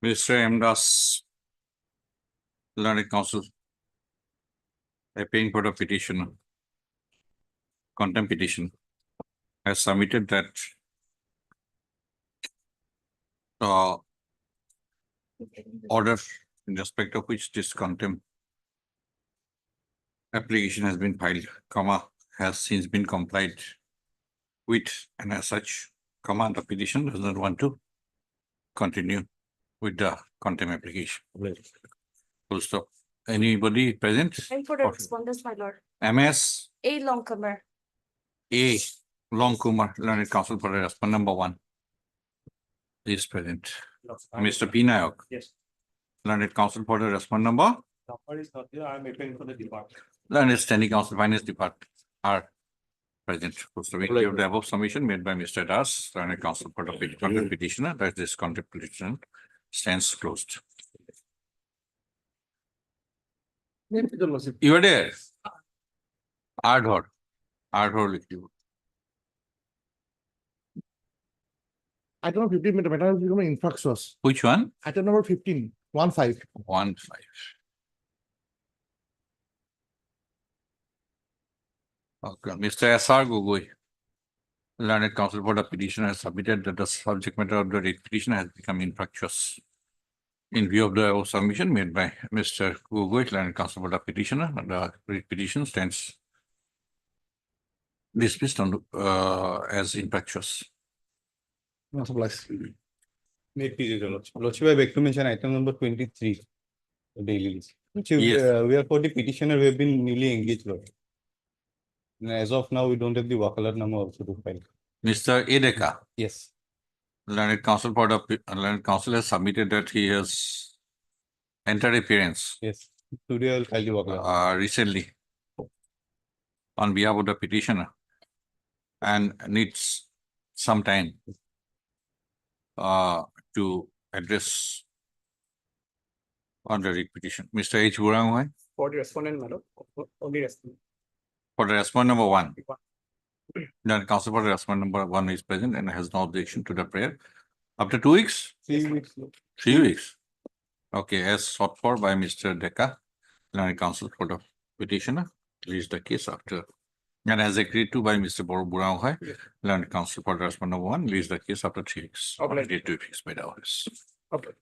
Mr. M. Das, Learned Counsel, appearing for the petition, contempt petition, has submitted that order in respect of which this contempt application has been filed, has since been complied with, and as such, the petition does not want to continue with the contempt application. Full stop. Anybody present? And for the respondents, my lord. MS A. Longcomer. A. Longkumar, Learned Counsel for the respondent number 1 is present. Mr. P. Nayak, Yes. Learned Counsel for the respondent number. Number is not there. I'm appearing for the department. Learned Standing Counsel Finance Department are present. So we give the above submission made by Mr. Das, Learned Counsel for the petitioner, that this contempt petition stands closed. You are there? Ardhor. Ardhor with you. Item number 15, matter is becoming infractious. Which one? Item number 15, 1-5. 1-5. Okay, Mr. S.R. Gogoi, Learned Counsel for the petitioner, has submitted that the subject matter of the petition has become infractious. In view of the above submission made by Mr. Gogoi, Learned Counsel for the petitioner, the petition stands dismissed on, as infractious. No supplies. May it please, Lordship, I beg to mention item number 23. the daily list. Yes. We are for the petitioner, we have been newly engaged, Lord. And as of now, we don't have the wakalat number also to file. Mr. Edeka, Yes. Learned Counsel for the Learned Counsel has submitted that he has entered appearance Yes. Today I will file the wakalat. recently on behalf of the petitioner and needs some time to address on the repetition. Mr. H. Burangwai, For the respondent, madam, only respondent. for the respondent number 1. Learned Counsel for the respondent number 1 is present and has no objection to the prayer. After 2 weeks? 3 weeks. 3 weeks. Okay, as sought for by Mr. Deka, Learned Counsel for the petitioner, release the case after. And as agreed to by Mr. Burangwai, Yes. Learned Counsel for the respondent number 1, release the case after 3 weeks. Okay. After 2 weeks by the office. Okay.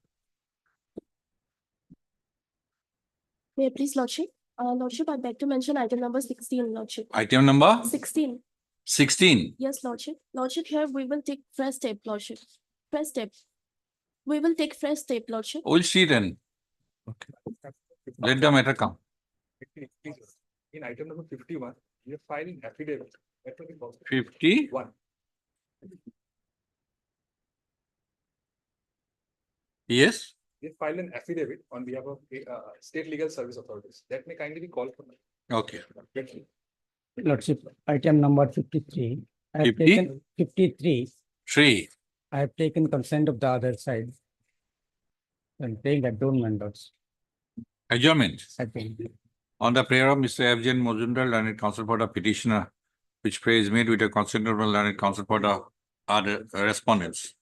May I please, Lordship? Lordship, I beg to mention item number 16, Lordship. Item number 16. 16. Yes, Lordship. Lordship, here we will take fresh step, Lordship. Fresh step. We will take fresh step, Lordship. We'll see then. Okay. Let the matter come. In item number 51, we are filing affidavit. That will be possible. 51. Yes. We file an affidavit on behalf of state legal service authorities. That may kindly be called for. Okay. Thank you. Lordship, item number 53. I have 50? taken 53. 3. I have taken consent of the other side. And paying adjournment also. Adjournment. I think. On the prayer of Mr. F.J. Mojumdar, Learned Counsel for the petitioner, which prayer is made with a consent of the Learned Counsel for the other respondents.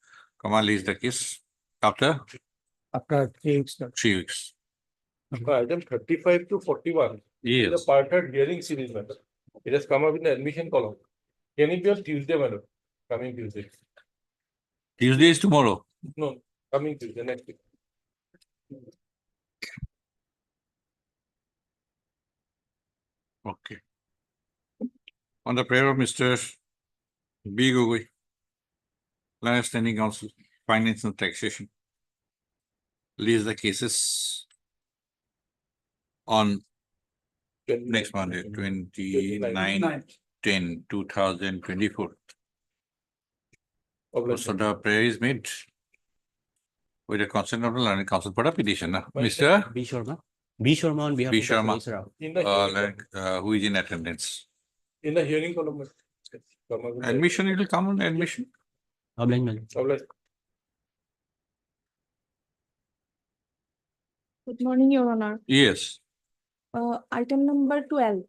Kamal is the case after After 3 weeks, 3 weeks. Item 35 to 41. The Yes. part-heard hearing series matter. It has come up in the admission column. Can it be on Tuesday, madam? Coming Tuesday. Tuesday is tomorrow. No, coming Tuesday, next week. Okay. On the prayer of Mr. B. Gogoi, Learned Standing Counsel, Finance and Taxation, leaves the cases on next Monday, 29/10/2024. So the prayer is made with the consent of the Learned Counsel for the petitioner, Mr. B. Sharma. B. Sharma on behalf B. of the Sharma. Solicitor. In the hearing, Who is in attendance. in the hearing column. Come up in the- Admission, it will come on admission. Obliged, madam. Obliged. Good morning, Your Honor. Yes, Item number 12.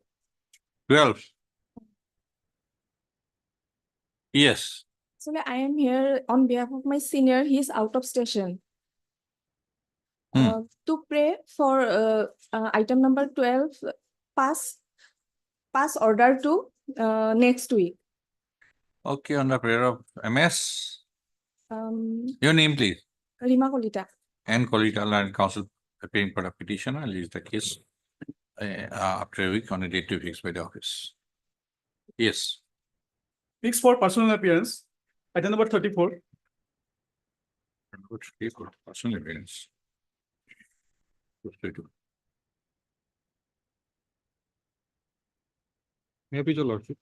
12. Yes, So I am here on behalf of my senior. He is out of station. To pray for item number 12, pass order to next week. Okay, on the prayer of MS, your name please, Rima Kolita. and Kolita Land Council appearing for the petition and leaves the case after a week on a date to be fixed by the office. Yes, Fix for personal appearance. Item number 34. good, very good, personal evidence. Maybe your lordship.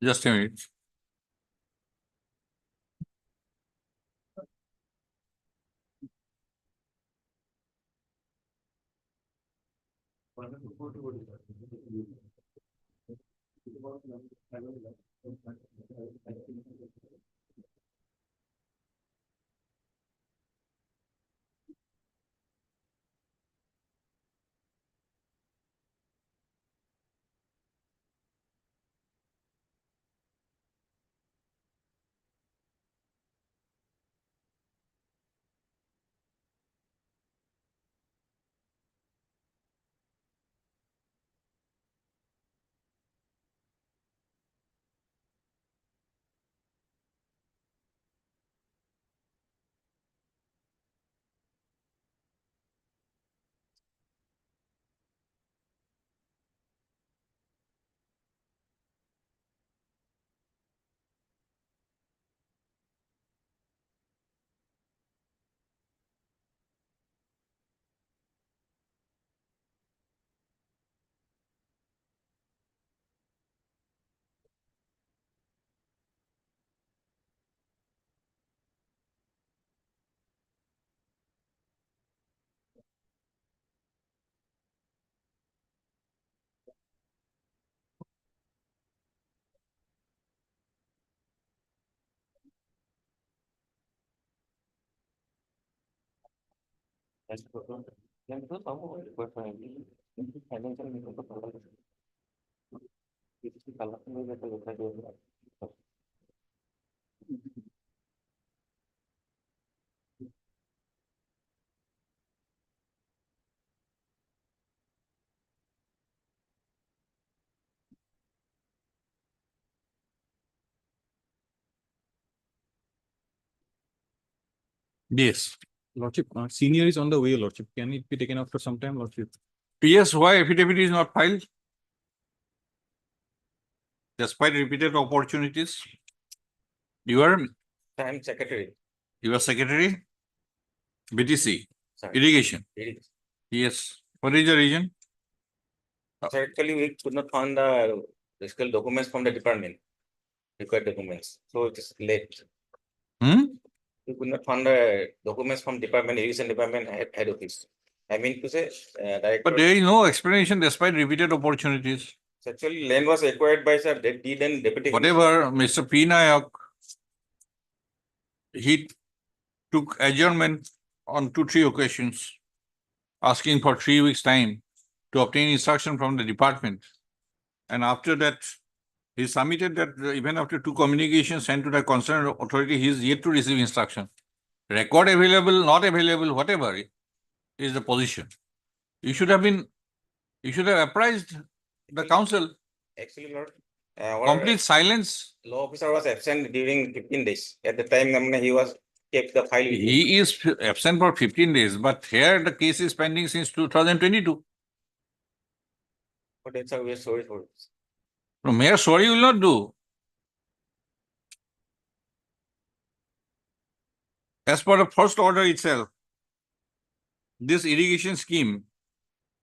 Just a minute. Yes. Lordship, senior is on the way, lordship. Can it be taken after some time, lordship? PS, why affidavit is not filed? Despite repeated opportunities? You are, I'm secretary. you are secretary? BTC, Sorry. irrigation, It is- yes. What is the reason? So actually, we could not find the fiscal documents from the department. Required documents, so it is late. We could not find the documents from department, irrigation department head office. I mean to say, director. But there is no explanation despite repeated opportunities. Actually, land was acquired by sir, deed and deputy. Whatever, Mr. P Nayak, he took adjournment on 2-3 occasions, asking for 3 weeks' time to obtain instruction from the department. And after that, he submitted that even after 2 communications sent to the concerned authority, he is yet to receive instruction. Record available, not available, whatever is the position. You should have apprised the council. Actually, Lord, our Complete silence. law officer was absent during 15 days. At the time, he was kept the file with him. He is absent for 15 days, but here the case is pending since 2022. But that's how we are sorry for it. No, Mayor, sorry will not do. As per the first order itself, this irrigation scheme,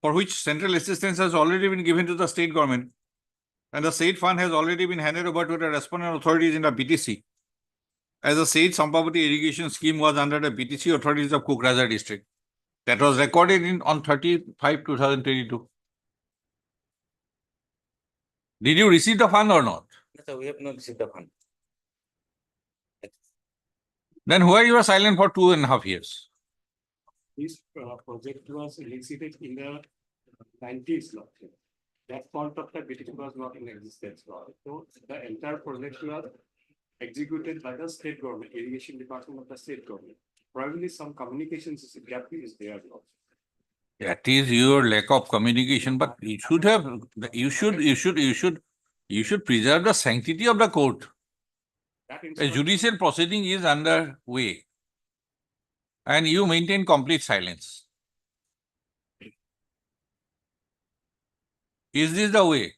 for which central assistance has already been given to the state government, and the state fund has already been handed over to the respondent authorities in the BTC. As the Sage Sampavati irrigation scheme was under the BTC authorities of Kokrajhar district. That was recorded on 30/5/2022. Did you receive the fund or not? So we have not received the fund. Then why you were silent for 2.5 years? This project was elicited in the 90s. That part of the BTC was not in existence. So the entire project was executed by the state government, irrigation department of the state government. probably some communications is gap is there. Lord. That is your lack of communication, but you should have, you should preserve the sanctity of the court. That A instruction- judicial proceeding is underway. And you maintain complete silence. Is this the way?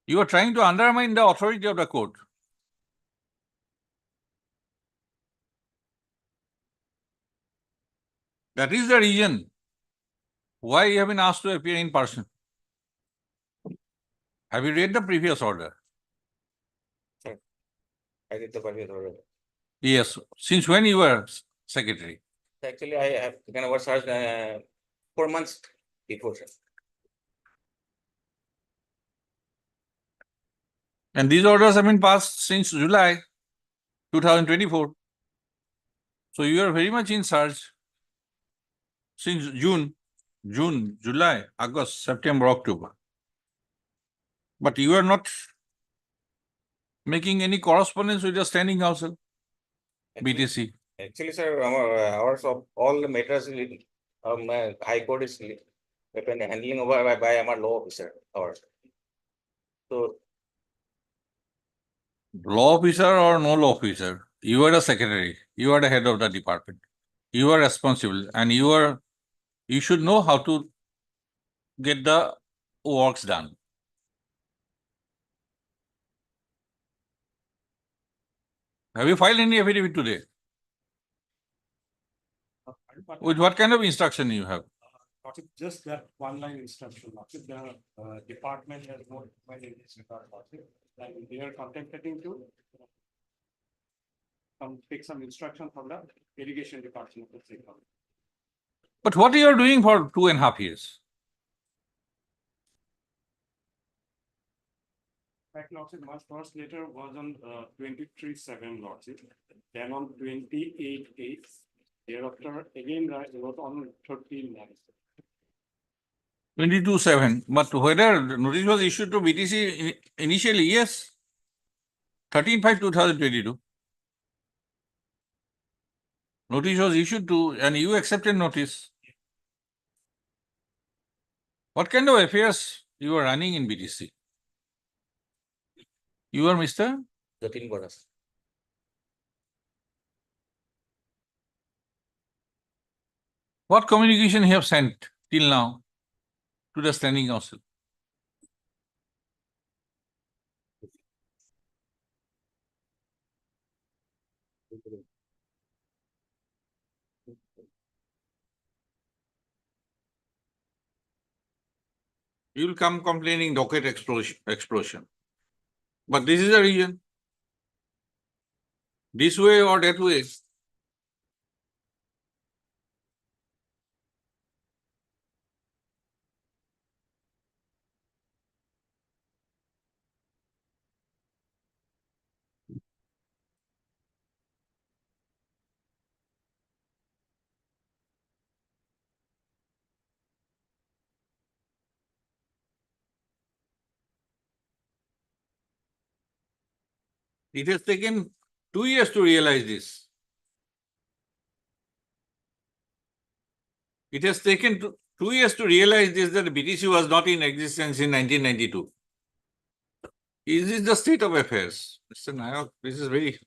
You are trying to undermine the authority of the court. That is the reason why you have been asked to appear in person. Have you read the previous order? I did the previous order. Yes. Since when you were secretary? Actually, I have taken over charge 4 months before, sir. And these orders have been passed since July 2024. So you are very much in charge since June, July, August, September, October. But you are not making any correspondence with the standing council, BTC. Actually, sir, ours of all the matters, High Court is handling over by our law officer, ours. So, Law officer or no law officer, you are the secretary, you are the head of the department. You are responsible and you should know how to get the works done. Have you filed any affidavit today? With what kind of instruction you have? Not just that one line instruction, not if the department has no defined in this regard, not if, and they are contemplating to take some instruction from the irrigation department. of the state government. But what you are doing for 2.5 years? Fact, Lordship, my first letter was on 23/7, Lordship, then on 28/8. Thereafter, again, it was on 13/9. 22/7, but whether notice was issued to BTC initially, yes. 13/5/2022. Notice was issued to, and you accepted notice. What kind of affairs you are running in BTC? You are Mr. 13 quarters. What communication you have sent till now to the standing council? You will come complaining docket explosion. But this is the reason. This way or that way. It has taken 2 years to realize this. It has taken 2 years to realize this, that the BTC was not in existence in 1992. Is this the state of affairs? Mr. Nayak, this is very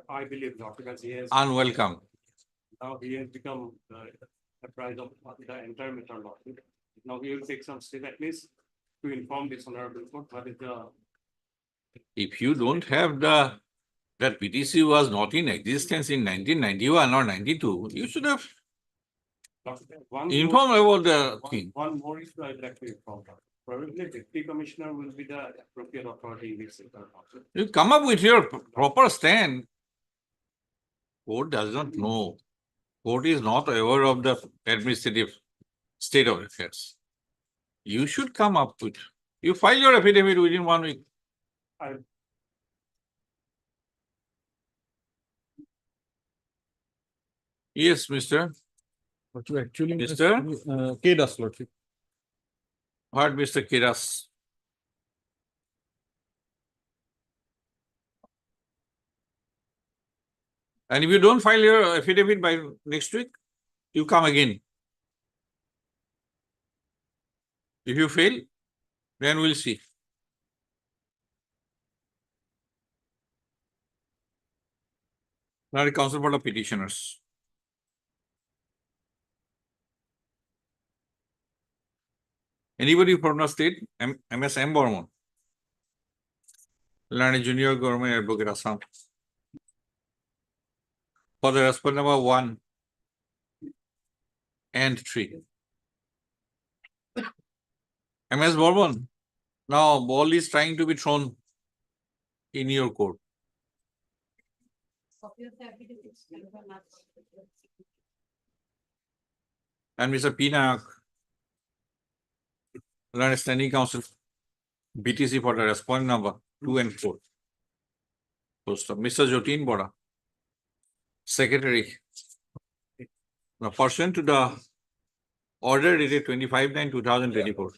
I believe not, because he has. unwelcome. Now he has become the price of the entire matter. Lordship. Now he will take some step at least to inform this honorable court what is the. If you don't have that BTC was not in existence in 1991 or 92, you should have One informed about the more- thing. One more issue I'd like to inform. Probably deputy commissioner will be the appropriate authority in this regard. Lordship. You come up with your proper stand. Court does not know. Court is not aware of the administrative state of affairs. You should come up with, you file your affidavit within 1 week. I- Yes, Mr. What you actually. Mr. K Das, Lordship. What, Mr. Kiras? And if you don't file your affidavit by next week, you come again. If you fail, then we'll see. Now the Council Board of Petitioners. Anybody from the state? MS M. Burman. Learned Junior Government Advocate Assam. For the response number 1 and 3. MS Burman. Now ball is trying to be thrown in your court. And Mr. P. Nayak, Learned Standing Council, BTC for the response number 2 and 4. Post of Mr. Jotin Bora, Secretary. Now, pursuant to the order dated 25/9/2024.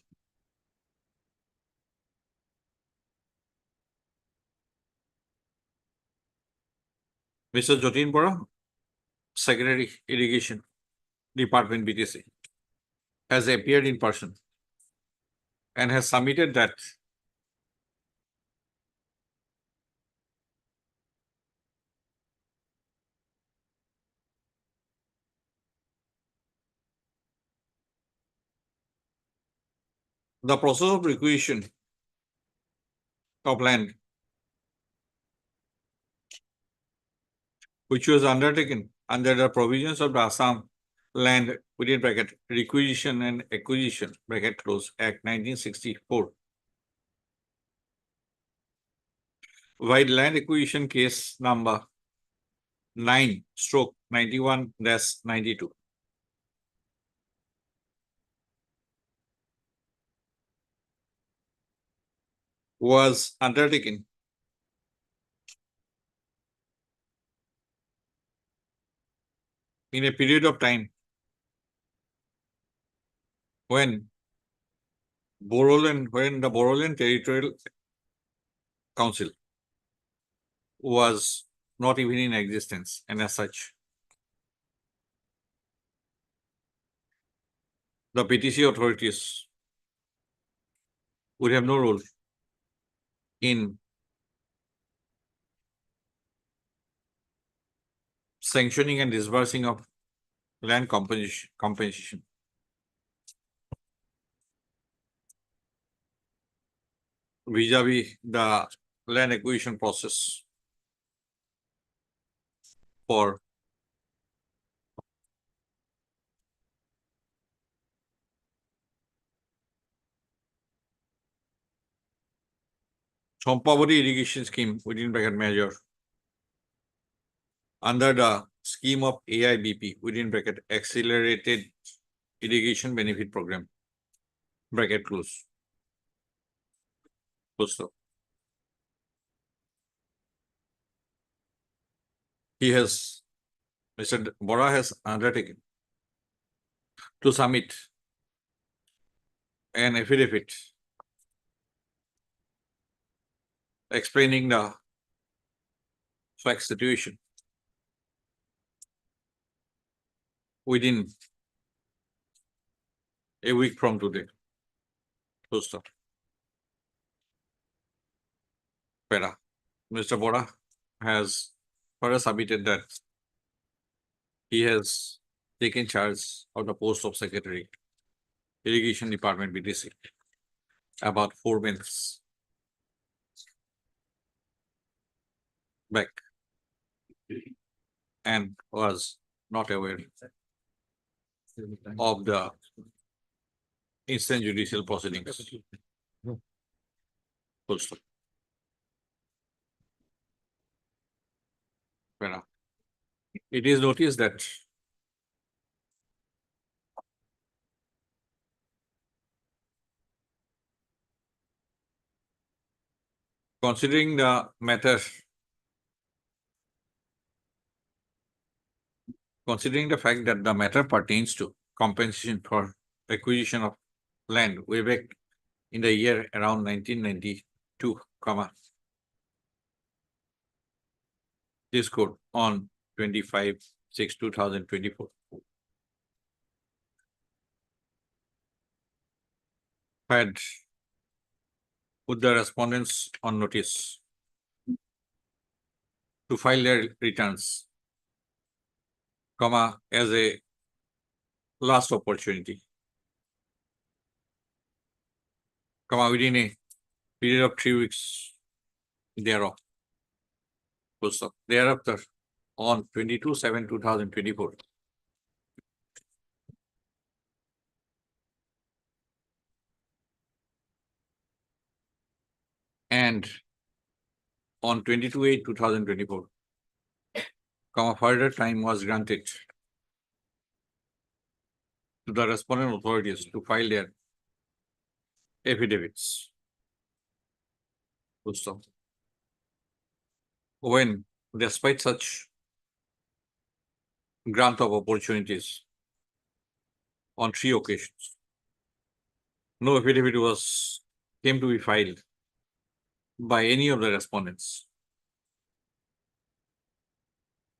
Mr. Jotin Bora, Secretary Irrigation Department BTC, has appeared in person and has submitted that the process of requisition of land, which was undertaken under the provisions of the Assam Land within bracket Requisition and Acquisition bracket close Act 1964. While land acquisition case number 9/91-92. Was undertaken in a period of time when the Boroland Territorial Council was not even in existence, and as such, the PTC authorities would have no role in sanctioning and disbursing of land compensation. Vis-a-vis the land acquisition process for Chompavati irrigation scheme within bracket measure under the scheme of AIBP within bracket accelerated irrigation benefit program bracket close. Full stop. Mr. Bora has undertaken to submit an affidavit explaining the fact situation within a week from today. Full stop. Mr. Bora has further submitted that he has taken charge of the post of Secretary, Irrigation Department BTC, about 4 months back and was not aware of the instant judicial proceedings. Full stop. It is noticed that considering the matter, considering the fact that the matter pertains to compensation for acquisition of land way back in the year around 1992, this code on 25/6/2024. Had put the respondents on notice to file their returns, as a last opportunity, within a period of 3 weeks thereof. Full stop. Thereafter, on 22/7/2024, and on 22/8/2024, further time was granted to the respondent authorities to file their affidavits. Full stop. When, despite such grant of opportunities on 3 occasions, no affidavit came to be filed by any of the respondents,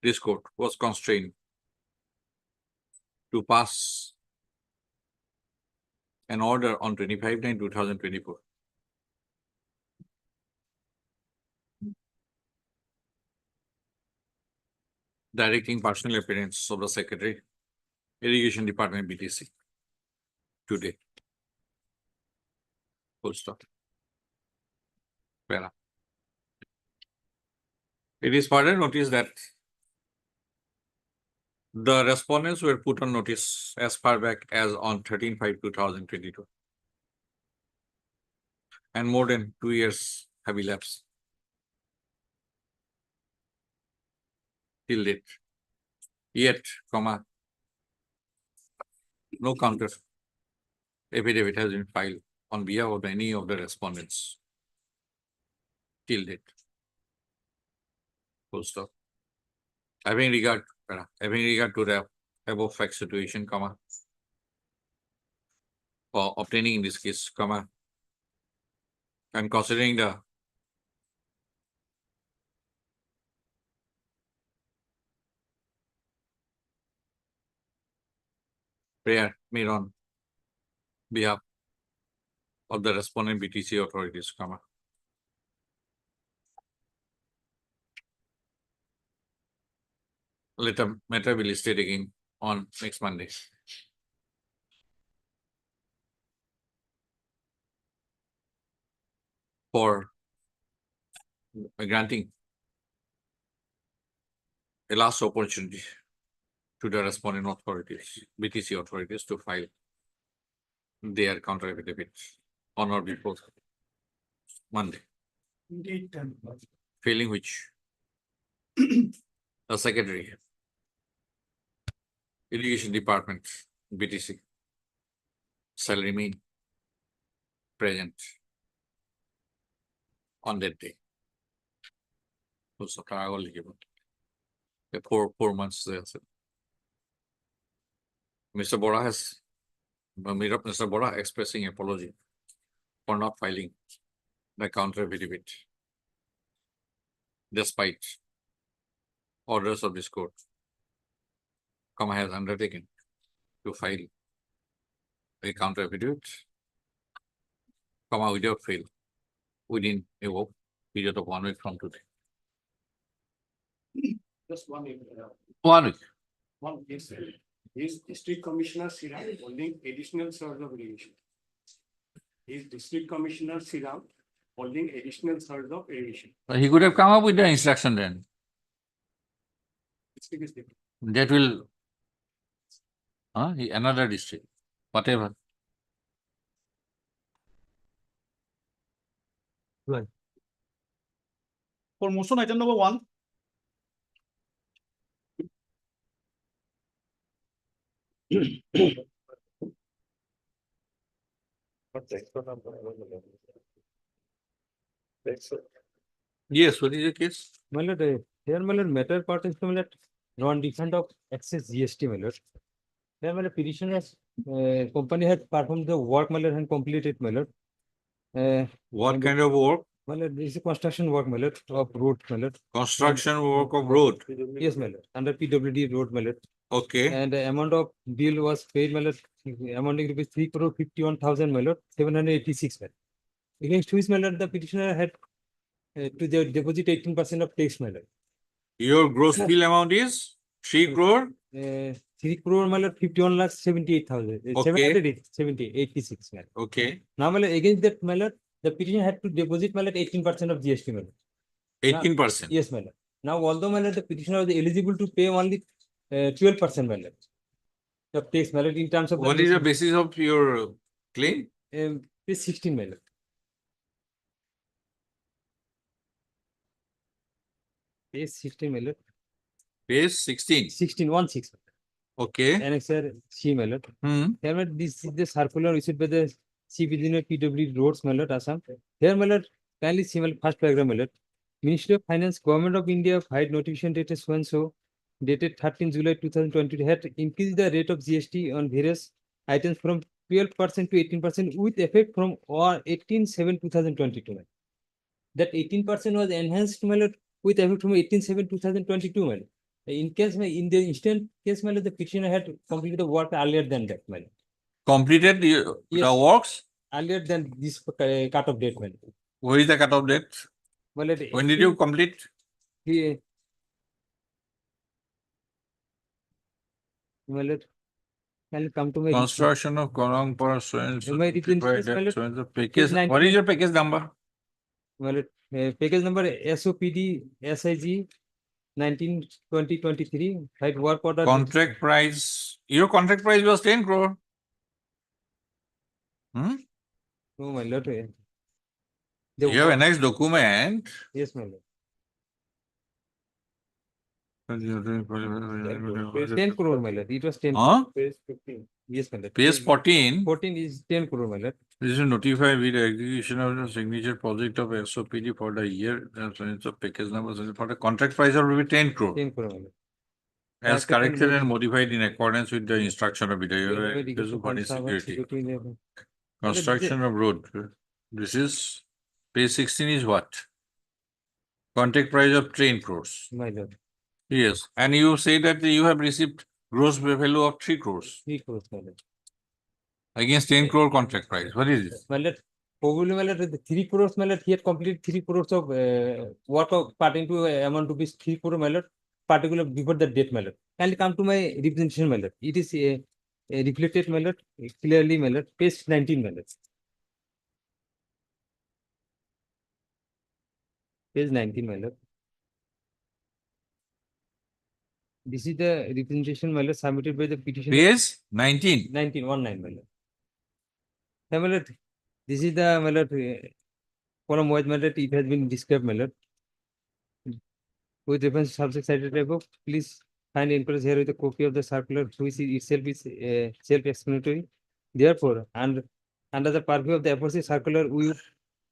this court was constrained to pass an order on 25/9/2024 directing personal appearance of the Secretary, Irrigation Department, BTC, today. Full stop. Para. It is further noticed that the respondents were put on notice as far back as on 13/5/2022. And more than 2 years have elapsed till date. Yet, no counter affidavit has been filed on behalf of any of the respondents till date. Full stop. Having regard to the above fact situation, for obtaining in this case, and considering the prayer made on behalf of the respondent BTC authorities, later matter will be listed again on next Monday. For granting a last opportunity to the respondent authorities, BTC authorities, to file their counter affidavit on or before Monday, failing which the Secretary, Irrigation Department, BTC, shall remain present on that day. Also, four months there. Mr. Bora expressing apology for not filing the counter affidavit despite orders of this court, has undertaken to file a counter affidavit, without fail within a period of 1 week from today. Just 1 week. 1 week. One case. Is District Commissioner Siram holding additional charge of irrigation? Is District Commissioner Siram holding additional charge of irrigation? He could have come up with the instruction then. District is different. That will, another district, whatever. For motion item number 1, Yes, what is the case? My lord, here my lord, matter part is my lord, non-refund of excess GST, my lord. Here my lord, petitioners, company had performed the work, my lord, and completed, my lord. What kind of work? My lord, this is a construction work, my lord, of road, my lord. Construction work of road. Yes, my lord, under PWD road, my lord. Okay. And the amount of bill was paid, my lord, amounting to be 3 crore 51,000, my lord, 786, my lord. Against which, my lord, the petitioner had to deposit 18% of tax, my lord. Your gross bill amount is 3 crore. 3 crore, my lord, 51,78,000. Okay. 86, my lord. Okay. Now, my lord, against that, my lord, the petitioner had to deposit, my lord, 18% of GST, my lord. 18%. Yes, my lord. Now, although, my lord, the petitioner was eligible to pay only 12%, my lord. The tax, my lord, in terms of. What is the basis of your claim? Page 16, my lord. Page 16, my lord. Page 16. 16. Okay. Annexure C, my lord. Hmm. Here, my lord, this is the circular issued by the Chief Engineer PW Roads, my lord, Assam. Here, my lord, kindly see my first paragraph, my lord. Ministry of Finance, Government of India, filed notification dated so and so, dated 13 July 2020, had increased the rate of GST on various items from 12% to 18% with effect from 18/7/2022. That 18% was enhanced, my lord, with effect from 18/7/2022, my lord. In case, in the instant case, my lord, the petitioner had completed the work earlier than that, my lord. Completed the Yes. works? Earlier than this cut-off date, my lord. Where is the cut-off date? My lord, When did you complete? he- My lord, I'll come to my. Construction of Korangpur, so and so. Am I reading this, my lord? So and so package. Page What is 19. your package number? Well, package number SOPD SIG 19/20/23, right, work order. Contract price. Your contract price was 10 crore. Hmm? No, my lord. You have a nice document. Yes, my lord. 10 crore, my lord. It was 10. Huh? Page 15. Yes, my lord. Page 14. 14 is 10 crore, my lord. This is notified with the execution of the signature project of SOPD for the year. It's a package number. For the contract price will be 10 crore. 10 crore, my lord. As Article corrected and note- modified in accordance with the instruction of Very the good to Body conserve Security. security level. Construction of road. This is page 16 is what? Contract price of 10 crores. My lord. Yes, and you say that you have received gross value of 3 crores 3 crores, my lord. against 10 crore contract price. What is it? My lord, probably, my lord, the 3 crores, my lord, he had completed 3 crores of work of pertaining to amount to be 3 crore, my lord, particular before the date, my lord. Kindly come to my representation, my lord. It is reflected, my lord, clearly, my lord, page 19, my lord. Page 19, my lord. This is the representation, my lord, submitted by the petitioner. Page 19. 19, my lord. Yeah, my lord, this is the, my lord, column wise, my lord, it has been described, my lord. With reference to subject cited above, please find enclosed here with a copy of the circular, which itself is self-explanatory. Therefore, and under the purview of the aforesaid circular, we would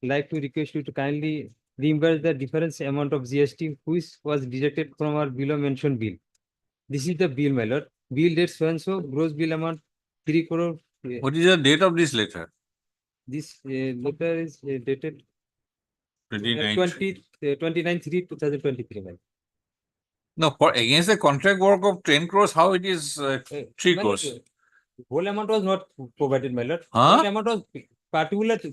like to request you to kindly reimburse the difference amount of GST which was deducted from our below mentioned bill. This is the bill, my lord. Bill date so and so, gross bill amount 3 crore. What is the date of this letter? This letter is dated 29. 29/3/2023, my lord. No, for against the contract work of 10 crores, how it is 3 My crores? lord, whole amount was not provided, my lord. Huh? Whole amount was particular till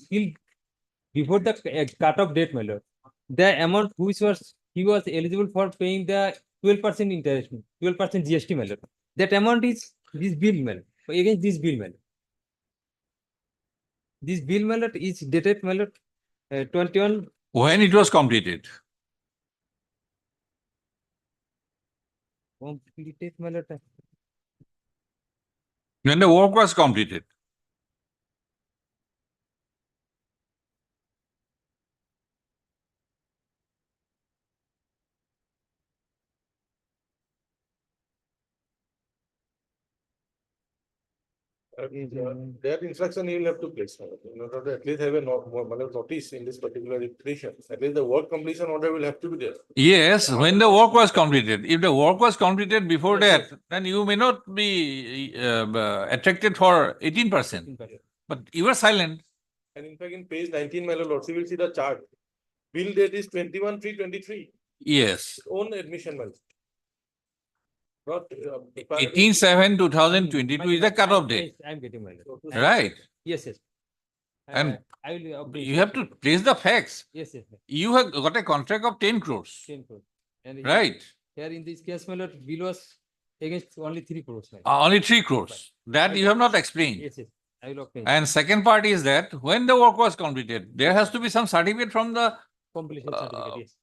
before the cut-off date, my lord. The amount which was he was eligible for paying the 12% interest, 12% GST, my lord. That amount is this bill, my lord. Against this bill, my lord. This bill, my lord, is dated, my lord, 21. When it was completed? Completed, my lord. When the work was completed? That instruction you will have to place, in order to at least have a notice in this particular petition. At least the work completion order will have to be there. Yes, when the work was completed. If the work was completed before Yes, that, then you may not be attracted for 18%. But you were silent. And in fact, in page 19, my lord, you will see the chart. Bill date is 21/3/23. Yes, Own admission, my lord. Not. 18/7/2022 is the cutoff date, I'm getting my lord. right? Yes, yes. And I will. update You have to place the facts. Yes, yes, You have got a contract of 10 crores, 10 crore. And here- right? Here in this case, my lord, bill was against only 3 crores. my lord. Only 3 crores. That you have not explained. Yes, yes. I will obtain And second part is that when the work was completed, there has to be some certificate from the completion certificate, yes.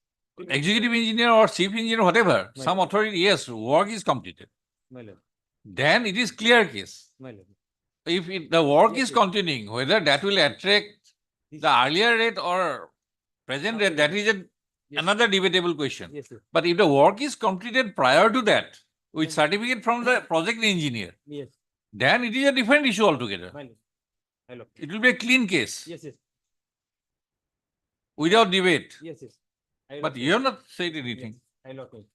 executive engineer or chief engineer, whatever, some authority, yes, work is completed. My lord, Then it is clear case. my lord. If the work Yes, is yes. continuing, whether that will attract This- the earlier rate or present rate, that is Yes. another debatable question. Yes, yes, But if the work is completed prior to that, with Then- certificate from the project engineer, yes, then it is a different issue altogether. my lord. I love. It will be a clean case Yes, yes, without debate. yes, yes. I will But obtain. you have not said anything. Yes, I love it.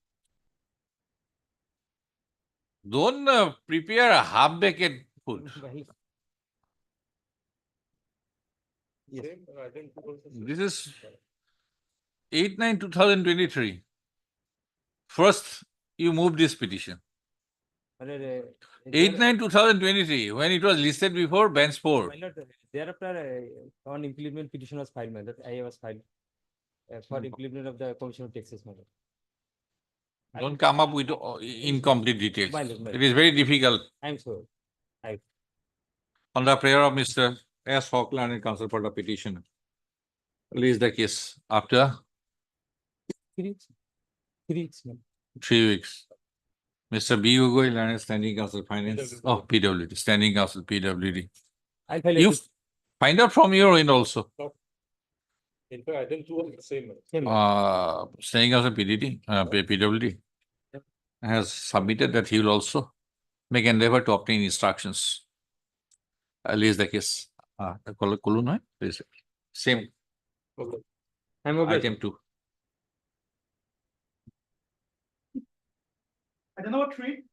Don't prepare a half-baked food. My lord. Yes. Same, I think. This is 8/9/2023. First, you moved this petition. My lord, there- 8/9/2023, when it was listed before bench 4. My lord, thereafter, on implement petition was filed, my lord. I was filed for implement of the commission of taxes, my lord. Don't come up with incomplete details. My lord, my It lord. is very difficult. I'm sorry. On the prayer of Mr. S. Falkland and counsel for the petitioner. Release the case after 3 weeks. 3 weeks, my lord. 3 weeks. Mr. B. Ugoi, Learned Standing Counsel Finance, PWD, Standing Counsel PWD. I'll file You it. find out from your end also. In fact, item 2 was the same. Same, my lord. Standing Counsel PWD has submitted that he will also make endeavor to obtain instructions. Release the case. Kulu, no? Please. Same Okay. I'm obliged. item 2. Item number 3.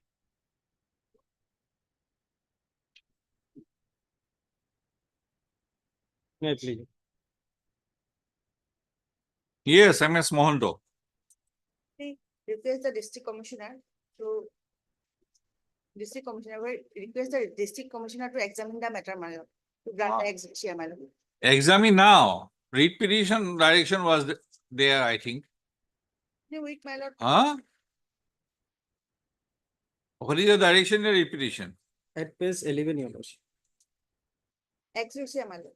Yeah, please. Yes, MS Mohanto. Request the district commissioner to request the district commissioner to examine the matter, my lord, to grant the ex officio, my lord. Examine now. Read petition direction was there, I think. Wait, my lord, Huh? What is the direction in the read petition? At page 11, your lordship. ex officio, my lord.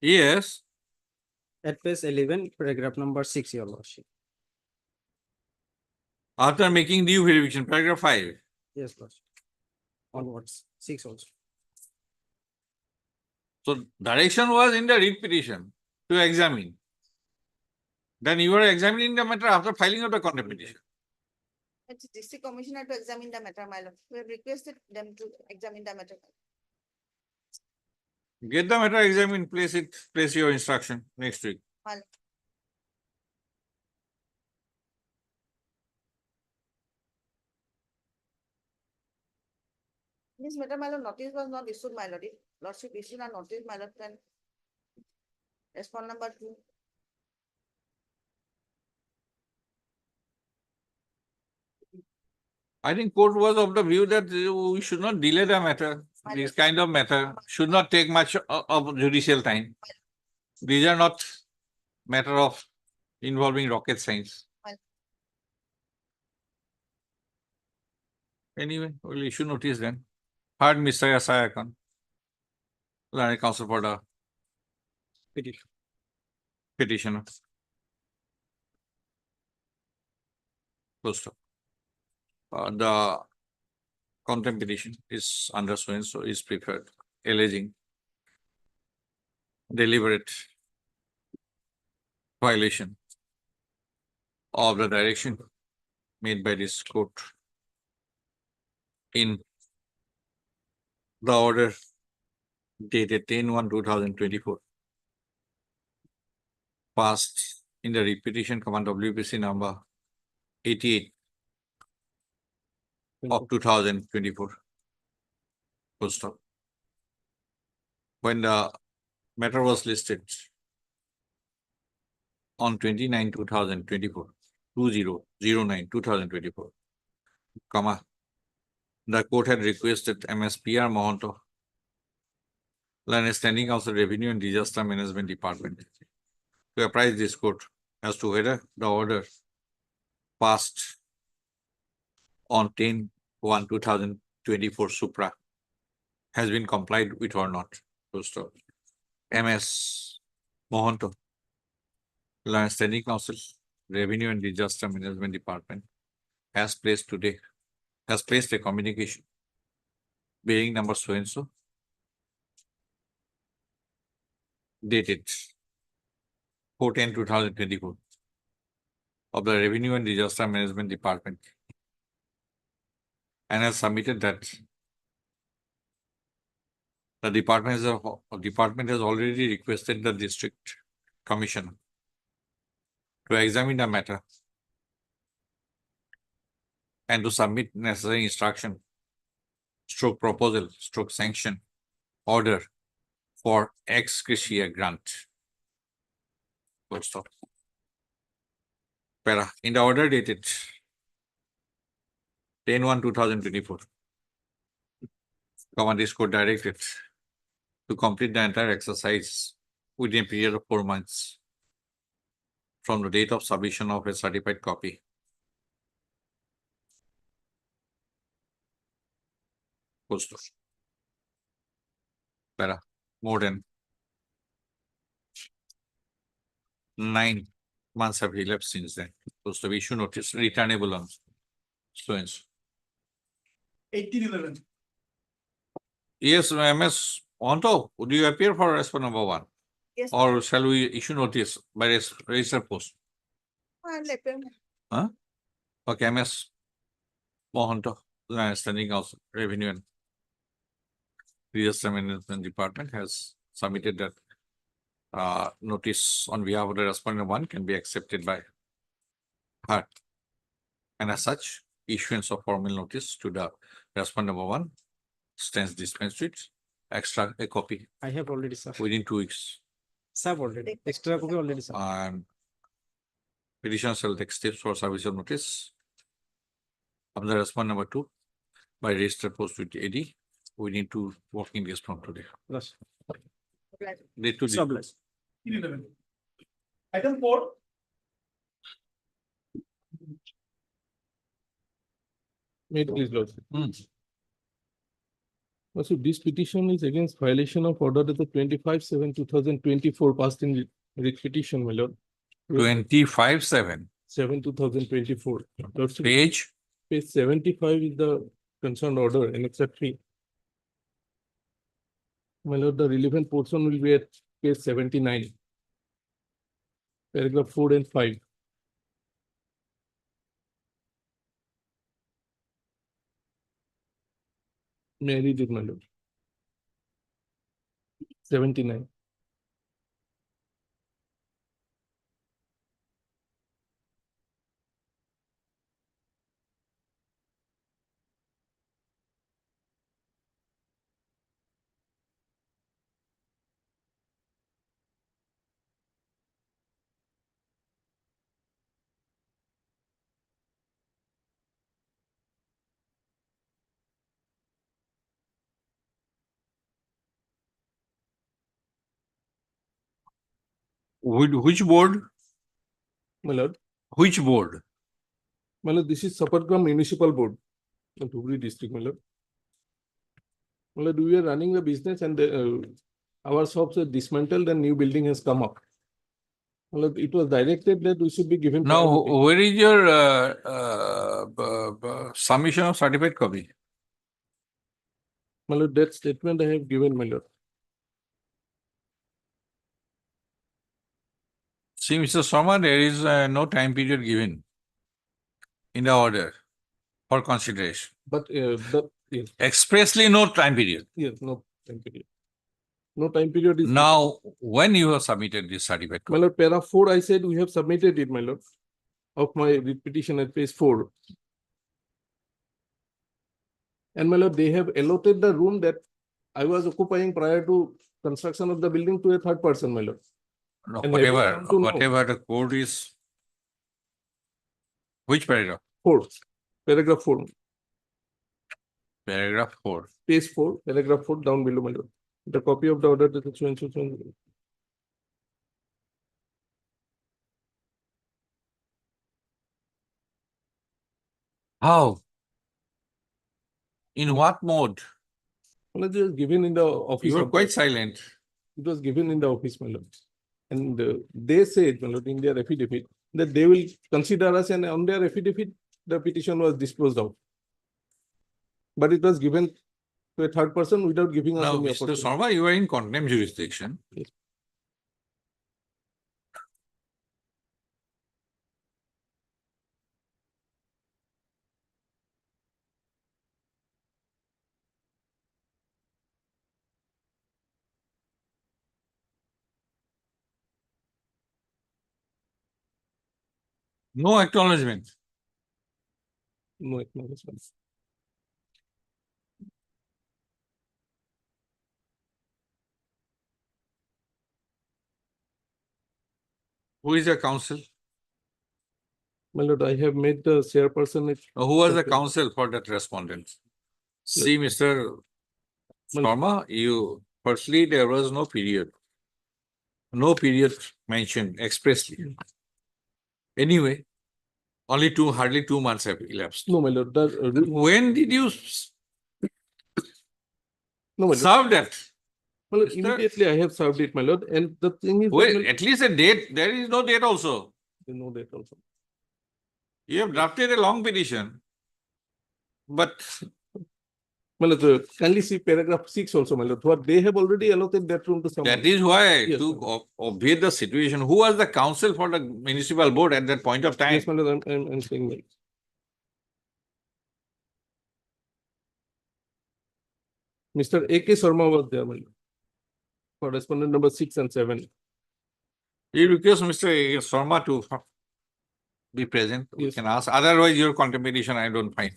Yes. At page 11, paragraph number 6, your lordship. After making due verification, paragraph 5. Yes, lordship. Onwards, 6 also. So direction was in the read petition to examine. Then you are examining the matter after filing of the contempt petition. It's district commissioner to examine the matter, my lord. We have requested them to examine the matter. Get the matter examined, place your instruction next week. My lord. This matter, my lord, notice was not issued, my lord. If lordship issued a notice, my lord, then respond number 2. I think court was of the view that we should not delay the matter. This kind of matter should not take much of judicial time. These are not matter of involving rocket science. Anyway, we'll issue notice then. Heard Mr. Yasaya Khan, Learned Counsel for the petitioner. Full stop. The contempt petition is under so and so is preferred, alleging deliberate violation of the direction made by this court in the order dated 10/1/2024, passed in the repetition command WPC number 88 of 2024. Full stop. When the matter was listed on 29/2024, 20/09/2024, comma, the court had requested MSPR Mohanto, Learned Standing Council Revenue and Disaster Management Department, to apprise this court as to whether the order passed on 10/1/2024 Supra has been complied with or not. Full stop. MS Mohanto, Learned Standing Council, Revenue and Disaster Management Department has placed a communication bearing number so and so, dated 4/10/2024 of the Revenue and Disaster Management Department, and has submitted that the department has already requested the district commissioner to examine the matter and to submit necessary instruction, stroke proposal, stroke sanction, order for ex gratia grant. Full stop. Para, in the order dated 10/1/2024, this court directed to complete the entire exercise within a period of 4 months from the date of submission of a certified copy. Full stop. Para, more than 9 months have elapsed since then. Supposed to issue notice returnable on so and so. 1811. Yes, MS Mohanto, would you appear for response number 1? Yes. Or shall we issue notice by register post? And let them. Okay, MS Mohanto, Standing Council, Revenue and Disaster Management Department has submitted that notice on behalf of the respondent 1 can be accepted by her. And as such, issuance of formal notice to the respondent number 1 stands dispensed with. Extra a copy I have already, sir. within 2 weeks. Sir, already. Extra copy already, sir. And petitioner shall take steps for service of notice of the respondent number 2 by register post with AD within 2 working days from today. Yes. Date to date. Subless. 1811. Item 4. May it please, Lord. So this petition is against violation of order of the 25/7/2024 passed in writ petition, my lord. 25/7. 7/2024. Lordship, Page. Page 75 is the concerned order and except 3. My lord, the relevant portion will be at page 79. Paragraph 4 and 5. May I read it, my lord? 79. Which board? My lord, Which board? my lord, this is Sapatgram Municipal Board of Dhubri district, my lord. My lord, we are running the business and our shops are dismantled and new building has come up. My lord, it was directed that we should be given. Now, priority. where is your submission of certified copy? My lord, that statement I have given, my lord. See, Mr. Sharma, there is no time period given in the order for consideration. But yes, Expressly no time period. yes, no time period. No time period is. Now, when you have submitted this certified My copy? lord, para 4, I said we have submitted it, my lord, of my writ petition at page 4. And my lord, they have allotted the room that I was occupying prior to construction of the building to a third person, my lord. No, And have you whatever, come to know? whatever the code is. Which paragraph? 4, paragraph 4, Paragraph 4. page 4, paragraph 4 down below, my lord. The copy of the order that is shown. How? In what mode? Well, it was given in the office. You were of quite the- silent. It was given in the office, my lord. And they said, my lord, in their affidavit, that they will consider us, and on their affidavit, the petition was disposed of. But it was given to a third person without giving us Now, any Mr. opportunity. Sarma, you are in contempt jurisdiction. Yes. No acknowledgement. No acknowledgement. Who is the counsel? My lord, I have made the chairperson. Who was the Okay. counsel for that respondent? See, Mr. Sarma, firstly, there was no period. No period mentioned expressly. Anyway, hardly 2 months have elapsed. No, my lord, When did you no, my lord. serve that? My lord, Mr. immediately I have served it, my lord, and the thing is, that, my Wait, lord, at least a date. There is no date also. you know that also. You have drafted a long petition. But My lord, kindly see paragraph 6 also, my lord, what they have already allotted that room to someone. that is why, Yes, to sir. obviate the situation, who was the counsel for the municipal board at that point of time? Yes, my lord, I'm saying that. Mr. A.K. Sharma was there, my lord. Correspondent number 6 and 7. You request Mr. Sharma to be present. We Yes. can ask. Otherwise, your contemplation, I don't find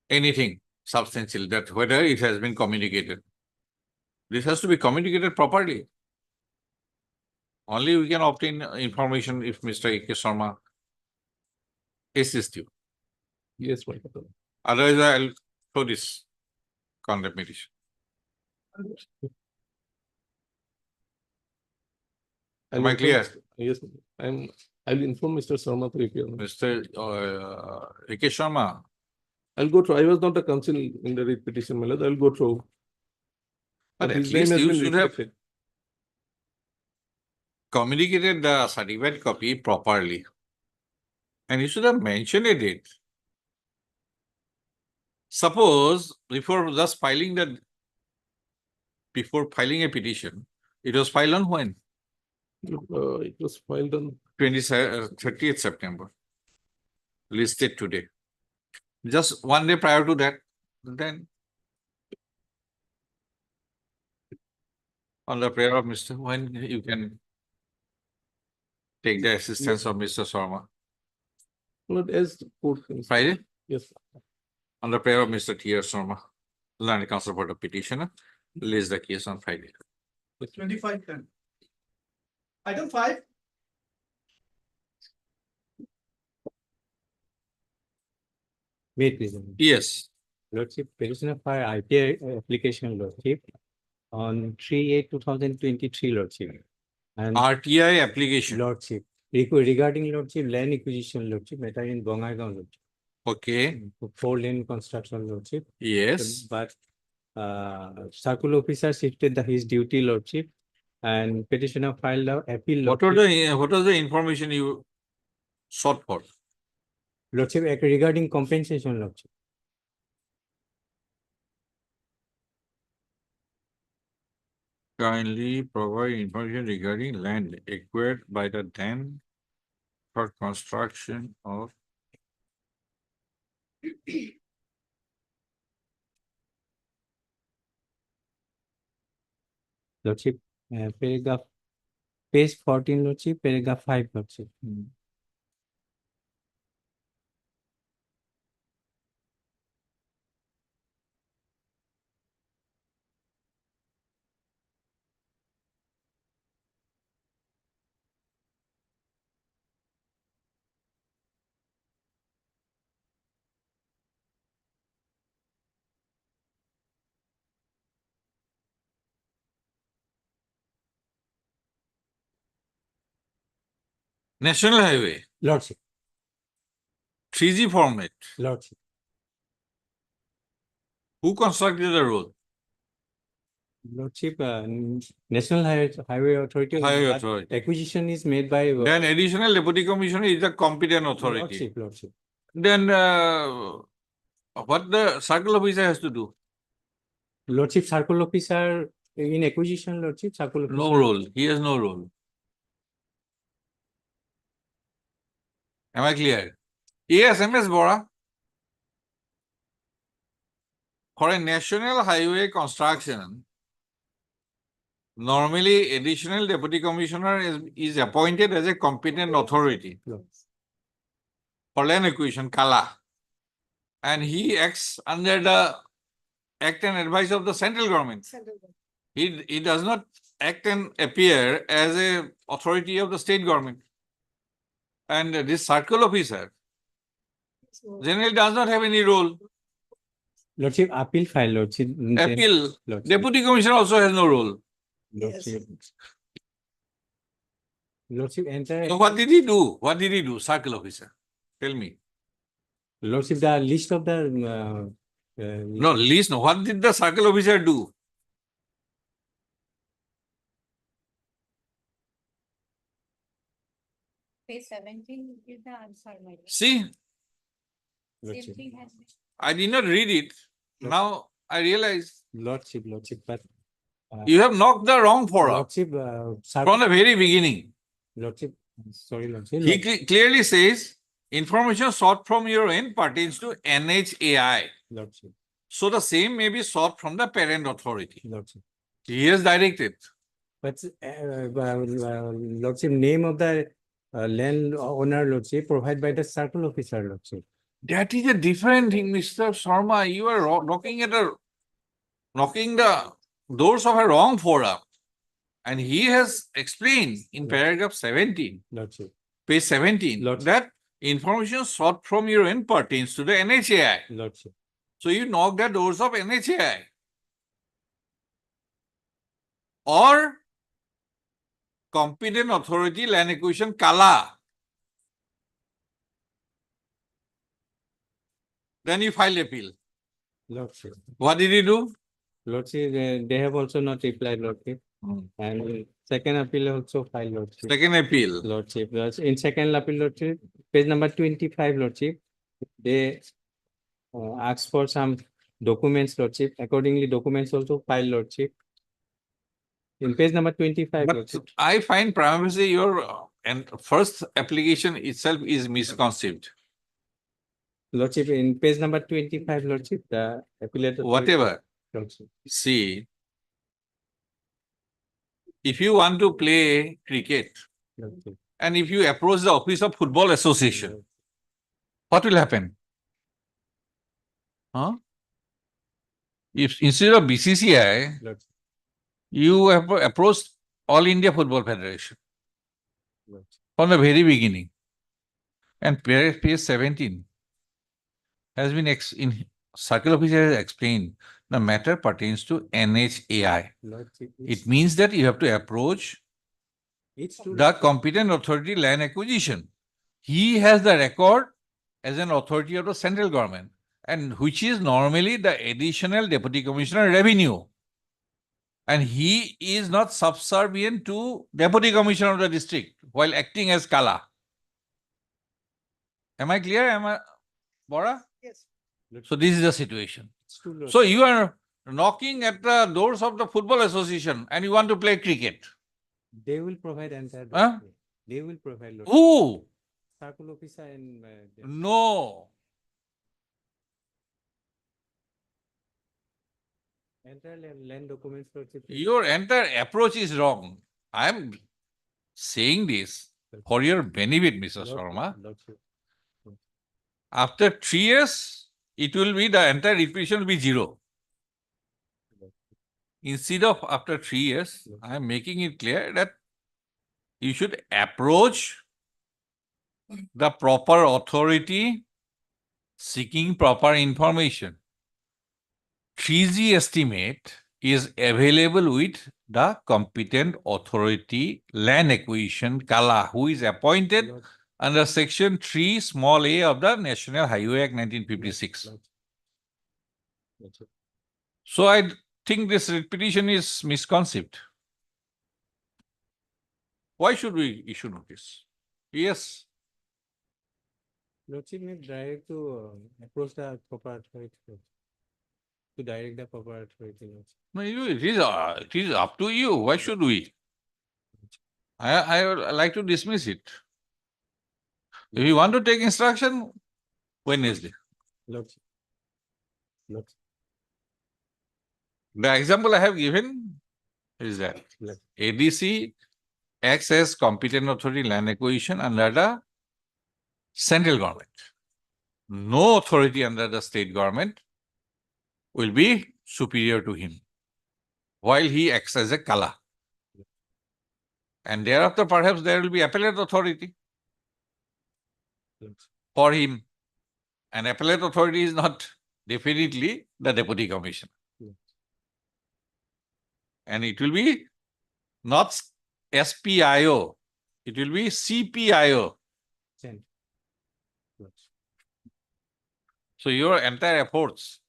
anything substantial that whether it has been communicated. This has to be communicated properly. Only we can obtain information if Mr. A.K. Sharma assists you. Yes, my lord. Otherwise, I'll throw this contemplation. Am I clear? Yes, I'll inform Mr. Sharma to appear. Mr. A.K. Sharma, I'll go through. I was not a counsel in the writ petition, my lord. I'll go through. but But at his name least has you been should have reflected. communicated the certified copy properly. And you should have mentioned a date. Suppose before filing a petition, it was filed on when? It was filed on 30th September. Listed today. Just 1 day prior to that, then on the prayer of Mr. When you can take the assistance of Mr. Sharma. not as court. Friday? Yes. On the prayer of Mr. T.R. Sharma, Learned Counsel for the petitioner, lays the case on Friday. 25 10. Item 5. Wait, please. Yes. Lordship, petitioner for ITI application, Lordship, on 3/8/2023, Lordship. And RTI application. Lordship, regarding Lordship, land acquisition, Lordship, matter in Bongaigaon, Lordship. Okay. 4-lane construction, Lordship. Yes. But circle officer shifted his duty, Lordship, and petitioner filed a appeal. What was the information you sought for? Lordship, regarding compensation, Lordship. Kindly provide information regarding land acquired by the dam for construction of Lordship, paragraph, page 14, Lordship, paragraph 5, Lordship. National Highway, Lordship, 3G format. Lordship. Who constructed the road? Lordship, National Highway Authority. Highway but Authority. Acquisition is made by. Then additional deputy commissioner is the competent authority. Lordship, Lordship. Then what the circle officer has to do? Lordship Circle Officer in acquisition, Lordship Circle Officer. No role. He has no role. Am I clear? Yes, MS Bora. For a national highway construction, normally additional deputy commissioner is appointed as a competent authority for land acquisition, Kala. And he acts under the act and advice of the central government. He does not act and appear as a authority of the state government. And this circle officer generally does not have any role. Lordship appeal file, Lordship. Appeal. Lordship. Deputy commissioner also has no role. Lordship. Lordship enter. So what did he do? What did he do? Circle officer. Tell me. Lordship, the list of the. No, list. No. What did the circle officer do? Page 17 is the answer, my lord. See, Lordship. Same thing has been. I did not read it. Now I realize Lordship, but. you have knocked the wrong forum Lordship, from the very beginning. Lordship, sorry, Lordship. He clearly says information sought from your end pertains to NHAI. Lordship, So the same may be sought from the parent authority. Lordship. He has directed. But Lordship, name of the land owner, Lordship, provided by the circle officer, Lordship. That is a different thing, Mr. Sharma. You are knocking the doors of a wrong forum. And he has explained in paragraph 17, Lordship. page 17, Lordship. that information sought from your end pertains to the NHAI. Lordship. So you knock the doors of NHAI. Or competent authority land acquisition Kala. Then you file appeal. Lordship. What did he do? Lordship, they have also not replied, Lordship. And second appeal also filed, Lordship. Second appeal. Lordship, in second appeal, Lordship, page number 25, Lordship, they ask for some documents, Lordship. Accordingly, documents also filed, Lordship. In page number 25, But Lordship. I find prima facie your and first application itself is misconceived. Lordship, in page number 25, Lordship, the appellate. authority- Whatever. Lordship. See, if you want to play cricket Lordship. and if you approach the office of Football Association, what will happen? Huh? If instead of BCCI, Lordship. you have approached All India Football Federation Lordship. from the very beginning. And page 17 has been in circle officer has explained the matter pertains to NHAI. Lordship, It means that you have to approach it's to the competent authority land acquisition. He has the record as an authority of the central government, and which is normally the additional deputy commissioner revenue. And he is not subservient to deputy commissioner of the district while acting as Kala. Am I clear? Am I, Bora? Yes. So this is the situation. it's to Lordship. So you are knocking at the doors of the Football Association and you want to play cricket. They will provide entire. Huh? document. They will provide. Lordship. Who? Circle officer and. No. Entire land documents, Lordship. Your entire approach is wrong. I am saying this for your benefit, Mr. Sharma. Lordship. After 3 years, it will be the entire repetition will be 0. Instead of after 3 years, I am making it clear that you should approach the proper authority seeking proper information. 3G estimate is available with the competent authority land acquisition Kala, who is appointed under section 3 small a of the National Highway Act 1956. So I think this petition is misconceived. Why should we issue notice? Yes, Lordship may direct to approach the proper authority. To direct the proper authority. no, it is up to you. Why should we? I would like to dismiss it. If you want to take instruction, Wednesday. Lordship. Lordship. The example I have given is that Lordship. ADC acts as competent authority land acquisition under the central government. No authority under the state government will be superior to him while he acts as a Kala. And thereafter, perhaps there will be appellate authority for him. And appellate authority is not definitely the deputy commissioner. And it will be not SPIO, it will be CPIO. Send. So your entire efforts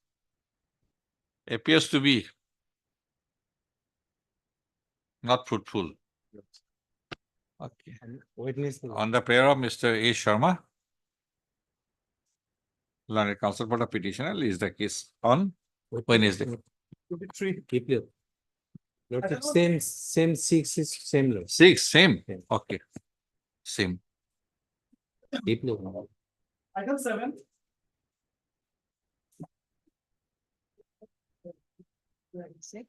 appears to be not fruitful. Okay. Witness. On the prayer of Mr. A. Sharma, learned counsel for the petitioner is the case on Wednesday. 23. April. Lordship, same 6 is same law. 6, same. Same. Okay. Same. April. Item 7. Lordship.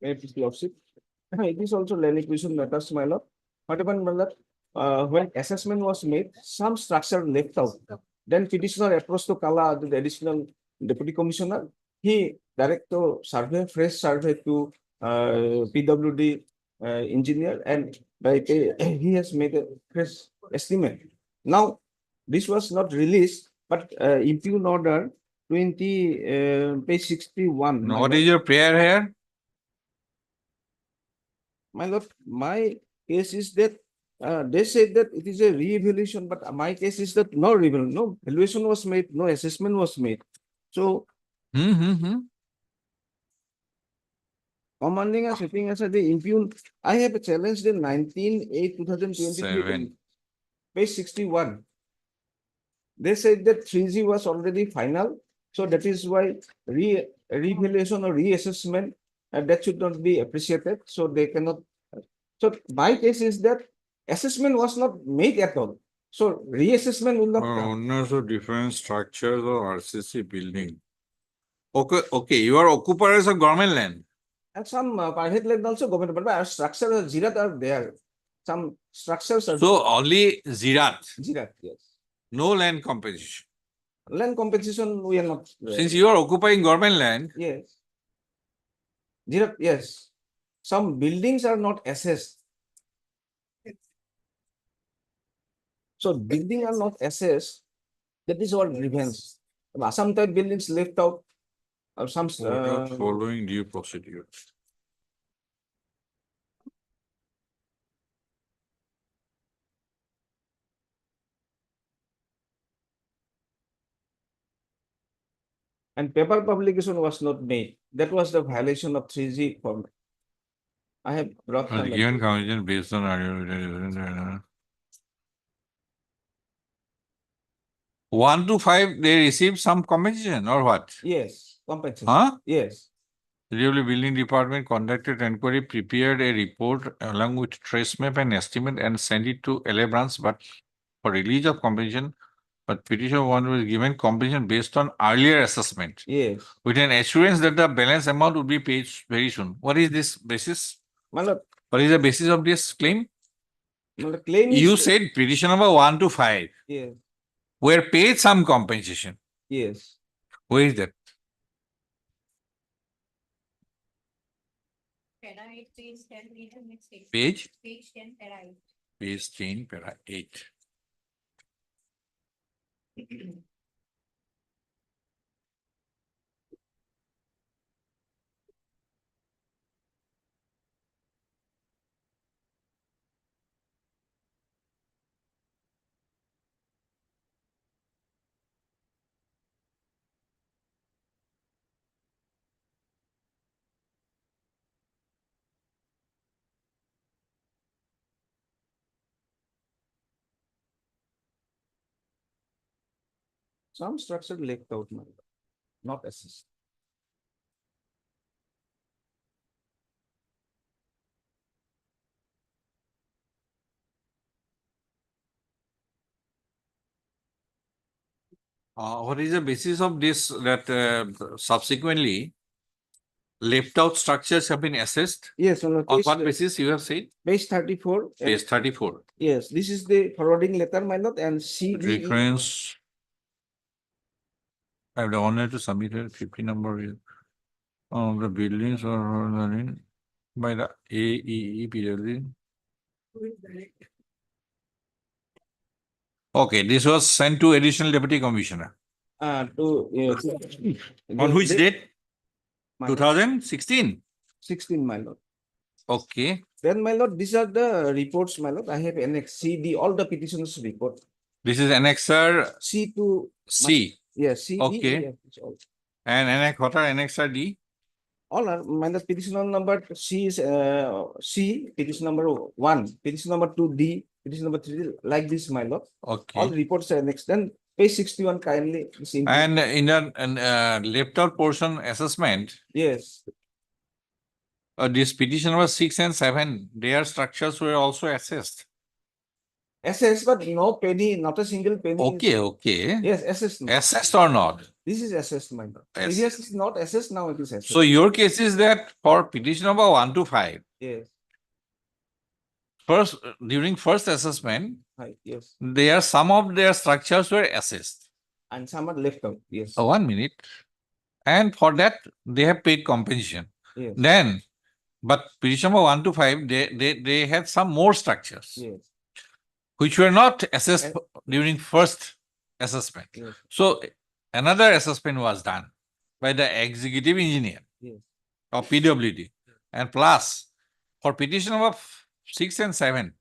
It is also land acquisition matters, my lord. What happened, my lord? When assessment was made, some structure left out. Then petitioner approached to Kala, the additional deputy commissioner. He direct to survey, fresh survey to PWD engineer, and by he has made a fresh estimate. Now, this was not released, but impugn order 20 page 61. Now, what is your prayer here? My lord, my case is that they said that it is a re-evaluation, but my case is that no re-evaluation, no evaluation was made, no assessment was made. So, commanding and sitting as the impugn, I have a challenge in 19/8/2023, 7. page 61. They said that 3G was already final, so that is why re-evaluation or reassessment that should not be appreciated, so they cannot. So my case is that assessment was not made at all, so reassessment will not come. Owners of different structures or RCC building. Okay, you are occupiers of government land. And some private land also government, but our structures Zirat are there. Some structures are So only Zirat, Zirat, yes. no land compensation. Land compensation we are not. Since you are occupying government land, Yes. Zirat, yes. Some buildings are not assessed. So building are not assessed. That is what grievance. Some type buildings left out. Or some. without following due procedure. And paper publication was not made. That was the violation of 3G format. I have brought. Was given commission based on 1 to 5, they received some compensation or what? Yes, compensation. Huh? Yes. Reliable Building Department conducted inquiry, prepared a report along with trace map and estimate and sent it to LA branch, but for release of compensation, but petition one was given compensation based on earlier assessment. Yes. With an assurance that the balance amount would be paid very soon. What is this basis? My lord, What is the basis of this claim? the claim is. You said petition number 1 to 5 Yes. were paid some compensation. Yes. Where is that? Para 8, page 10, meter mistake. Page? Page 10, para 8. Page 10, para 8. Some structure left out, my lord, not assessed. What is the basis of this that subsequently left out structures have been assessed? Yes, my lord. On page- what basis you have said? Page 34. and- Page 34. Yes, this is the forwarding letter, my lord, and CDE. Reference. I have the honor to submit a 50 number of the buildings or running by the AEE PWD. Okay, this was sent to additional deputy commissioner. To, yes. On which They- date? my lord, 2016. 16, my lord. Okay, Then, my lord, these are the reports, my lord. I have annex CD, all the petitioners report. this is annexer C to, C yes, C, D, Okay. E, F, it's all. and what are annexer D? All are, minus petition number C is, C, petition number 1, petition number 2, D, petition number 3, like this, my lord. All Okay. reports are next, then page 61 kindly. this include- And in the left out portion assessment, Yes, this petition number 6 and 7, their structures were also assessed. SS, but no penny, not a single penny. is- Okay, okay. Yes, assessed. now. Assessed or not? This is assessed, my lord. Yes. Previous is not assessed, now it is assessed. So your case is that for petition number 1 to 5, Yes, first, during first assessment, right, yes, some of their structures were assessed. and some are left out, yes, 1 minute. And for that, they have paid compensation. yes, Then, but petition number 1 to 5, they had some more structures, yes, which were not assessed And- during first assessment. yes, So another assessment was done by the executive engineer yes, of PWD. And plus, for petition number 6 and 7,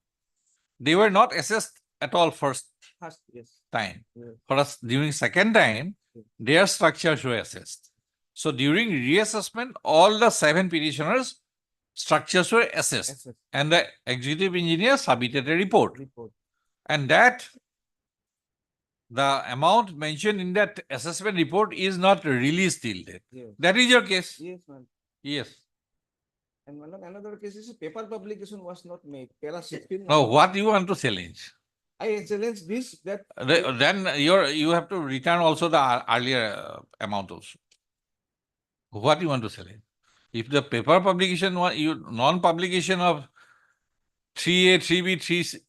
they were not assessed at all first first, yes, time. yes, For us, during second time, their structures were assessed. So during reassessment, all the 7 petitioners' structures were assessed, assessed, and the executive engineer submitted a report. report, And that the amount mentioned in that assessment report is not released till date. yes, That is your case? yes, ma'am. Yes. And one of another case is paper publication was not made, para 16. Now, what you want to challenge? I challenge this, that. Then you have to return also the earlier amount also. What you want to challenge? If the paper publication, non-publication of 3A, 3B, 3C,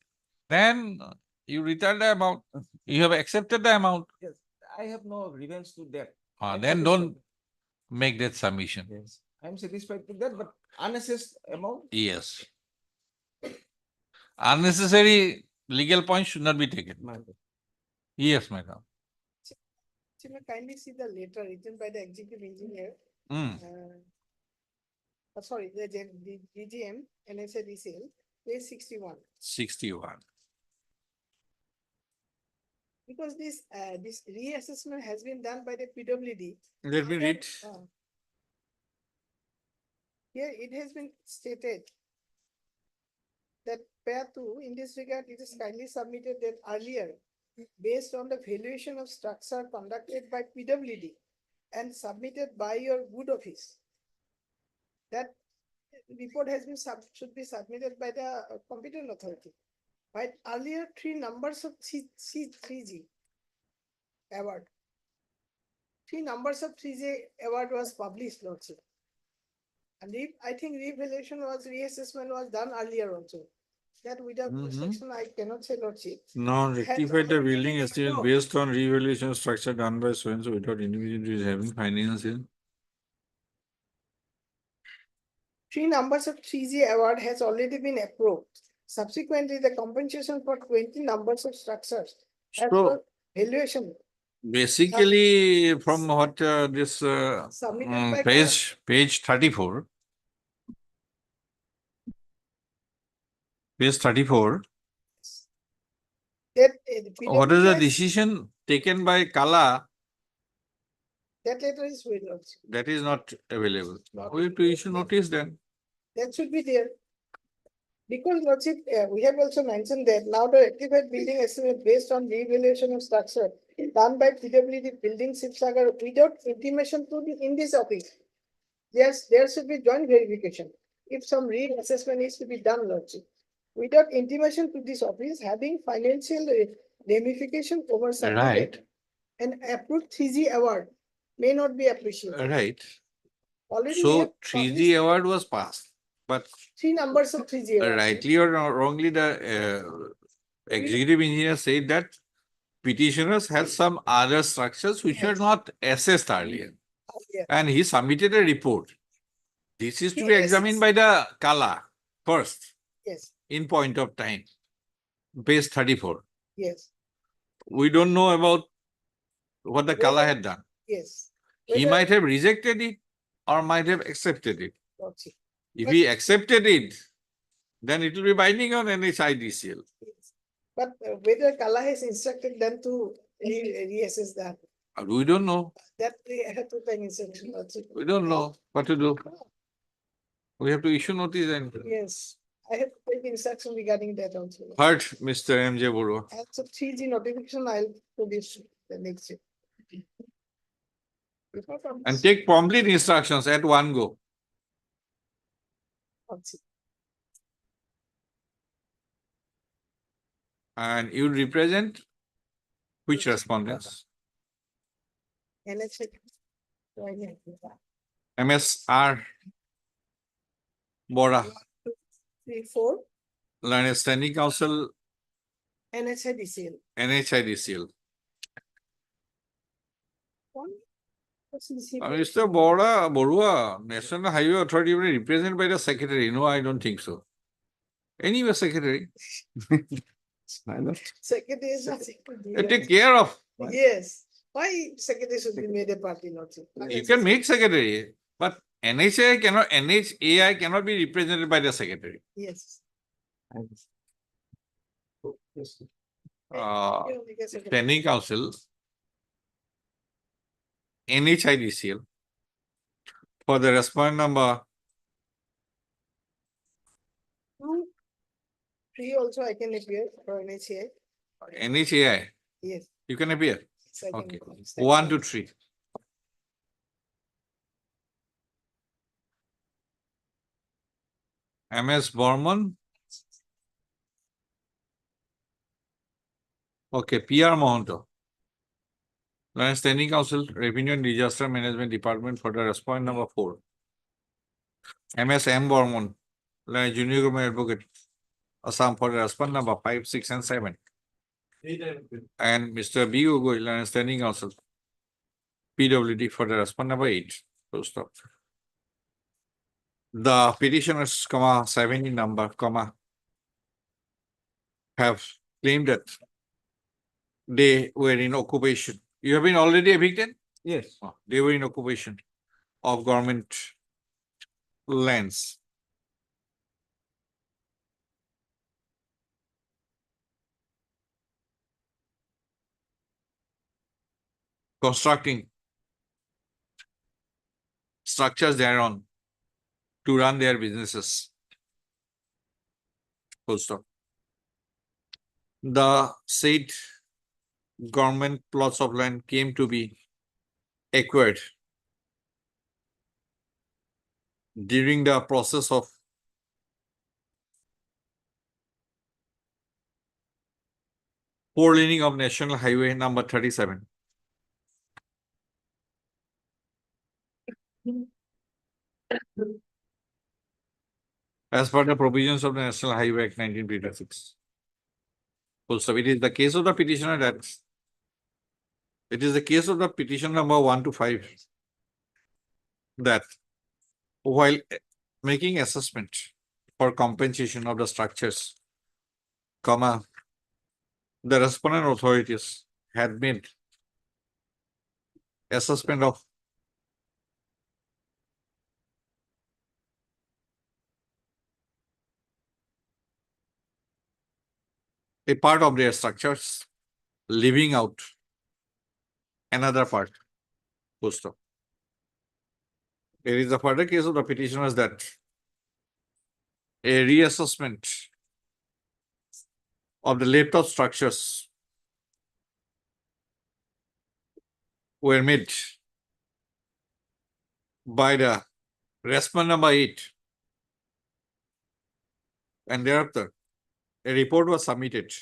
then you return the amount. You have accepted the amount. Yes, I have no grievance to that. I'm Then satisfied. don't make that submission. Yes, I'm satisfied with that, but unassessed amount, Yes. Unnecessary legal points should not be taken. my. Yes, madam. Kindly see the letter written by the executive engineer. Mm. Sorry, the DGM, NSADCL, page 61. 61. Because this reassessment has been done by the PWD. Let me read. Here it has been stated that pair 2, in this regard, it is kindly submitted that earlier, based on the valuation of structure conducted by PWD and submitted by your good office. That report has been should be submitted by the competent authority. But earlier 3 numbers of C3G award. 3 numbers of 3G award was published, Lordship. And I think reassessment was done earlier also. That without section, I cannot say, Lordship. Non-rectified the building estimate No. based on revaluation structure done by so and so without individual having financial. 3 numbers of 3G award has already been approved. Subsequently, the compensation for 20 numbers of structures as So- per valuation Basically, from what this submitted by page 34. Page 34. that What is the PWD decision taken by Kala that letter is with Lordship. that is not available? We have to issue notice then. That should be there. Because Lordship, we have also mentioned that now the rectified building estimate based on revaluation of structure done by PWD Building Shivsagar without intimation to the in this office. Yes, there should be joint verification. If some reassessment is to be done, Lordship, without intimation to this office, having financial ramification over submitted and approved 3G award may not be appreciated. Right. Already we So have 3G published award was passed, but 3 numbers of 3G awards. rightly or wrongly, the executive engineer said that petitioners had some other structures which were Yes. not assessed earlier. Yeah. And he submitted a report. This is to be Yes. examined by the Kala first Yes, in point of time. Page 34. yes, We don't know about what the Kala had done. yes. He Whether- might have rejected it or might have accepted it. Lordship, If But- he accepted it, then it will be binding on NHIDCL. yes. But whether Kala has instructed them to reassess that, We don't know. that we have to take instruction. Lordship. We don't know what to do. We have to issue notice and Yes, I have to take instruction regarding that also. heard Mr. M.J. Burua. And so 3G notification, I'll produce the next year. Before from- And take promptly the instructions at one go. Lordship. And you represent which respondents? NHA. So I need to- MSR Bora, 3, 4, Learned Standing Council, NHIDCL. NHIDCL. 1. Mr. Borua, National Highway Authority will be represented by the secretary. No, I don't think so. Anyway, secretary, Secretary is not secretary. take care of. Yes, why secretary should be made a party, Lordship? You can make secretary, but NHAI cannot be represented by the secretary. Yes. Uh, You make a secretary. Standing Council, NHIDCL, for the respondent number 2, 3 also I can appear for NHA. NHAI, Yes. you can appear. Yes, I can Okay. stand 1 to for- 3. MS Borman. Okay, PR Mohanto. Learned Standing Council, Revenue and Disaster Management Department for the respondent number 4. MS M Borman, Learned Junior Government Advocate, Assam for the respondent number 5, 6 and 7. And Mr. B. Ugoi, Learned Standing Council, PWD for the respondent number 8. Full stop. The petitioners, 17 number, have claimed that they were in occupation. You have been already evicted? Yes. Oh, they were in occupation of government lands. Constructing structures thereon to run their businesses. Full stop. The said government plots of land came to be acquired during the process of four-laning of National Highway number 37. As per the provisions of the National Highway Act 1956. Full stop. It is the case of the petitioner that it is the case of the petition number 1 to 5 that while making assessment for compensation of the structures, the respondent authorities had made assessment of a part of their structures, leaving out another part. Full stop. There is a further case of the petitioners that a reassessment of the left-out structures were made by the respondent number 8. And thereafter, a report was submitted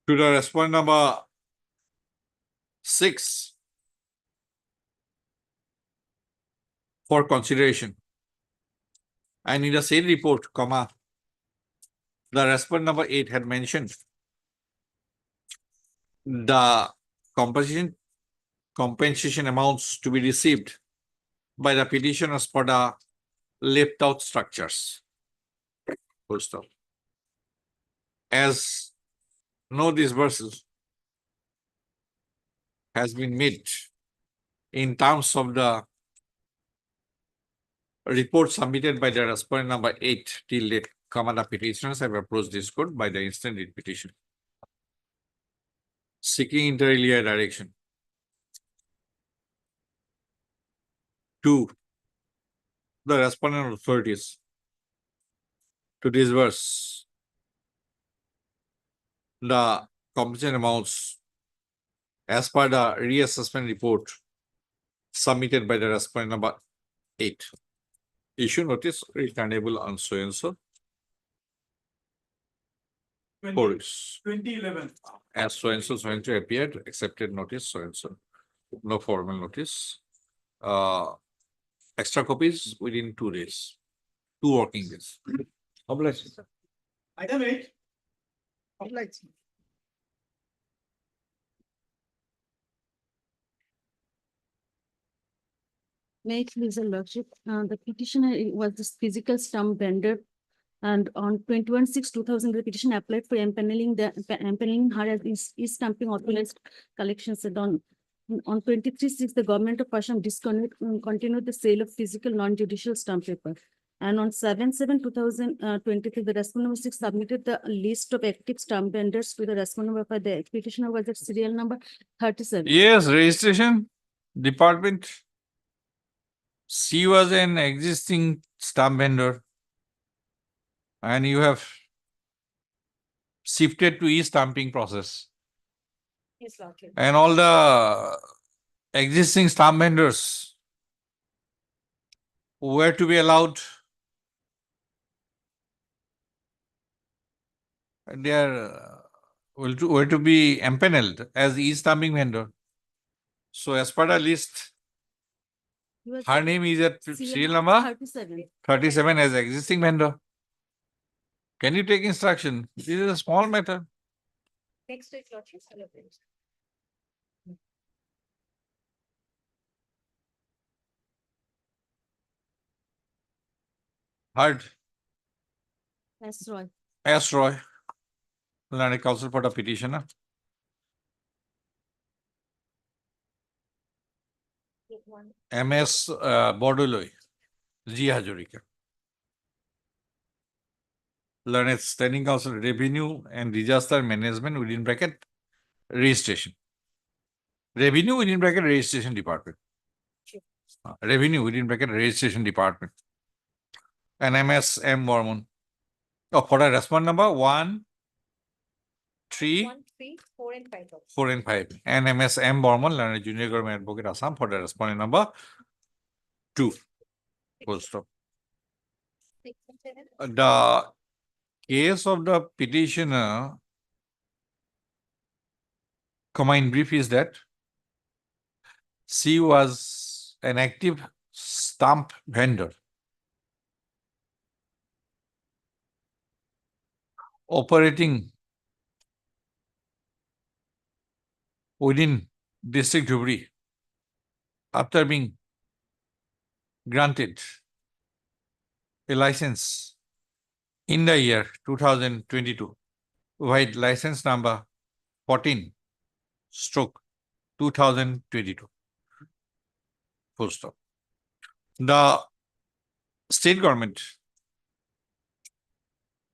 to the respondent number 6 for consideration. And in the same report, comma, the respondent number 8 had mentioned the compensation amounts to be received by the petitioners for the left out structures. Full stop. As no disbursal has been made in terms of the report submitted by the respondent number 8 till date, comma, the petitioners have approached this court by the instant writ petition, seeking inter alia direction to the respondent authorities to disburse the compensation amounts as per the reassessment report submitted by the respondent number 8. Issue notice returnable on so and so. Police. 2011. As so and so appeared, accepted notice so and so. No formal notice. Extra copies within 2 days, 2 working days. Obliged. Item 8. Obliged. May it please your lordship, the petitioner was this physical stamp vendor. And on 21/6/2000, the petition applied for empanelling her as e-stamping authorized collections. And on 23/6, the government of Assam continued the sale of physical non-judicial stamp paper. And on 7/7/2023, the respondent number 6 submitted the list of active stamp vendors to the respondent number 5. The petitioner was at serial number 37. Yes, registration department. She was an existing stamp vendor. And you have shifted to e-stamping process. Yes, Lordship. And all the existing stamp vendors were to be allowed. They are were to be empaneled as e-stamping vendor. So as per the list, He was her name is at serial number 37. 37 as existing vendor. Can you take instruction? This is a small matter. Next week, Lordship. Heard. S. Roy. S. Roy, learned counsel for the petitioner. MS Bordoloi, G. Hazarika. Learned standing counsel revenue and disaster management within bracket registration. Revenue within bracket registration department. Revenue within bracket registration department. And MS M. Bormon. Oh, for the respondent number 1, 3, 1, 3, 4, and 5. 4 and 5. And MS M. Bormon, learned junior government advocate Assam for the respondent number 2. Full stop. 6 and 7. The case of the petitioner, comma in brief, is that she was an active stamp vendor operating within district Dhubri after being granted a license in the year 2022, with license number 14/2022. Full stop. The state government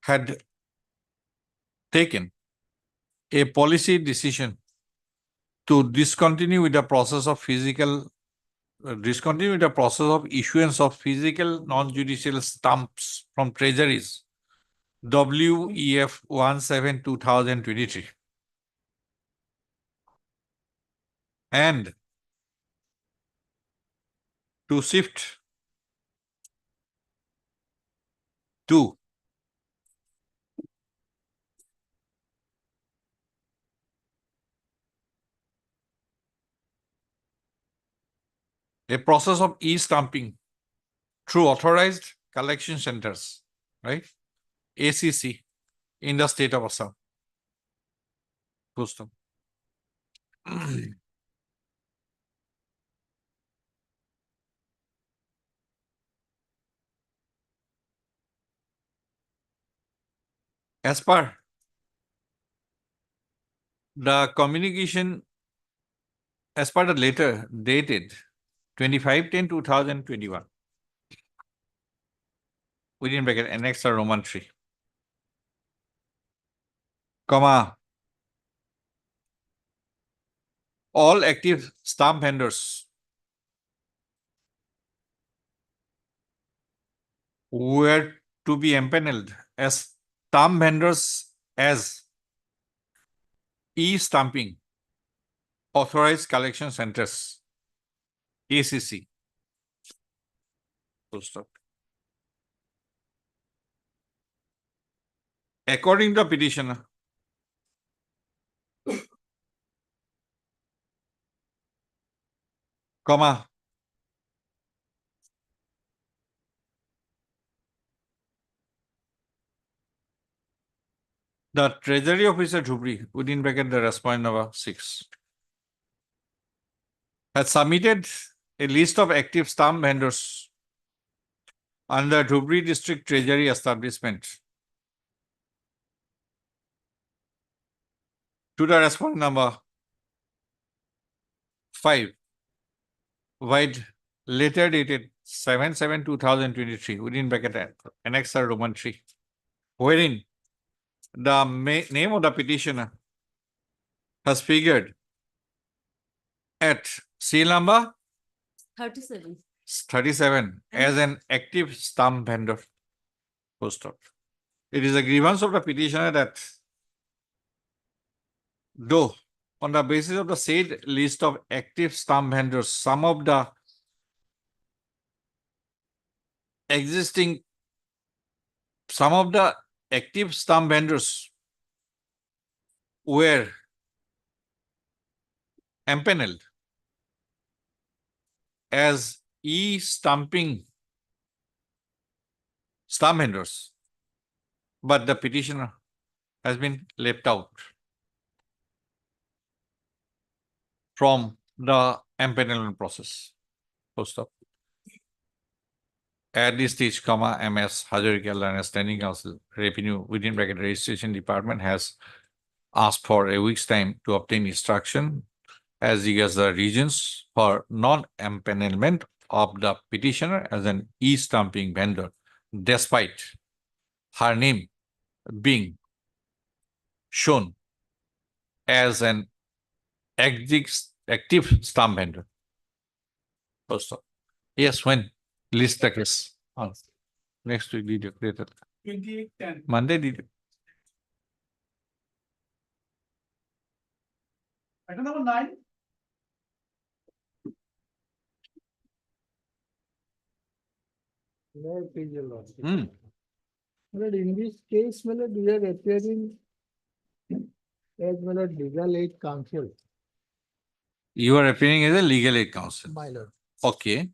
had taken a policy decision to discontinue with the process of issuance of physical non-judicial stamps from treasuries WEF 17/2023. And to shift to a process of e-stamping through authorized collection centers, right? ACC in the state of Assam. Full stop. As per the communication, as per the letter dated 25/10/2021, within bracket annex or Roman 3, comma, all active stamp vendors were to be empaneled as stamp vendors as e-stamping authorized collection centers, ACC. Full stop. According to the petitioner, comma, the Treasury Officer Dhubri, within bracket the respondent number 6, has submitted a list of active stamp vendors under Dhubri District Treasury Establishment to the respondent number 5, wide letter dated 7/7/2023, within bracket annex Roman 3, wherein the name of the petitioner has figured at serial number 37. 37 as an active stamp vendor. Full stop. It is a grievance of the petitioner that though on the basis of the said list of active stamp vendors, some of the active stamp vendors were empaneled as e-stamping stamp vendors, but the petitioner has been left out from the empanelment process. Full stop. At this stage, comma, MS Hazarika Lana Standing Council Revenue within bracket Registration Department has asked for a week's time to obtain instruction as regards the reasons for non-empanelment of the petitioner as an e-stamping vendor, despite her name being shown as an active stamp vendor. Full stop. Yes, when? List the case. Next week, did you create it? 2810. Monday, did you? Item number 9. Hmm. But in this case, we are appearing as legal aid counsel, You are appearing as a legal aid counsel. my lord. Okay.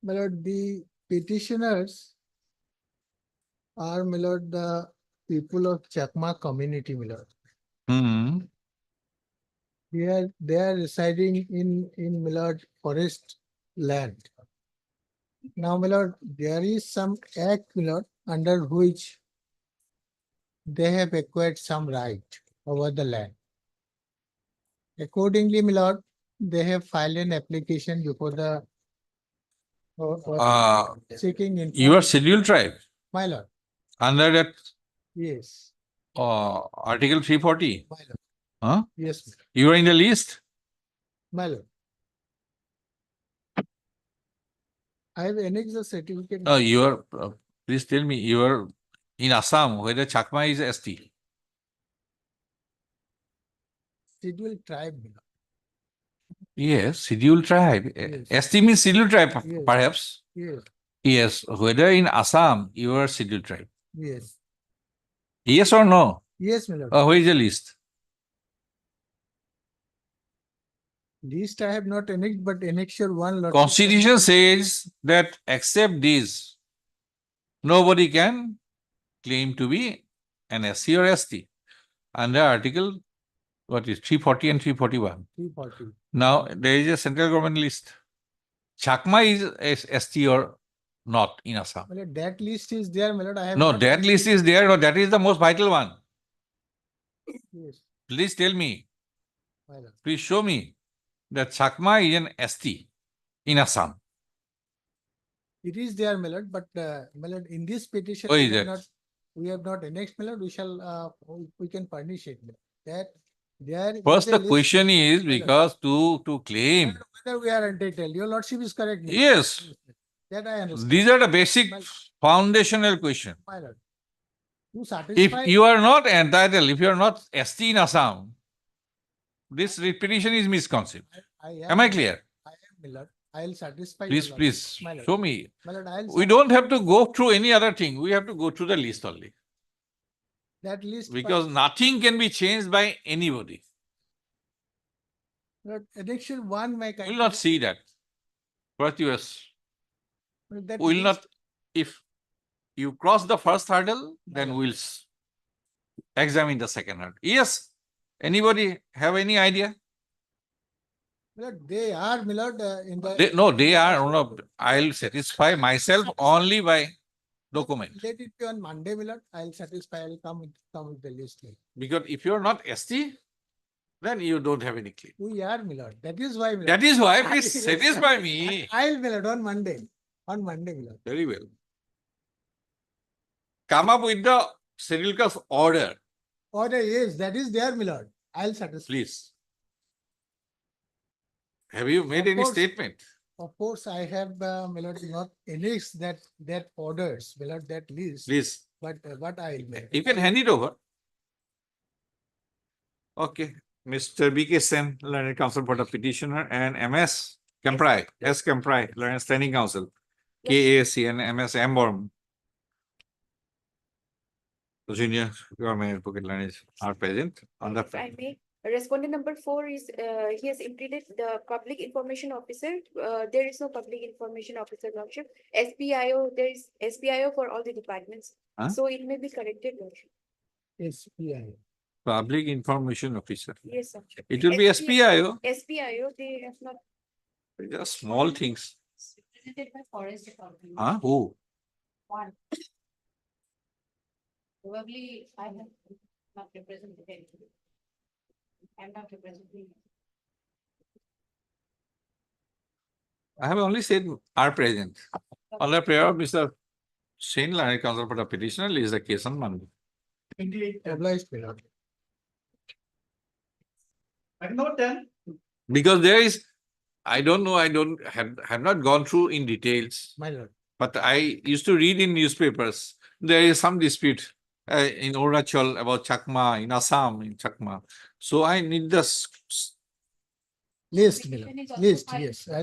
My lord, the petitioners are, my lord, the people of Chakma community, my lord. Hmm. They are residing in my lord, forest land. Now, my lord, there is some act, my lord, under which they have acquired some right over the land. Accordingly, my lord, they have filed an application before the seeking You are scheduled tribe my lord. under that Yes, Article 340. my lord. Huh? Yes, You are in the list. my lord. I have annexed the certificate. You are, please tell me, you are in Assam, whether Chakma is ST. Scheduled tribe, my lord. Yes, scheduled tribe. Yes. ST means scheduled tribe, Yes. perhaps. Yes, Yes, whether in Assam you are scheduled tribe. yes, Yes or no? yes, my lord. Where is the list? List I have not annexed, but annexure one. lordship- Constitution says that except these, nobody can claim to be an SC or ST under Article, what is 340 and 341. 340. Now, there is a central government list. Chakma is ST or not in Assam. My lord, that list is there, my lord. I have No, not that list is there. No, that is the most vital one. Yes, Please tell me, my lord. please show me that Chakma is an ST in Assam. It is there, my lord, but my lord, in this petition, Where we is have that? not, we have not annexed, my lord. We shall, we can furnish it. my lord. That there. is First, a the list, question is my lord. because to claim, Whether we are entitled, your lordship is correct. my lord. yes, That I understand. these are the basic My- foundational question. My lord. To If satisfy. you are not entitled, if you are not ST in Assam, this petition is misconceived. Am I clear? I am, my lord. I'll satisfy. your Please, lordship. please, My lord. show me. My lord, I'll. We don't have to go through any other thing. We have to go through the list only. That list. Because nothing can be changed by anybody. Lord, annexure one, my. We will not see that. First, you That will list- not, if you cross the first hurdle, then we'll examine the second hurdle. Yes. Anybody have any idea? my lord, they are, my lord, in the. They are, no, I'll satisfy myself only by document. Let it be on Monday, my lord. I'll satisfy. I'll come with the list. Because if you're not ST, then you don't have any claim. We are, my lord. That is why. my lord. That is why, please Yes, satisfy sir. me. I'll, my lord, on Monday. On Monday, my lord. Very well. Come up with the schedule class order, Order, yes, that is there, my lord. I'll satisfy. please. Have you made Of any course. statement? Of course, I have, my lord, not annexed that orders, my lord, that list. Please, But what I'll make. you can hand it over. Okay, Mr. B.K. Sen, Learned Counsel for the petitioner, and MS Kemprai, S. Kemprai, Learned Standing Counsel, KAC and MS Amborm. Junior Government Advocate Learned are present on the. If I may, respondent number 4 is, he has implemented the public information officer. There is no public information officer, lordship. SPIO, there is SPIO for all the departments. Huh? So it may be corrected, lordship. SPI. Public Information Officer. Yes, sir. It will be SPIO, SPIO, they have not. just small things. Represented by forest department. Huh? Who? One. Probably I have not represented anything. I'm not representing. I have only said are present. On the prayer of Mr. Sen, Learned Counsel for the petitioner, is the case on Monday. Indeed, Obliged, my lord. I know 10. Because there is, I don't know, I don't have not gone through in details, My lord. but I used to read in newspapers. There is some dispute in Arunachal about Chakma, in Assam, in Chakma. So I need the List, my lord. Petition is also List, filed. yes. My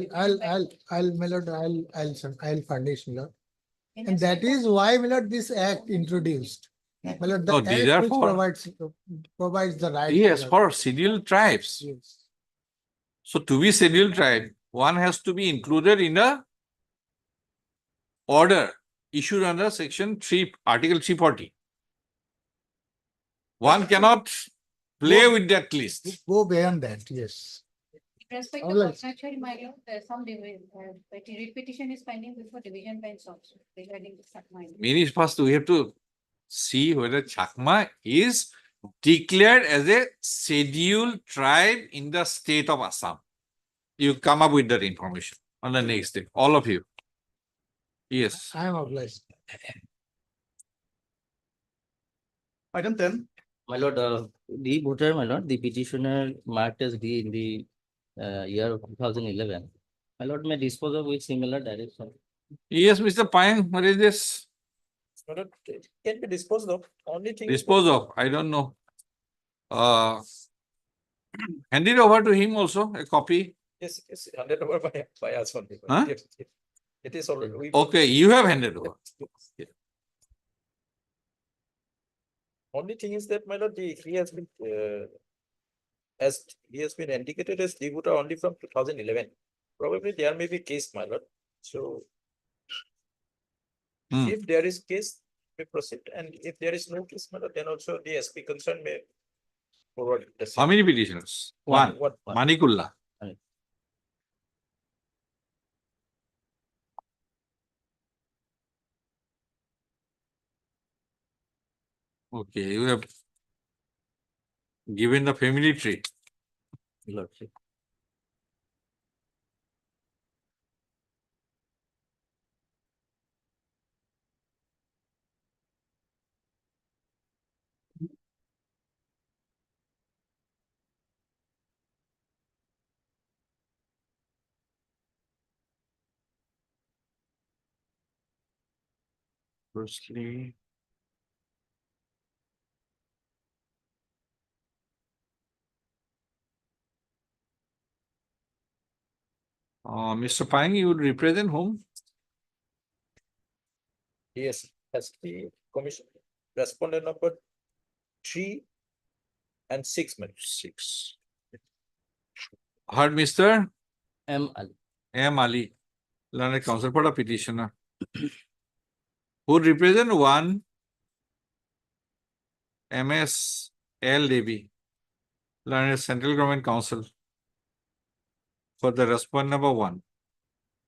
lord, I'll furnish, my lord. In And the that state of- is why, my lord, this act introduced. My lord, the No, these act are which for- provides the right. yes, my lord. for scheduled tribes. Yes. So to be scheduled tribe, one has to be included in a order issued under section 3, article 340. One cannot play with that list. Go beyond that, yes. With respect to Alright. contractual, my lord, some repetition is pending before division bench also regarding the submarine. Means first we have to see whether Chakma is declared as a scheduled tribe in the state of Assam. You come up with that information on the next day, all of you. Yes. I am obliged. Item 10. My lord, the voter, my lord, the petitioner marked as D in the year of 2011. My lord may dispose of with similar direction. Yes, Mr. Pine, what is this? But it can be disposed of, only thing. Dispose of, I don't know. Hand it over to him also, a copy. Yes, yes, handed over by us only. Huh? Yes, it is already. Okay, you have handed over. Only thing is that, my lord, he has been, as he has been indicated as debuter only from 2011. Probably there may be case, my lord. So Hmm. if there is case, we proceed, and if there is no case, my lord, then also the SP concern may forward the same. How many petitioners? One. One. Manikulla. Okay, you have given the family tree. Lordship. Firstly. Mr. Pang, you would represent whom? Yes, SP commission, respondent number 3 and 6, my lord. 6. Heard Mr. M. Ali. M. Ali, learned counsel for the petitioner. Who represent 1 MS L. Devi, learned central government council for the respondent number 1.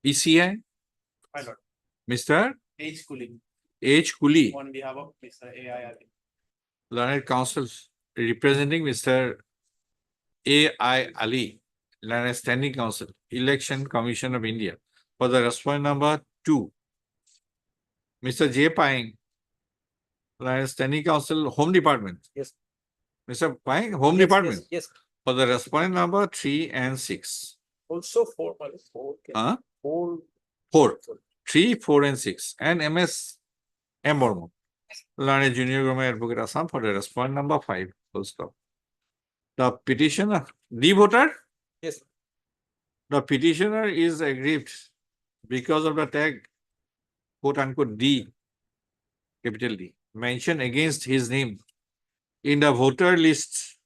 ECI, My lord. Mr. H. Cooling H. Cooley, on behalf of Mr. AIR. learned counsel representing Mr. A.I. Ali, learned standing counsel, Election Commission of India for the respondent number 2. Mr. J. Pang, learned standing counsel, Home Department. Yes. Mr. Pang, Home Yes, Department Yes, for the respondent number 3 and 6. also 4, my lord, 4. Huh? 4. 4. 3, 4, and 6. And MS M. Bormo, learned junior government advocate Assam for the respondent number 5. Full stop. The petitioner, the voter, Yes, the petitioner is aggrieved because of the tag, quote unquote, D, capital D, mentioned against his name in the voter list.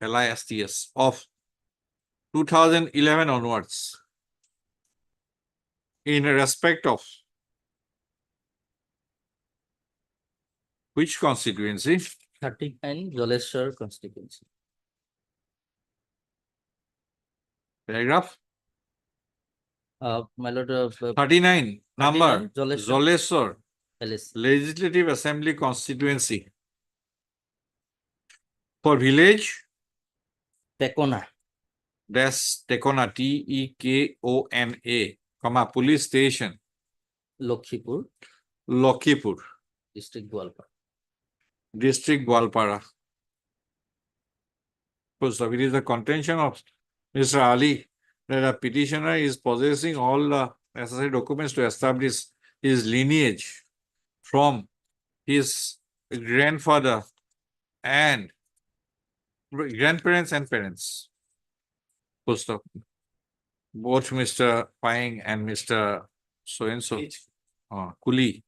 LISTS of 2011 onwards in respect of which constituency? 39 Joleshwar constituency. Paragraph My lord, 39, number, 39, Joleshwar. Joleshwar Alice. Legislative Assembly constituency for village Tekona. dash Tekona, TEKONA, comma, police station, Lokshipur, Lokipur, district Gwalpar. district Gwalpara. So it is the contention of Mr. Ali that a petitioner is possessing all the necessary documents to establish his lineage from his grandfather and grandparents and parents. Full stop. Both Mr. Pang and Mr. So-and-so, Cooley,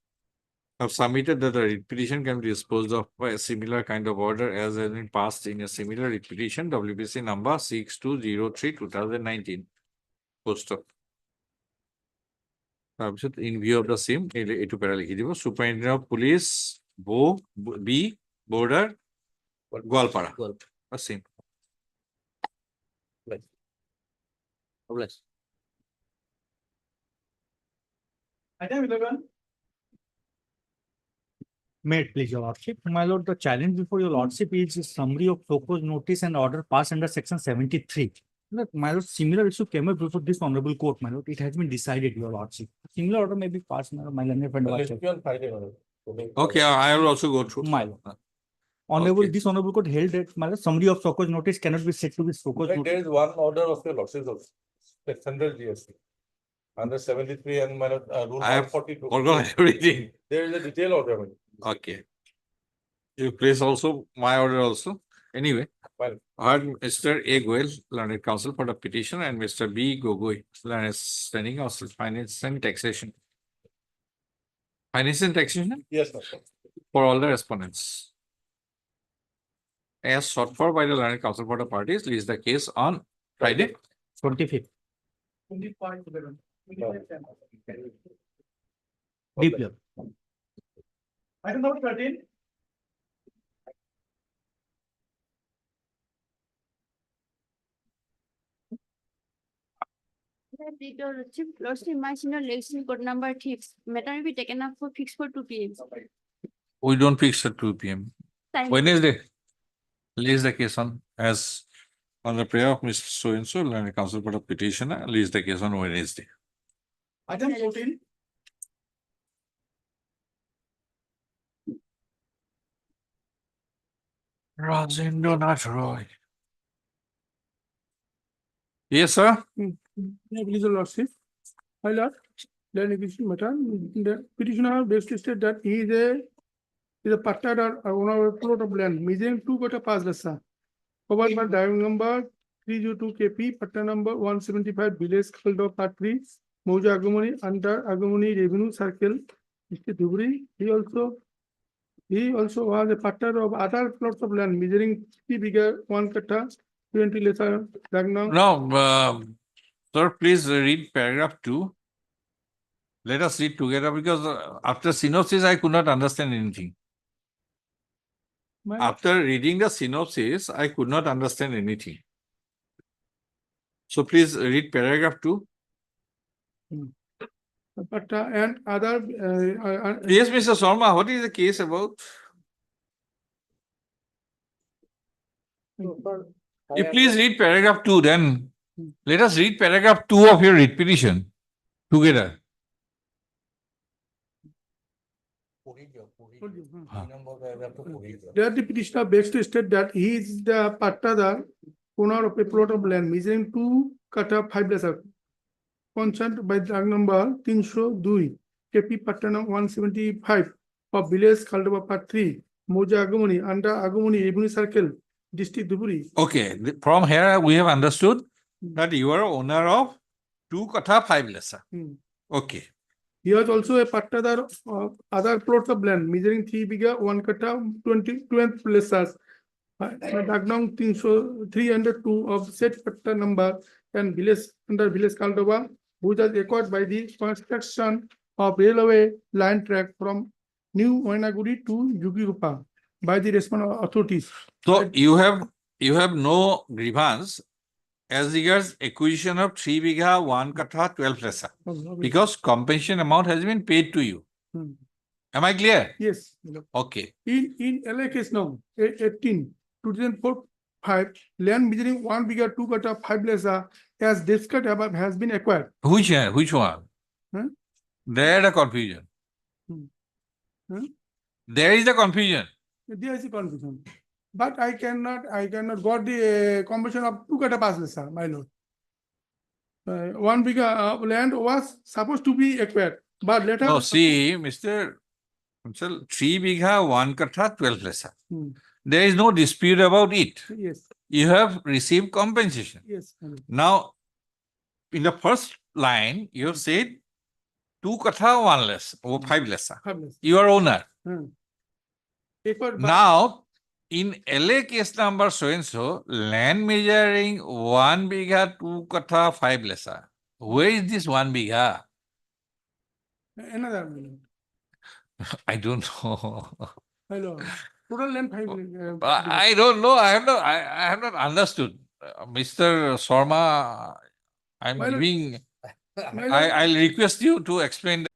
have submitted that the writ petition can be disposed of by a similar kind of order as has been passed in a similar writ petition, WBC number 6203/2019. Full stop. In view of the same, এইটো পেৰা লিখি দিব, Superintendent of Police, B, Border, Gwalpara. The same. Obliged. Item 11. May it please your lordship. My lord, the challenge before your lordship is a summary of proposed notice and order passed under section 73. Look, my lord, similar issue came up before this honorable court, my lord. It has been decided, your lordship. Similar order may be passed, my lord, my learned friend. let me on Friday, my lord. Okay, I will also go through. My lord. Honorable, Okay. this honorable court held that, my lord, summary of so notice cannot be said to be so In fact, there notice. is one order of your lordship also, that's under GST. Under 73 and rule I have 142. forgot everything. There is a detail order. Okay. You place also my order also. Anyway, Fine. I heard Mr. A. Goel, learned counsel for the petition, and Mr. B. Gogoi, learned standing counsel, finance and taxation. Finance and taxation Yes, sir. for all the respondents. As sought for by the learned counsel for the parties, release the case on Friday. 25th. 25 to 11. Deep level. Item number 13. Lordship, my senior legislation code number 6, matter will be taken up for fixed for 2 p.m. We don't fix at 2 p.m. Time. Wednesday. Release the case on as on the prayer of Mr. So-and-so, learned counsel for the petitioner, release the case on Wednesday. Item 14. Rajendra Nath Roy. Yes, sir. Please, your lordship. My lord, the negation matter, the petitioner begs to state that he is a partner or owner of a plot of land measuring 2.5 lessa. Covered by diagram number 302 KP, patta number 175, village Khaldo Part 3, Moja Agumani, under Agumani Revenue Circle, Mr. Dubri. He also was a partner of other plots of land measuring 3 bigger, 1 katta, 20 lesser, diagram. No, sir, please read paragraph 2. Let us read together because after synopsis, I could not understand anything. After reading the synopsis, I could not understand anything. So please read paragraph 2. But and other Yes, Mr. Sharma, what is the case about? You please read paragraph 2, then let us read paragraph 2 of your writ petition together. There the petitioner begs to state that he is the partner owner of a plot of land measuring 2 katta 5 lesser. Concerned by drag number 302, KP Pattanam 175 of village Kaldova Part 3, Moja Agumani, under Agumani Revenue Circle, District Dhuburi. Okay, from here we have understood that you are owner of 2 katta 5 lesser. Okay. He was also a partner of other plots of land measuring 3 bigger, 1 katta 20 lessers. Dagnam 302 of said patta number and village under village Kaldova, which was acquired by the construction of railway line track from New Wainaguri to Yugirupa by the responding authorities. So you have no grievance as regards acquisition of 3 bigha 1 katta 12 lesser because compensation amount has been paid to you. Am I clear? Yes. Okay. In LA case now, 18, 2004-5, land measuring 1 bigger 2 katta 5 lesser as described above has been acquired. Which one? Huh? There the confusion. Huh? There is the confusion. There is a confusion. But I cannot got the conversion of 2 katta 5 lesser, my lord. 1 bigger land was supposed to be acquired, but later. No, see, Mr. 3 bigha 1 katta 12 lesser. There is no dispute about it. Yes. You have received compensation. Yes. Now, in the first line, you have said 2 katta 1 less or 5 lesser. You are owner. Now, in LA case number so and so, land measuring 1 bigha 2 katta 5 lesser. Where is this 1 bigha? Another. I don't know. Hello. Total land 5. I don't know. I have not understood. Mr. Sharma, I'm giving. I'll request you to explain.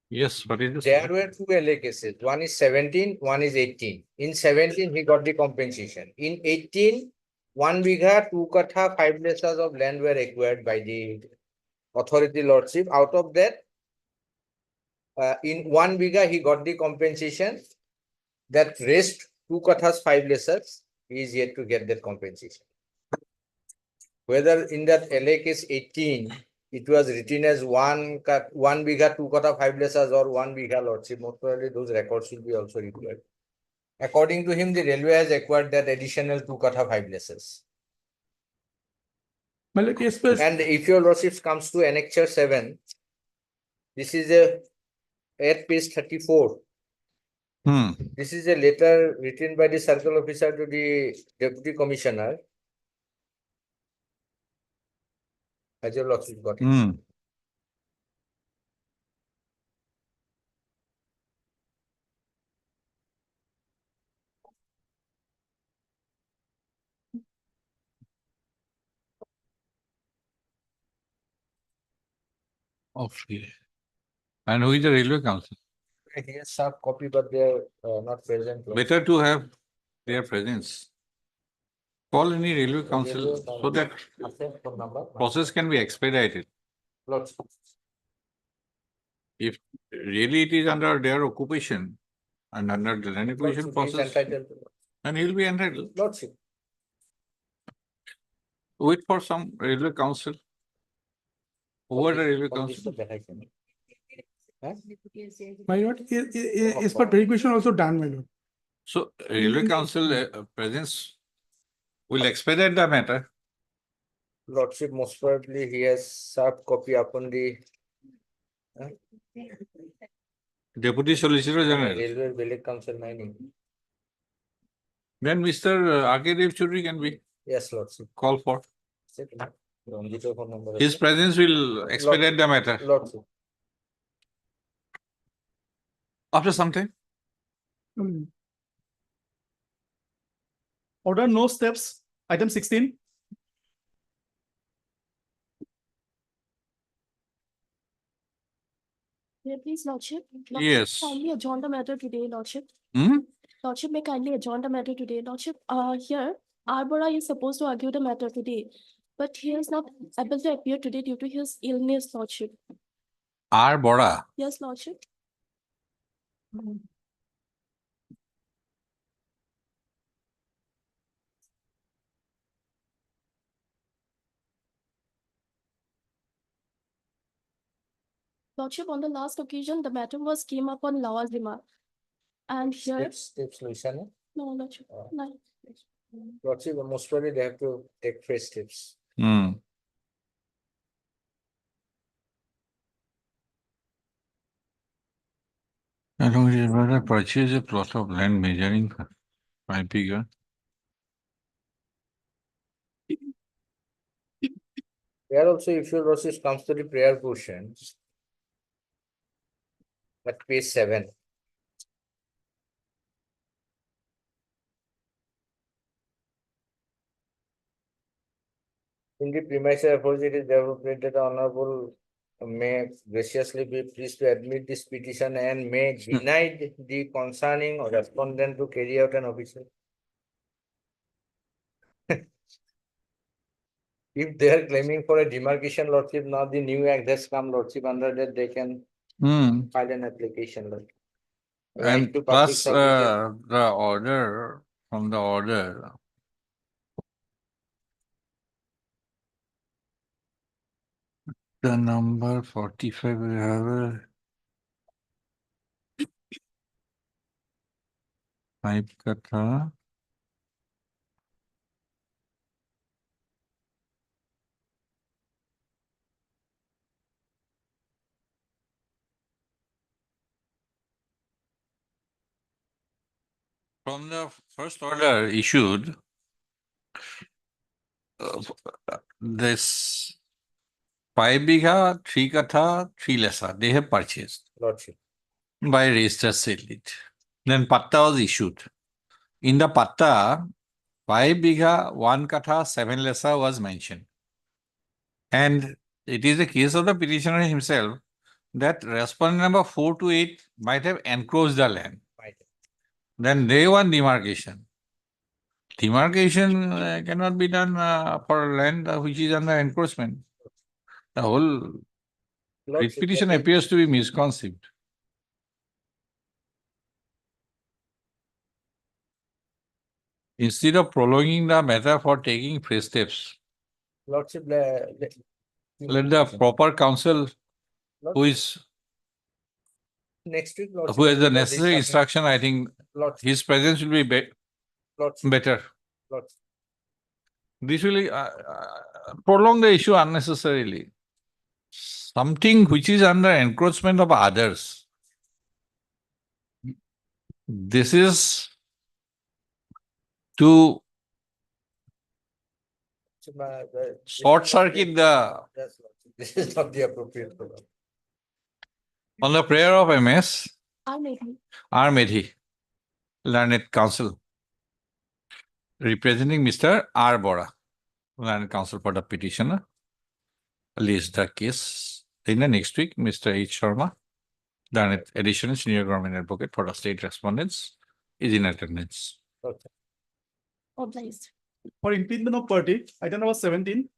Yes, what is this? There were 2 LA cases. One is 17, one is 18. In 17, he got the compensation. In 18, 1 bigha 2 katta 5 lessers of land were acquired by the authority lordship. Out of that, in 1 bigha, he got the compensation. That rest 2 kattas 5 lessers, he is yet to get that compensation. whether in that LA case 18, it was written as 1 bigha 2 kata 5 lesas or 1 bigha lordship, most probably those records will be also required. According to him, the railway has acquired that additional 2 kata 5 lesas. Malad, yes, but And if your lordship comes to annexure 7, this is a at page 34. This is a letter written by the circle officer to the deputy commissioner. Has your lordship got it? Okay. And who is the railway council? He has some copy, but they are not present. Better to have their presence. Call any railway council so that process can be expedited. If really it is under their occupation and under the land acquisition process, then he'll be entitled. Lordship. Wait for some railway council. Over the railway council. my lord, is for verification also done, my lord. So railway council presence will expedite the matter. Lordship, most probably he has served copy upon the Deputy Solicitor General. Railway Village Council mining. Then Mr. R.K. Dev Choudhury can be Yes, Lordship. called for. Ranjito phone number. His presence will expedite the matter. Lordship. After some time. Order no steps, item 16. Yeah, please, Lordship. Yes. Kindly adjourn the matter today, Lordship. Hmm? Lordship may kindly adjourn the matter today, Lordship. Here, Arbora is supposed to argue the matter today, but he is not able to appear today due to his illness, Lordship. R. Bora. Yes, Lordship. Lordship, on the last occasion, the matter was came up on Lawazima. And here, Steps, Luciana. no, Lordship, no. Lordship, most probably they have to take fresh steps. Hmm. I don't remember purchase a plot of land measuring 5 bigha. There also, if your lordship comes to the prayer portion, at page 7. In the premises of it is demonstrated, Honorable may graciously be pleased to admit this petition and may deny the concerning or respondent to carry out an official. If they are claiming for a demarcation lordship, now the new act has come lordship, under that they can file an application. Lordship. Right And to public plus submission. the order from the order. The number 45 we have a 5 katha. From the first order issued, this 5 bigha, 3 katha, 3 lesa, they have purchased Lordship. by registered sale deed. Then patta was issued. In the patta, 5 bigha, 1 katha, 7 lesa was mentioned. And it is the case of the petitioner himself that respondent number 4 to 8 might have encroached the land. Then they want demarcation. Demarcation cannot be done for land which is under encroachment. The whole writ petition appears to be misconceived. Instead of prolonging the matter for taking fresh steps, Lordship, Let the proper counsel who is, next week. Lordship, who has the because this necessary submit- instruction, I think Lordship, his presence will be Lordship, better. Lordship. This will prolong the issue unnecessarily. Something which is under encroachment of others. This is to short circuit the, Yes, Lordship. This is not the appropriate forum. on the prayer of MS, I made him. R. Medhi, Learned Counsel, representing Mr. R. Bora, Learned Counsel for the petitioner, leads the case. In the next week, Mr. H. Sharma, Learned Additional Senior Government Advocate for the state respondents, is in attendance. Okay. Obliged. For impediment of party, item number 17.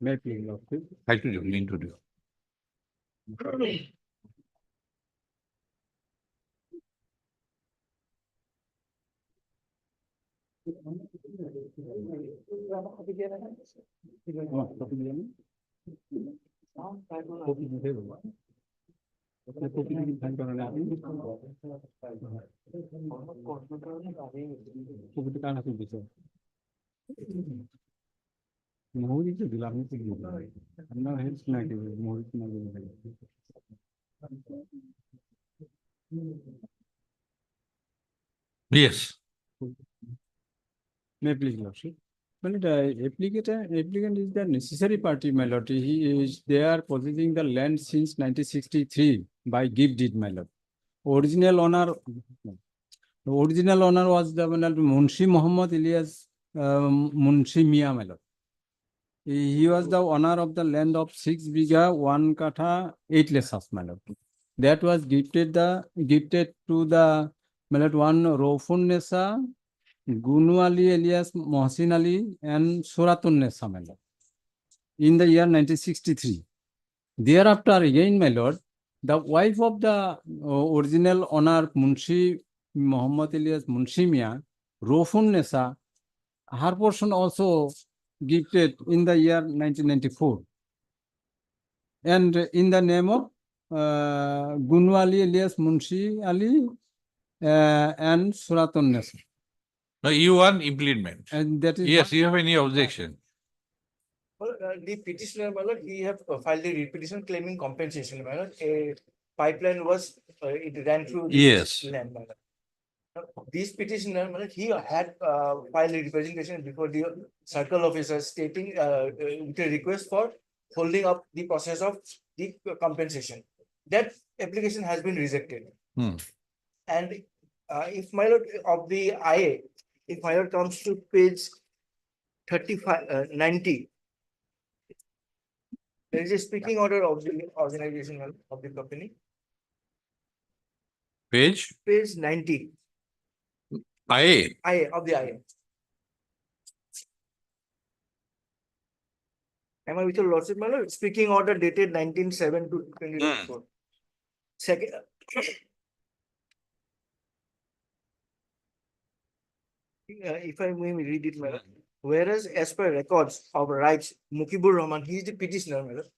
May I please, Lordship? I to do, lean to do. Mohuri to দিলাম আমি তো দিলাম আপনার help না কি mohuri না Yes. May I please, Lordship? Well, the applicant is the necessary party, my lord. He is, they are possessing the land since 1963 by gift deed, my lord. Original owner was the Munshi Muhammad Ilyas Munshi Mia, my lord. He was the owner of the land of 6 biga 1 katha 8 lesas, my lord. That was gifted to the my lord one Rofun Nessa, Gunu Ali alias Mohsin Ali and Suratun Nessa, my lord, in the year 1963. Thereafter again, my lord, the wife of the original owner Munshi Muhammad Ilyas Munshi Mia, Rofun Nessa, her portion also gifted in the year 1994. And in the name of Gunu Ali alias Munshi Ali and Suratun Nessa. No, you want implement. And that is Yes, you have any objection? Well, the petitioner, my lord, he have filed a petition claiming compensation, my lord. A pipeline was, it ran through Yes. this land, my lord. Now, this petitioner, my lord, he had filed a representation before the circle officer stating with a request for holding up the process of the compensation. That application has been rejected. And if my lord of the IA, if my lord comes to page 90, there is a speaking order of the organization of the company. Page? Page 90, IA. of the IA. Am I with your lordship, my lord? Speaking order dated 19/7 to 2024. Second. If I may read it, my lord. Whereas as per records of rights, Mukibur Rahman, he is the petitioner, my lord.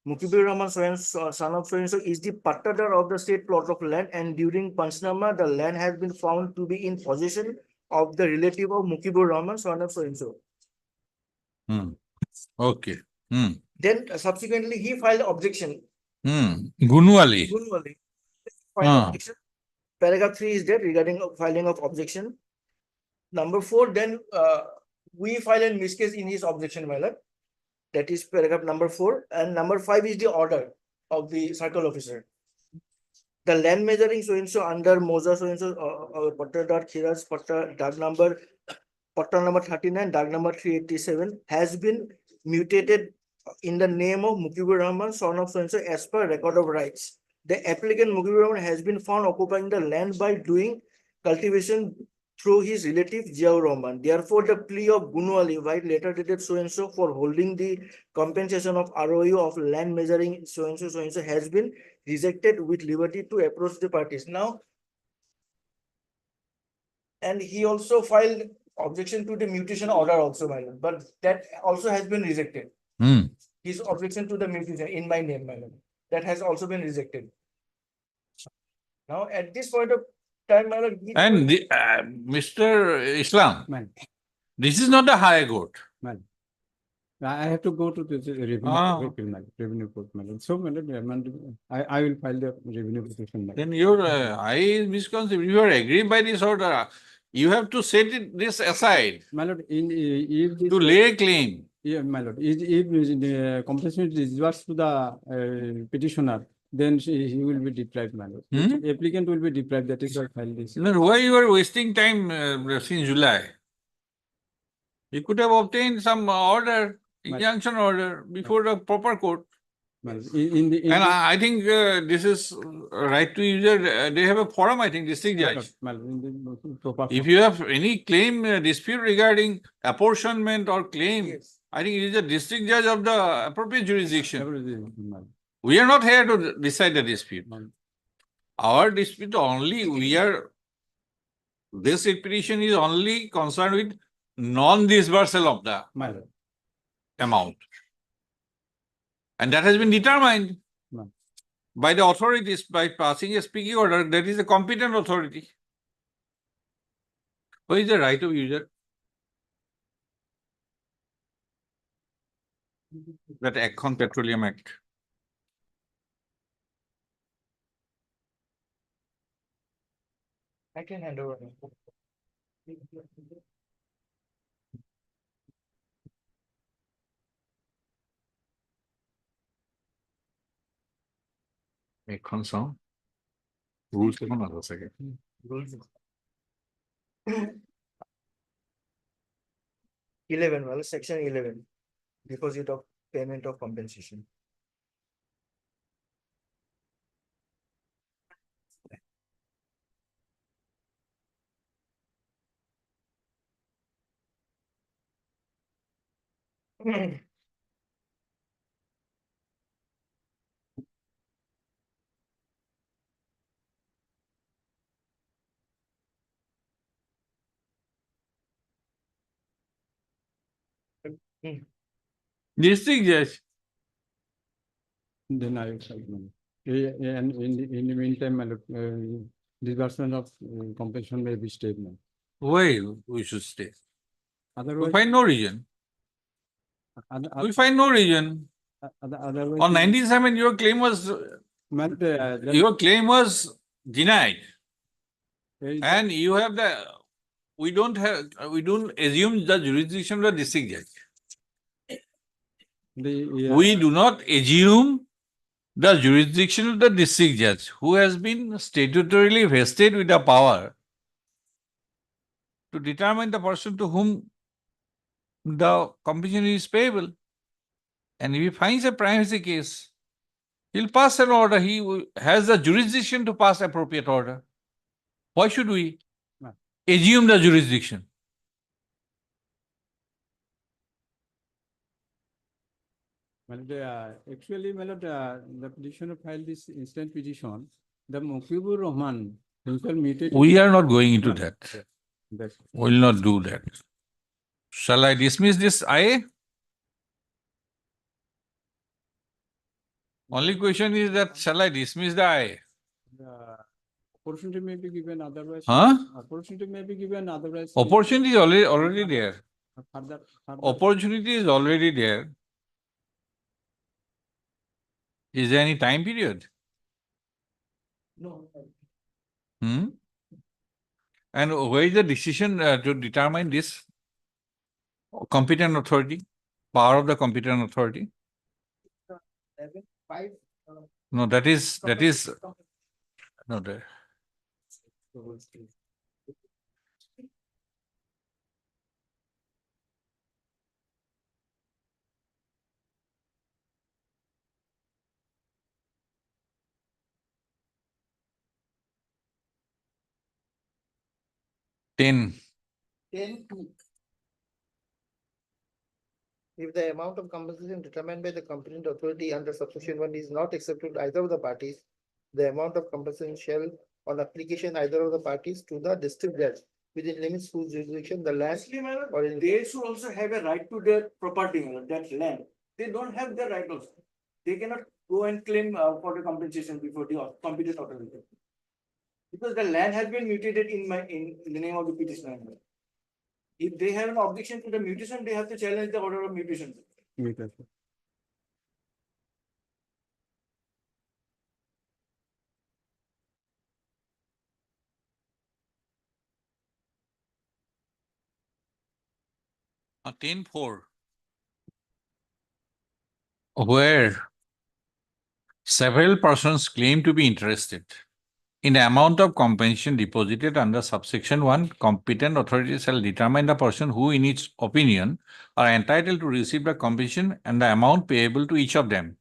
Mukibur Rahman, son of so-and-so, is the pattadar of the state plot of land, and during Panchnama, the land has been found to be in possession of the relative of Mukibur Rahman, son of so-and-so. Okay. Then subsequently, he filed objection. Gunu Ali. Gunu Ali. Filed objection. Paragraph 3 is there regarding filing of objection. Number 4, then we file a miscase in his objection, my lord. That is paragraph number 4. And number 5 is the order of the circle officer. The land measuring so-and-so under Moza so-and-so, Pattadar Khiras Patta, Dag number, Patta number 39, Dag number 387, has been mutated in the name of Mukibur Rahman, son of so-and-so, as per record of rights. The applicant Mukibur Rahman has been found occupying the land by doing cultivation through his relative Ziaur Rahman. Therefore, the plea of Gunu Ali, white letter dated so-and-so, for holding the compensation of ROU of land measuring so-and-so has been rejected with liberty to approach the parties. Now, And he also filed objection to the mutation order also, my lord, but that also has been rejected. Hmm. His objection to the mutation in my name, my lord, that has also been rejected. Now, at this point of time, my lord. And Mr. Islam, this is not the higher court. I have to go to the Ah. revenue court, madam. So, madam, I will file the revenue petition. madam. Then your I is misconceived. You are agreed by this order. You have to set this aside My lord, if this. to lay claim. Yeah, my lord, if the compensation is disbursed to the petitioner, then he will be deprived, my lord. Hmm? Applicant will be deprived, that is why I filed this. Then why you are wasting time since July? You could have obtained some order, injunction order before the proper court. Madam, in the. And I think this is right to user. They have a forum, I think, district judge. If you have any claim dispute regarding apportionment or claim, I think it is the district judge of the appropriate jurisdiction. We are not here to decide the dispute. Our dispute only, this petition is only concerned with non-disbursal of the amount. And that has been determined by the authorities by passing a speaking order. That is a competent authority. What is the right of user? That Akon Petroleum Act. I can hand over. Akon song. Rules ke bana ho sake. Rules. 11, well, section 11, deposit of payment of compensation. District judge. Then I will file, madam. And in the meantime, my lord, disbursement of compensation may be stayed, madam. Why we should stay? Otherwise. We find no reason. We find no reason. Otherwise. On 97, your claim was denied. And you have we don't assume the jurisdiction of the district judge. We do not assume the jurisdiction of the district judge who has been statutorily vested with the power to determine the person to whom the compensation is payable. And if he finds a prima facie case, he'll pass an order. He has the jurisdiction to pass appropriate order. Why should we assume the jurisdiction? Actually, my lord, the petitioner filed this instant petition. The Mukibur Rahman himself meted. We are not going into that. That's. We will not do that. Shall I dismiss this IA? Only question is that shall I dismiss the IA? Opportunity may be given otherwise. Huh? Opportunity may be given otherwise. Opportunity is already there. Further. Opportunity is already there. Is there any time period? No. Hmm? And where is the decision to determine this? Competent authority, power of the competent authority? 5. No, that is no there. Ten. 10(2). If the amount of compensation determined by the competent authority under subsection 1 is not accepted by either of the parties, the amount of compensation shall, on application either of the parties to the district judge, within limits whose jurisdiction the land Actually, my lord, or in they should also have a right to their property, my lord, that land. They don't have the right also. They cannot go and claim for the compensation before the competent authority. Because the land has been mutated in the name of the petitioner. If they have an objection to the mutation, they have to challenge the order of mutation. On 10-4, where several persons claim to be interested in the amount of compensation deposited under subsection 1, competent authority shall determine the person who, in its opinion, are entitled to receive the compensation and the amount payable to each of them.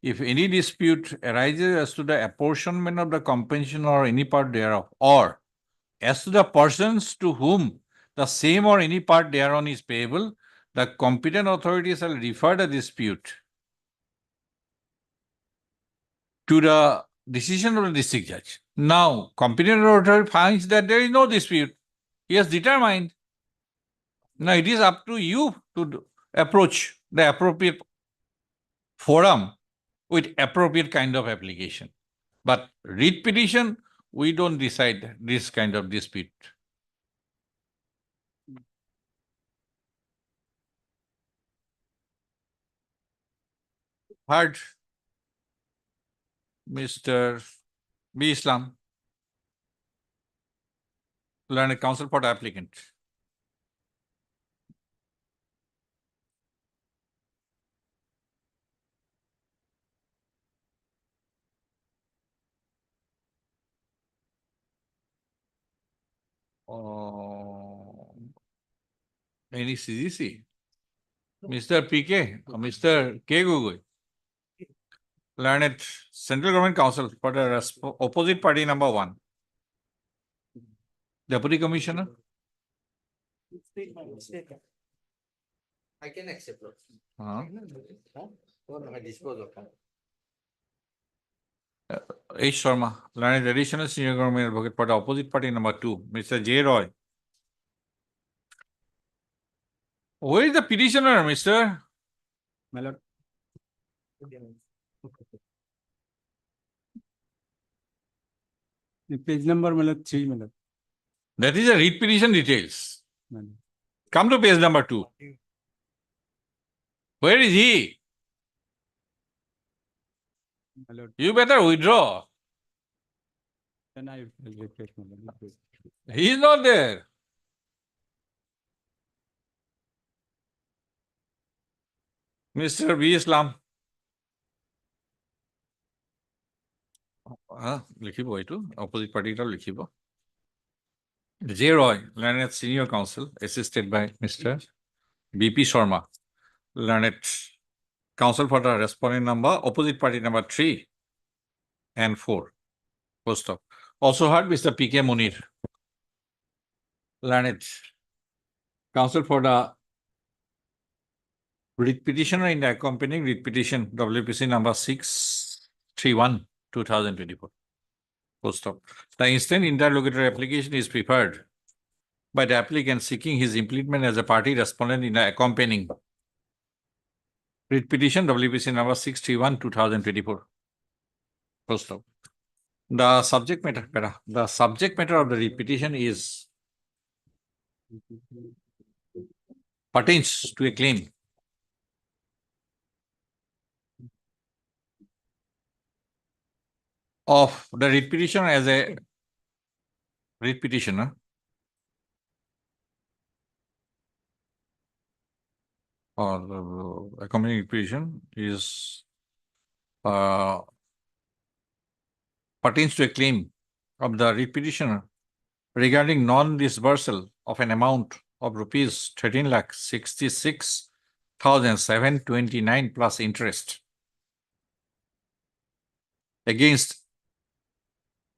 If any dispute arises as to the apportionment of the compensation or any part thereof, or as to the persons to whom the same or any part thereon is payable, the competent authority shall refer the dispute to the decision of the district judge. Now, competent authority finds that there is no dispute. He has determined. Now, it is up to you to approach the appropriate forum with appropriate kind of application. But writ petition, we don't decide this kind of dispute. Heard Mr. B. Islam, learned counsel for the applicant. Any CGC? Mr. PK or Mr. K. Gugoi, learned Central Government Council for the opposite party number 1. Deputy Commissioner? I can accept. Lord. Uh-huh. Oh, no, I dispose of. H. Sharma, learned additional senior government advocate for the opposite party number 2, Mr. J. Roy. Where is the petitioner, Mr.? My lord. The page number, my lord, 3, my lord. That is a writ petition details. My lord. Come to page number 2. Where is he? My lord. You better withdraw. Then I will refresh, my lord. He is not there. Mr. B. Islam. লিখিব এইটো opposite party টা লিখিব J. Roy, learned senior counsel, assisted by Mr. B.P. Sharma, learned counsel for the respondent number, opposite party number 3 and 4. Full stop. Also heard Mr. P.K. Munir, learned counsel for the writ petitioner in the accompanying writ petition WPC number 631 2024. Full stop. The instant interlocutory application is prepared by the applicant seeking his impleadment as a party respondent in the accompanying writ petition WPC number 631 2024. Full stop. The subject matter of the writ petition is pertains to a claim of the writ petitioner as a writ petitioner or the accompanying writ petition is pertains to a claim of the writ petitioner regarding non-disbursal of an amount of rupees 13,66,729 plus interest against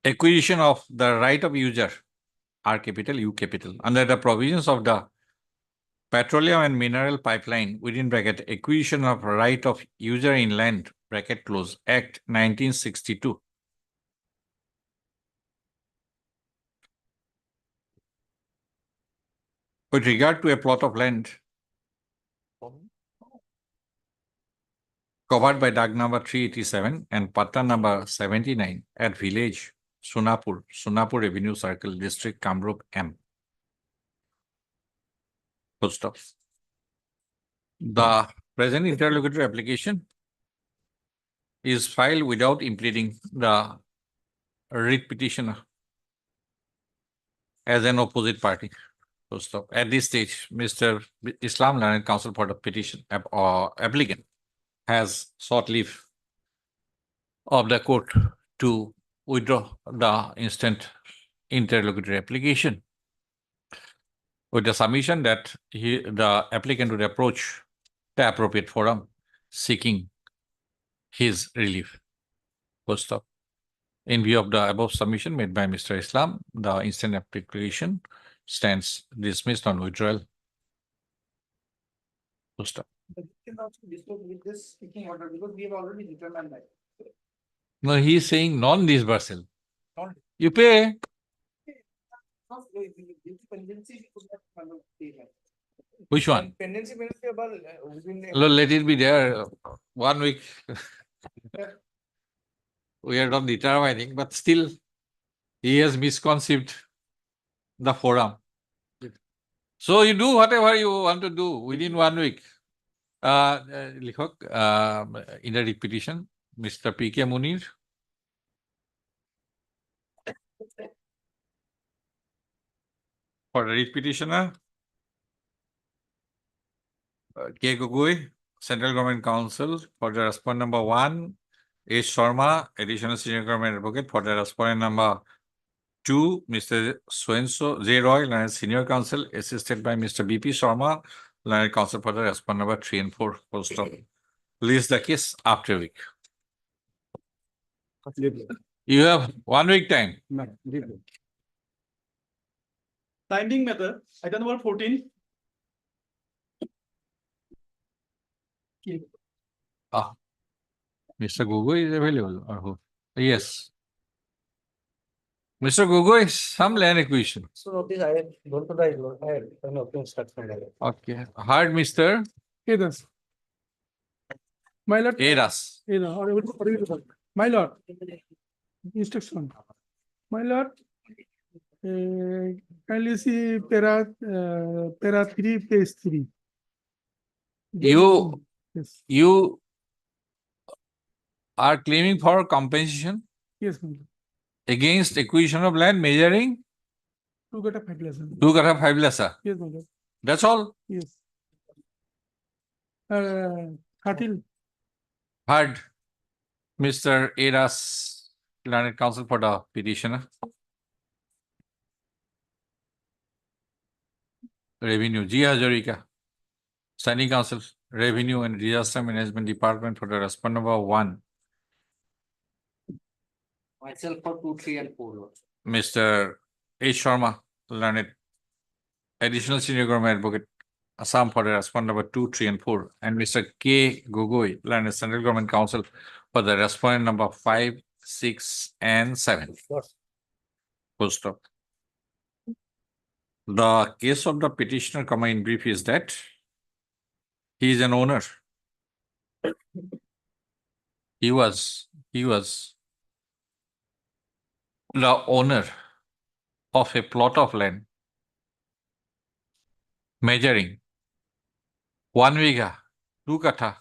acquisition of the right of user, R capital, U capital, under the provisions of the Petroleum and Mineral Pipeline, within bracket, acquisition of right of user in land, bracket close, Act 1962. with regard to a plot of land covered by DAG number 387 and Patta number 79 at village Sunapur, Sunapur Revenue Circle, District Kamrup M. Full stop. The present interlocutory application is filed without impleading the writ petitioner as an opposite party. Full stop. At this stage, Mr. Islam Learned Counsel for the petition applicant has sought leave of the court to withdraw the instant interlocutory application with the submission that the applicant would approach the appropriate forum seeking his relief. Full stop. In view of the above submission made by Mr. Islam, the instant application stands dismissed on withdrawal. Full stop. But you can also discuss with this speaking order because we have already determined that. No, he is saying non-disbursal. You pay. Which one? Pendency means about within. Let it be there 1 week. We are not determining, but still he has misconceived the forum. So you do whatever you want to do within 1 week. Likhok, in the repetition, Mr. P.K. Munir. For the writ petitioner, K. Gogoi, Central Government Council, for the respondent number 1, H. Sharma, Additional Senior Government Advocate, for the respondent number 2, Mr. Swenso J. Roy, Learned Senior Counsel, assisted by Mr. B.P. Sharma, Learned Counsel for the respondent number 3 and 4. Full stop. List the case after a week. You have 1 week time. Binding method, item number 14. Mr. Gogoi is available or who? Yes. Mr. Gogoi, some land acquisition. So notice I have gone to the I have an open instruction. Okay. Heard Mr. Edas. My lord. Eras. My lord. Instruction. My lord. Kindly see para 3, page 3. Yes. You are claiming for compensation Yes, my lord. against acquisition of land measuring 2 kata 5 less. 2 kata 5 lessa. Yes, my lord. That's all. Yes. Khatil. Heard Mr. Eras, Learned Counsel for the petitioner. Revenue, G. Hazarika, Standing Counsel, Revenue and Disaster Management Department, for the respondent number 1, Myself for 2, 3 and 4. Mr. H. Sharma, Learned Additional Senior Government Advocate, Assam, for the respondent number 2, 3 and 4, and Mr. K. Gogoi, Learned Central Government Council, for the respondent number 5, 6 and 7. Full stop. The case of the petitioner, in brief, is that he is an owner. He was the owner of a plot of land measuring 1 vigha, 2 kata,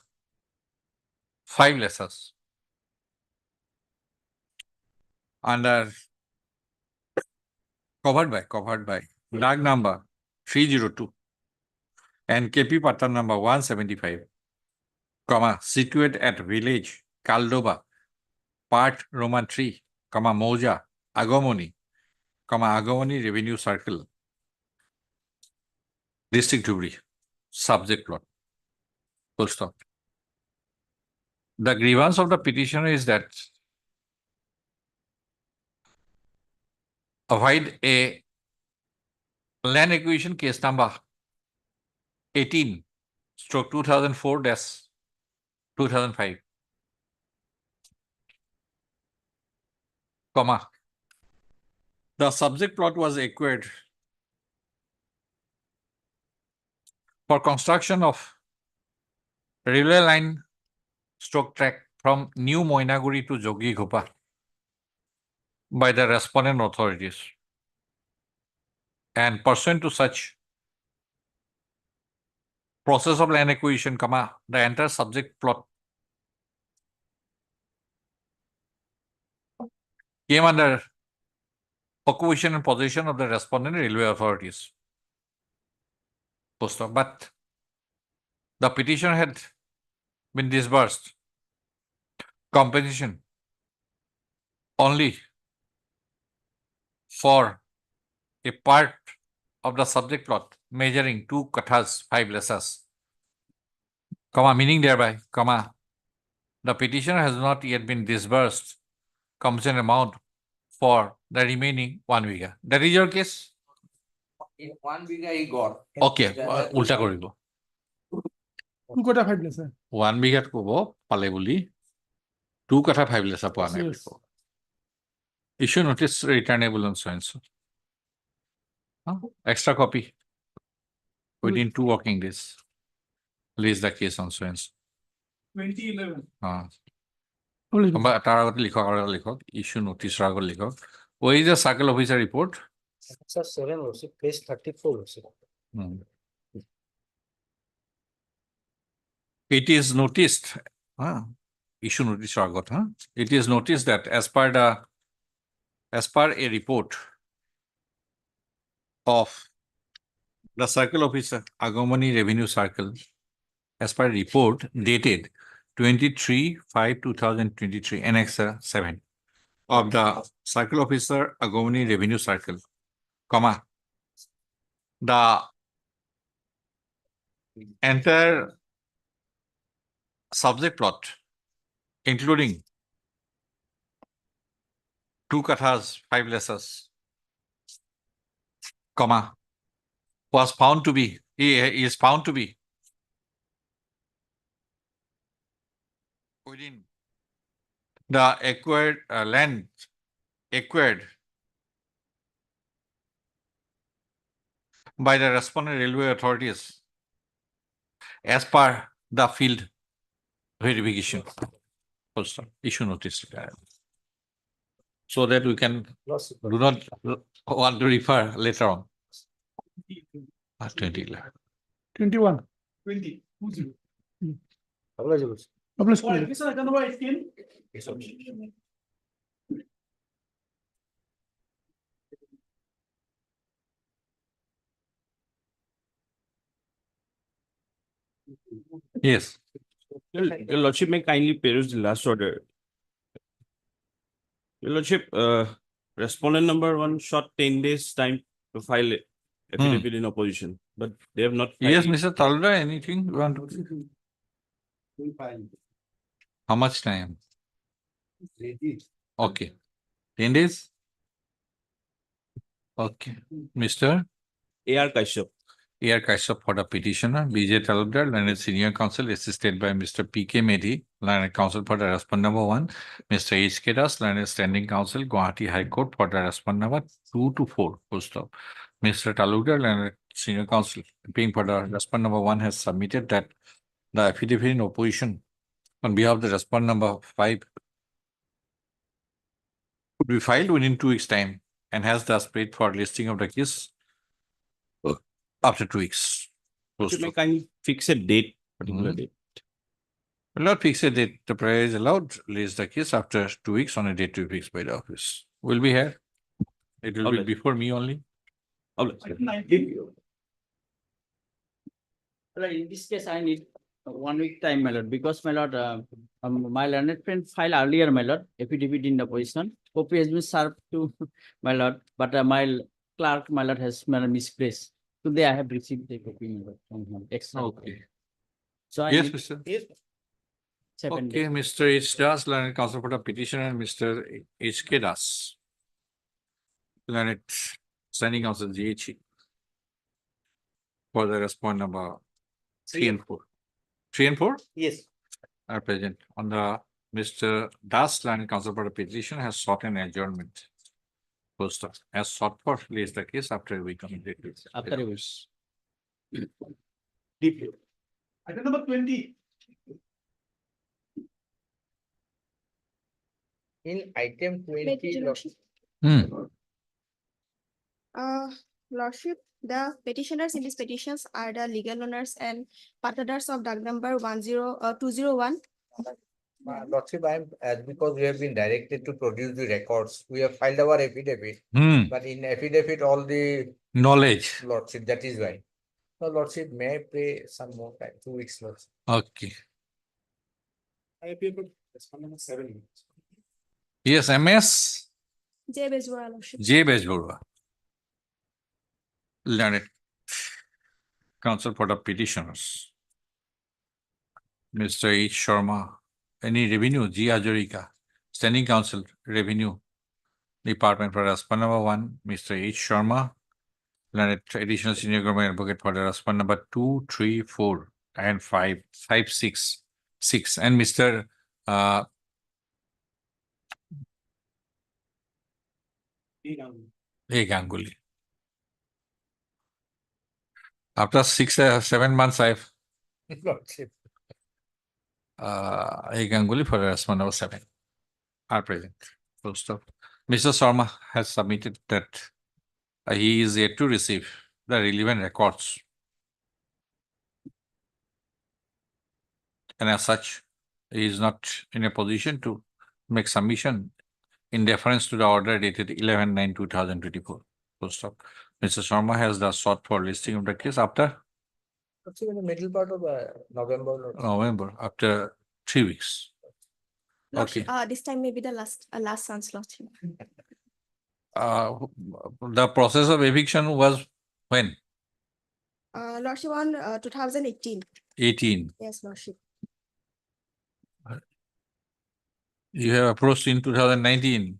5 lessas under covered by DAG number 302 and KP Patta number 175, situate at village Kaldoba, part Roman 3, Moja, Agomoni, Agomoni Revenue Circle, District Dhubri, subject plot. Full stop. The grievance of the petitioner is that avoid a land acquisition case number 18/2004-2005, the subject plot was acquired for construction of railway line stroke track from New Moinaguri to Jogi Ghopa by the respondent authorities. And pursuant to such process of land acquisition, the entire subject plot came under acquisition and possession of the respondent railway authorities. But the petition had been disbursed compensation only for a part of the subject plot measuring 2 kathas 5 lesas, meaning thereby, the petitioner has not yet been disbursed compensation amount for the remaining 1 biga. That is your case? In 1 biga he got. Okay, ulta koribo. 2 kota 5 lesa. 1 bigat kobo pale boli 2 katha 5 lesa poa nai. Yes. Issue notice returnable on so and so. Extra copy within 2 working days. Release the case on so and so. 2011. তাৰ আগতে লিখক issue notice আগত লিখক. Where is the circle officer report? Sir, 7 also, page 34 also. It is noticed, issue notice আগত, it is noticed that as per a report of the circle officer Agomani Revenue Circle, as per report dated 23/5/2023, Annex 7 of the circle officer Agomani Revenue Circle, the entire subject plot, including 2 kathas 5 lesas, was found to be, is found to be within the acquired land acquired by the respondent railway authorities as per the field verification. Issue notice. So that we can do not want to refer later on. 2011. 21. 20. 20. Publish করে দিন। Yes. Your Lordship may kindly peruse the last order. Your Lordship, respondent number 1 short 10 days time to file affidavit in opposition, but they have not. Yes, Mr. Talda, anything you want to say? How much time? Okay. 10 days? Okay. Mr. A.R. Kashyap. A.R. Kashyap for the petitioner, B.J. Talabdar, learned senior counsel, assisted by Mr. P.K. Medhi, learned counsel for the respondent number 1, Mr. H.K. Das, learned standing counsel, Guwahati High Court for the respondent number 2 to 4, full stop. Mr. Talukdar, learned senior counsel, being for the respondent number 1, has submitted that the affidavit in opposition on behalf of the respondent number 5 would be filed within 2 weeks' time and has thus paid for listing of the case after 2 weeks. You may kindly fix a date, particular date. Will not fix a date. The prayer is allowed. List the case after 2 weeks on a date to be fixed by the office. Will be here. It will be before me only. In this case, I need 1 week time, my lord, because my lord, my learned friend filed earlier, my lord, affidavit in the position. Copy has been served to my lord, but my clerk, my lord, has misplaced. Today I have received the copy, my lord, from him. Extra. Okay. So I Yes, need Mr. 7 Okay, days. Mr. H. Das, learned counsel for the petitioner, and Mr. H.K. Das, learned standing counsel GHE for the respondent number 3 and 4. 3 and 4? Yes. Are present. On the Mr. Das, learned counsel for the petition, has sought an adjournment. First, as sought for, lays the case after a week. After a week. deeply. Item number 20. In item May I 20, please, Your Lordship? Lordship, the petitioners in these petitions are the legal owners and partners of dock number 201. Lordship, as because we have been directed to produce the records, we have filed our affidavit. But in affidavit, all the Knowledge. Lordship, that is why. So Lordship, may I pray some more time, 2 weeks, Lordship. Okay. I appear for respondent number 7. Yes, MS J. Bezwara, Lordship. J. Bejborua. Learned counsel for the petitioners. Mr. H. Sharma, any revenue, G. Ajurika, standing counsel, revenue department for respondent number 1, Mr. H. Sharma, learned additional senior government advocate for the respondent number 2, 3, 4, and 5, 5, 6, 6, and Mr. A. Ganguly. After 7 months, I've Lordship. A. Ganguly for respondent number 7 are present. Full stop. Mr. Sharma has submitted that he is yet to receive the relevant records. And as such, he is not in a position to make submission in deference to the order dated 11/9/2024. Full stop. Mr. Sharma has thus sought for listing of the case after Lordship, in the middle part of November. Lordship. November, after 3 weeks. Okay. Lordship, this time may be the last chance, Lordship. The process of eviction was when? Lordship on 2018. 18. Yes, Lordship. You have approached in 2019.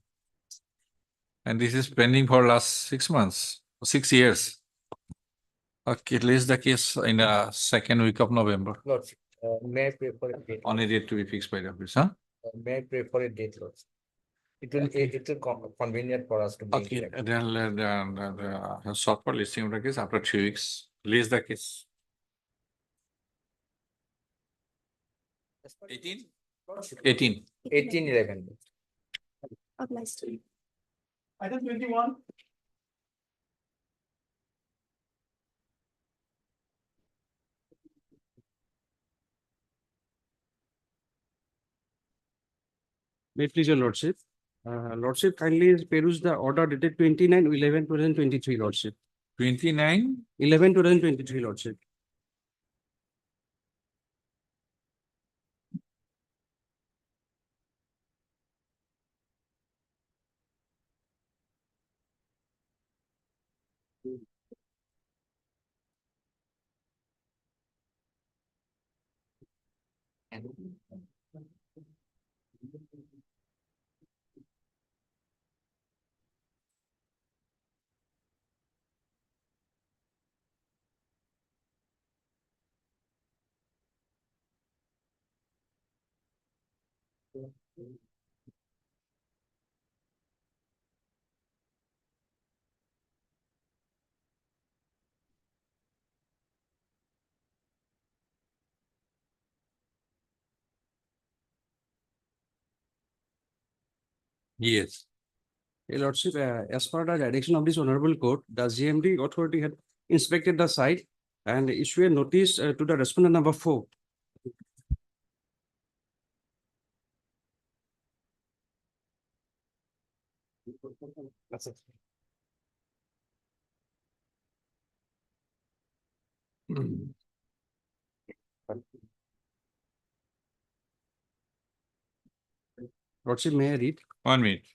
And this is pending for last 6 months, 6 years. Okay, list the case in the second week of November. Lordship, may I pray for a date? On a date to be fixed by the office, huh? May I pray for a date, Lordship? It will convenient for us to bring Okay, it. then the sought for listing of the case after 3 weeks. List the case. 18? 18. 18/11. Obliged. Item 21. May it please your lordship. Lordship, kindly peruse the order dated 29/11/2023, lordship. 29/11/2023, lordship. Yes. Your lordship, as per the direction of this honorable court, the GMD authority had inspected the site and issued a notice to the respondent number 4. That's it. Lordship, may I read? 1 minute.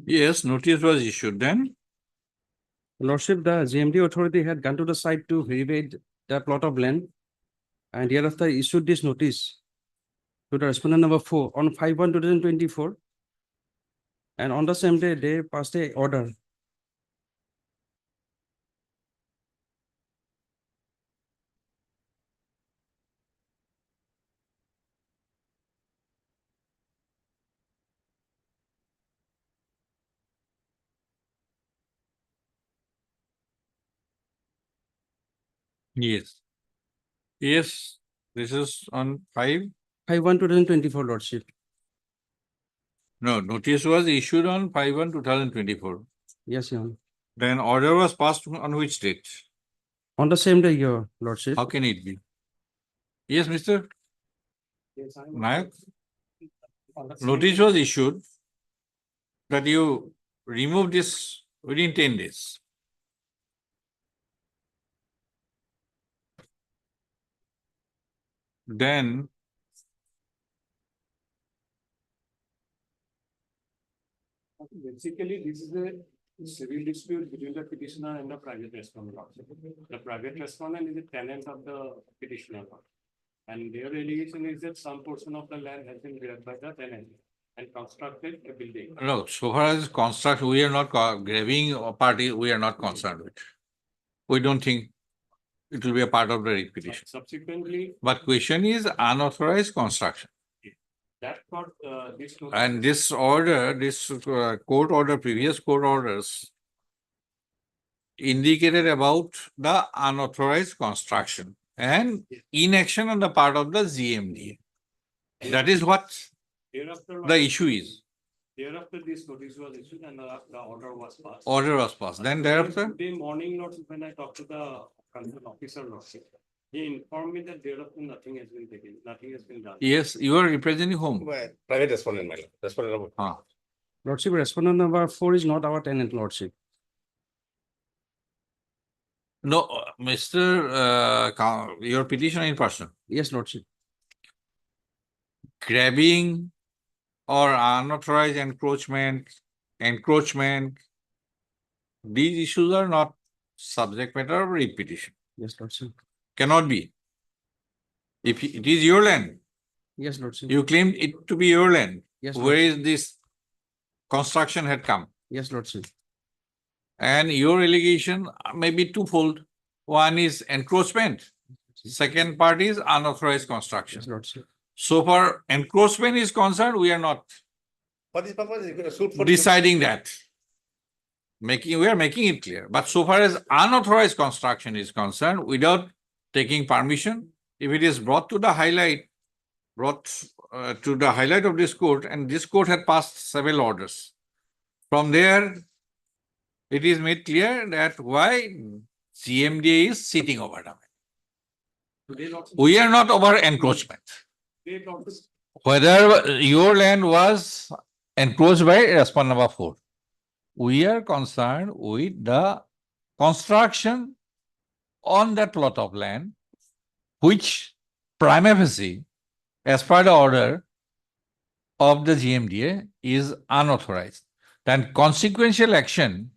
Yes, notice was issued then. Lordship, the GMD authority had gone to the site to verify the plot of land and hereafter issued this notice to the respondent number 4 on 5/1/2024. And on the same day, they passed a order. Yes. Yes, this is on 5/1/2024, Lordship. No, notice was issued on 5/1/2024. Yes, Your Honor. Then order was passed on which date? On the same day, Your Lordship. How can it be? Yes, Mr. Nayak? Notice was issued that you remove this within 10 days. Then Basically, this is a civil dispute between the petitioner and the private respondent. The private respondent is a tenant of the petitioner. And their allegation is that some portion of the land has been grabbed by the tenant and constructed a building. no, so far as construct, we are not grabbing a party, we are not concerned with. We don't think it will be a part of the writ petition. Subsequently, But question is unauthorized construction. that got this. And this order, this court order, previous court orders indicated about the unauthorized construction and inaction on the part of the ZMDA. That is what Thereafter, the issue is. Thereafter, this notice was issued and the order was passed. Order was passed. Then thereafter, Today morning, Lordship, when I talked to the concerned officer, Lordship, he informed me that thereafter nothing has been taken, nothing has been done. yes, you are representing whom? Private respondent, my lord. Respondent number. Lordship, respondent number 4 is not our tenant, Lordship. No, Mr. Your petitioner in person. Yes, Lordship. Grabbing or unauthorized encroachment, these issues are not subject matter of writ petition. Yes, Lordship. Cannot be. If it is your land, Yes, Lordship. you claimed it to be your land. Yes, Where is this construction had come? Yes, Lordship. And your allegation may be twofold. One is encroachment. Second part is unauthorized construction. Yes, Lordship. So far encroachment is concerned, we are not For this purpose, you could suit for. deciding that. We are making it clear. But so far as unauthorized construction is concerned, without taking permission, if it is brought to the highlight, of this court, and this court had passed several orders. From there, it is made clear that why CMDA is sitting over them. Today, Lordship, We are not over encroachment. today, Lordship, Whether your land was encroached by respondent number 4. We are concerned with the construction on that plot of land, which prima facie, as per the order of the GMDA, is unauthorized. Then consequential action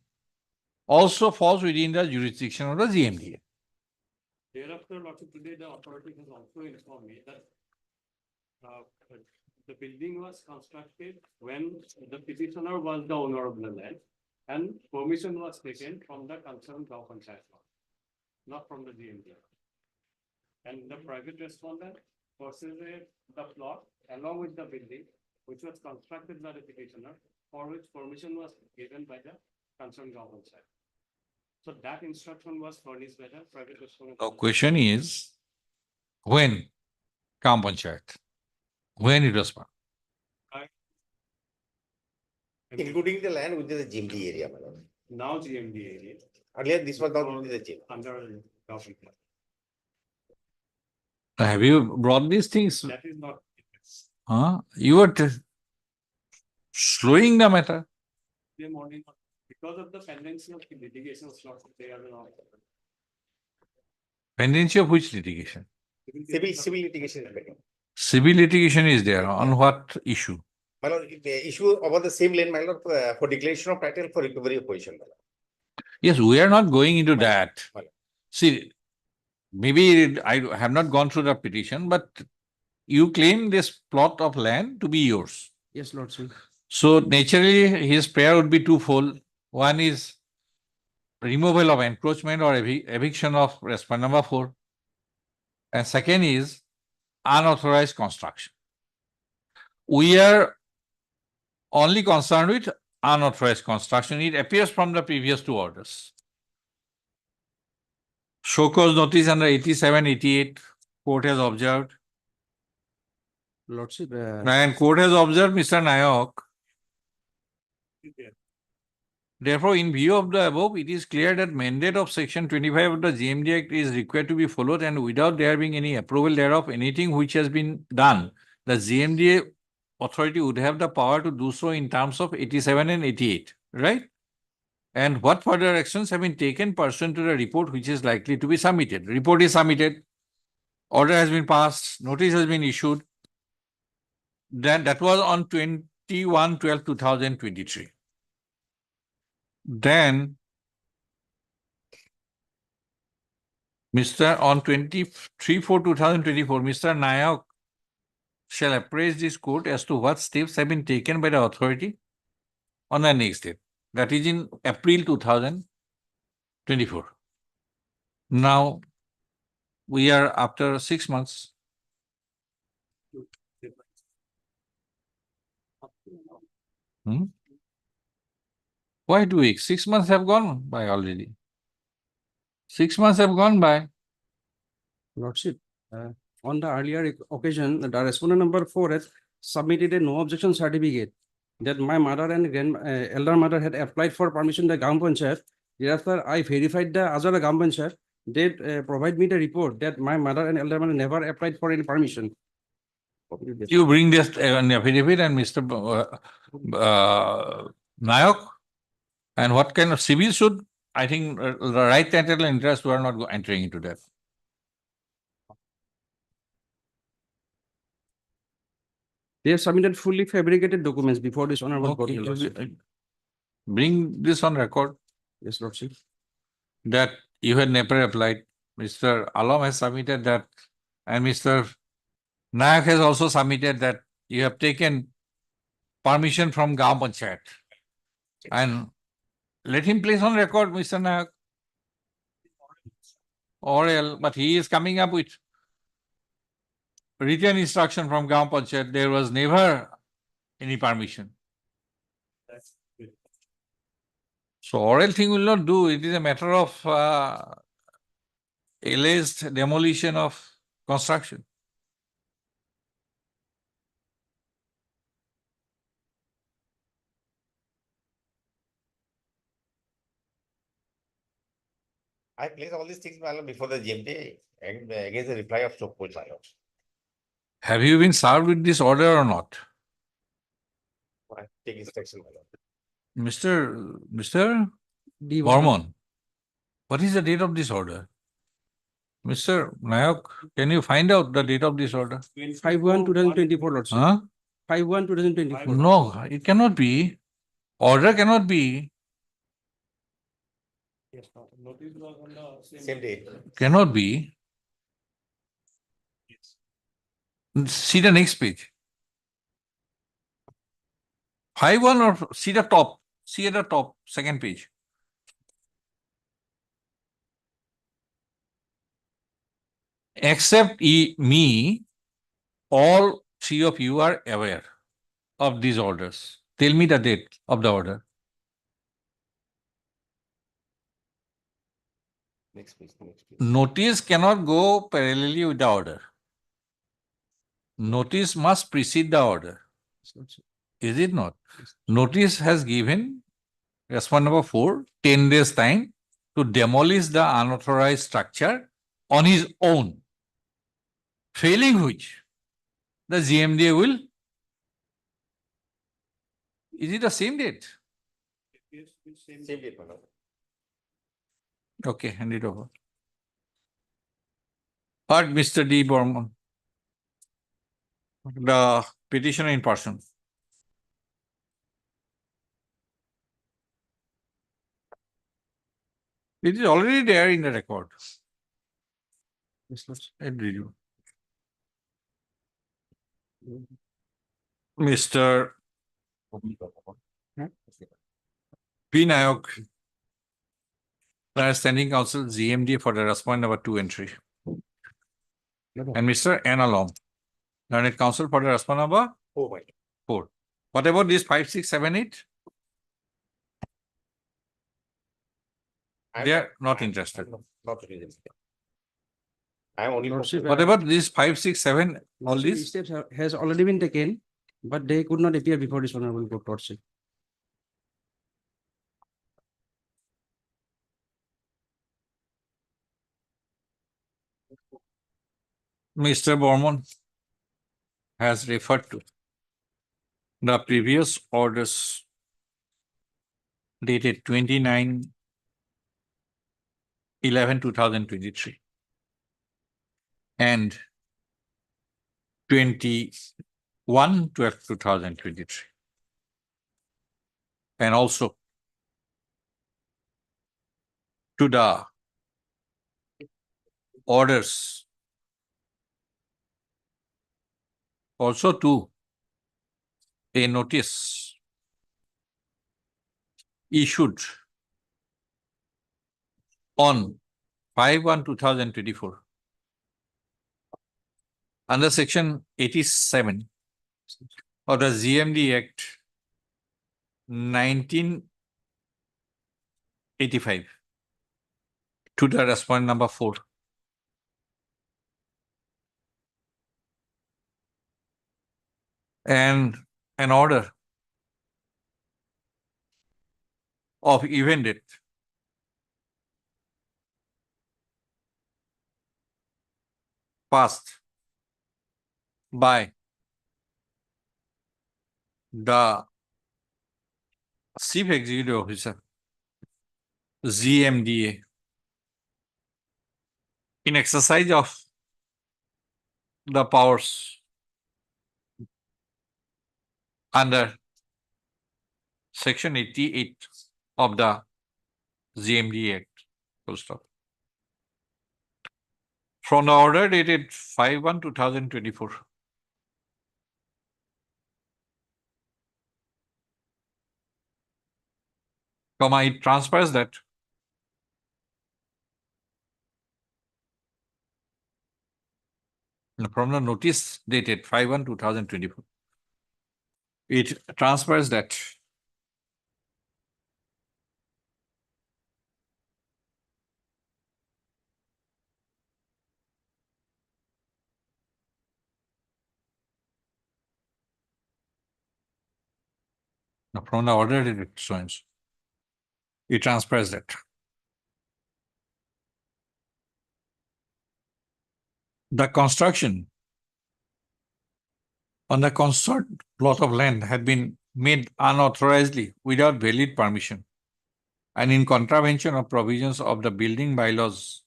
also falls within the jurisdiction of the GMDA. thereafter, Lordship, today the authority has also informed me that the building was constructed when the petitioner was the owner of the land and permission was taken from the concerned Gaon Panchayat, not from the GMD. And the private respondent purchased the plot along with the building, which was constructed by the petitioner, for which permission was given by the concerned Gaon Panchayat. So that instruction was furnished by the private respondent. The question is, when Gaon Panchayat? When it was passed? Including the land within the GMD area, my lord. Now GMD area. Earlier, this was not within the GMD. Under Gaon Panchayat. Have you brought these things? That is not. Huh? You were slowing the matter. Because of the pendency of the litigation slot, they are not. Pendency of which litigation? Civil litigation is pending. Civil litigation is there. On what issue? My lord, the issue about the same land, my lord, for declaration of title for recovery of position, my lord. Yes, we are not going into that. Well. See, maybe I have not gone through the petition, but you claim this plot of land to be yours. Yes, Lordship. So naturally, his prayer would be twofold. One is removal of encroachment or eviction of respondent number 4. And second is unauthorized construction. We are only concerned with unauthorized construction. It appears from the previous 2 orders. Show cause notice under 87, 88, court has observed. Lordship, And court has observed, Mr. Nayak. Therefore, in view of the above, it is clear that mandate of section 25 of the GMD Act is required to be followed, and without there being any approval thereof, anything which has been done, the GMDA authority would have the power to do so in terms of 87 and 88, right? And what further actions have been taken pursuant to the report which is likely to be submitted? Report is submitted, order has been passed, notice has been issued. Then that was on 21/12/2023. Then on 23/4/2024, Mr. Nayak shall appraise this court as to what steps have been taken by the authority on the next date. That is in April 2024. Now, we are after 6 months. Why 2 weeks? 6 months have gone by already. 6 months have gone by. Lordship, on the earlier occasion, the respondent number 4 has submitted a no objection certificate that my mother and elder mother had applied for permission to Gaon Panchayat. Thereafter, I verified the Azara Gaon Panchayat. They provide me the report that my mother and elder mother never applied for any permission. You bring this affidavit and Mr. Nayak, and what kind of civil suit? I think the right title and interest, we are not entering into that. They have submitted fully fabricated documents before this honorable court. Okay, Lordship. bring this on record Yes, Lordship. that you had never applied. Mr. Alam has submitted that, and Mr. Nayak has also submitted that you have taken permission from Gaon Panchayat. And let him place on record, Mr. Nayak. Oral, but he is coming up with written instruction from Gaon Panchayat. There was never any permission. So oral thing will not do. It is a matter of alleged demolition of construction. I place all these things, my lord, before the GMD and against the reply of Chokpol, my lord. Have you been served with this order or not? I take instruction, my lord. Mr. Bormon, what is the date of this order? Mr. Nayak, can you find out the date of this order? 5/1/2024, Lordship. Huh? 5/1/2024. No, it cannot be. Order cannot be. Yes, notice was on the Same day. Cannot be. See the next page. 5-1 or see the top, see at the top, second page. Except me, all three of you are aware of these orders. Tell me the date of the order. Next please, next please. Notice cannot go parallelly with the order. Notice must precede the order. Is it not? Notice has given respondent number 4 10 days time to demolish the unauthorized structure on his own. Failing which, the GMDA will. Is it the same date? Same date, my lord. Okay, hand it over. But Mr. D. Borman, the petitioner in person. It is already there in the record. And review. Mr. P. Nayok, Standing Counsel, GMD for the respondent number 2 entry. And Mr. N. Alom, Learned Counsel for the respondent number 4. What about this 5, 6, 7, 8? They are not interested. Not really. I am only. What about this 5, 6, 7, all these? Steps has already been taken, but they could not appear before this honorable court lordship. Mr. Borman has referred to the previous orders dated 29/11/2023 and 21/12/2023, and also to the orders also to a notice issued on 5/1/2024 under section 87 of the GMD Act 1985 to the respondent number 4. And an order of event date passed by the Chief Executive Officer, GMDA, in exercise of the powers under section 88 of the GMD Act. Full stop. From the order dated 5/1/2024, it transpires that from the notice dated 5/1/2024, it transpires that from the order dated so and so, it transpires that the construction on the concerned plot of land had been made unauthorizedly without valid permission and in contravention of provisions of the building bylaws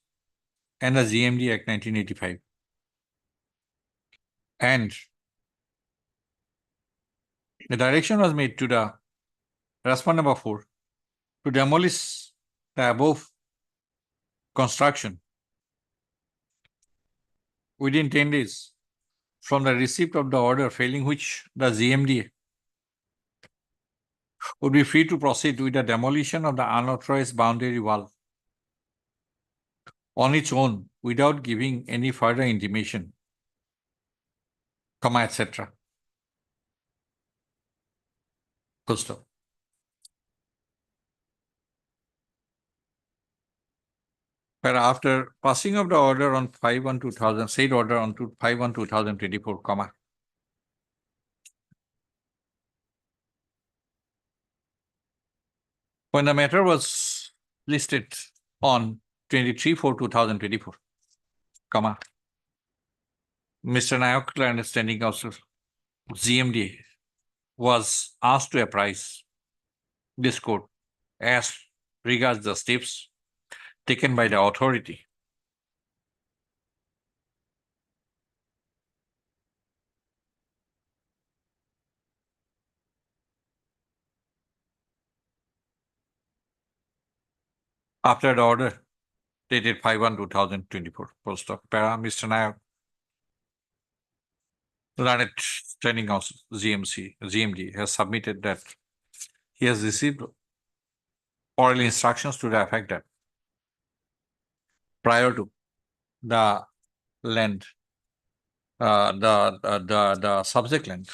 and the GMD Act 1985. And the direction was made to the respondent number 4 to demolish the above construction within 10 days from the receipt of the order, failing which the GMDA would be free to proceed with the demolition of the unauthorized boundary wall on its own without giving any further intimation, comma, etc. Full stop. But after passing of the order on 5/1/2000, said order on 5/1/2024, comma. When the matter was listed on 23/4/2024, comma. Mr. Nayak, Client Standing Counsel, GMD, was asked to apprise this court as regards the steps taken by the authority after the order dated 5/1/2024. Full stop. Para Mr. Nayak, Learned Standing Counsel, GMD, has submitted that he has received oral instructions to the effect that prior to the land, the subject land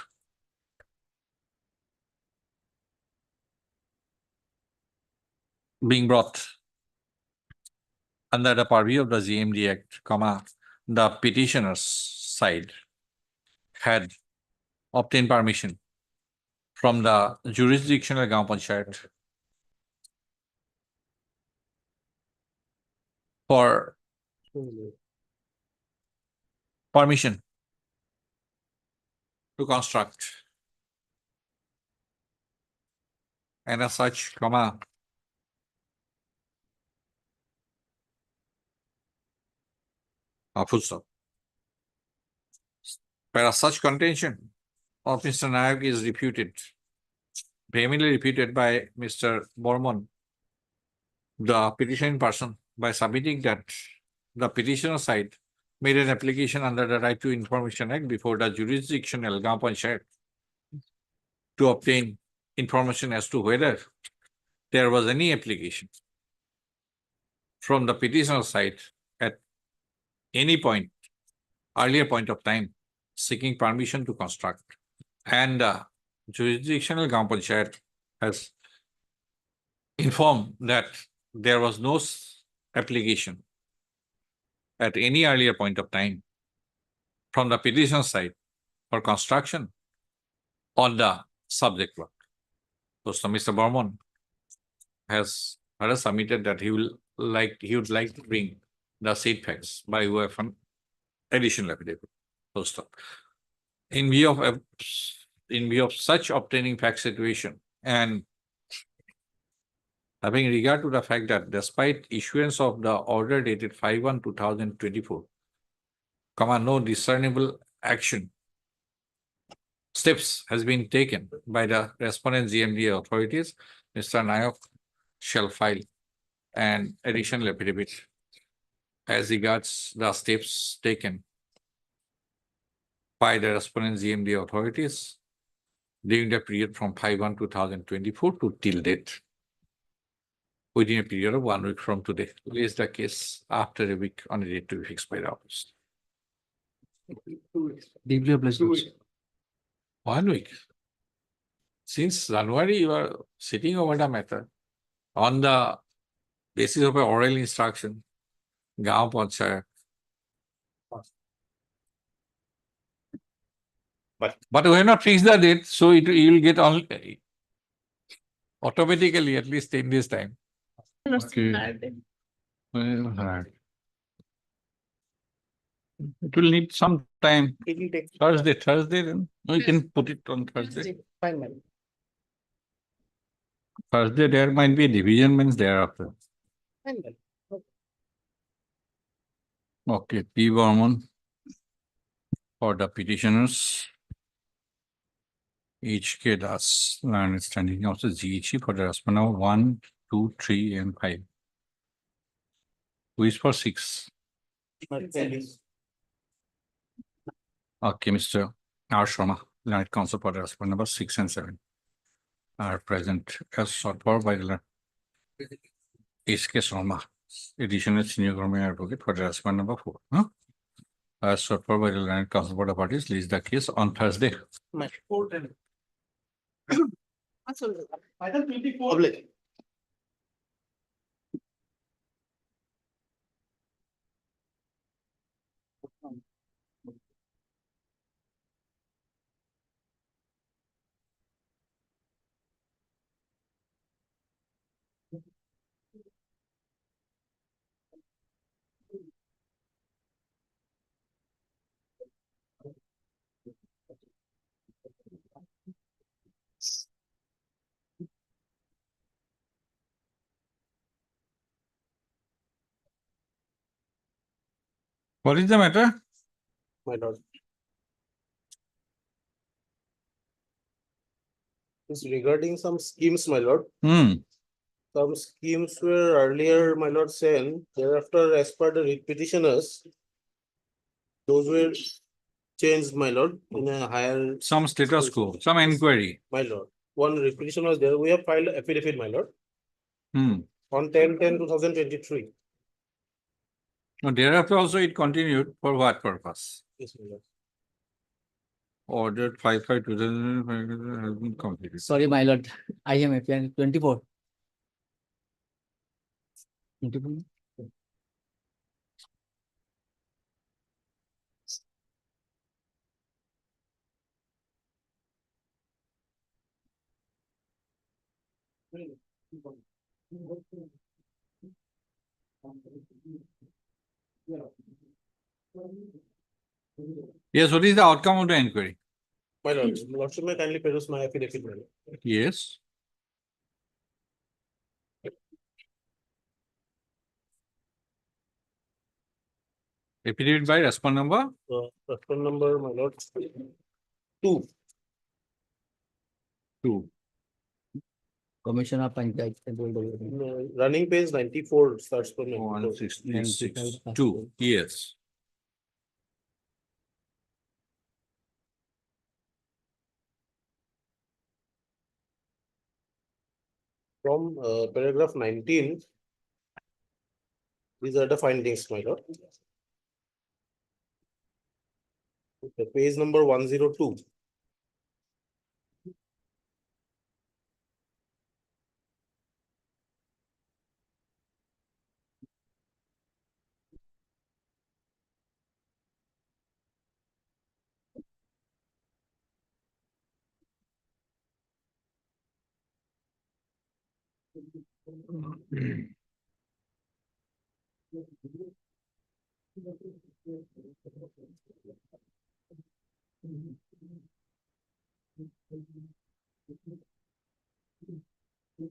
being brought under the purview of the GMD Act, comma, the petitioner's side had obtained permission from the jurisdictional Gaon Panchayat for permission to construct, and as such, comma, full stop. Whereas such contention of Mr. Nayak is refuted, vehemently refuted by Mr. Bormon, the petitioning person, by submitting that the petitioner side made an application under the Right to Information Act before the jurisdictional Gaon Panchayat to obtain information as to whether there was any application from the petitioner side at any point, earlier point of time, seeking permission to construct. And jurisdictional Gaon Panchayat has informed that there was no application at any earlier point of time from the petitioner side for construction on the subject work. So Mr. Bormon has submitted that he would like to bring the said facts by way of an additional affidavit. Full stop. In view of such obtaining fact situation, and having regard to the fact that despite issuance of the order dated 5/1/2024, comma, no discernible steps has been taken by the respondent GMD authorities, Mr. Nayak shall file an additional affidavit as regards the steps taken by the respondent GMD authorities during the period from 5/1/2024 to till date, within a period of 1 week from today. Raise the case after a week on a date to be fixed by the office. Deeply obliged. 1 week. Since January, you are sitting over the matter on the basis of an oral instruction, Gaon Panchayat. But we have not fixed the date, so you will get only automatically at least 10 days time. Okay. Well, right. It will need some time. It will take. Thursday, then we can put it on Thursday. Fine, madam. Thursday, there might be a division means thereafter. Fine, madam. Okay, P. Bormon for the petitioners. H.K. Das, Learned Standing Counsel, GHC for the respondent 1, 2, 3, and 5. Who is for 6? Okay, Mr. R. Sharma, Learned Counsel for the respondent number 6 and 7. are present as sought for by the H.K. Sharma, additional senior government advocate for harassment number 4. As sought for by the Land Council Board of Parties, released the case on Thursday. Item 24. What is the matter? My lord. It's regarding some schemes, my lord. Some schemes were earlier, my lord, sent. Thereafter, as per the writ petitioners, those were changed, my lord, in a higher. Some status quo, some inquiry. My lord, one writ petition was there. We have filed affidavit, my lord, Hmm. on 10/10/2023. Now, thereafter also it continued for what purpose? Yes, my lord. Ordered 5/5/2005 has been completed. Sorry, my lord, I am appearing 24. 24. Yes, what is the outcome of the inquiry? My lord, lordship may kindly produce my affidavit, my lord. Yes. Affidavit by respond number? Respond number, my lord, 2. 2. Commissioner Panchayat. Running page 94 starts from 166. 2. Yes. From paragraph 19. These are the findings, my lord. Okay, page number 102.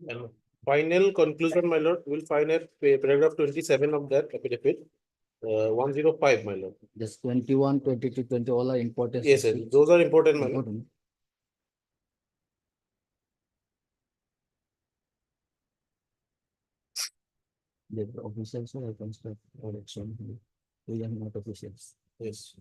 And final conclusion, my lord, we'll find at paragraph 27 of that affidavit, 105, my lord. Just 21, 22, 20, all are important. Yes, sir. Those are important, my lord. Important. The officials are construct or action. We are not officials. Yes.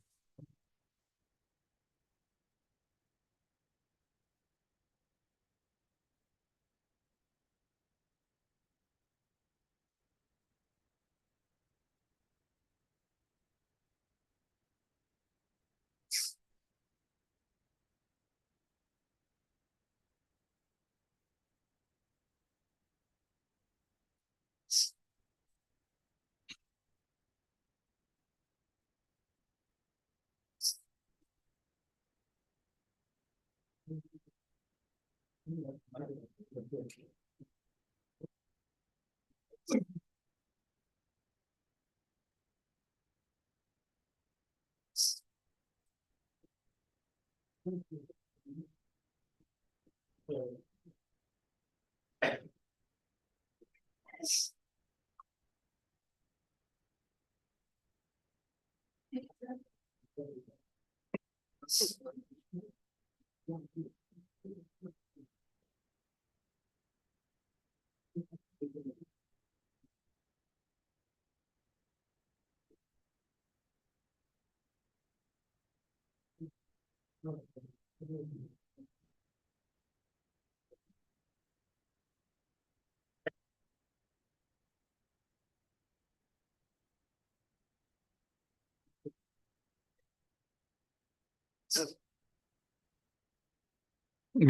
It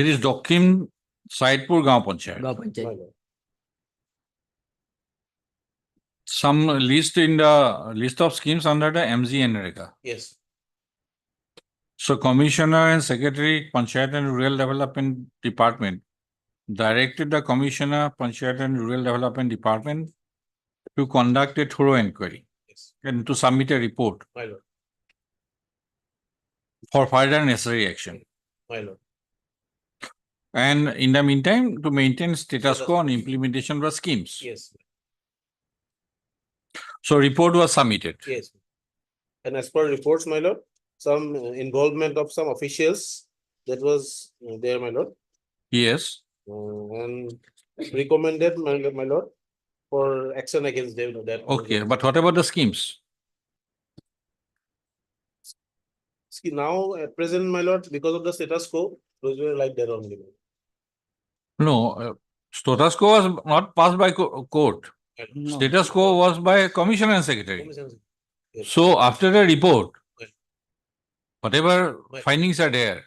is Dokkim Saidpur Gaon Panchayat. My lord. Some list in the list of schemes under the MGNREGA. Yes, So Commissioner and Secretary Panchayat and Rural Development Department directed the Commissioner Panchayat and Rural Development Department to conduct a thorough inquiry yes, and to submit a report my lord, for further necessary action. my lord. And in the meantime, to maintain status Status quo on implementation of the schemes. Yes, So report was submitted. yes. And as per reports, my lord, some involvement of some officials that was there, my lord. Yes. And recommended, my lord, for action against them. That Okay, but what about the schemes? See, now at present, my lord, because of the status quo, those were like that only. No, status quo was not passed by court. Status quo was by Commissioner and Secretary. Yes. So after the report, Yes. whatever Yes. findings are there,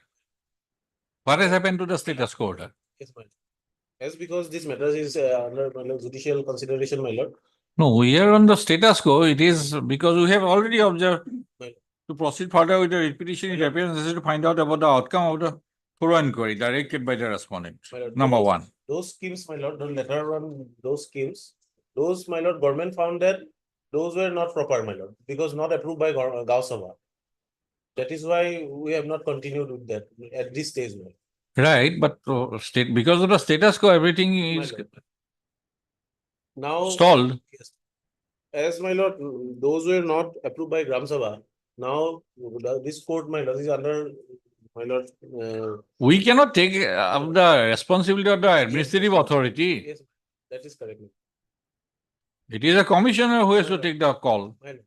what has happened to the status quo order? Yes, my lord. As because this matter is under my lord, judicial consideration, my lord. No, we are on the status quo. It is because we have already observed My lord. to proceed further with the repetition. It appears necessary to find out about the outcome of the thorough inquiry directed by the respondent. My lord, Number those- one. Those schemes, my lord, the letter on those schemes, those, my lord, government found that those were not proper, my lord, because not approved by Gaon Sabha. That is why we have not continued with that at this stage, my lord. Right, but because of the status quo, everything My is lord. Now. stalled. Yes. As my lord, those were not approved by Gram Sabha. Now, this court, my lord, is under, my lord. We cannot take up the responsibility of the administrative authority. Yes, that is correct. It is a commissioner who has to Right. take the call. My lord.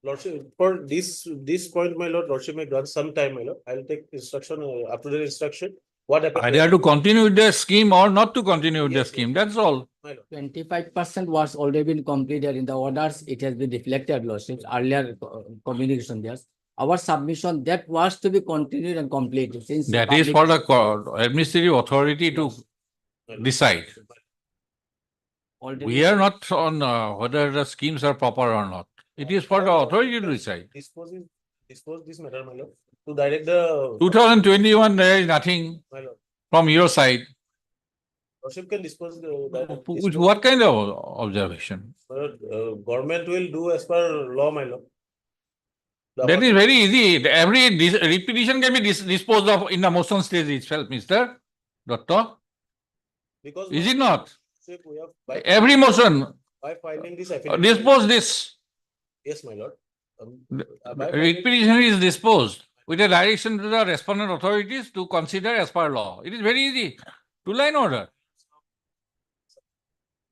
Lordship, for this point, my lord, lordship may grant some time, my lord. I'll take instruction, up to the instruction. What happened? Either to continue with the scheme or not to continue with the Yes, scheme. That's all. My lord. 25% was already been completed in the orders. It has been reflected, Lordships, earlier communication there. Our submission that was to be continued and completed since. That is for the administrative authority to My lord. decide. Already- We are not on whether the schemes are proper or not. It is for the authority to decide. Dispose this matter, my lord, to direct the. 2021, there is nothing My lord. from your side. Lordship can dispose With what kind of observation? My lord, government will do as per law, my lord. The That is very easy. Every repetition can be disposed of in the motion stage itself, Mr. Dutta. Because. Is it not? We have by- Every motion, By filing this affidavit. dispose this. Yes, my lord. By Repetition is disposed with a direction to the respondent authorities to consider as per law. It is very easy. Two-line order.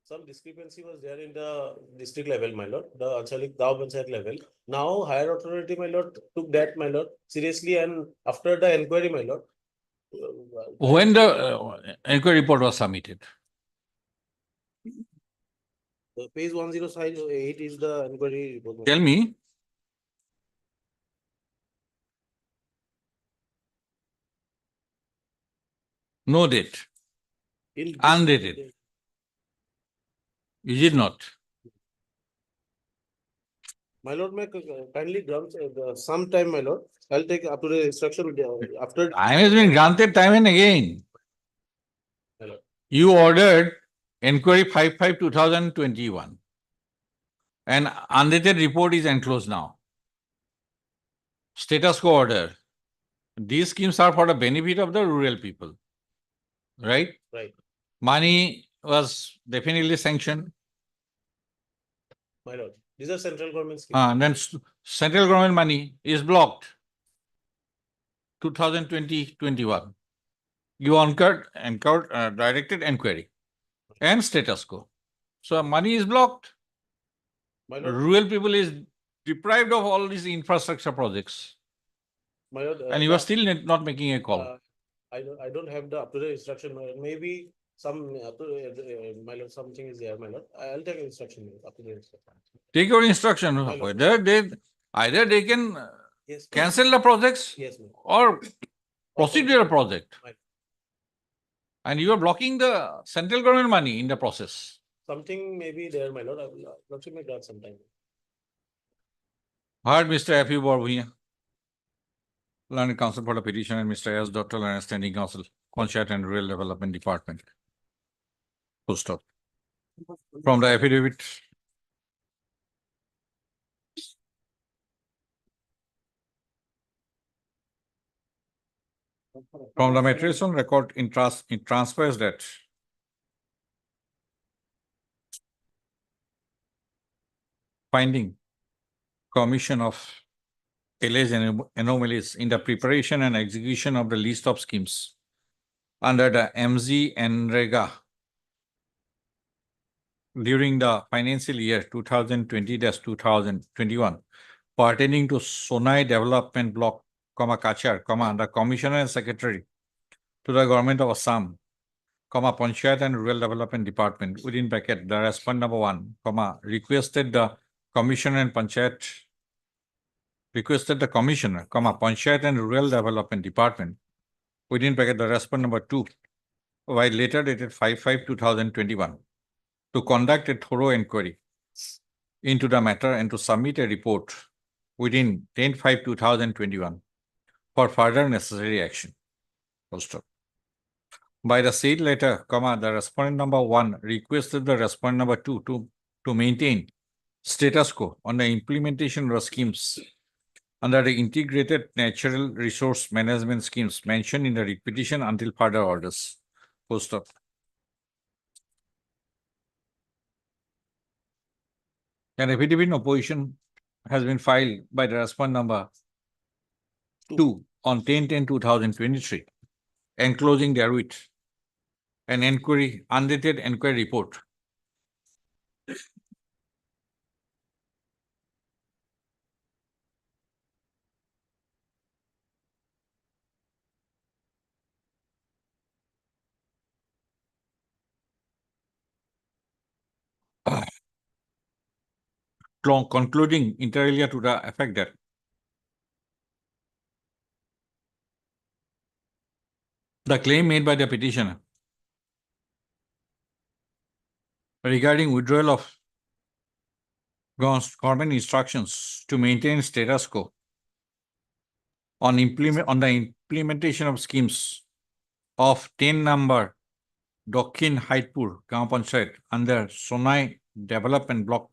Some discrepancy was there in the district level, my lord, the Anchalik Gaon Panchayat level. Now higher authority, my lord, took that, my lord, seriously, and after the inquiry, my lord. When the inquiry report was submitted. The page 108 is the inquiry report. my Tell lord. me. No date. In this- Undated. Is it not? My lord, may kindly grant some time, my lord. I'll take up to the instruction after. Time has been granted time and again. My lord. You ordered inquiry 55/2021. And undated report is enclosed now. Status quo order. These schemes are for the benefit of the rural people. Right? Right, Money was definitely sanctioned. my lord. These are central government schemes. And then central government money is blocked. 2020-21. You directed inquiry and status quo. So money is blocked. My lord, Rural people is deprived of all these infrastructure projects. my lord. And you are still not making a call. I don't have the up to the instruction, my lord. Maybe some, my lord, something is there, my lord. I'll take instruction up to the instruction. Take your instruction. lord. Whether either they can Yes. cancel the projects Yes, my lord. or proceed with the project. Right. And you are blocking the central government money in the process. Something may be there, my lord. I will, Lordship may grant sometime. Heard Mr. F. U. Barbuia, Learned Counsel for the petition, and Mr. S. Dr. Learned Standing Counsel, Panchayat and Rural Development Department. Full stop. From the affidavit. From the materials on record, it transfers that finding commission of alleged anomalies in the preparation and execution of the list of schemes under the MZ NREGA during the financial year 2020-2021 pertaining to Sonai Development Block, Kachar, the Commissioner and Secretary to the Government of Assam, Panchayat and Rural Development Department, within bracket, the respondent number 1, requested the Commissioner and Panchayat, Panchayat and Rural Development Department, within bracket, the respondent number 2, while later dated 5/5/2021, to conduct a thorough inquiry into the matter and to submit a report within 10/5/2021 for further necessary action. Full stop. By the said letter, the respondent number 1 requested the respondent number 2 to maintain status quo on the implementation of the schemes under the integrated natural resource management schemes mentioned in the petition until further orders. Full stop. An affidavit in opposition has been filed by the respondent number 2 on 10/10/2023, enclosing therewith an inquiry, undated inquiry report. Concluding inter alia to the effect that the claim made by the petitioner regarding withdrawal of government instructions to maintain status quo on the implementation of schemes of 10 number Dokhin Haitpur Gaon Panchayat under Sonai Development Block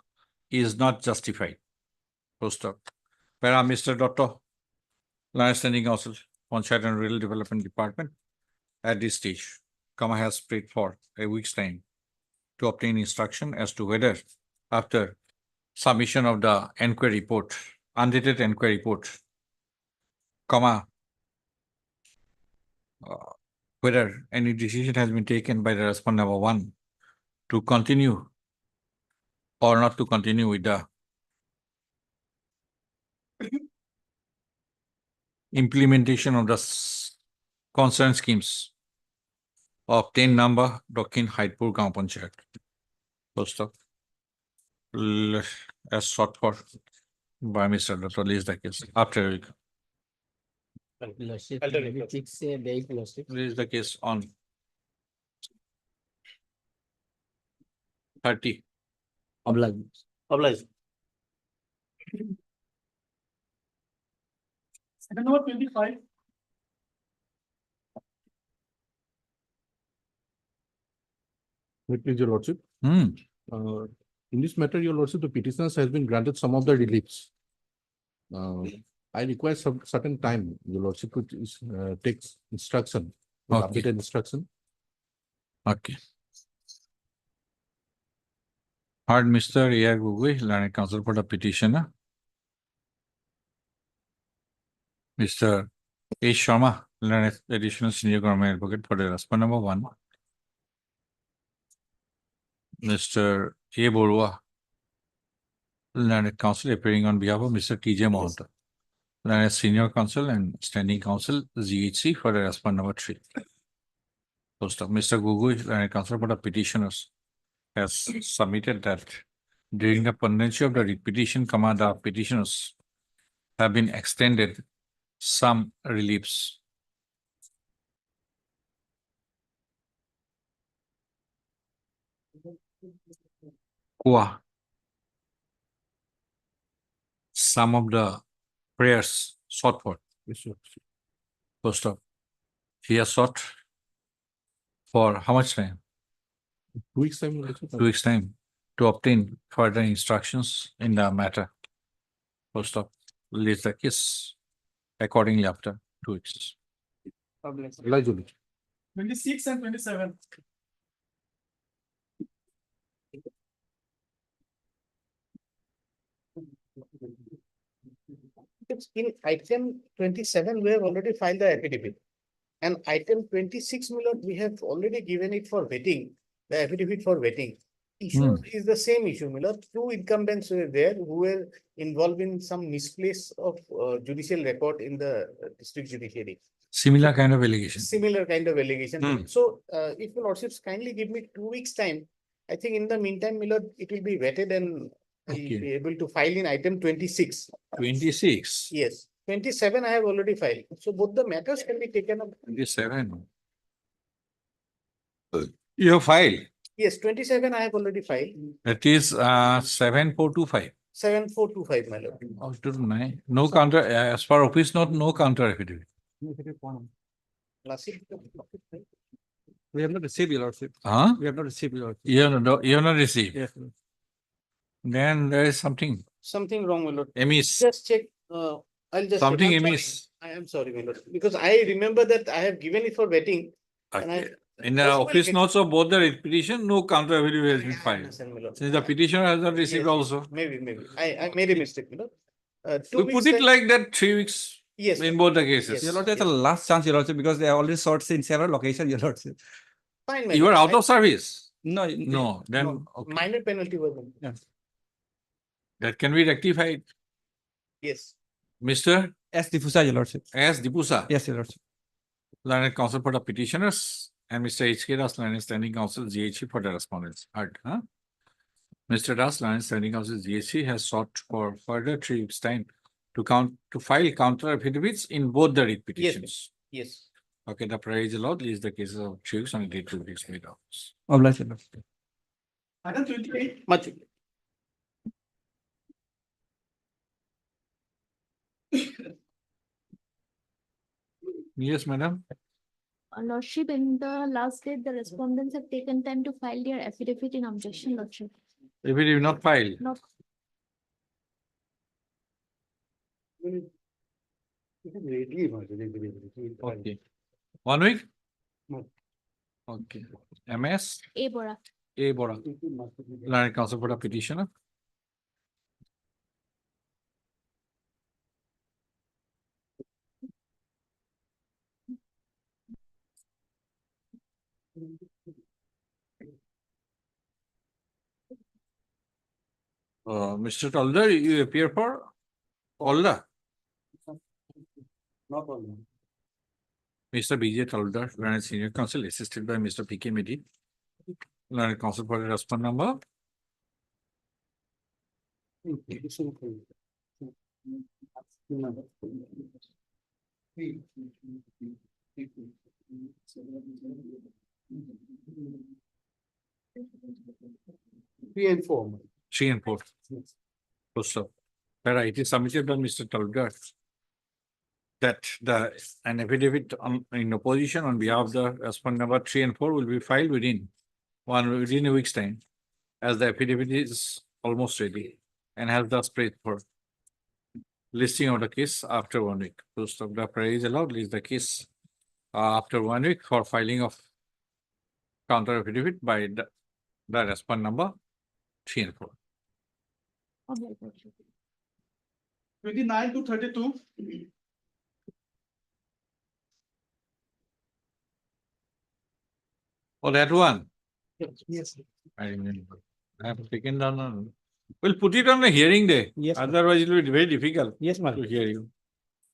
is not justified. Full stop. Para Mr. Dr. Learned Standing Counsel, Panchayat and Rural Development Department, at this stage, has prayed for a week's time to obtain instruction as to whether, after submission of the inquiry report, undated inquiry report, whether any decision has been taken by the respondent number 1 to continue or not to continue with the implementation of the concerned schemes of 10 number Dokhin Haitpur Gaon Panchayat. First of, as sought for by Mr. Dr. Lees the case. After Lordship, I'll tell you maybe first. fix a date, Lordship. raise the case on 30. Oblige. Oblige. Second number 25. Please, your lordship. Hmm. In this matter, your lordship, the petitioners has been granted some of the reliefs. I require some certain time, your lordship could take instruction, with Okay. updated instruction. Okay. Heard Mr. A.R. Gugui, Learned Counsel for the petitioner. Mr. A. Sharma, Learned Additional Senior Government Advocate for the respondent number 1. Mr. A. Borua, Learned Counsel appearing on behalf of Mr. T.J. Mohanta, Learned Senior Counsel and Standing Counsel, ZHC, for the respondent number 3. Post of Mr. Gugui, Learned Counsel for the petitioners, has submitted that during the pendency of the petition, the petitioners have been extended some reliefs. Qua. Some of the prayers sought for. First off, he has sought for how much time? 2 weeks time. 2 weeks time to obtain further instructions in the matter. First off, release the case accordingly after 2 weeks. July, July. 26 and 27. It's in item 27, we have already filed the affidavit. And item 26, my lord, we have already given it for vetting, the affidavit for vetting. Issue is the same issue, my lord. Two incumbents were there who were involved in some misplace of judicial record in the district judiciary. Similar kind of allegation. Similar kind of allegation. So, if your lordships kindly give me 2 weeks time, I think in the meantime, my lord, it will be vetted and I'll be able to file in item 26. 26. Yes, 27 I have already filed. So both the matters can be taken up. 27. You have filed. Yes, 27 I have already filed. That is 7425. 7425, my lord. Up to 9. No counter, as per office note, no counter affidavit. Classic. We have not received your lordship. Huh? We have not received your lordship. You have not received. Yes. Then there is something. Something wrong, my lord. Amiss. Just check. I'll just Something check. I'm amiss. sorry. I am sorry, my lord, because I remember that I have given it for vetting. And I. In the office notes of both the petition, no counter affidavit has been filed. Understand, my lord. Since the petitioner has not received Yes, also. Maybe. I made a mistake, my lord. 2 We weeks put it time- like that 3 weeks Yes. in both the cases. Your lordship, that's the last chance, your lordship, because they are already sorted in several locations, your lordship. Fine, my You are lord. out of service. No. No, then okay. Minor penalty was. Yes. That can be rectified. Yes. Mr. S. Difusa, your lordship. S. Dipusa, Yes, your lordship. learned counsel for the petitioners, and Mr. H.K. Das, learned standing counsel GHC for the respondents. Heard, huh? Mr. Das, learned standing counsel GHC has sought for further 3 weeks time to file counter affidavits in both the writ petitions. Yes. Okay, the prayer is allowed, leaves the cases of 3 weeks on a date to be made out. Obliged, your lordship. Item 28. Much. Yes, madam. Lordship, in the last date, the respondents have taken time to file their affidavit in objection, Lordship. If it is not filed, Not okay. 1 week? No. Okay. MS? A Bora. A. Bora, learned counsel for the petitioner. Mr. Talder, you appear for Alda. No problem. Mr. B.J. Talder, learned senior counsel, assisted by Mr. P.K. Medi. Learned counsel for the respond number. Three and four. 3 and 4. First up, where it is submitted by Mr. Talder that an affidavit in opposition on behalf of the respondent number 3 and 4 will be filed within a week's time, as the affidavit is almost ready and has thus prayed for listing of the case after 1 week. First of the prayer is allowed, list the case after 1 week for filing of counter affidavit by the respondent number 3 and 4. Obliged, Lordship. 29 to 32. Oh, that one. Yes. I remember. I have taken down on. We'll put it on the hearing day. Yes, ma'am. Otherwise, it will be very difficult Yes, to madam. hear you.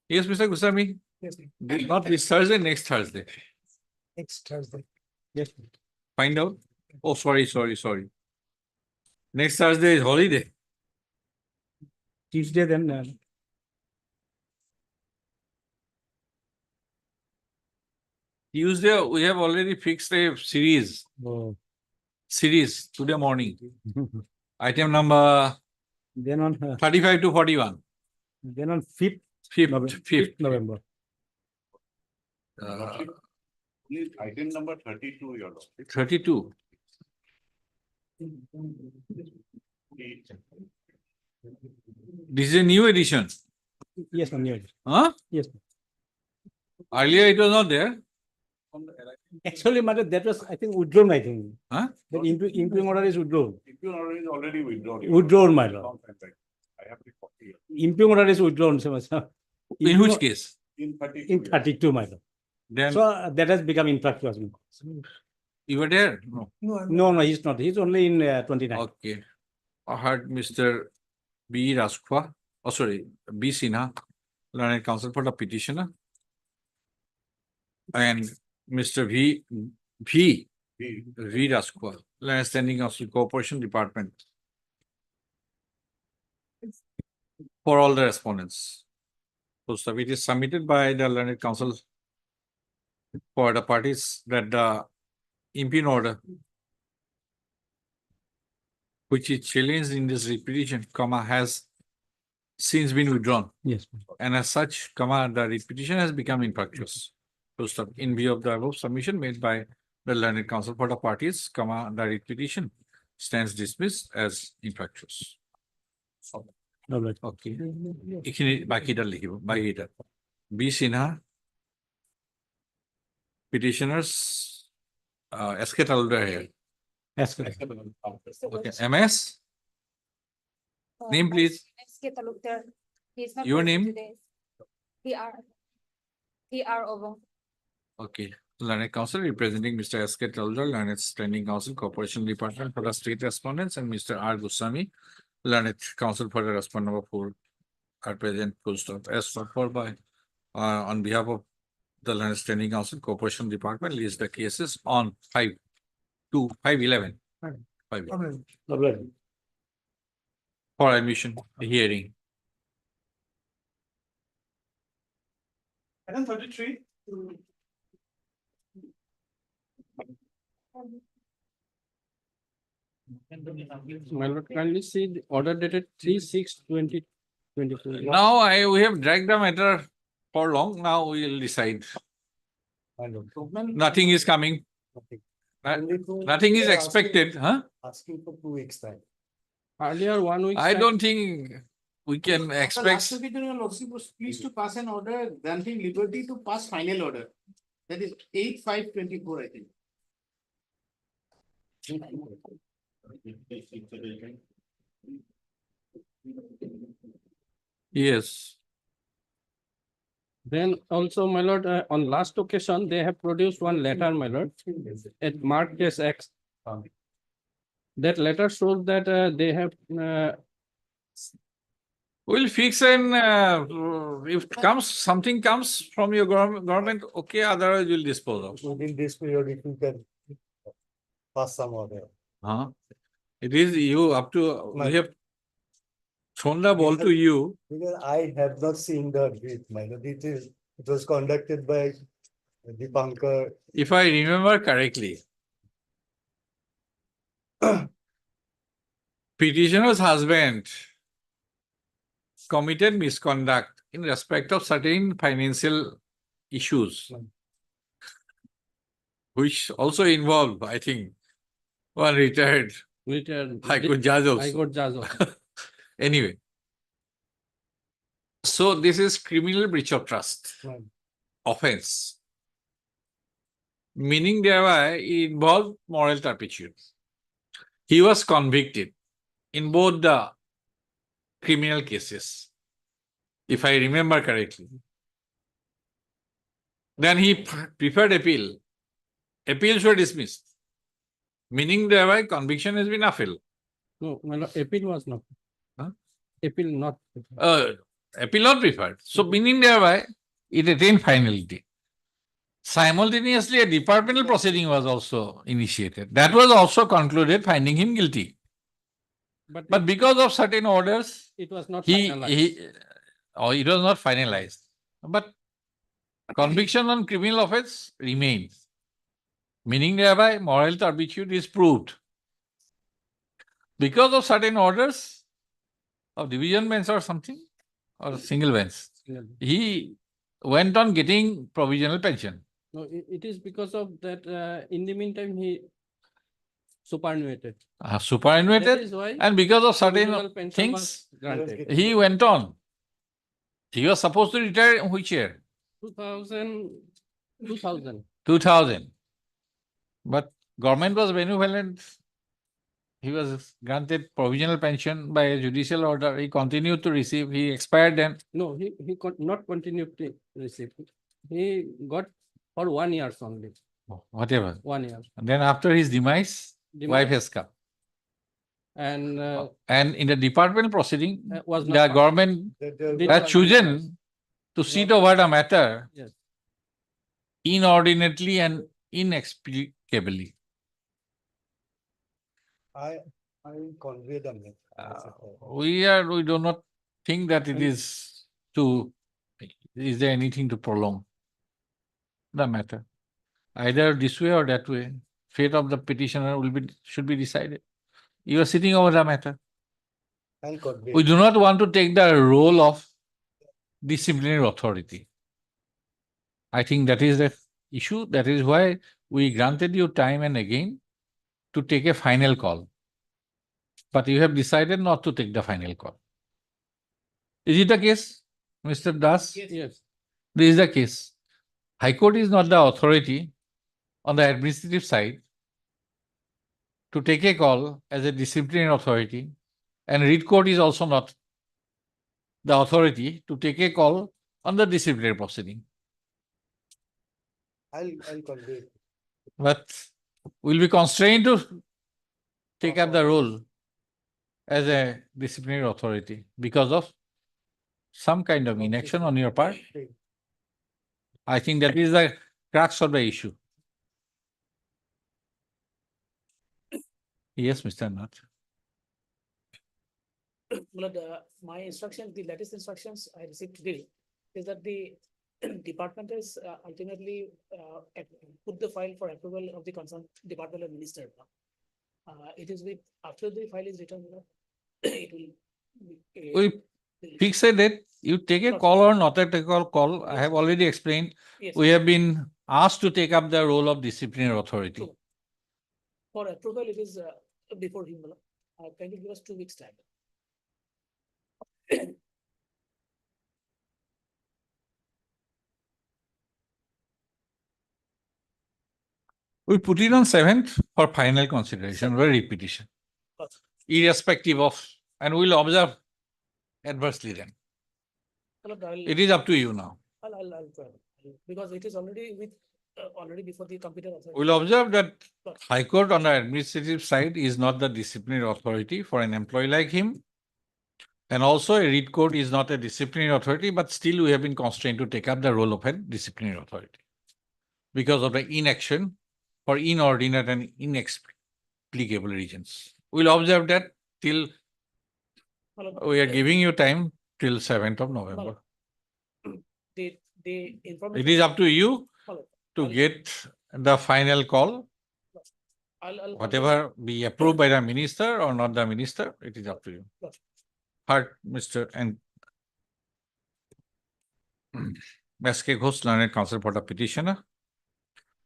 Yes, Mr. Goswami. Yes. Not this Thursday, next Thursday. Next Thursday. Yes. Find out. Oh, sorry. Next Thursday is holiday. Tuesday then, Tuesday, we have already fixed a series. Series today morning. Item number Then on, 35 to 41. then on fifth, 5th. November. Item number 32, your lordship. 32. This is a new edition. Yes, ma'am, yes. Huh? Yes. Ma'am. Earlier it was not there. Actually, madam, that was, I think, withdrawn, I think. Huh? The improving order is withdrawn. Impugn order is already withdrawn. Withdrawn, my lord. I have the copy. Improving order is withdrawn, so much. In which case? In 32. In 32, my lord. Then So that has become infractuous. you were there? No. No, he's not. He's only in 29. Okay. I heard Mr. B. Raskwa, oh sorry, B. Sinha, learned counsel for the petitioner. And Mr. V. Raskwa, learned standing counsel corporation department. For all the respondents. So it is submitted by the learned counsel for the parties that the impugn order which is challenged in this repetition, has since been withdrawn. Yes. And as such, the repetition has become infractuous. So stop in view of the above submission made by the learned counsel for the parties, the repetition stands dismissed as infractuous. All right. Okay. Ikhini bakidar likhibo, bakidar. B. Sinha, petitioners, SK Taludar here. Yes. Okay, MS? Name, please. SK Talukdar. He is not Your present name? today. PR Obong. Okay, learned counsel representing Mr. SK Taludar, learned standing counsel, corporation department for the state respondents, and Mr. R. Goswami, learned counsel for the respondent number 4 are present. Full stop. As for by on behalf of the learned standing counsel, corporation department, list the cases on 5/11. 5/11. For admission, hearing. Item 33. My lord, kindly see the order dated 3/6/2024. Now we have dragged the matter for long. Now we will decide. Nothing is coming. Nothing is expected, huh? Asking for 2 weeks time. Earlier 1 week. I don't think we can expect. Your lordship was pleased to pass an order granting liberty to pass final order. That is 8/5/24, I think. Yes. Then also, my lord, on last occasion, they have produced one letter, my lord, at marked as X. That letter shows that they have We'll fix and if something comes from your government, okay, otherwise we'll dispose of. Within this period, if you can pass some order. Huh? It is you up to, we have thrown the ball to you. Because I have not seen the brief, my lord. It was conducted by Dipankar. If I remember correctly, petitioner's husband committed misconduct in respect of certain financial issues, which also involve, I think, one retired High Court judge also. High Court judge also. Anyway, so this is criminal breach of trust offense, meaning thereby it involved moral turpitude. He was convicted in both the criminal cases, if I remember correctly. Then he preferred appeal. Appeals were dismissed, meaning thereby conviction has been upheld. No, my lord, appeal was not. Huh? Appeal not. Appeal not preferred. So meaning thereby it attained finality. Simultaneously, a departmental proceeding was also initiated. That was also concluded, finding him guilty. But because of certain orders, It was not it finalized. was not finalized. But Conviction on criminal offense remains. Meaning thereby moral turpitude is proved. Because of certain orders of division bench or something, or single bench, he went on getting provisional pension. No, it is because of that, in the meantime, he superannuated. That Superannuated, is why and because of provisional certain pension was things, granted. he went on. He was supposed to retire in which year? 2000. 2000. But government was benevolent. He was granted provisional pension by a judicial order. He continued to receive. He expired then. No, he not continued to receive. He got for 1 year only. Whatever. 1 year. And then after his demise, wife has come. And And in the departmental proceeding, was the not passed. government Did has not chosen to sit over the matter Yes. inordinately and inexplicably. I will convey the matter. We do not think that it is is there anything to prolong the matter? Either this way or that way, fate of the petitioner should be decided. You are sitting over the matter. I'll convey. We do not want to take the role of disciplinary authority. I think that is the issue. That is why we granted you time and again to take a final call. But you have decided not to take the final call. Is it the case, Mr. Das? Yes. This is the case. High Court is not the authority on the administrative side to take a call as a disciplinary authority, and Reed Court is also not the authority to take a call on the disciplinary proceeding. I'll convey. But we'll be constrained to take up the role as a disciplinary authority because of some kind of inaction on your part. I think that is the crux of the issue. Yes, Mr. Nath. My instruction, the latest instructions I received today is that the department is ultimately put the file for approval of the concerned departmental minister. It is with, after the file is returned, it will. We fix a date. You take a call or not take a call. I have already explained. Yes. We have been asked to take up the role of disciplinary authority. True. For approval, it is before him. Can you give us 2 weeks time? We put it on 7th for final consideration, very repetition, irrespective of, and we'll observe adversely then. It is up to you now. I'll try, because it is already with, already before the computer authority. We'll observe that High Court on the administrative side is not the disciplinary authority for an employee like him. And also a Reed Court is not a disciplinary authority, but still we have been constrained to take up the role of a disciplinary authority because of the inaction for inordinate and inexplicable reasons. We'll observe that till we are giving you time till 7th of November. The information. It is up to you to get the final call. Whatever be approved by the minister or not the minister, it is up to you. Heard, Mr. and S.K. Ghosh, learned counsel for the petitioner.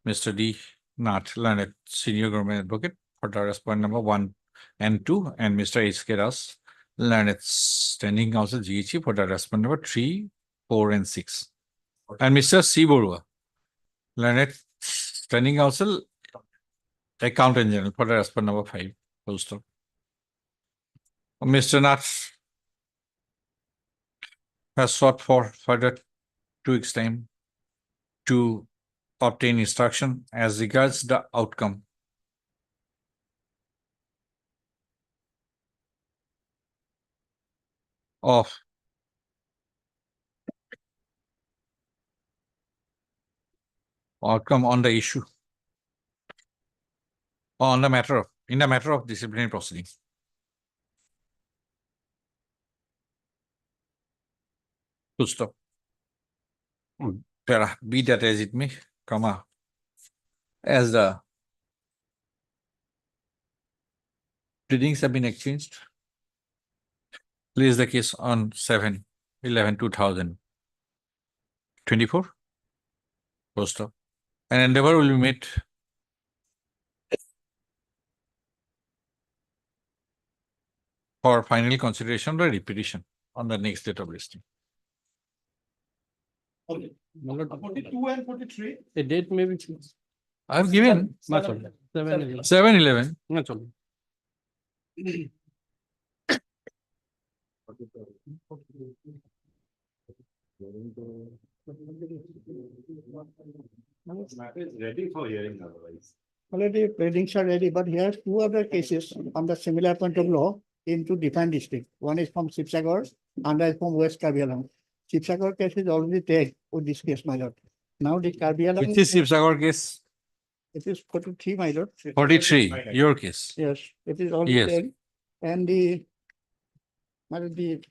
Mr. D. Nath, learned senior government advocate for the respondent number 1 and 2, and Mr. H.K. Das, learned standing counsel GHE for the respondent number 3, 4, and 6. And Mr. C. Borua, learned standing counsel accountant general for the respondent number 5. Full stop. Mr. Nath has sought for further 2 weeks' time to obtain instruction as regards the outcome of outcome on the issue on the matter of in the matter of disciplinary proceedings. Full stop. para be that as it may, comma, as the pleadings have been exchanged, place the case on 7/11/2024. Post up. An endeavor will be made for final consideration of the repetition on the next date of listing. Okay. 42 and 43. The date may be. I've given 7/11. 7/11. Matter is ready for hearing otherwise. Already pleadings are ready, but here are two other cases on the similar point of law in two different districts. One is from Sibsagar, and is from West Karbi Anglong. Sibsagar case is already tagged with this case, my lord. Now the Karbi Anglong. Which is Sibsagar case? It is 43, my lord. 43, your case. Yes, it is already Yes. tagged. And the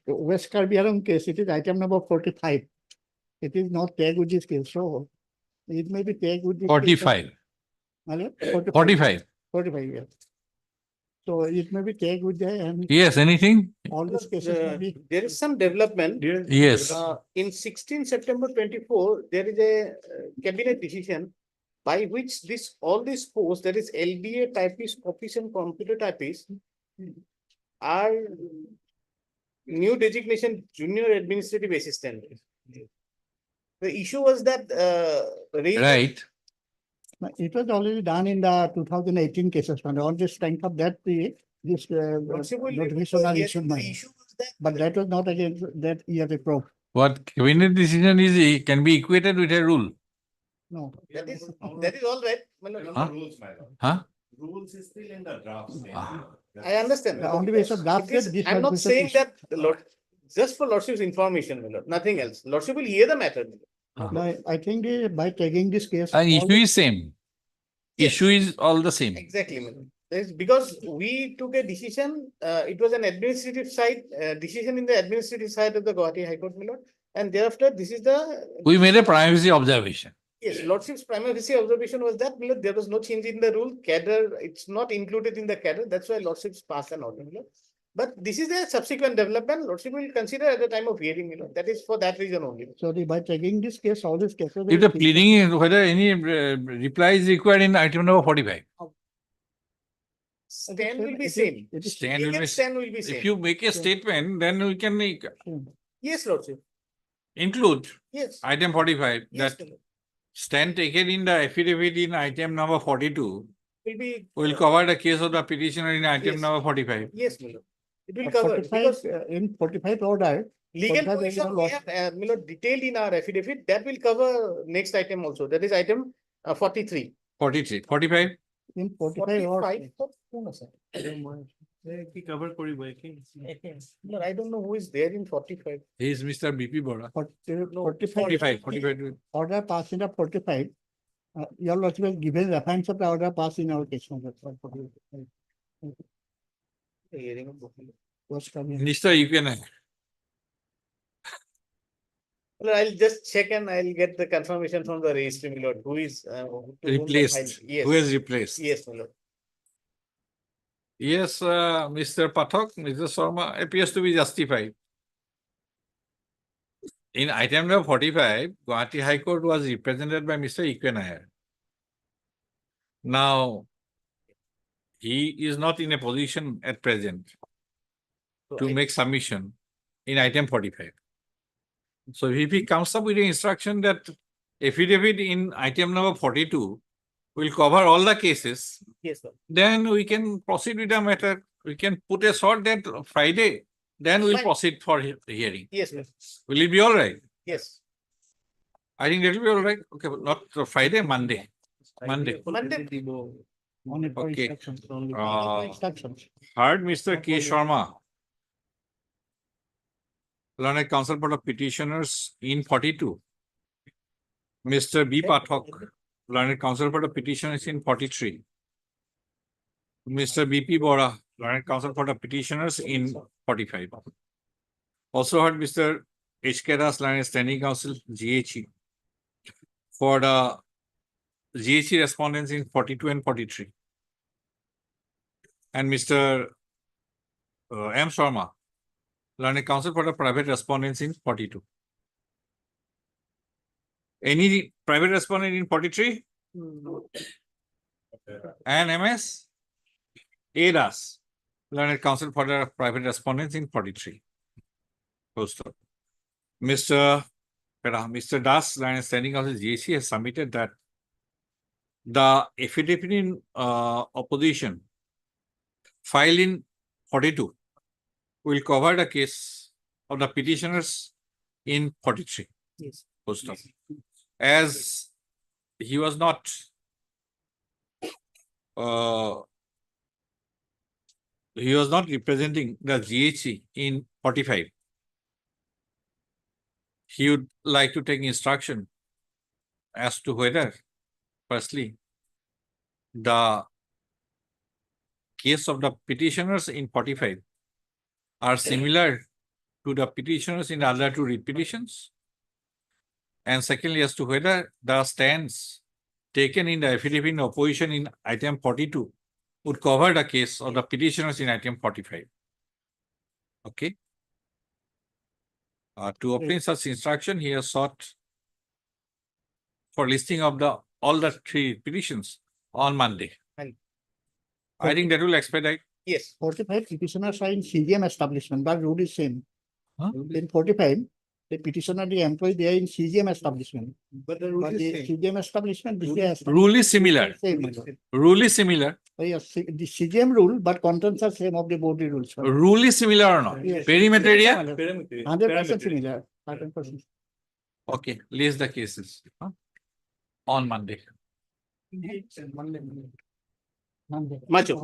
West Karbi Anglong case, it is item number 45. It is not tagged with this case, so it may be tagged with this. 45. My lord, 45. 45, yes. So it may be tagged with the and. Yes, anything? All these cases may be. There is some development. Yes. In 16 September 24, there is a cabinet decision by which all these posts, that is LBA typist, office and computer typist, are new designation junior administrative assistant. The issue was that Right. It was already done in the 2018 cases, and on the strength of that, this notification are issued by. But that was not against that year approved. What cabinet decision is can be equated with a rule. No. that is all right. Huh? Rules, my lord. Huh? Rules is still in the draft stage. I understand. The only basis of draft It is- that this I'm not notification saying is- that the Lord, just for Lordship's information, my lord, nothing else. Lordship will hear the matter. No, I think by taking this case. And all- issue is same. Yes. Issue is all the same. Exactly, my lord. That is because we took a decision, it was an administrative side, decision in the administrative side of the Guwahati High Court, my lord. And thereafter, this is the. We made a privacy observation. Yes, Lordship's primacy observation was that, my lord, there was no change in the rule, cadre, it's not included in the cadre, that's why Lordship's passed an order, my lord. But this is a subsequent development, Lordship will consider at the time of hearing, my lord, that is for that reason only. So by taking this case, all these cases. If the pleading is whether any reply is required in item number 45. Stand will be same. Stand will be. Stand will be same. If you make a statement, then we can Yes, Lordship, include yes. item 45 Yes, that my lord. stand taken in the affidavit in item number 42 Will be. will cover the case of the petitioner in item Yes. number 45. Yes, my lord. It will cover, 45, because in 45 order. legal 45 position regular we law. have, my lord, detailed in our affidavit, that will cover next item also, that is item 43. 43, 45. In 45 or. 45. No, sir. Cover koribo ekin. No, I don't know who is there in 45. He is Mr. BP Bora. 45. 45. Order passed in the 45. Your lordship has given reference of the order passed in our case. Number 45. Hearing of book. What's coming? Minister, you can. Well, I'll just check and I'll get the confirmation from the registry, my lord, who is. To whom the Replaced. file- Yes. Who has replaced? Yes, my lord. Yes, Mr. Pathak, Mr. Sharma appears to be justified. In item number 45, Guwahati High Court was represented by Mr. Ikwe. Now, he is not in a position at present So to I- make submission in item 45. So if he comes up with an instruction that affidavit in item number 42 will cover all the cases, Yes, sir. then we can proceed with the matter. We can put a short date Friday, then we'll Fine. proceed for the hearing. Yes, sir. Will it be all right? Yes. I think that will be all right. Okay, but not Friday, Monday. Monday. Monday. Only for Okay. instructions. Only for Uh, instructions. Heard Mr. K. Sharma, Learned Counsel for the Petitioners in 42. Mr. B. Pathak, Learned Counsel for the Petitioners in 43. Mr. B.P. Bora, Learned Counsel for the Petitioners in 45. Also heard Mr. H.K. Das, Learned Standing Counsel, GHE, for the GHC respondents in 42 and 43. And Mr. M. Sharma, learned counsel for the private respondents in 42. Any private respondent in 43? And MS? ADAS, learned counsel for the private respondents in 43. Post up. Mr. Das, learned standing counsel GHC has submitted that the affidavit in opposition filed in 42 will cover the case of the petitioners in 43. Yes. Post up. As he was not representing the GHC in 45. He would like to take instruction as to whether, firstly, the case of the petitioners in 45 are similar to the petitioners in other two writ petitions. And secondly, as to whether the stands taken in the affidavit in opposition in item 42 would cover the case of the petitioners in item 45. Okay. To obtain such instruction, he has sought for listing of all the three petitions on Monday. I think that will expedite. Yes. 45 petitioners are in CGM establishment, but rule is same. Huh? In 45, the petitioner, the employee, they are in CGM establishment. But the rule But is the same. CGM establishment, this is. Rule is similar. Same. Rule is similar. Yes, the CGM rule, but contents are same of the body rules. Rule is similar or not? Yes. Perimeter area? 100% similar. 100%. Okay, list the cases on Monday. Much of.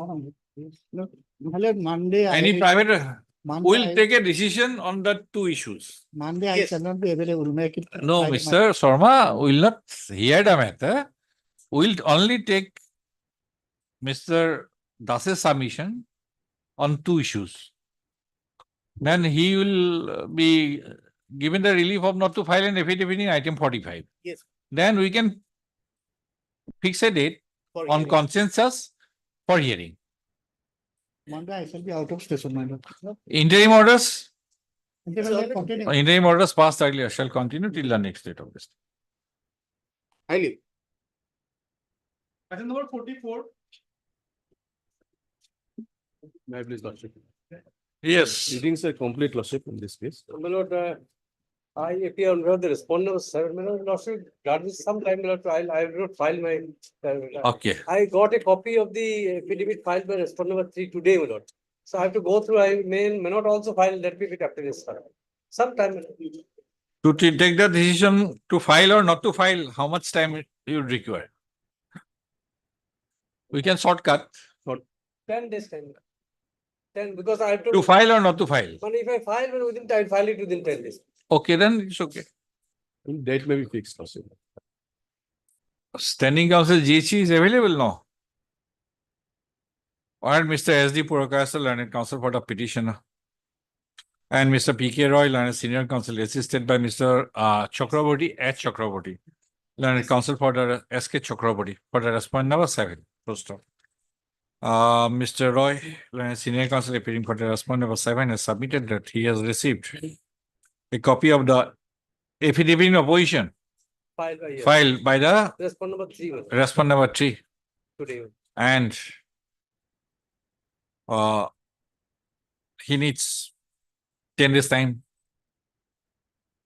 No, Monday. Any private Monday, will take a decision on the two issues. Monday, I Yes. cannot be available. We'll make it. No, Friday, Mr. Sharma will not hear the matter. Will only take Mr. Das's submission on two issues. Then he will be given the relief of not to file an affidavit in item 45. Yes. Then we can fix a date For on hearing. consensus for hearing. Monday, I shall be out of station, my lord. Interim orders, They will continue. interim orders passed earlier shall continue till the next date of this. I leave. Item number 44. May I please, Lordship? Yes. Readings are complete, Lordship, in this case. My lord, I appear on behalf of the respondent of 7, my lord, Lordship, grant me some time, my lord, I will not file my. Okay. I got a copy of the affidavit filed by respondent number 3 today, my lord. So I have to go through, I may not also file, let me pick after this. Sometime. To take the decision to file or not to file, how much time you would require? We can shortcut 10 days time. 10, because I have to. to file or not to file. But if I file within, I file it within 10 days. Okay, then it's okay. Date may be fixed, Lordship. Standing counsel GHC is available now. Alright, Mr. S.D. Purakaisa, learned counsel for the petitioner. And Mr. P.K. Roy, learned senior counsel, assisted by Mr. Chakraborty, H. Chakraborty, learned counsel for the S.K. Chakraborty, for the respondent number 7. Post stop. Mr. Roy, learned senior counsel appearing for the respondent number 7, has submitted that he has received a copy of the affidavit in opposition filed by the Respondent number 3 respondent number 3. today. And he needs 10 days time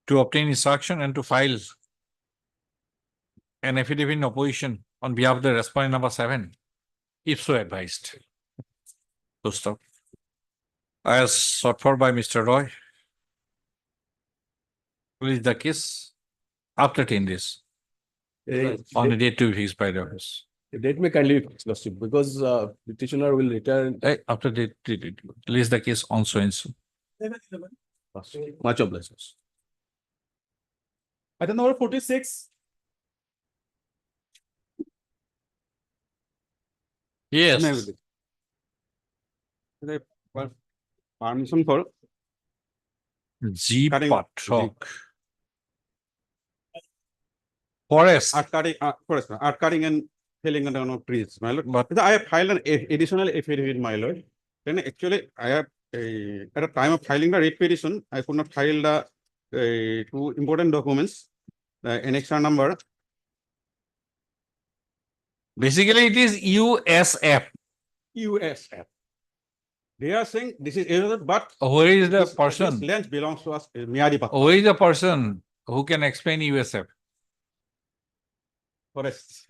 to obtain instruction and to file an affidavit in opposition on behalf of the respondent number 7, if so advised. So stop. As sought for by Mr. Roy, release the case after 10 days on the date to be fixed by the office. The date may kindly be fixed, Lordship, because petitioner will return. After the release the case on so and so. Much obliged. Item number 46. Yes. Permission for G. Cutting- Pathak. Forest. art cutting and felling down of trees, my lord. But I have filed an additional affidavit, my lord. Then actually, I have at the time of filing the writ petition, I could not file the two important documents, the annexure number. Basically, it is USF. USF. They are saying this is irrelevant, but Where is the this person? land belongs to us, Miadi Pakka. Where is the person who can explain USF? Forest.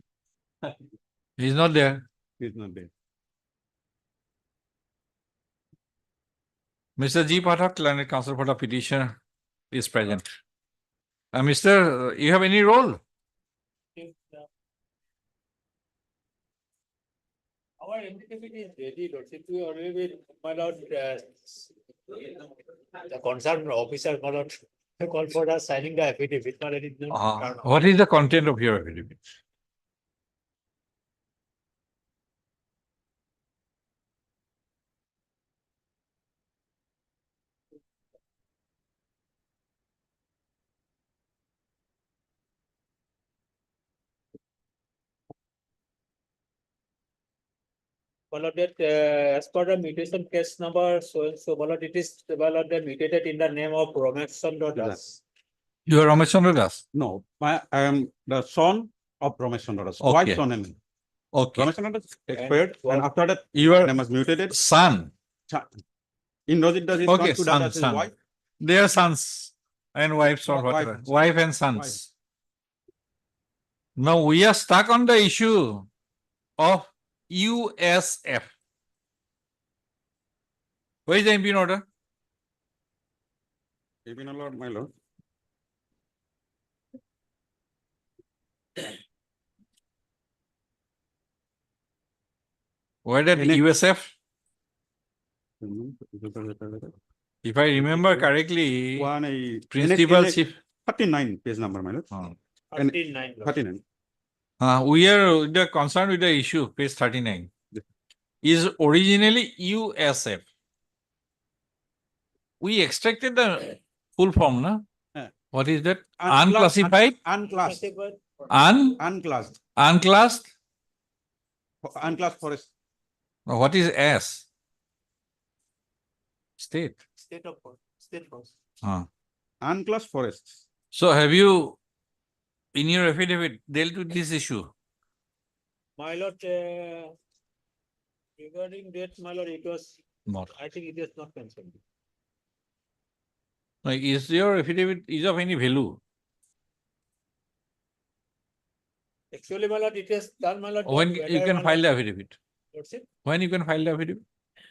He is not there. He is not there. Mr. G. Pathak, Learned Counsel for the petitioner, is present. Mr. You have any role? Our affidavit is ready, Lordship. We already, my lord, the concerned officer, my lord, called for us signing the affidavit, not any. What is the content of your affidavit? Well, that as per the mutation case number, so and so, well, it is, well, that mutated in the name of Ramesh Chandra Das. You are Ramesh Chandra Das? No, I am the son of Ramesh Chandra Das, Okay. wife son and Okay. Ramesh Chandra Das expired, and after that, Your name was mutated. son. Indrajit Das is Okay, son to son, Dadas' son. wife. They are sons and wives or Wife. whatever. Wife and sons. Now we are stuck on the issue of USF. Where is the MP in order? Even a lord, my lord. Where did USF? If I remember correctly, Principal Chief. 39 page number, my lord. 39. 39. We are concerned with the issue, page 39. Is originally USF. We extracted the full form, no? What is that? Unclassified? Unclassed. Unclassed? Unclassed forest. What is S? State. State of state forest. Unclassed forests. So have you, in your affidavit, dealt with this issue? My lord, regarding that, my lord, it was, Not. I think it is not mentioned. Like, is your affidavit is of any value? Actually, my lord, it is done, my lord. When you can file the affidavit? Lordship, When you can file the affidavit?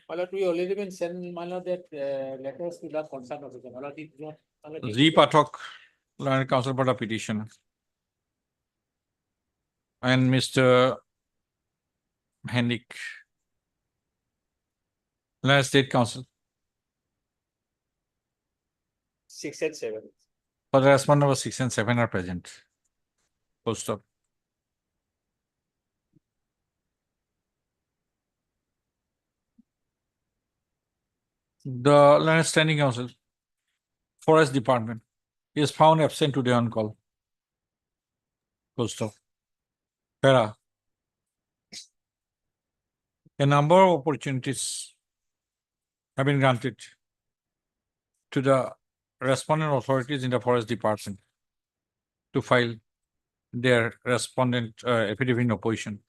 my lord, we already been sent, my lord, that letters to the concerned officer. My lord, it is not. my lord, G. Pathak, Learned Counsel for the petitioner. And Mr. Henrik, Learned State Counsel. 6 and 7. For the respondent number 6 and 7 are present. Full stop. The Learned Standing Counsel, Forest Department, is found absent today on call. Full stop. Para. A number of opportunities have been granted to the respondent authorities in the Forest Department to file their respondent affidavit in opposition.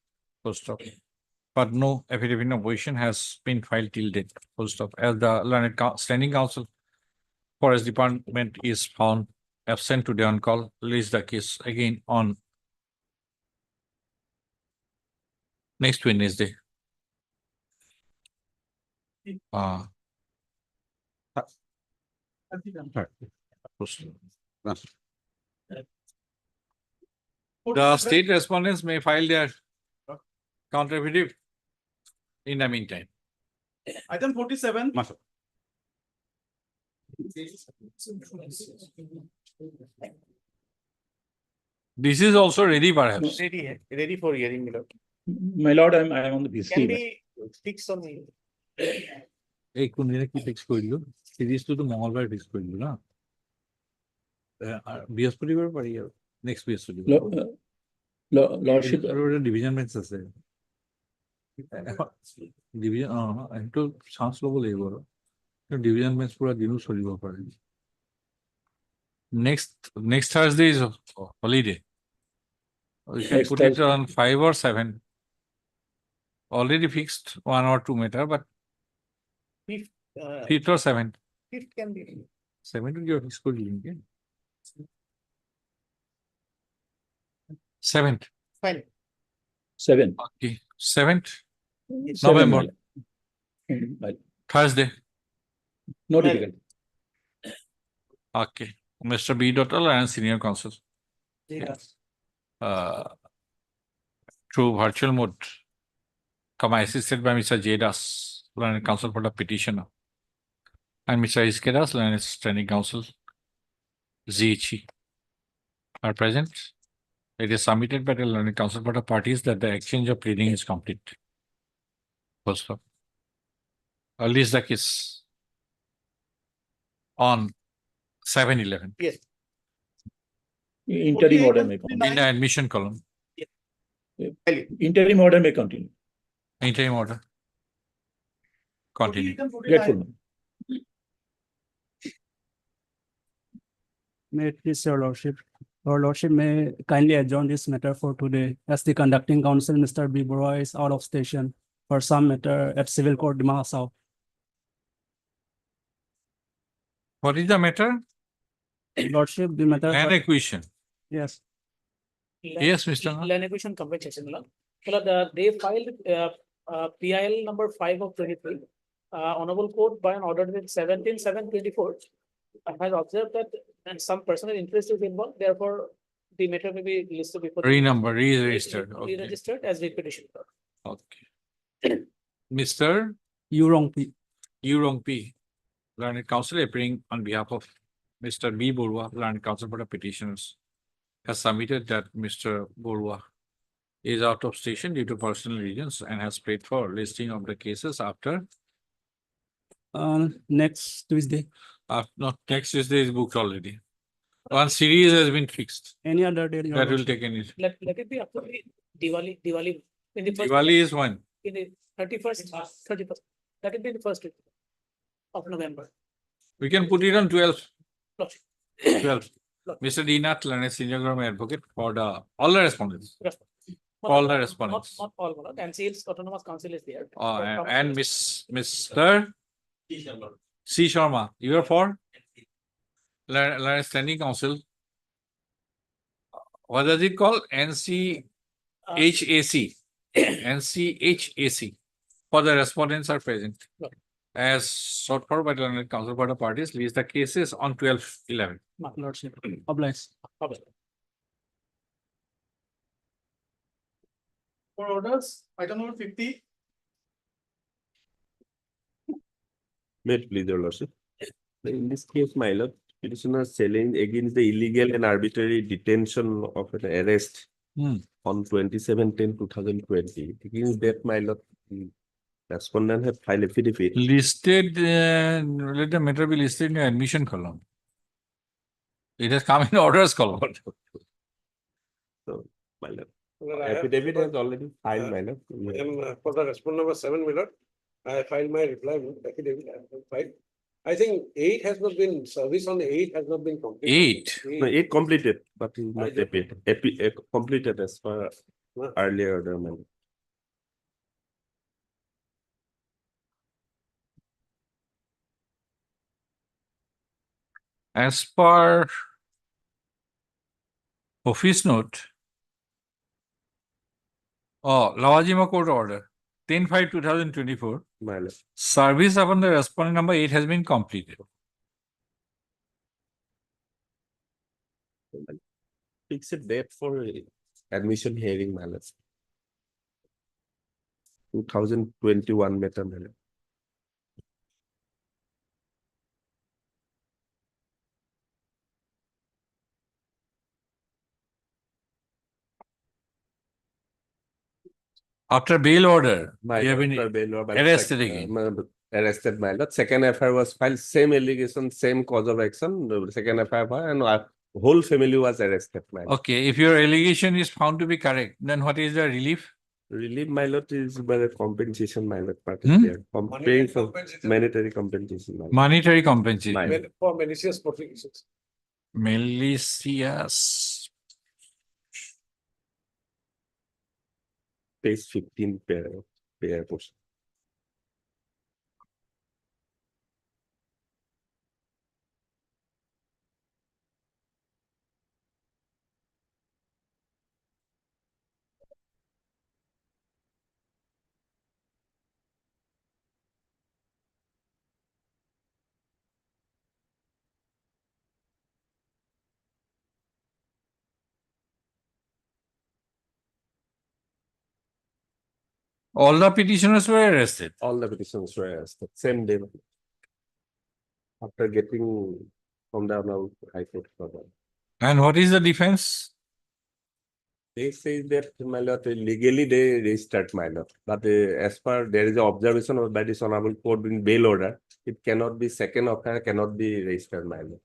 Full stop. But no affidavit in opposition has been filed till date. Full stop. As the Learned Standing Counsel, Forest Department is found absent today on call, release the case again on next Wednesday. The state respondents may file their counter affidavit in the meantime. Item 47. This is also ready perhaps. Ready for hearing, my lord. My lord, I am on the Can BC. we fix on the এই কোন দিনে কি fix করলো series তো মঙ্গলবার fix করলো না বৃহস্পতিবার পারি next PSW. Lordship, division bench আছে ডিভিজন সেইটো চান্স ল'ব লাগিব আৰু ডিভিজন বেঞ্চ পুৰা দিনো চলিব পাৰে next Thursday is a holiday. We can Next put it on 5 or 7. Already fixed 1 or 2 meter, but Fifth, 5th or 7th. fifth can be. 7th is your school link. 7th. Fine. 7. Okay. 7th 7, November. Right. Thursday. No difficult. Okay. Mr. B. Dottal and Senior Counsel. Through virtual mode, come assisted by Mr. J. Das, Learned Counsel for the petitioner, and Mr. Iskedas, Learned Standing Counsel, ZHE, are present. It is submitted by the Learned Counsel for the parties that the exchange of pleading is complete. First of all, list the case on 7/11 Yes. Interim order may in the admission column. Interim order may continue. Interim order. Continue. Grateful. May it please your lordship. Your lordship may kindly adjourn this matter for today as the conducting counsel, Mr. B. Burrow, is out of station for some matter at Civil Court, Dimasao. What is the matter? Lordship, the matter. Land acquisition. Yes. Yes, Mr. Anand. Land acquisition compensation. They filed PIL number 5 of 23. Honorable Court by an order with 17/7/24 has observed that and some personal interest is involved. Therefore, the matter may be listed before. Renumber, re-registered. Okay. Re-registered as repetition. Okay. Mr. Yurong P. Yurong P. Learned Counsel appearing on behalf of Mr. B. Borua, Learned Counsel for the petitioners, has submitted that Mr. Borua is out of station due to personal reasons and has paid for listing of the cases after Next Tuesday. not next Tuesday is booked already. One series has been fixed. Any other day. your That will lordship. take any. Let it be up to the Diwali in the first. Diwali is when? In the 31st. That will be the first week of November. We can put it on 12th. Lordship. 12th. Mr. Dinath, Learned Senior Government Advocate for the all the respondents. All the respondents. Not all, and Sales Autonomous Council is there. And Mr. C. Sharma, you are for? Learned Standing Council. What does it call? NCHAC. NCHAC. For the respondents are present. As sought for by the Learned Counsel for the parties, list the cases on 12/11. Lordship. Oblige. For orders, item number 50. May it please your lordship. In this case, my lord, petitioner challenge against the illegal and arbitrary detention of an arrest on 27/10/2020. Against that, my lord, the respondent have filed affidavit. Listed, let the matter be listed in the admission column. It has come in orders column. So, my lord, affidavit has already filed, my lord. For the respondent number 7, my lord, I filed my reply with affidavit. I have filed. I think 8 has not been, service on 8 has not been completed. 8? No, 8 completed, but is not completed as per earlier order, my lord. As per office note, Lawajima Court Order, 10/5/2024, My lord. service upon the respondent number 8 has been completed. Fix a date for admission hearing, my lord. 2021 matter, my lord. After bail order, My you have lord, been after bail order, arrested again. Arrested, my lord. Second FIR was filed, same allegation, same cause of action. The second FIR and Whole family was arrested, my lord. Okay, if your allegation is found to be correct, then what is the relief? Relief, my lord, is by the compensation, my lord, part Hmm? of there. Paying for compensation. monetary compensation, my lord. Monetary compensation. My- For malicious prosecutions. Malicious. Page 15 pair portion. All the petitioners were arrested. All the petitions were arrested, same day. After getting from the now High Court. And what is the defense? They say that, my lord, legally they restart, my lord. But as per there is an observation of by this honorable court in bail order, it cannot be second affair, cannot be registered, my lord.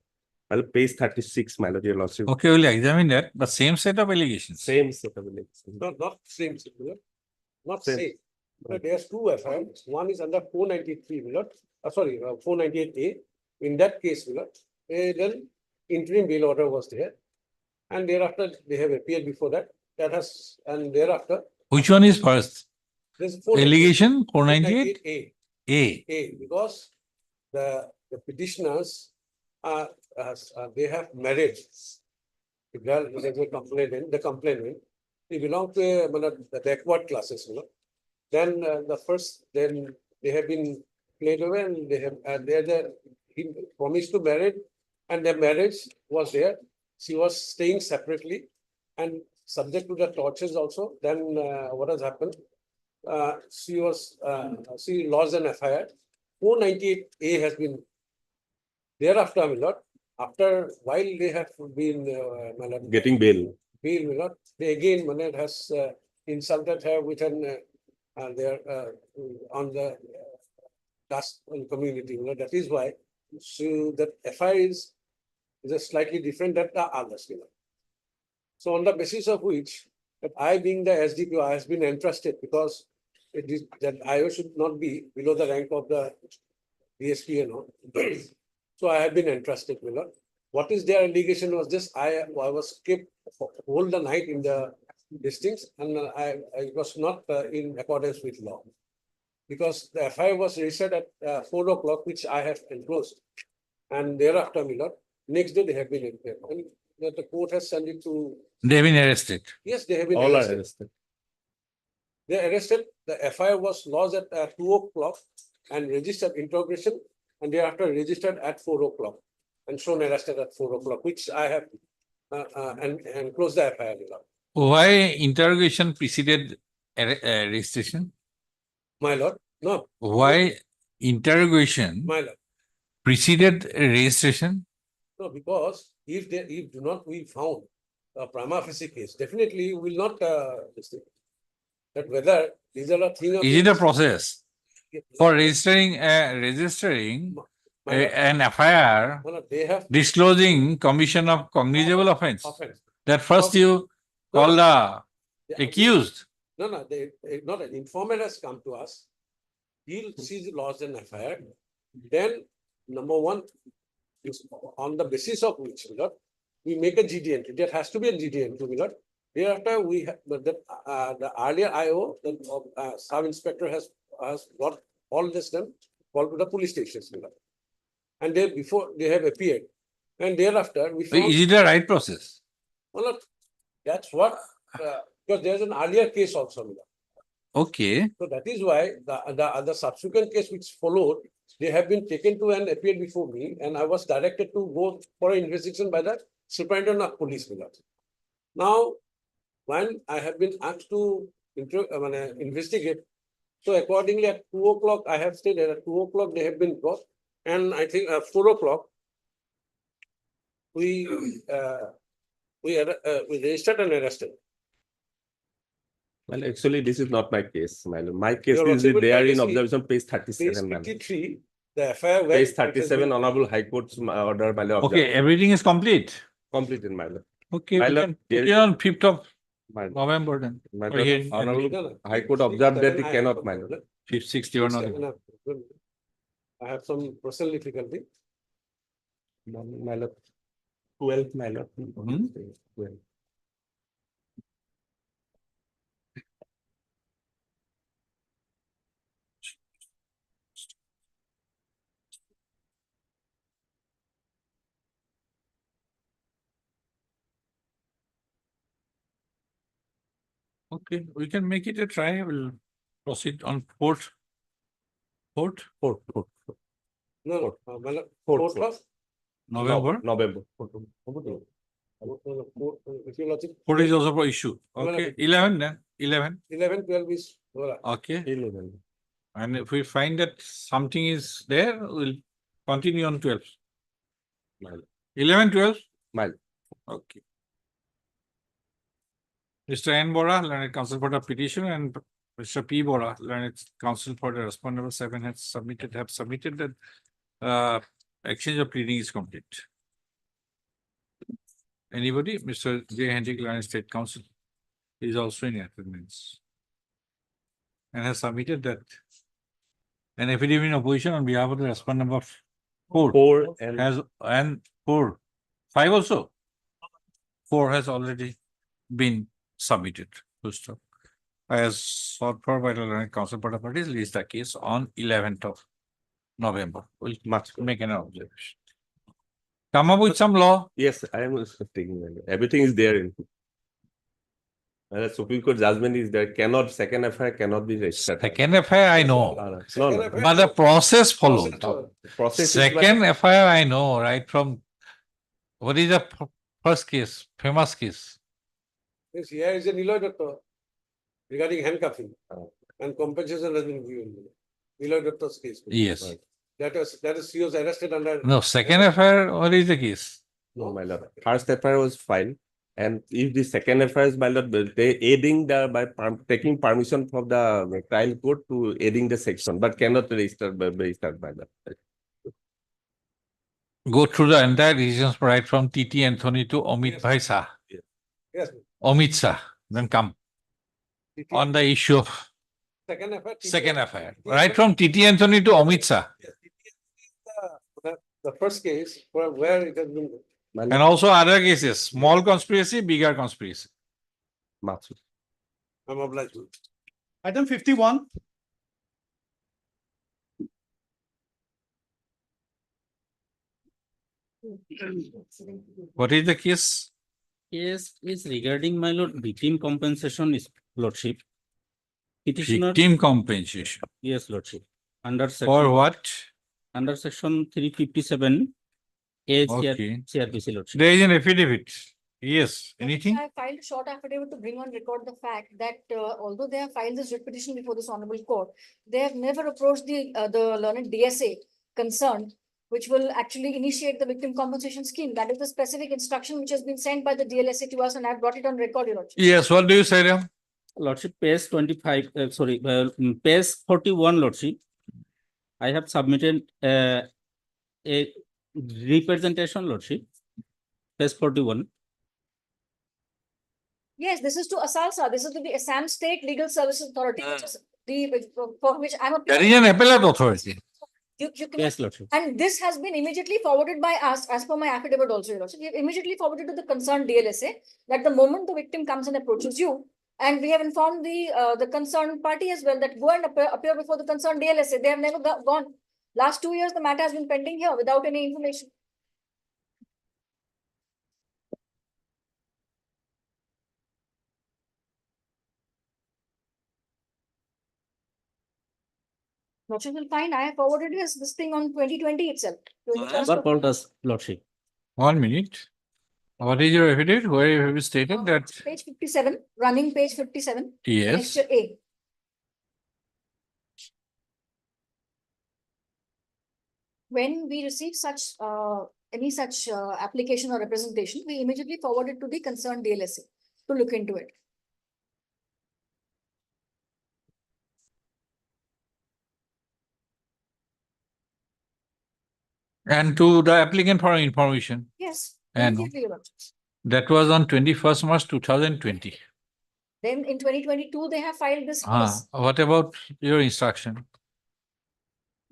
Well, page 36, my lord, your lordship. Okay, we'll examine that, but same set of allegations. Same set of allegations. Not same, similar. Not Same. same. But there's two FIRs. One is under 493, Millard. 498A. In that case, Millard, then interim bail order was there. And thereafter, they have appeared before that. That has, and thereafter, Which one is first? there's Allegation 498? 498A. A. Because the petitioners they have married. The girl who is a complainant, they belong to the backward classes, you know. Then then they have been played away and they have he promised to marry and their marriage was there. She was staying separately and subject to the tortures also. Then what has happened? She lost an FIR. 498A has been thereafter, my lord, after while they have been Getting bail. bail, my lord, they again Manad has insulted her with an on the caste and community. You know, that is why that FIR is a slightly different than the others. You know. So on the basis of which that I being the SDPO, I has been entrusted because it is that IO should not be below the rank of the DSP, you know. So I have been entrusted, my lord. What is their allegation was this: I was kept whole the night in the listings, and I was not in accordance with law, because the FIR was registered at 4 o'clock, which I have enclosed, and thereafter, my lord, next day they have been impaired, and the court has sent it to. They have been arrested. Yes, they have been All are arrested. arrested. They arrested. The FIR was lodged at 2 o'clock and registered interrogation, and thereafter registered at 4 o'clock and shown arrested at 4 o'clock, which I have and closed the FIR. my lord. Why interrogation preceded registration? My lord, no. Why interrogation My lord, preceded registration? no, because if do not we found a prima facie case, definitely we will not this thing. That whether these are a thing of. Is it a process Yes. for registering My lord, an FIR my lord, they have disclosing commission of cognizable offense? offense. That first you call the They- accused. No, not an informant has come to us. She's lost an FIR. Then, number one, is on the basis of which, my lord, we make a GD entry. There has to be a GD entry, my lord. Thereafter, we have the earlier IO, the sub inspector has got all this done, called to the police stations, my lord. And before they have appeared, and thereafter we found. Is it the right process? Well, look, that's what because there's an earlier case also, my lord. Okay. So that is why the subsequent case which followed, they have been taken to and appeared before me, and I was directed to go for an investigation by the superintendent of police. my lord. Now, when I have been asked to investigate, so accordingly at 2 o'clock, I have stayed at 2 o'clock, they have been brought, and I think at 4 o'clock, we registered and arrested. Well, actually, this is not my case, my lord. My case Your is lordship, there in see, observation page Page 37, my lord. 53, the FIR. Page 37, honorable High Court's order, my lord. Okay, everything is complete. Completed, my lord. Okay, My we lord, can put there it is- on 5th of My lord, November then. my Or lord, hearing. Honorable High Court observed that it cannot, my lord. 5th, 6th, you are not. I have some personal difficulty. My lord, 12th, my lord. 12th. Okay, we can make it a try. We'll proceed on 4th. 4th? Fourth. No, my lord, Fourth, 4th of November. November. if you logic. 4th is also for issue. Well, Okay, 11 then. 11. 11, 12 is. Okay. 11. And if we find that something is there, we'll continue on 12. My lord. 11, 12? My lord. Okay. Mr. N. Bora, learned counsel for the petition, and Mr. P. Bora, learned counsel for the respondent number 7 have submitted that exchange of pleading is complete. Anybody? Mr. J. Hendrick, learned state counsel, is also in attendance and has submitted that an affidavit in opposition on behalf of the respondent number 4 4 and has, and 4, 5 also. 4 has already been submitted. Full stop. As sought for by the learned counsel for the parties, release the case on 11th of November. We'll make an observation. Come up with some law. Yes, I am also taking my lord. Everything is there in. The Supreme Court judgment is there, second FIR cannot be registered. Second FIR, I know, No, but the process followed. process is like- Second FIR, I know, right from, what is the first case, famous case? Yes, here is a Niloy Dutta regarding handcuffing and compensation has been given. Niloy Dutta's case. Yes. That is, he was arrested under. No, second FIR, what is the case? No, my lord. First FIR was filed, and if the second FIR is, my lord, they aiding by taking permission from the trial court to aiding the section, but cannot register by the. Go through the entire decisions right from TT Anthony to Omid Bhai Shah. Yes. Omid Shah, then come on the issue of Second FIR. second FIR, right from TT Anthony to Omid Shah. The first case where it has been. And also other cases, small conspiracy, bigger conspiracy. I'm obliged. Item 51. What is the case? Case is regarding, my lord, victim compensation is lordship. Petitioner, Victim compensation. yes, lordship. Under For section, what? under section 357. A Okay. CRPC lordship. There is an affidavit. Yes, anything? I filed a short affidavit to bring on record the fact that although they have filed this writ petition before this honorable court, they have never approached the learned DSA concerned, which will actually initiate the victim compensation scheme. That is the specific instruction which has been sent by the DLSA to us, and I've brought it on record, Your Lordship. Yes, what do you say, Ram? Lordship, page 25, page 41, lordship. I have submitted a representation, lordship. Page 41. Yes, this is to ASALSA. This is to the Assam State Legal Services Authority, which is for which I'm a. That is an appellate authority. You can, Yes, lordship. and this has been immediately forwarded by us, as per my affidavit also, Your Lordship. We have immediately forwarded to the concerned DLSA that the moment the victim comes and approaches you, and we have informed the concerned party as well that go and appear before the concerned DLSA. They have never gone. Last 2 years, the matter has been pending here without any information. Lordship will find I have forwarded this thing on 2020 itself. 21st What of- called us, lordship? 1 minute. What is your affidavit? Where you have stated that? Page 57, running page 57. Yes. Annexure A. When we receive such any such application or representation, we immediately forward it to the concerned DLSA to look into it. And to the applicant for information. Yes. And Immediately, Your Lordships. that was on 21st March 2020. Then in 2022, they have filed this Ah, case. what about your instruction?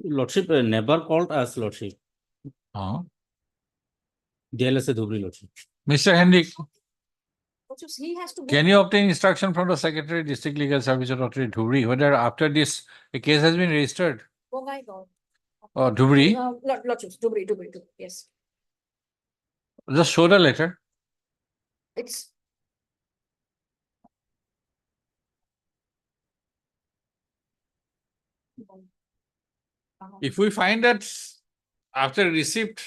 Lordship never called us, Lordship. DLSA Dhubri, Lordship. Mr. Hendrik, Lordships, he has to. can you obtain instruction from the Secretary, District Legal Service Authority, Dhubri, whether after this, a case has been registered? Oh my God. Or Dhubri, Lordships, Dhubri, yes. just show the letter. It's. If we find that after receipt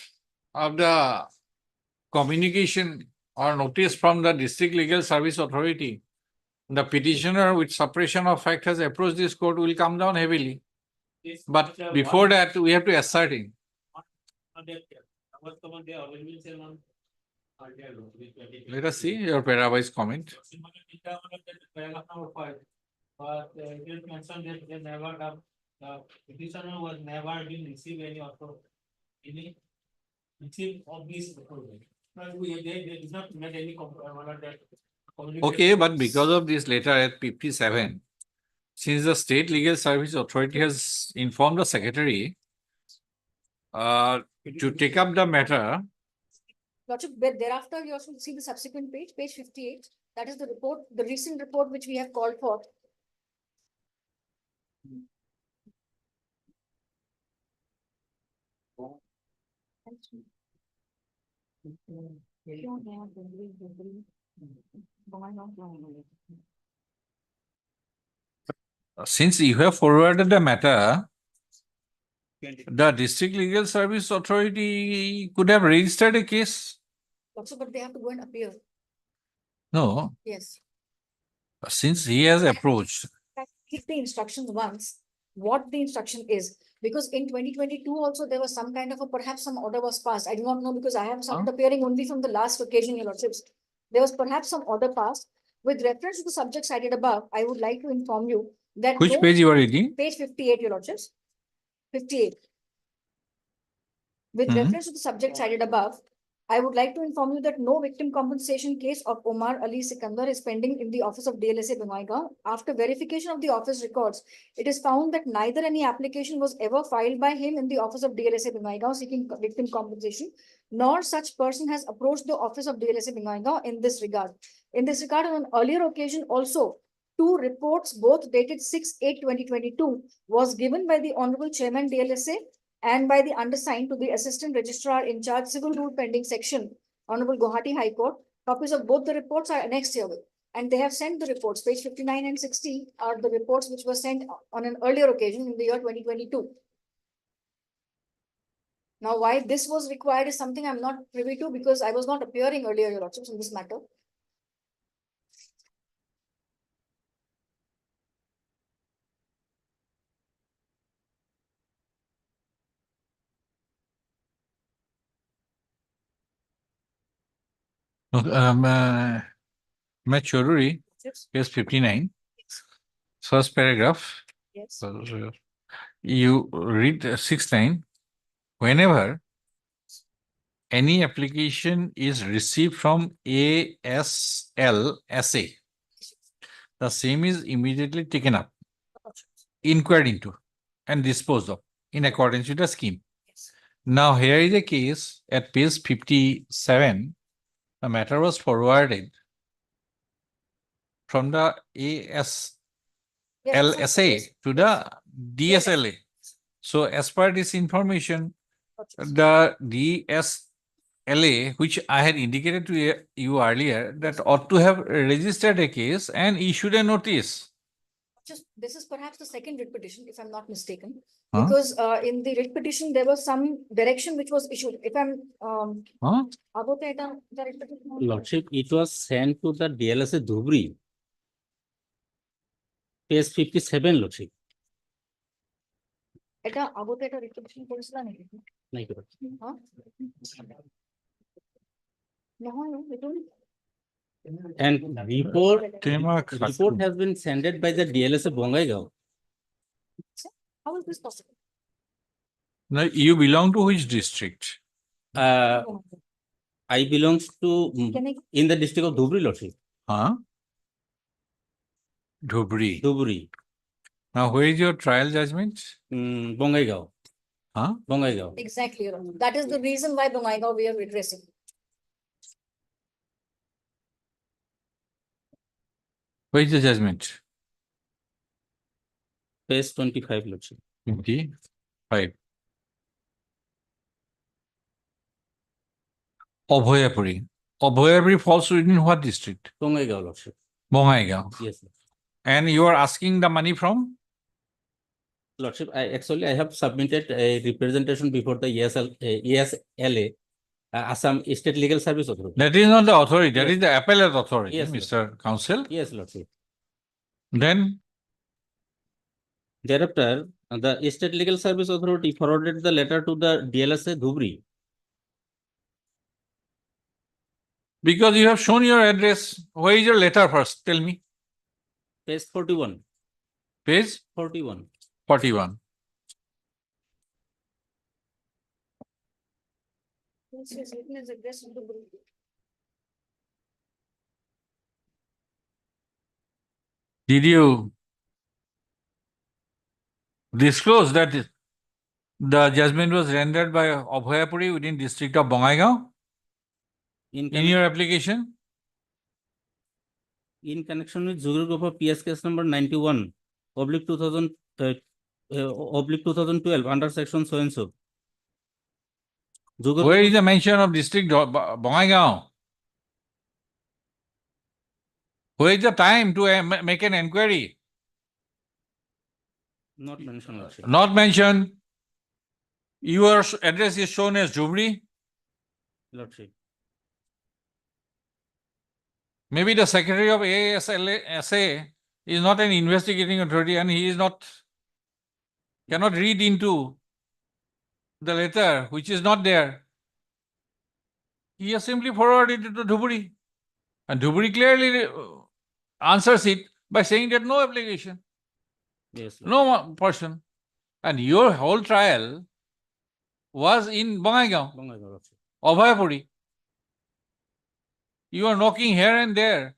of the communication or notice from the District Legal Service Authority, the petitioner with suppression of fact has approached this court, will come down heavily. But before that, we have to assert him. Let us see your para-wise comment. But it mentioned that they never have, the petitioner was never been received any author, any receipt of this authority. But they did not make any communication. Okay, but because of this letter at 57, since the State Legal Service Authority has informed the Secretary to take up the matter, Lordship, but thereafter, you also see the subsequent page, page 58. That is the report, the recent report which we have called for. since you have forwarded the matter, the District Legal Service Authority could have registered a case. Also, but they have to go and appear. No, Yes. since he has approached, Keep the instructions once, what the instruction is. Because in 2022 also, there was some kind of a, perhaps some order was passed. I do not know because I have started appearing only from the last occasion, Your Lordships. There was perhaps some order passed. With reference to the subject cited above, I would like to inform you that. which no- page you are reading? Page 58, Your Lordships. 58. With Mhm. reference to the subject cited above, I would like to inform you that no victim compensation case of Omar Ali Sikandar is pending in the office of DLSA Bangaigaon. After verification of the office records, it is found that neither any application was ever filed by him in the office of DLSA Bangaigaon seeking victim compensation, nor such person has approached the office of DLSA Bangaigaon in this regard. In this regard, on an earlier occasion also, two reports, both dated 6/8/2022, was given by the Honorable Chairman DLSA and by the undersigned to the Assistant Registrar in charge Civil Rule Pending Section, Honorable Guwahati High Court. Copies of both the reports are annexed herewith. And they have sent the reports, page 59 and 60 are the reports which were sent on an earlier occasion in the year 2022. Now, why this was required is something I'm not privy to because I was not appearing earlier, Your Lordships, in this matter. Machoruri, Yes. page 59, first paragraph. Yes. You read the sixth line. Whenever any application is received from ASLSA, the same is immediately taken up, inquired into, and disposed of in accordance with the scheme. Now, here is a case at page 57. The matter was forwarded from the ASLSA to the DSLA. So, as per this information, the DSLA, which I had indicated to you earlier, that ought to have registered a case and issued a notice. Just, this is perhaps the second writ petition, if I'm not mistaken. Huh? Because in the writ petition, there was some direction which was issued. If I'm about the writ petition. Lordship, it was sent to the DLSA Dhubri. Page 57, Lordship. এটা আগতে একটা writ petition করেছিল নাকি? Like that. হ্যাঁ? নহয়, এটা And report has been sent by the DLSA Bongaigaon. How is this possible? Now, you belong to which district? I belongs to, Can I? in the district of Dhubri, Lordship. Huh? Dhubri. Dhubri, Now, where is your trial judgment? Bongaigaon. Huh? Bongaigaon. Exactly, Your Honor. That is the reason why Bongaigaon we are redressing. Where is the judgment? Page 25, Lordship. 25. Obhoyapuri. Obhoyapuri falls within what district? Bongaigaon, Lordship. Bongaigaon. Yes, sir. And you are asking the money from? Lordship, I have submitted a representation before the ESLA, Assam State Legal Service Authority. That is not the authority, that Yes. is the appellate authority, Yes, Mr. Counsel. Yes, Lordship. Then, Thereafter, the State Legal Service Authority forwarded the letter to the DLSA Dhubri. because you have shown your address, where is your letter first? Tell me. Page 41. Page 41. 41. Yes, yes, written as address of the group. Did you disclose that the judgment was rendered by Obhoyapuri within district of Bongaigaon in your application? In connection with Zugur Group of PS case number 91, oblique 2012 under section so and so. Where is the mention of district Bongaigaon? Where is the time to make an inquiry? Not mentioned, Lordship. Not mentioned. Your address is shown as Dhubri. Lordship. Maybe the secretary of ASLA is not an investigating authority and he is not, cannot read into the letter which is not there. He has simply forwarded it to Dhubri. And Dhubri clearly answers it by saying that no application, Yes, Lordship. no person. And your whole trial was in Bongaigaon, Bongaigaon, Lordship. Obhoyapuri. You are knocking here and there.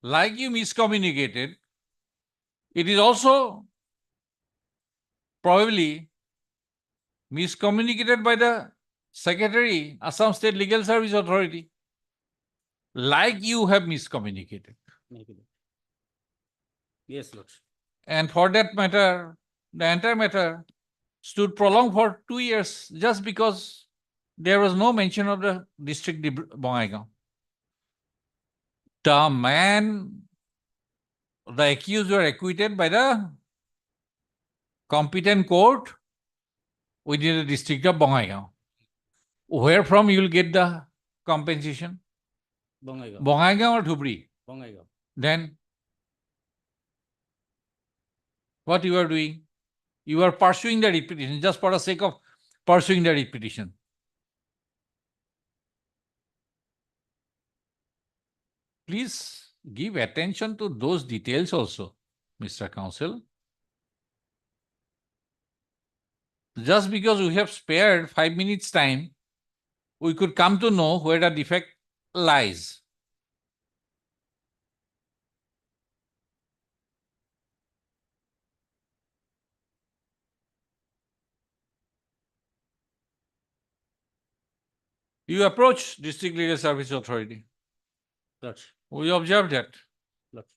Like you miscommunicated, it is also probably miscommunicated by the Secretary, Assam State Legal Service Authority. Like you have miscommunicated. Maybe. Yes, Lordship. And for that matter, the entire matter stood prolonged for 2 years just because there was no mention of the district Bongaigaon. The man, the accused were acquitted by the competent court within the district of Bongaigaon. Where from you will get the compensation? Bongaigaon. Bongaigaon or Dhubri? Bongaigaon. Then what you are doing? You are pursuing the writ petition just for the sake of pursuing the writ petition. Please give attention to those details also, Mr. Counsel. Just because we have spared 5 minutes time, we could come to know where the defect lies. You approach District Legal Service Authority. Lordship. We observed that. Lordship.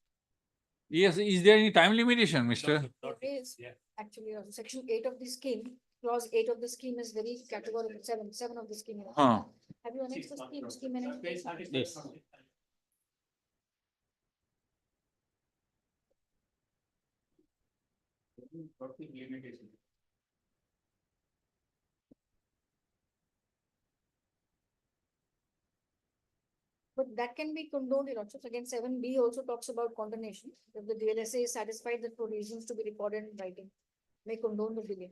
Yes, is there any time limitation, Mr.? There is actually section 8 of the scheme, clause 8 of the scheme is very categorical, 7 of the scheme. Huh. Have you annexed the scheme annexed? Yes. But that can be condoned, Your Lordship. Again, 7B also talks about condonation. If the DLSA is satisfied that provisions to be recorded in writing, may condone the delay.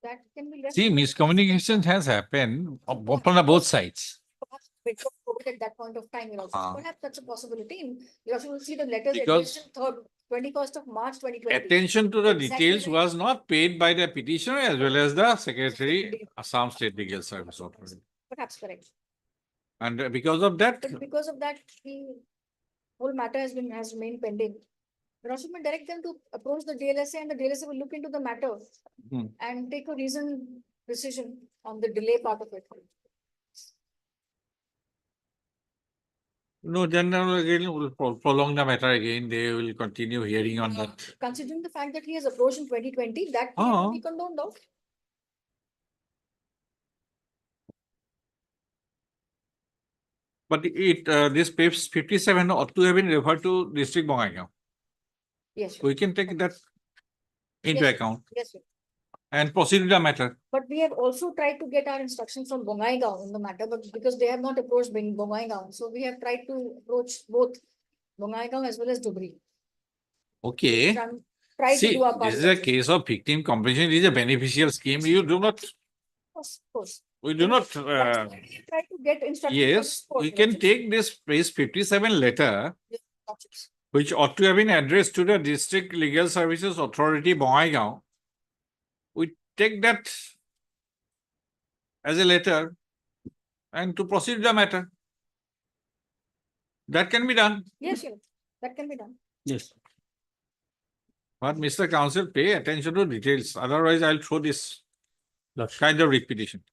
That can be left. See, miscommunication has happened on both sides. Perhaps it was COVID at that point of time, Your Lordship. Ah. Perhaps that's a possibility. You also will see the letter Because- addressed in third 21st of March 2020. Attention to the Exactly details right. was not paid by the petitioner as well as the Secretary, Assam State Legal Service Authority. Perhaps correct. And because of that, But because of that, the whole matter has remained pending. The Honorable will direct them to approach the DLSA and the DLSA will look into the matter and take a reasoned decision on the delay part of it. no, then again will prolong the matter again. They will continue hearing on that. Considering the fact that he has approached in 2020, that Ah. cannot be condoned of. But this page 57 ought to have been referred to District Bongaigaon. Yes, sir. We can take that into Yes, sir. account Yes, sir. and proceed with the matter. But we have also tried to get our instructions from Bongaigaon in the matter, but because they have not approached Bongaigaon, so we have tried to approach both Bongaigaon as well as Dubri. Okay. Try to See, do our part. this is a case of victim compensation. It is a beneficial scheme. You do not, Of course. we do not, That's why we try to get instructions. from yes, the court, we can Lordship. take this page 57 letter, Lordships. which ought to have been addressed to the District Legal Services Authority, Bongaigaon. We take that as a letter and to proceed with the matter. That can be done. Yes, sir. That can be done. Yes. But Mr. Counsel, pay attention to details. Otherwise, I'll throw this kind of repetition.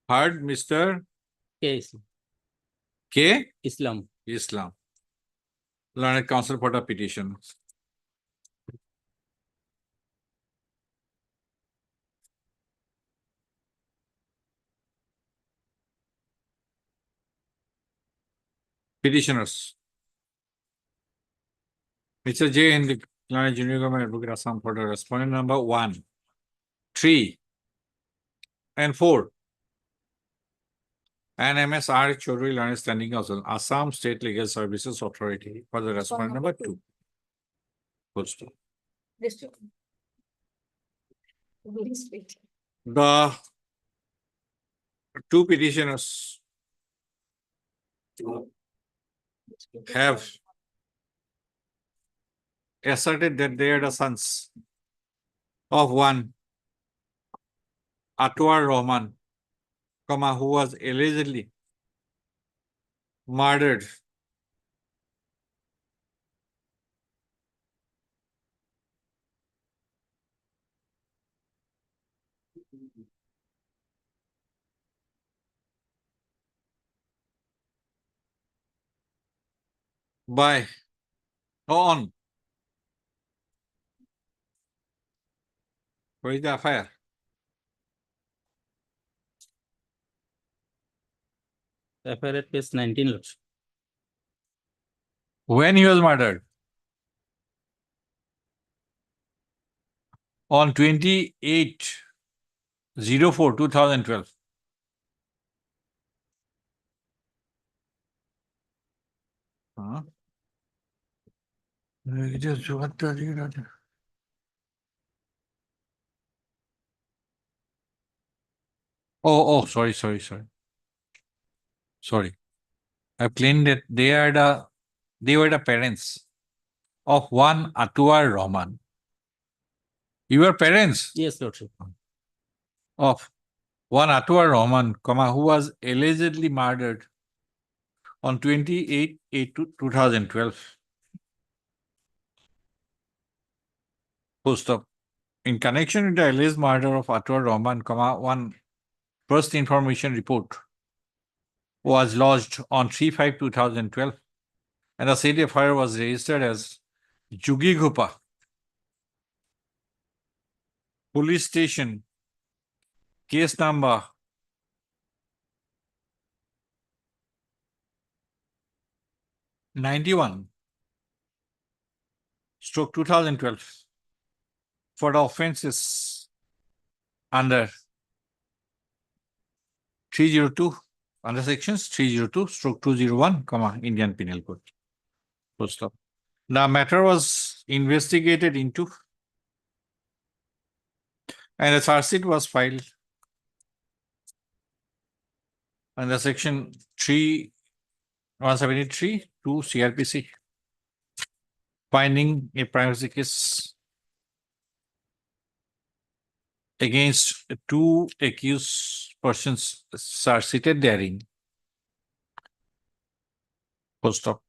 Heard Mr. Case. K. Islam. Islam. Learned Counsel for the petition. Petitioners. Mr. J. and the Learned Junior Government Advocate Assam for the respondent number 1, 3, and 4. And MSR Chaudhary Learned Standing Counsel, Assam State Legal Services Authority for the respondent number 2. Full stop. District. Very straight. The two petitioners have asserted that they are the sons of one Atwar Rahman, who was allegedly murdered by on. Where is the FIR? FIR at page 19, Lordship. When he was murdered? On 28/04/2012. Huh? Oh, sorry. Sorry. I've claimed that they were the parents of one Atwar Rahman. You were parents Yes, Lordship. of one Atwar Rahman, who was allegedly murdered on 28/8/2012. Full stop. In connection with the alleged murder of Atwar Rahman, one first information report was lodged on 3/5/2012 and the said FIR was registered as Jugighupa Police Station, case number 91/2012 for the offenses under 302, under sections 302/201, Indian Penal Code. Full stop. The matter was investigated into and a charge sheet was filed under section 173 to CRPC. Finding a privacy case against two accused persons are seated therein. Full stop.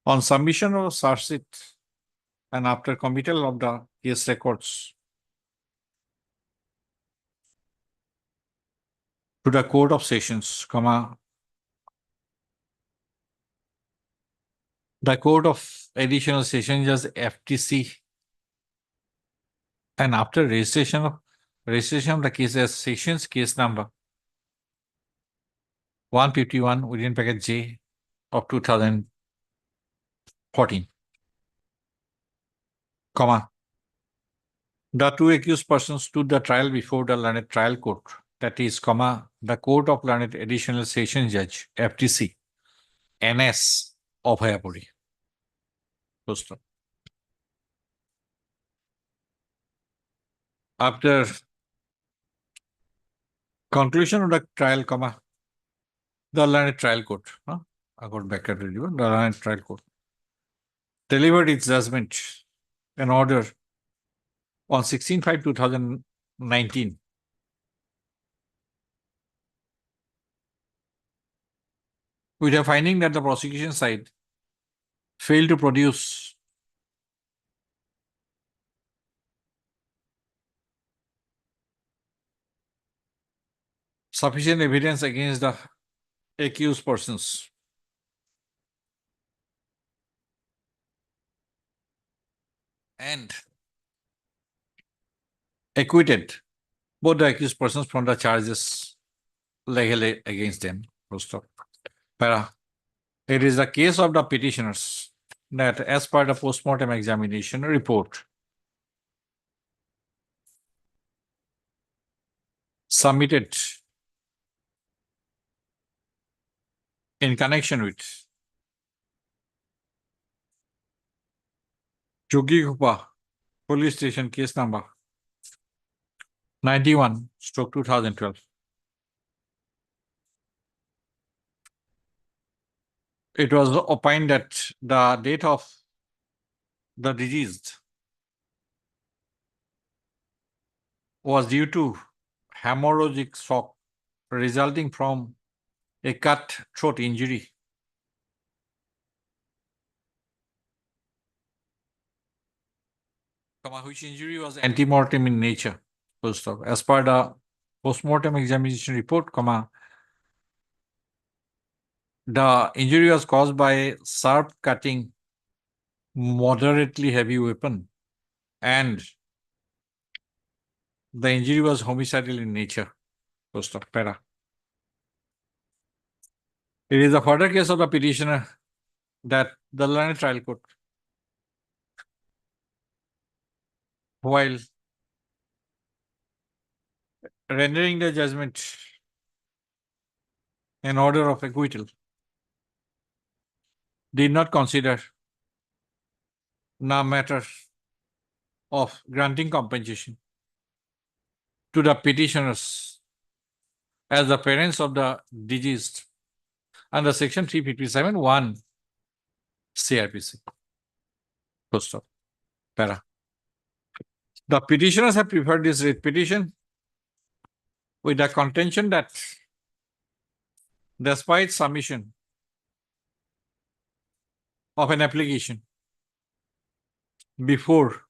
On submission of charge sheet and after committal of the case records to the Court of Sessions, the Court of Additional Sessions Judge FTC, and after registration of the case as Sessions case number 151 within packet J of 2014, the two accused persons stood the trial before the learned trial court, that is, the Court of Learned Additional Sessions Judge FTC, NS of Hayapuri. Full stop. After conclusion of the trial, the learned trial court, I got back at review, the learned trial court delivered its judgment and order on 16/5/2019. With a finding that the prosecution side failed to produce sufficient evidence against the accused persons. And acquitted both the accused persons from the charges legaled against them. Full stop. It is the case of the petitioners that as per the postmortem examination report submitted in connection with Jogighopa Police Station case number 91/2012. It was opined that the date of the deceased was due to hemorrhagic shock resulting from a cut throat injury which injury was antemortem in nature. Full stop. As per the postmortem examination report, the injury was caused by a sharp cutting, moderately heavy weapon, and the injury was homicidal in nature. Full stop. It is a further case of the petitioner that the learned trial court, while rendering the judgment an order of acquittal, did not consider the matter of granting compensation to the petitioners as the parents of the deceased under section 357(1) CRPC. Full stop. The petitioners have preferred this writ petition with the contention that despite submission of an application before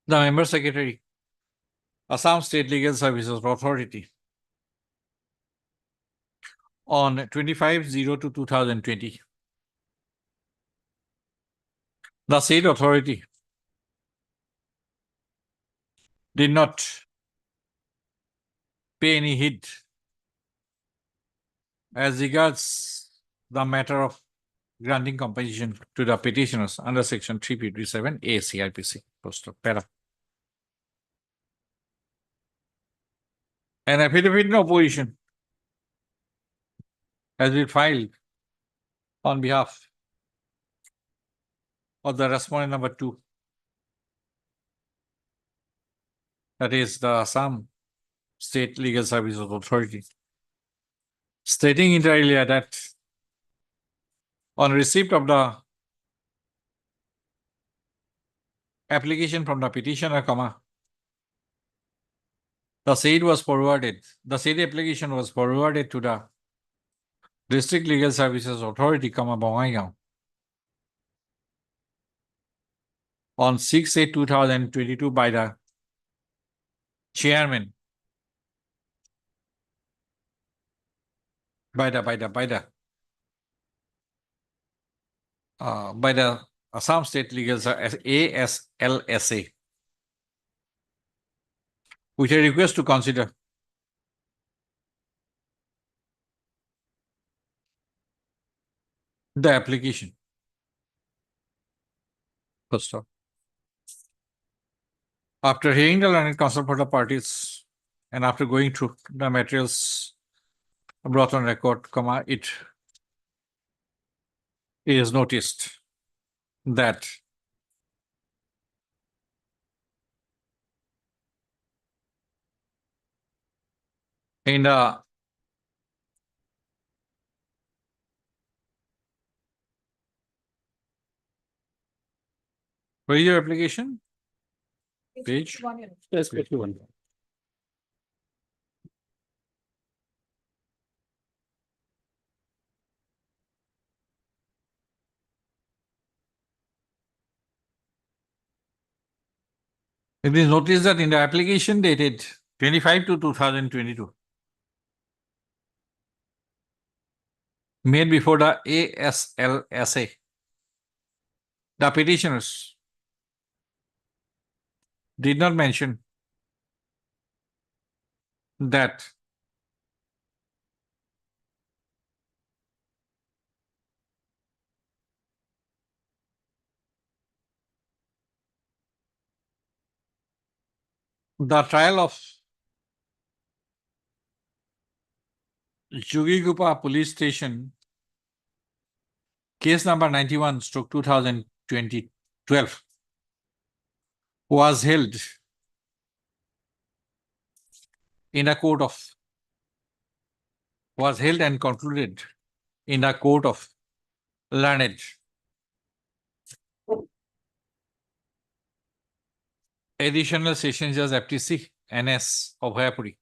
the member secretary, Assam State Legal Services Authority, on 25/02/2020, the state authority did not pay any heed as regards the matter of granting compensation to the petitioners under section 357(a) CRPC. An affidavit in opposition has been filed on behalf of the respondent number 2, that is the Assam State Legal Services Authority, stating inter alia that on receipt of the application from the petitioner, the said application was forwarded to the District Legal Services Authority, Bongaigaon on 6/8/2022 by the chairman, by the Assam State Legal ASLSA, which I request to consider. The application. First off, after hearing the learned counsel for the parties and after going through the materials brought on record, it is noticed that in the where is your application? Page? Yes, 51. It is noticed that in the application dated 25/2/2022, made before the ASLSA, the petitioners did not mention that the trial of Jugigupa Police Station, case number 91/2012, was held in a court of, was held and concluded in a court of learned Additional Session Judge FTC NS of Hayapuri.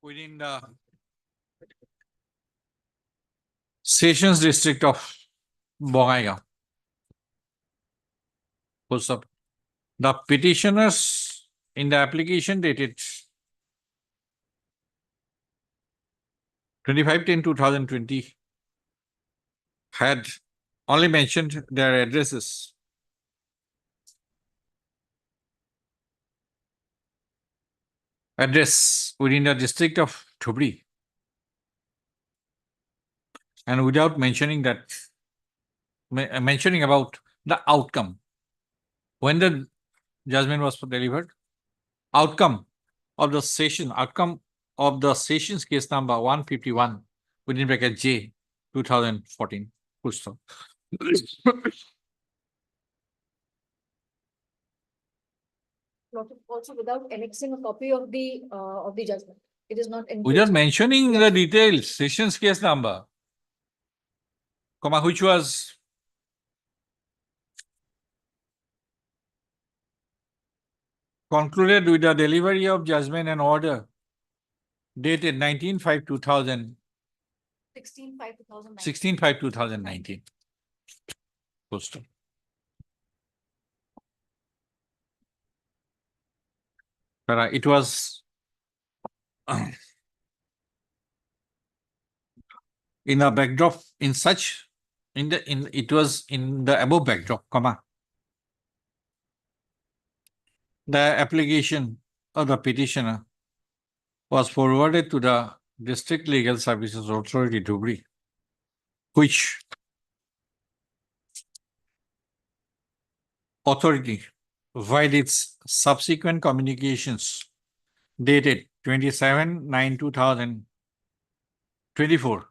Within the Sessions District of Bongaigaon. The petitioners in the application dated 25/10/2020 had only mentioned their addresses. Address within the district of Dhubri, and without mentioning that, mentioning about the outcome when the judgment was delivered, outcome of the session, outcome of the sessions case number 151 within bracket J 2014. Also without annexing a copy of the judgment. It is not. Without mentioning the details, sessions case number, which was concluded with the delivery of judgment and order dated 19/5/2000. 16/5/2019. 16/5/2019. Postal. It was in a backdrop, it was in the above backdrop, the application of the petitioner was forwarded to the District Legal Services Authority, Dhubri, which authority, via its subsequent communications dated 27/9/2024,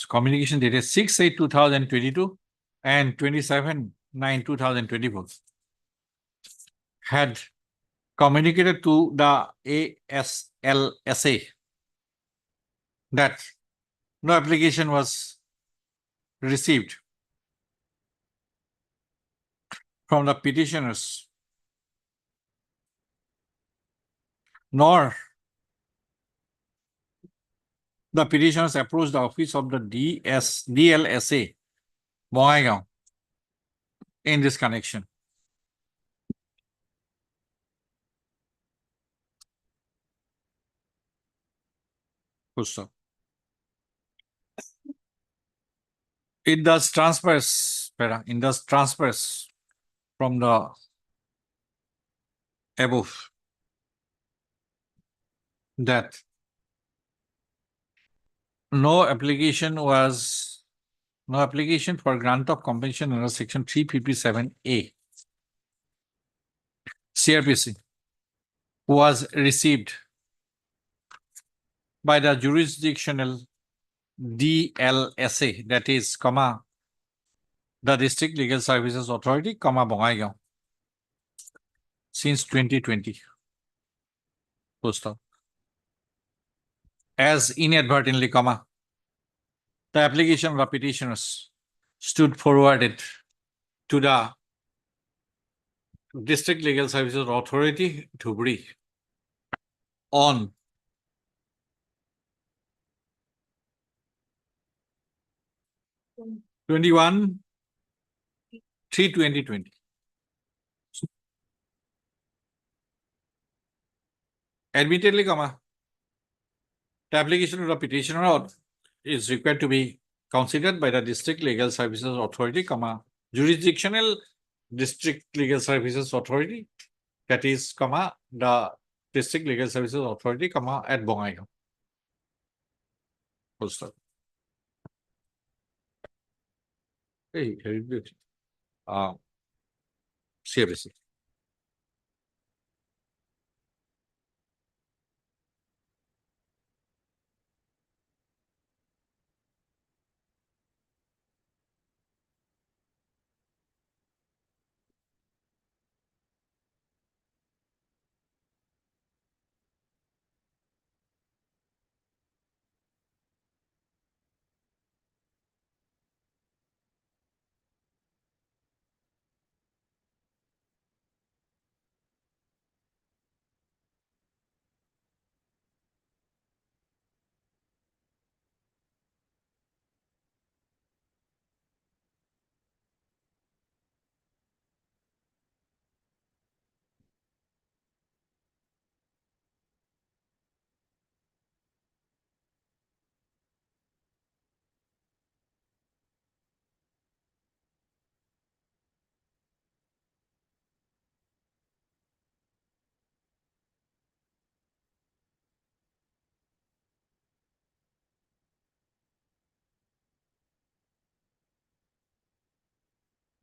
communication dated 6/8/2022, and 27/9/2024 had communicated to the ASLSA that no application was received from the petitioners, nor the petitioners approached the office of the DLSA, Bongaigaon, in this connection. Full stop. It thus transfers from the above that no application for grant of compensation under section 357A CRPC was received by the jurisdictional DLSA, that is, the District Legal Services Authority, Bongaigaon, since 2020. Full stop. As inadvertently, the application of the petitioners stood forwarded to the District Legal Services Authority, Dhubri, on 21/3/2020. Admittedly, the application of the petitioner is required to be considered by the District Legal Services Authority, jurisdictional District Legal Services Authority, that is, the District Legal Services Authority, at Bongaigaon. Full stop. Hey, very good. CRPC.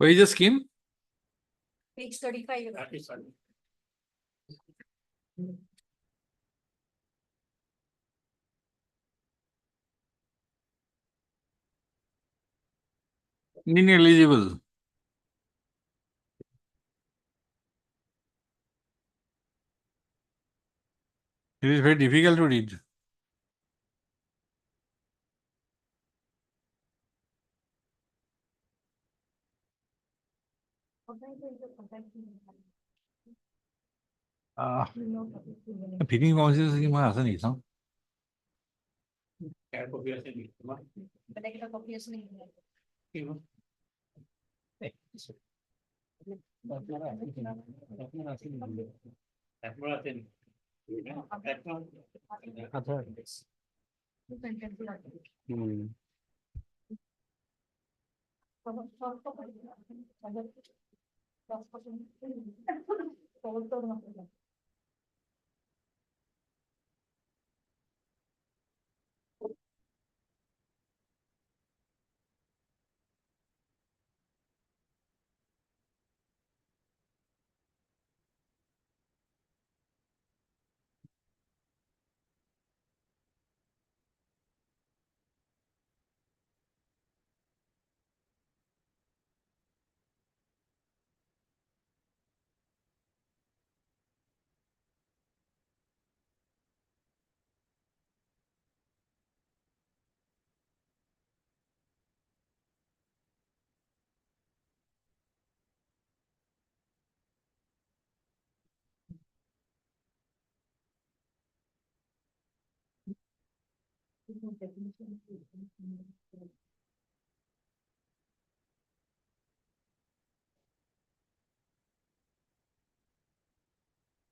Where is the scheme? Page 35. Ineligible. It is very difficult to read. 비딩 공식이 아선 이상.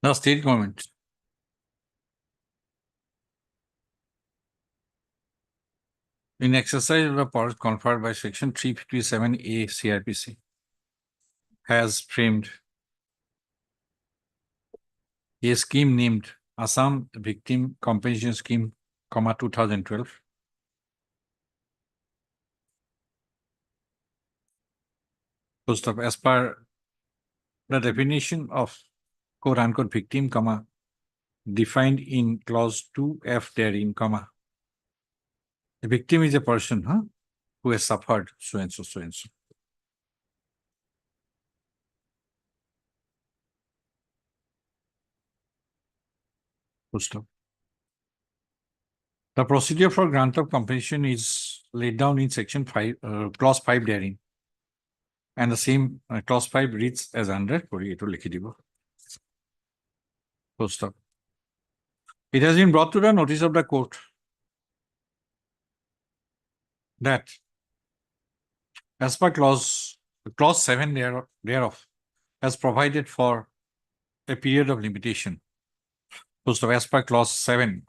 The state government. In exercise of the powers conferred by section 357A CRPC has framed a scheme named Assam Victim Compensation Scheme, 2012. First of, as per the definition of quote unquote victim, defined in clause 2F therein, the victim is a person who has suffered so and so, so and so. Full stop. The procedure for grant of compensation is laid down in section 5, clause 5 therein. And the same clause 5 reads as under. Full stop. It has been brought to the notice of the court that as per clause 7 thereof, has provided for a period of limitation. First of, as per clause 7,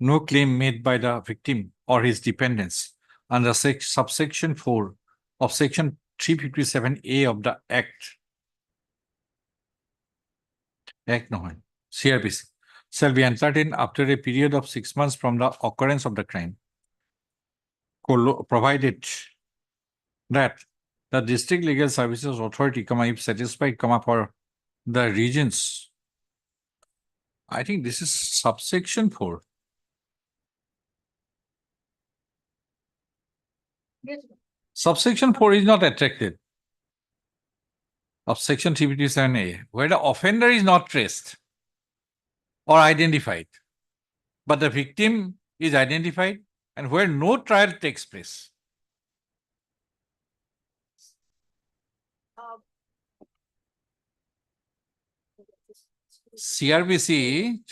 no claim made by the victim or his dependents under subsection 4 of section 357A of the Act CRPC shall be entertained after a period of 6 months from the occurrence of the crime, provided that the District Legal Services Authority, if satisfied, for the regions. I think this is subsection 4. Yes. Subsection 4 is not attracted of section 357A, where the offender is not traced or identified, but the victim is identified and where no trial takes place. CRPC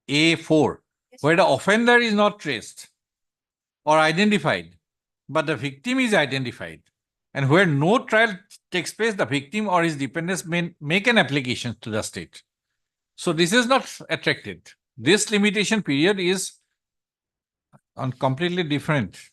357A4, where the offender is not traced or identified, but the victim is identified, and where no trial takes place, the victim or his dependents may make an application to the state. So this is not attracted. This limitation period is on completely different.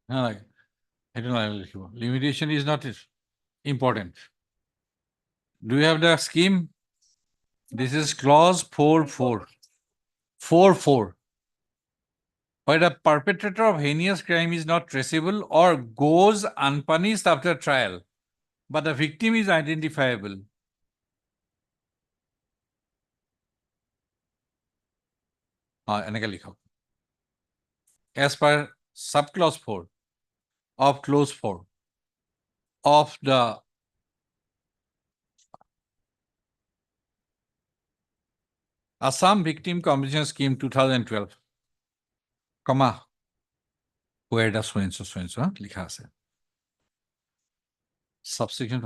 I don't know. Limitation is not important. Do you have the scheme? This is clause 4.4. 4.4. Where the perpetrator of heinous crime is not traceable or goes unpunished after trial, but the victim is identifiable. As per subclause 4 of clause 4 of the Assam Victim Compensation Scheme 2012, where does so and so likha ase. Subsection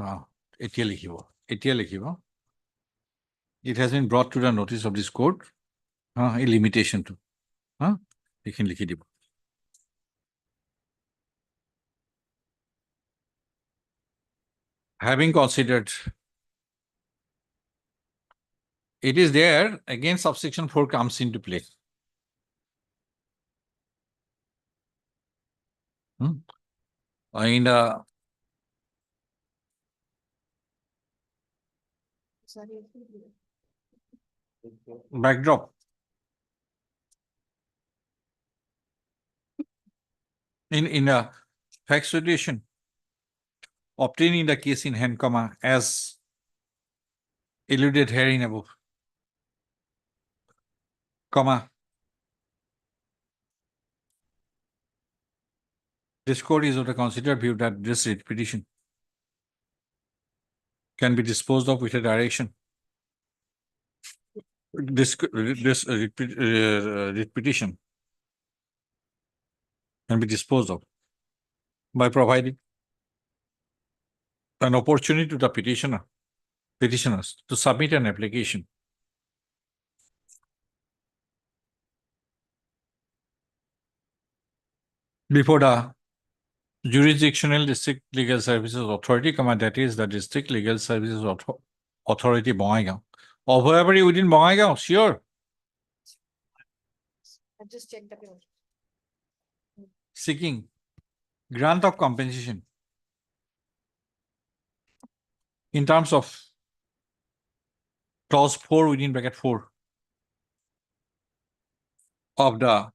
it has been brought to the notice of this court a limitation to likhi dibo. Having considered it is there, again subsection 4 comes into play. In the backdrop, in a fact situation obtaining the case in hand, comma, as alluded herein above, comma, this court is of the considered view that this writ petition can be disposed of with a direction. This writ petition can be disposed of by providing an opportunity to the petitioners to submit an application before the jurisdictional district legal services authority, comma, that is the district legal services authority Bongaigaon, or whoever within Bongaigaon, sure, I've just checked the paper. seeking grant of compensation in terms of clause 4 within bracket 4 of the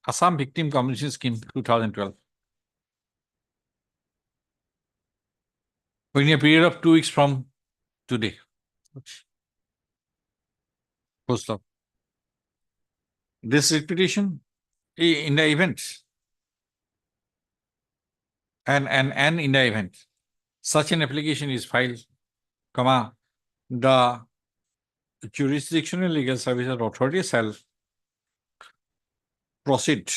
Assam Victim Compensation Scheme 2012. Within a period of 2 weeks from today. Post up. This petition in the event and in the event such an application is filed, comma, the jurisdictional legal services authority shall proceed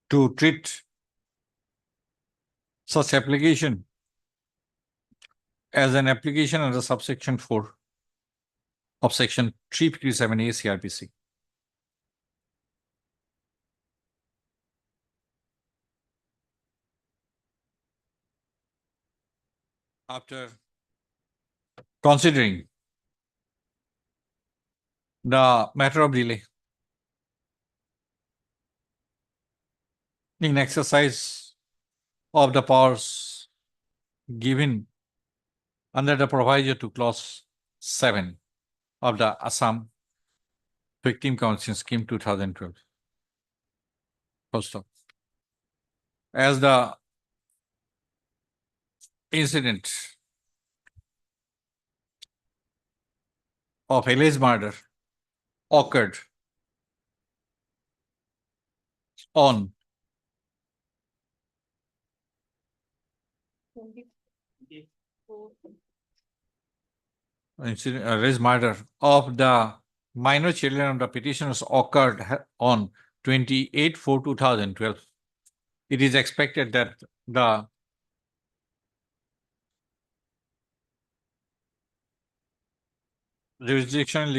to treat such application as an application under subsection 4 of section 357A CRPC. After considering the matter of delay in exercise of the powers given under the proviso to clause 7 of the Assam Victim Compensation Scheme 2012. First off, as the incident of alleged murder occurred on alleged murder of the minor children of the petitioners occurred on 28/4/2012. It is expected that the jurisdictional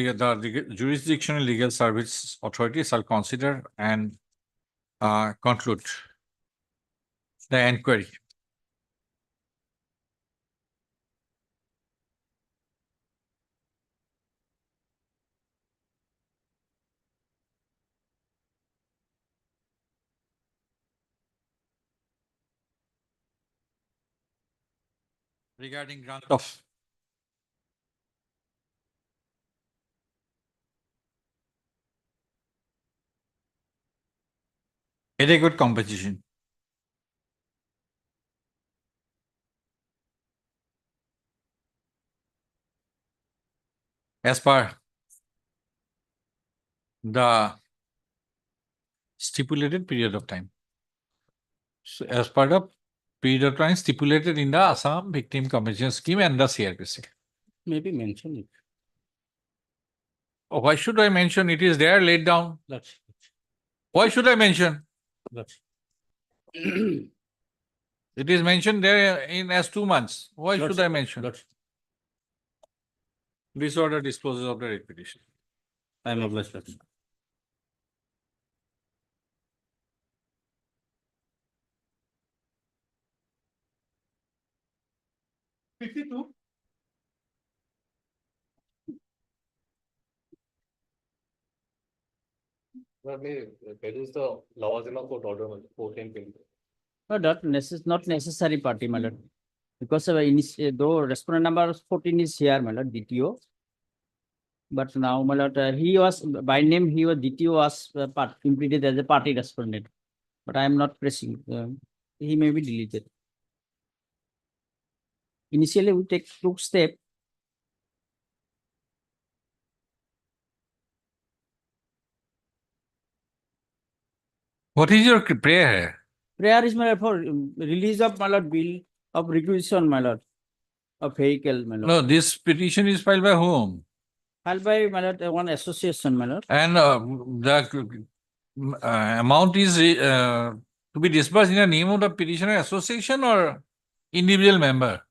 legal service authority shall consider and conclude the inquiry. Regarding grant of adequate compensation. As per the stipulated period of time. So as part of period of time stipulated in the Assam Victim Compensation Scheme and the CRPC. Maybe mention it. Oh, why should I mention? It is there laid down. Why should I mention? It is mentioned there in as 2 months. Why should I mention? This order disposes of the writ petition. I am obliged, Lordship. 52. Let me produce the Lavazima court order, 1420. No, not necessary party, my lord. Because though respondent number 14 is here, my lord, DTO. But now, my lord, he was, by name, DTO was implemented as a party respondent. But I am not pressing, he may be deleted. Initially, we took step. What is your prayer here? Prayer is, my lord, for release of, my lord, bill of requisition, my lord, of vehicle, my lord. No, this petition is filed by whom? Filed by, my lord, one association, my lord. And the amount is to be disbursed in the name of the petitioner association or individual member?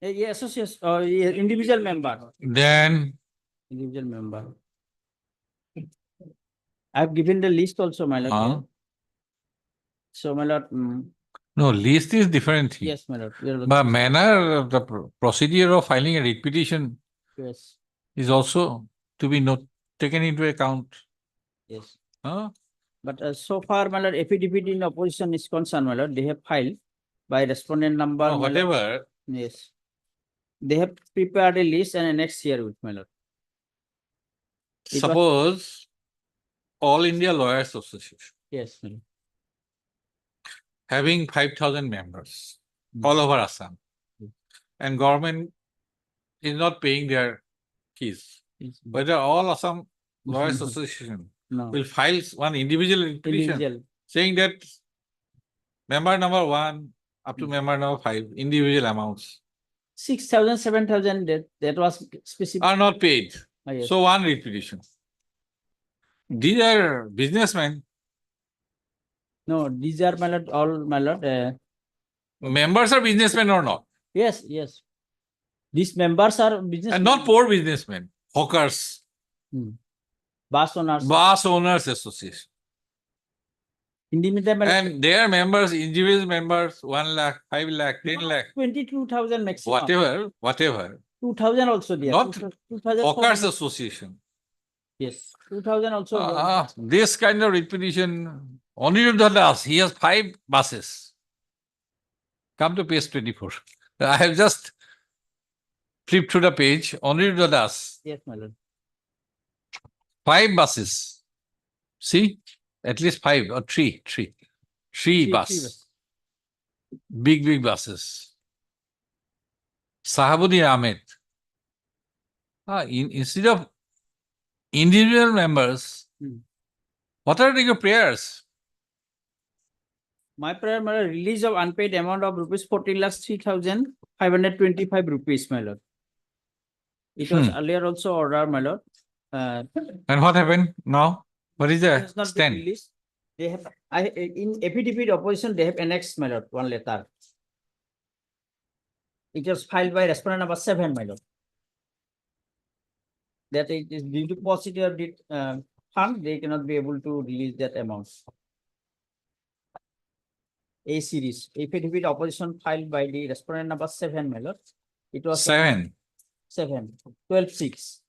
Yeah, association, individual member. Then Individual member. I've given the list also, my lord. Here. So, my lord. No, list is different thing. Yes, my lord. But manner of the procedure of filing a writ petition Yes. is also to be taken into account. Yes. Huh? But so far, my lord, affidavit in opposition is concerned, my lord. They have filed by respondent number. No, whatever. Yes. They have prepared a list and next year with, my lord. Suppose All India Lawyers Association Yes, my lord. having 5,000 members all over Assam, and government is not paying their fees. Whether all Assam Lawyers Association will file one individual petition saying that member number 1 up to member number 5, individual amounts 6,000, 7,000, that was specific. are not paid. Yes. So one writ petition. These are businessmen. No, these are, my lord, all, my lord. Members are businessmen or not? Yes, yes. These members are business. And not poor businessmen, hawkers. Bus owners. Bus Owners Association. Individual. And their members, individual members, 1 lakh, 5 lakh, 10 lakh. 22,000 maximum. Whatever. 2,000 also there. Not 2,000. Hawkers Association. Yes, 2,000 also. There. This kind of writ petition, Aniruddha Das, he has 5 buses. Come to page 24. I have just flipped through the page. Aniruddha Das. Yes, my lord. 5 buses. See? At least 5 or 3. 3 buses. Big buses. Sahabuddin Ahmed. Instead of individual members, what are your prayers? My prayer, my lord, release of unpaid amount of rupees 14,03,525 rupees, my lord. It was earlier also ordered, my lord. And what happened now? What is the stand? Released. They have, in affidavit opposition, they have annexed, my lord, one letter. It was filed by respondent number 7, my lord. That it is due to paucity of fund, they cannot be able to release that amount. A series, affidavit opposition filed by the respondent number 7, my lord. It was 7. 12/6.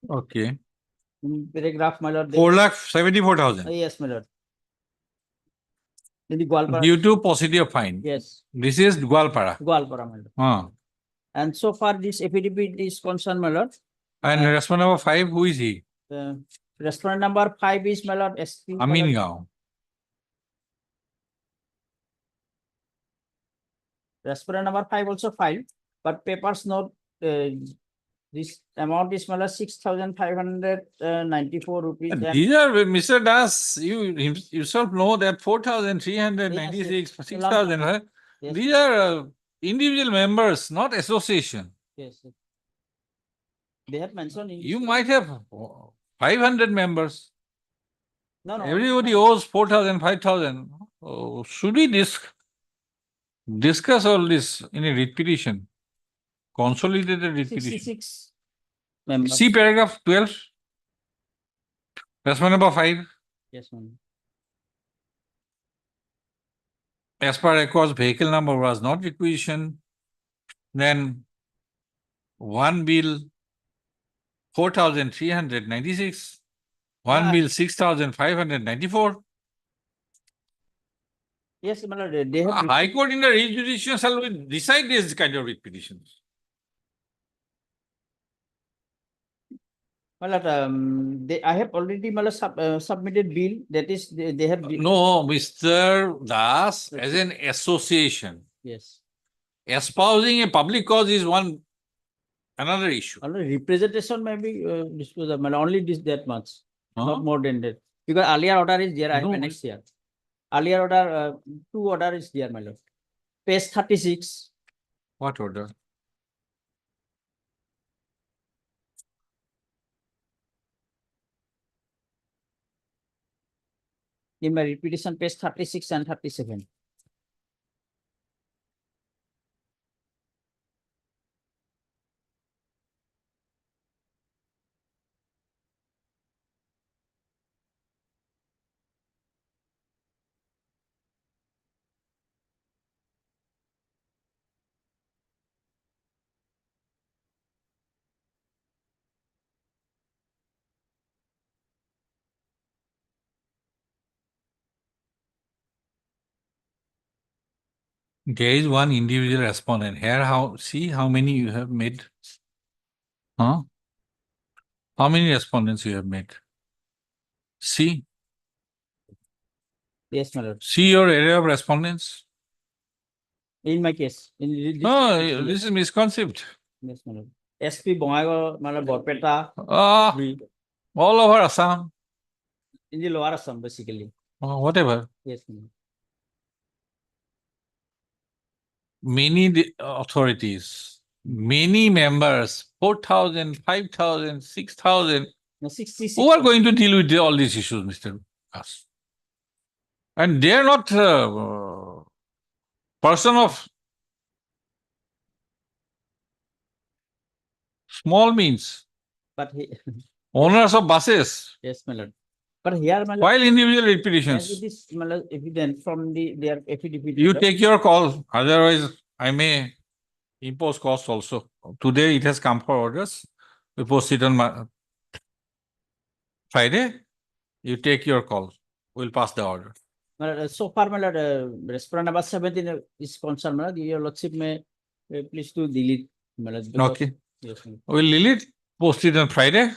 Okay. Paragraph, my lord. 4,74,000. Yes, my lord. In the Gwalpara. Due to paucity of fine. Yes. This is Gwalpara. Gwalpara, my lord. And so far, this affidavit is concerned, my lord. And respondent number 5, who is he? Respondent number 5 is, my lord, SP. Amin Gao. Respondent number 5 also filed, but papers note this amount is, my lord, 6,594 rupees. These are, Mr. Das, you yourself know that 4,396, 6,000, right? Yes. These are individual members, not association. Yes. They have mentioned. You might have 500 members. No. Everybody owes 4,000, 5,000. Oh, should we discuss all this in a writ petition? Consolidated writ petition. 66 members. See paragraph 12. Respondent number 5. Yes, ma'am. as per records, vehicle number was not requisitioned. Then one bill 4,396, one Ah. bill 6,594. Yes, my lord, they have. High Court in the writ petition shall decide this kind of writ petitions. My lord, I have already, my lord, submitted bill, that is, they have. No, Mr. Das, as an association, Yes. espousing a public cause is another issue. Only representation may be disposed of, my lord, only this that much, Huh? not more than that. Because earlier order is there, I have No. annexed here. Earlier order, two order is there, my lord. Page 36. What order? In my repetition, page 36 and 37. There is one individual respondent here. See how many you have made? Huh? How many respondents you have made? See. Yes, my lord. See your area of respondents. In my case, in this. No, this is misconceived. Yes, my lord. SP Bongaigaon, my lord, Borpeta. All over Assam. In the lower Assam, basically. Whatever. Yes, my lord. Many authorities, many members, 4,000, 5,000, 6,000. No, 66. Who are going to deal with all these issues, Mr. Das? And they are not person of small means, But he, owners of buses, yes, my lord. But here, my lord, while individual as repetitions. it is, my lord, evident from their affidavit. You take your call, otherwise I may impose cost also. Today it has come for orders. We post it on Friday. You take your call. We'll pass the order. My lord, so far, my lord, respondent number 17 is concerned, my lord. Your lordship may please to delete, my lord. because- Okay. Yes, my lord. We'll delete, post it on Friday.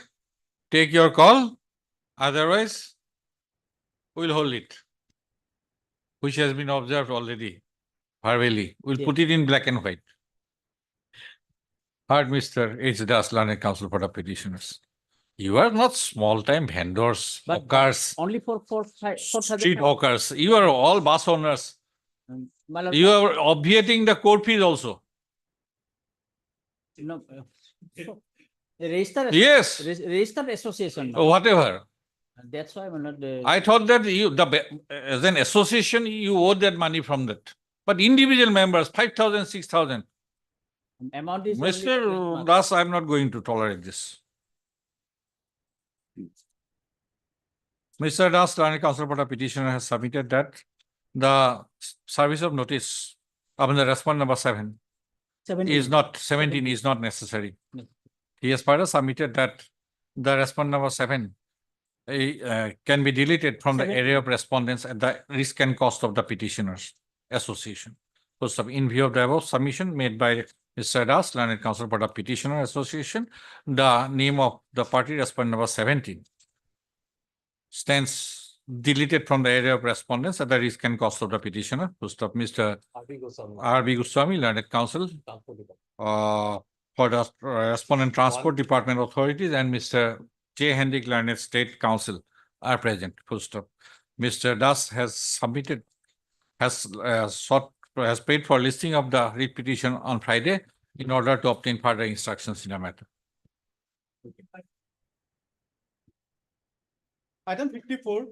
Take your call. Otherwise, we'll hold it, which has been observed already verbally. We'll Yes. put it in black and white. Heard Mr. H. Das, Learned Counsel for the petitioners. You are not small-time vendors, But hawkers, only for 4,000. street hawkers. You are all bus owners. My lord, You are obviating the court fees also. no, registered. Yes. Registered association. my lord. Whatever. That's why, my lord. I thought that as an association, you owe that money from that. But individual members, 5,000, 6,000. Amount is only that Mr. much. Das, I'm not going to tolerate this. Mr. Das, Learned Counsel for the petitioner has submitted that the service of notice of the respondent number 7 is not, 17 is not necessary. No. He has further submitted that the respondent number 7 can be deleted from the 7. area of respondents at the risk and cost of the petitioners association. So, in view of the above submission made by Mr. Das, Learned Counsel for the petitioner association, the name of the party respondent number 17 stands deleted from the area of respondents at the risk and cost of the petitioner. Mr. R.B. Goswami, Learned Counsel for the Respondent Transport Department authorities, and Mr. J. Hendrick, Learned State Counsel are present. Mr. Das has submitted, has paid for listing of the writ petition on Friday in order to obtain further instructions in the matter. Item 54.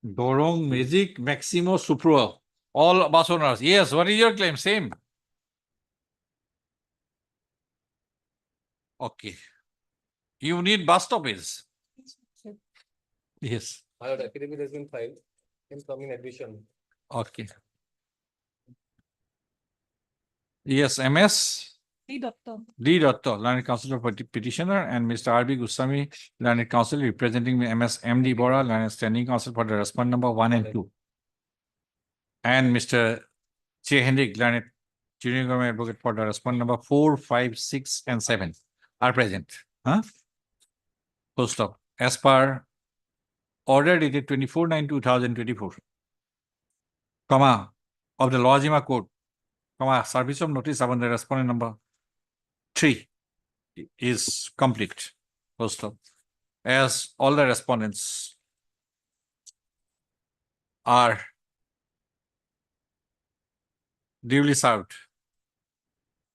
Dorong, Magic, Maximo, Supro, all bus owners. Yes, what is your claim? Same. Okay. You need bus stoppage. Yes. My affidavit has been filed. incoming addition. Okay. Yes, MS. D. Doctor. D. Dotto, Learned Counsel for Petitioner, and Mr. R.B. Goswami, Learned Counsel representing MS M.D. Bora, Learned Standing Counsel for the respondent number 1 and 2. And Mr. J. Hendrik, Learned Junior Government Advocate for the respondent number 4, 5, 6, and 7 are present. Huh? Full stop. As per order dated 24/9/2024, comma, of the Lawajima Court, comma, service of notice upon the respondent number 3 is complete. Full stop. As all the respondents are duly served,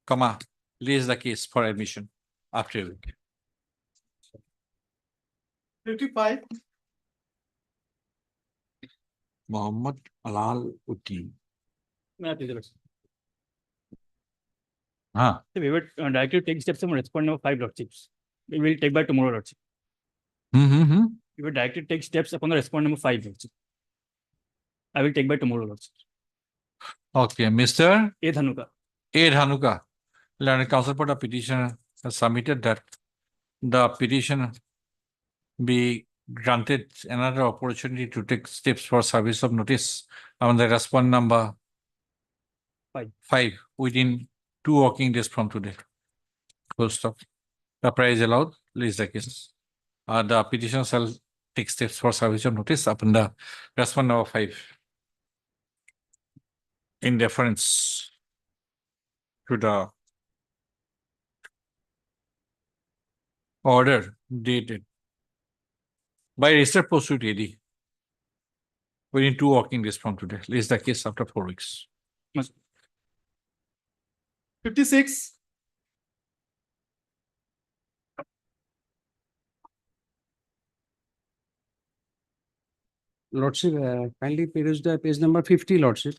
comma, leaves the case for admission after a week. 55. Mohammed Alal Uti. Huh. We will directly take steps on respondent number 5, Lordships. We will take by tomorrow, Lordship. Mm-hmm. We will directly take steps upon the respondent number 5, Lordship. I will take by tomorrow, Lordship. Okay, Mr. A. Dhanuka. A. Dhanuka, Learned Counsel for the petitioner has submitted that the petition be granted another opportunity to take steps for service of notice on the respondent number 5 within 2 working days from today. Full stop. The price allowed, list the case. The petition shall take steps for service of notice upon the respondent number 5 in deference to the order dated by registered post suit AD within 2 working days from today. List the case after 4 weeks. 56. Lordship, kindly peruse the page number 50, Lordship.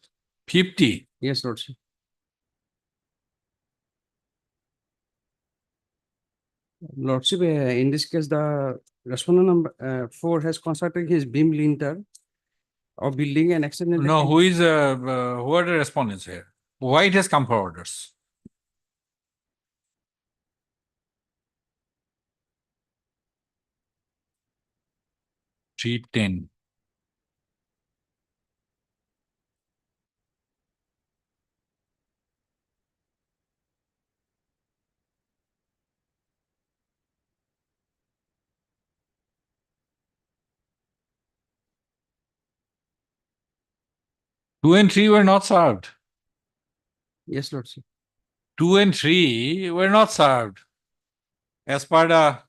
50. Yes, Lordship. Lordship, in this case, the respondent number 4 has constructed his beam linter of building and extended. No, who are the respondents here? Why it has come for orders? $310. Two and three were not served. Yes, Lordship. 2 and 3 were not served as per the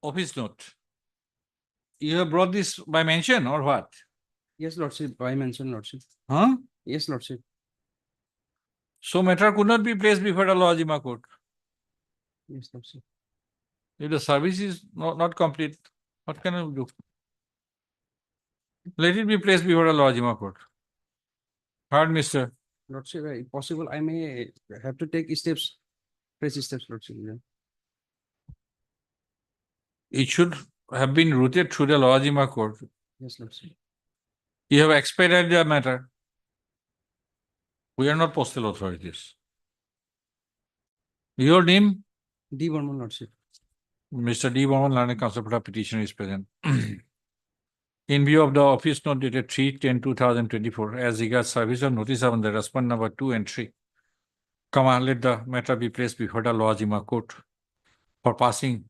office note. You have brought this by mention or what? Yes, Lordship, I mentioned, Lordship. Huh? Yes, Lordship. So matter could not be placed before the Lawajima Court. Yes, Lordship. If the service is not complete, what can I do? Let it be placed before the Lawajima Court. Heard, Mr. Lordship, if possible, I may have to take steps, fresh steps, Lordship. Yeah. It should have been routed through the Lawajima Court. Yes, Lordship. You have expedited the matter. We are not postal authorities. Your name? D. Burman, Lordship. Mr. D. Burman, Learned Counsel for the petitioner is present. In view of the office note dated 3/10/2024, as regards service of notice on the respondent number 2 and 3, let the matter be placed before the Lawajima Court for passing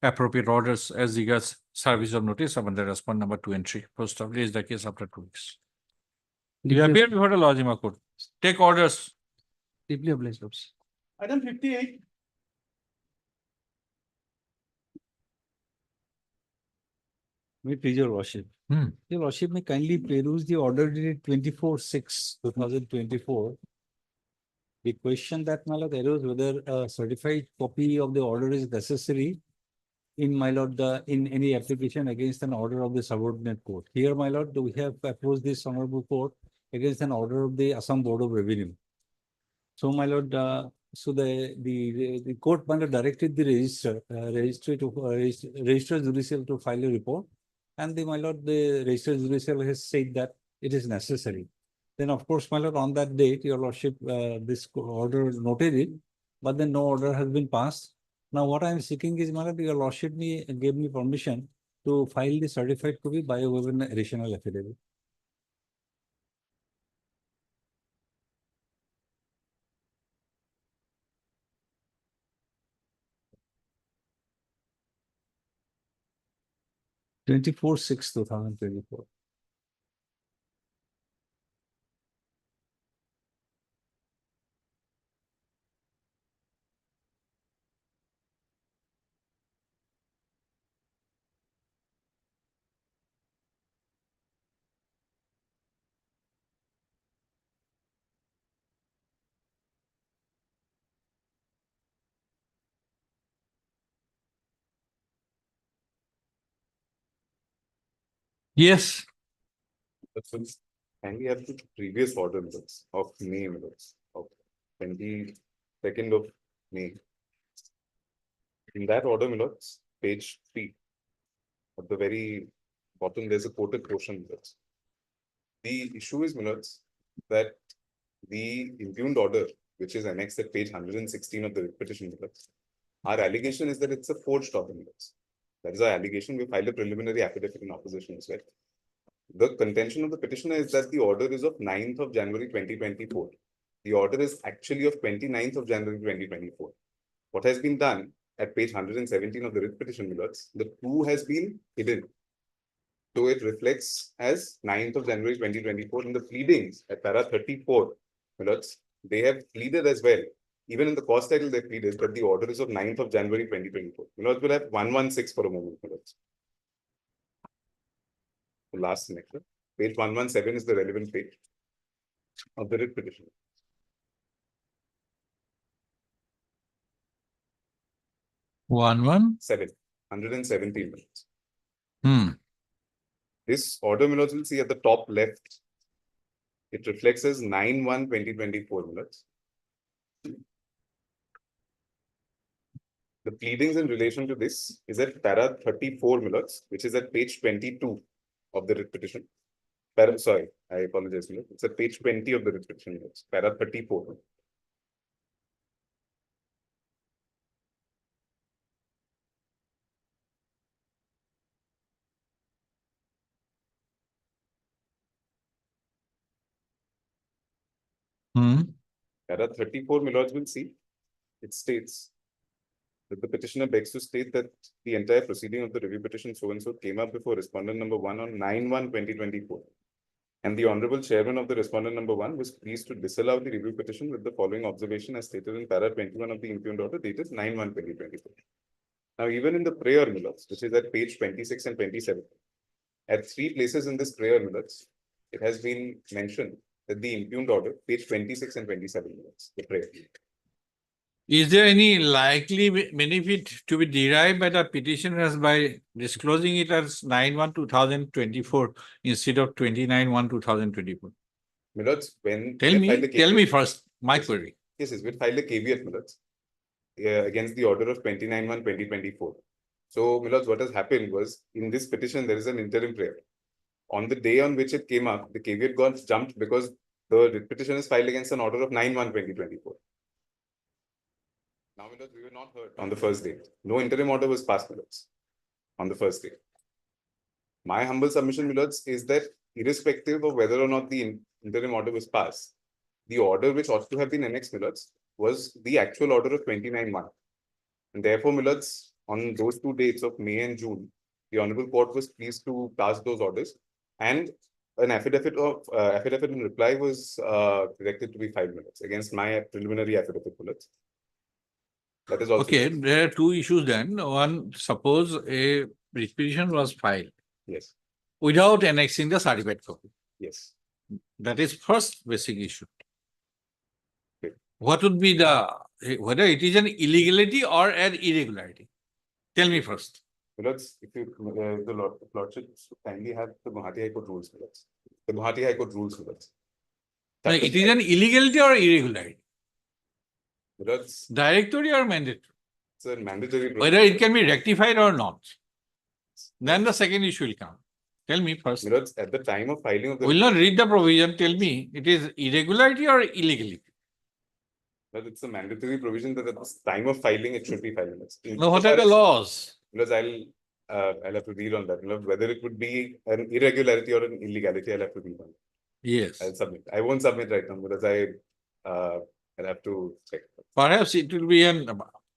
appropriate orders as regards service of notice on the respondent number 2 and 3. First of is the case after 2 weeks. You appear before the Lawajima Court. Take orders. Deeply obliged, Lordship. Item 58. May please your worship. Your worship may kindly peruse the order dated 24/6/2024. The question that my lord arose whether a certified copy of the order is necessary in my lord in any application against an order of the subordinate court. Here, my lord, we have approached this honorable court against an order of the Assam Board of Revenue. So, my lord, So the court might have directed the registrar judicial to file a report. And my lord, the registrar judicial has said that it is necessary. Then of course, my lord, on that date, your lordship, this order noted it, but then no order has been passed. Now what I am seeking is, my lord, your lordship gave me permission to file the certified copy by way of an additional affidavit. 24/6/2024. Yes. And we have the previous order minutes of May minutes of 22nd of May. In that order minutes, page 3, at the very bottom, there's a quoted portion minutes. The issue is minutes that the impugned order, which is annexed at page 116 of the petition minutes, our allegation is that it's a forged order minutes. That is our allegation. We filed a preliminary affidavit in opposition as well. The contention of the petitioner is that the order is of 9th of January 2024. The order is actually of 29th of January 2024. What has been done at page 117 of the writ petition minutes, the 2 has been hidden. So it reflects as 9th of January 2024 in the pleadings at para 34 minutes. They have pleaded as well. Even in the cause title, they pleaded that the order is of 9th of January 2024. Minutes will have 116 for a moment. Minutes. The last semester, page 117 is the relevant page of the writ petition. One. 117 minutes. Hmm. This order minutes will see at the top left. It reflects as 9/1/2024 minutes. The pleadings in relation to this is at para 34 minutes, which is at page 22 of the writ petition. Sorry, I apologize. It's at page 20 of the writ petition minutes, para 34. Para 34 minutes will see, it states that the petitioner begs to state that the entire proceeding of the review petition so-and-so came up before respondent number 1 on 9/1/2024. And the Honorable Chairman of the respondent number 1 was pleased to disallow the review petition with the following observation as stated in para 21 of the impugned order dated 9/1/2024. Now, even in the prayer minutes, which is at page 26 and 27, at 3 places in this prayer minutes, it has been mentioned that the impugned order, page 26 and 27 minutes, the prayer. Is there any likely benefit to be derived by the petitioners by disclosing it as 9/1/2024 instead of 29/1/2024? Minutes, when Tell me first my query. Yes, we filed a caveat minutes against the order of 29/1/2024. So, Milords, what has happened was in this petition there is an interim prayer. On the day on which it came up, the caveat got jumped because the petition is filed against an order of 9/1/2024. Now, Milords, we were not heard on the first day. No interim order was passed, Milords, on the first day. My humble submission, Milords, is that irrespective of whether or not the interim order was passed, the order which ought to have been annexed, Milords, was the actual order of 29/1. And therefore, Milords, on those 2 dates of May and June, the Honorable Court was pleased to pass those orders, and an affidavit in reply was directed to be filed, Milords, against my preliminary affidavit, Milords. That is also Okay, there are 2 issues then. One, suppose a writ petition was filed. Yes. Without annexing the certified copy. Yes. That is first basic issue. What would be whether it is an illegality or an irregularity? Tell me first. Milords, if you, the Lordship kindly have the Guwahati High Court rules, Milords. The Guwahati High Court rules, Milords. No, it is an illegality or irregularity? That's Directory or mandatory? it's a mandatory. Whether it can be rectified or not. Then the second issue will come. Tell me first. That's at the time of filing of the. Will not read the provision, tell me, it is irregularity or illegality? But it's a mandatory provision that at the time of filing, it should be filed. No, what are the laws? Because I'll have to read on that. Whether it would be an irregularity or an illegality, I'll have to read on. Yes. I'll submit. I won't submit right now because I'll have to check. Perhaps it will be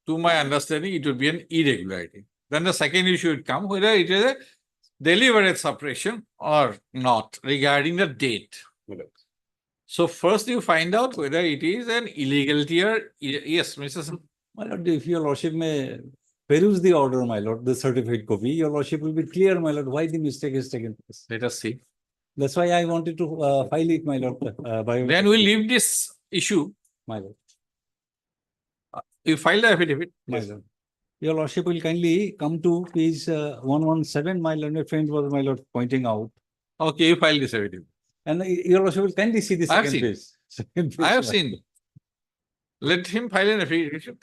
to my understanding, it will be an irregularity. Then the second issue would come, whether it is a deliberate suppression or not regarding the date. So first you find out whether it is an illegality or, yes, Mrs. My lord, if your lordship may peruse the order, my lord, the certificate copy, your lordship will be clear, my lord, why the mistake is taken place. Let us see. That's why I wanted to file it, my lord. Then we'll leave this issue. My lord. You file the affidavit. My lord. Your lordship will kindly come to page 117, my learned friend was, my lord, pointing out. Okay, you file this affidavit. And your lordship will kindly see the I have second seen. page. Second page, I have my seen. Let him file an affidavit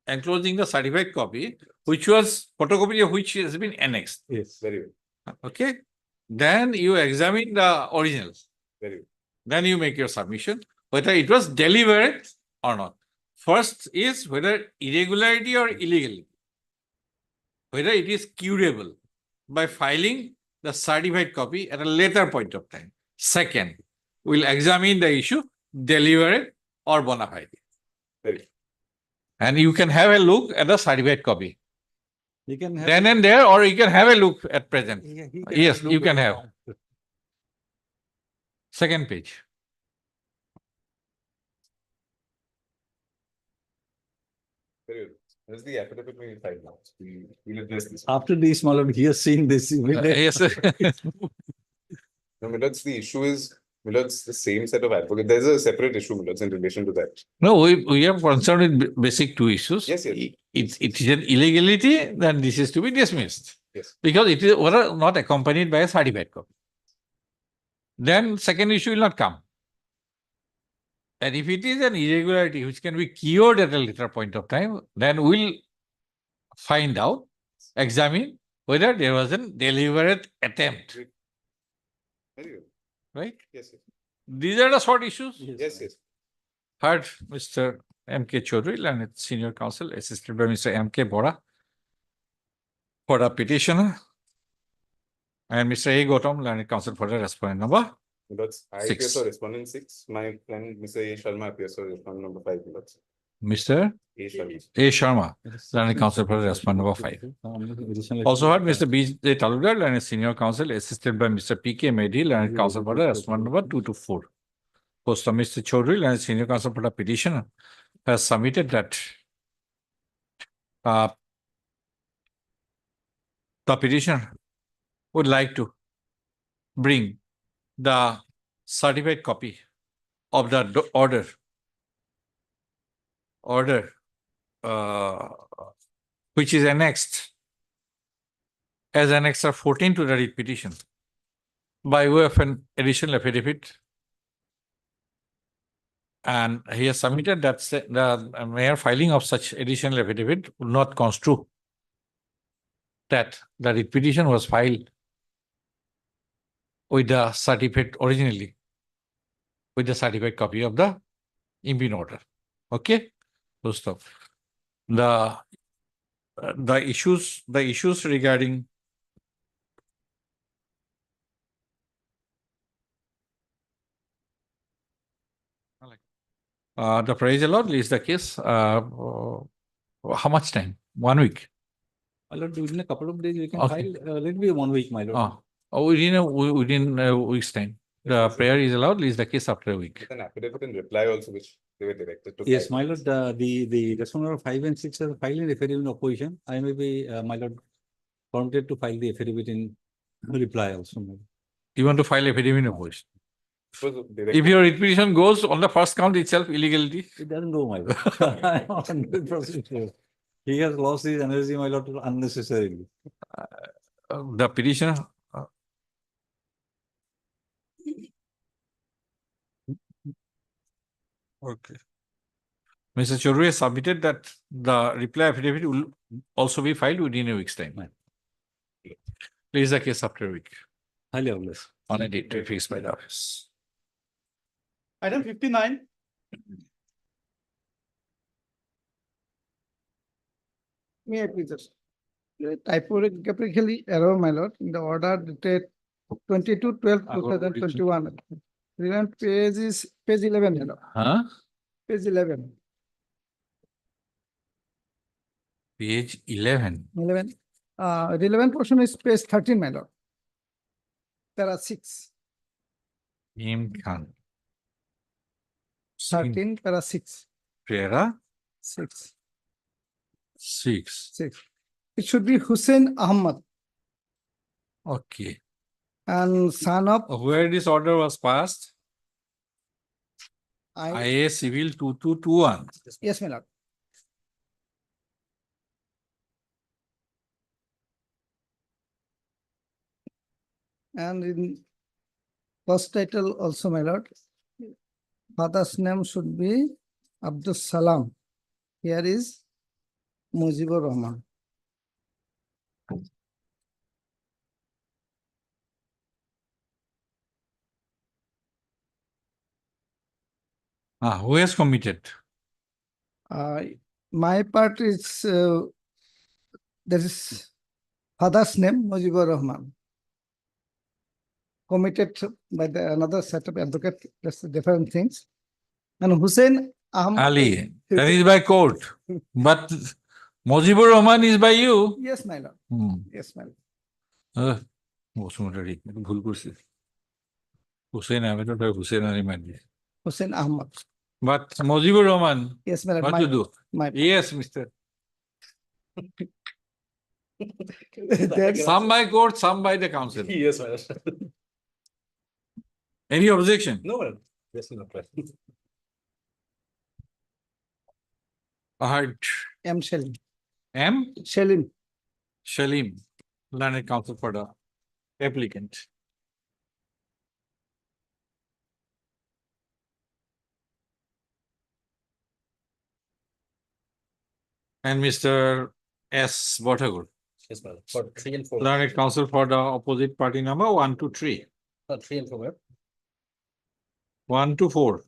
enclosing the certified copy, which was photocopy of which has been annexed. Yes. Very good. Okay. Then you examine the originals. Very good. Then you make your submission, whether it was deliberate or not. First is whether irregularity or illegality. Whether it is curable by filing the certified copy at a later point of time. Second, we'll examine the issue deliberate or bona fide. Very good. And you can have a look at the certified copy. You can have Then and there, or you can have a look at present. he can Yes, look you at can it. have. Second page. Very good. This is the affidavit we filed now. We'll address this. After this, my lord, he has seen this. Yes. No, Milords, the issue is, Milords, the same set of advocates. There's a separate issue, Milords, in relation to that. No, we are concerned with basic two issues. Yes, yes. It is an illegality, then this is to be dismissed. Yes. Because it is not accompanied by a certified copy. Then second issue will not come. And if it is an irregularity which can be cured at a later point of time, then we'll find out, examine whether there was a deliberate attempt. Very good. Right? Yes, yes. These are the short issues. Yes, yes. Heard Mr. M.K. Chaudhary, Learned Senior Counsel, assisted by Mr. M.K. Bora for the petitioner, and Mr. A. Gautam, Learned Counsel for the respondent number. Milords, I Six. appear for respondent 6. My friend, Mr. A. Sharma, appears for respondent number 5. Milords. Mr. A. Sharma. A. Sharma, Learned Counsel for the respondent number 5. Also heard Mr. B. J. Talukdar, Learned Senior Counsel, assisted by Mr. P. K. Mehdi, Learned Counsel for the respondent number 2 to 4. Post of Mr. Chaudhary, Learned Senior Counsel for the petitioner, has submitted that the petitioner would like to bring the certified copy of the order which is annexed as Annexure 14 to the writ petition by way of an additional affidavit. And he has submitted that the mere filing of such additional affidavit would not construe that the writ petition was filed with the certificate originally, with the certified copy of the impugn order. Okay? Full stop. The issues regarding the praise the Lord is the case. How much time? 1 week. My lord, within a couple of days, we can Okay. file, let it be 1 week, my lord. Within a week's time. The prayer is allowed, is the case after a week. With an affidavit in reply also, which they were directed to. Yes, file. my lord, the respondent 5 and 6 are filing affidavit in opposition. I may be, my lord, permitted to file the affidavit in reply also. my lord. You want to file affidavit in opposition? It was directed- If your writ petition goes on the first count itself, illegality. It doesn't go, my lord. I'm 100% sure. He has lost his energy, my lord, unnecessarily. The petitioner. Okay. Mr. Chaudhary has submitted that the reply affidavit will also be filed within a week's time. Please the case after a week. Highly obvious. On a date to be fixed by the office. Item 59. May I please just typographically error, my lord, in the order dated 22/12/2021. Relevant page is page 11, my lord. Huh? Page 11. Page 11. 11. Relevant portion is page 13, my lord. There are 6. Im Khan. 13, there are 6. Pera 6. 6. 6. It should be Hussein Ahmad Okay. and son of Where this order was passed? IA Civil 2221. Yes, my lord. And in first title also, my lord, father's name should be Abdus Salam. Here is Mujibur Rahman. Who has committed? My part is there is father's name Mujibur Rahman. Committed by another set of advocate, that's different things. And Hussein Ahmad. Ali. That is by court. But Mujibur Rahman is by you. Yes, my lord. Yes, my lord. Bosumotari, ভুল করছি। Hussein Ahmed or Hussein Ali Mandi. Hussein Ahmad. But Mujibur Rahman. Yes, my lord. What you do? Yes, Mr. Some by court, some by the council. Yes, my lord. Any objection? No, my lord. Yes, no problem. Heard. M. Shalim. M. Shalim. Shalim, learned counsel for the applicant. And Mr. S. Bhattagur, Yes, my lord. For 3 and 4. learned counsel for the opposite party number 1 to 3. 3 and 4, my lord. 1 to 4.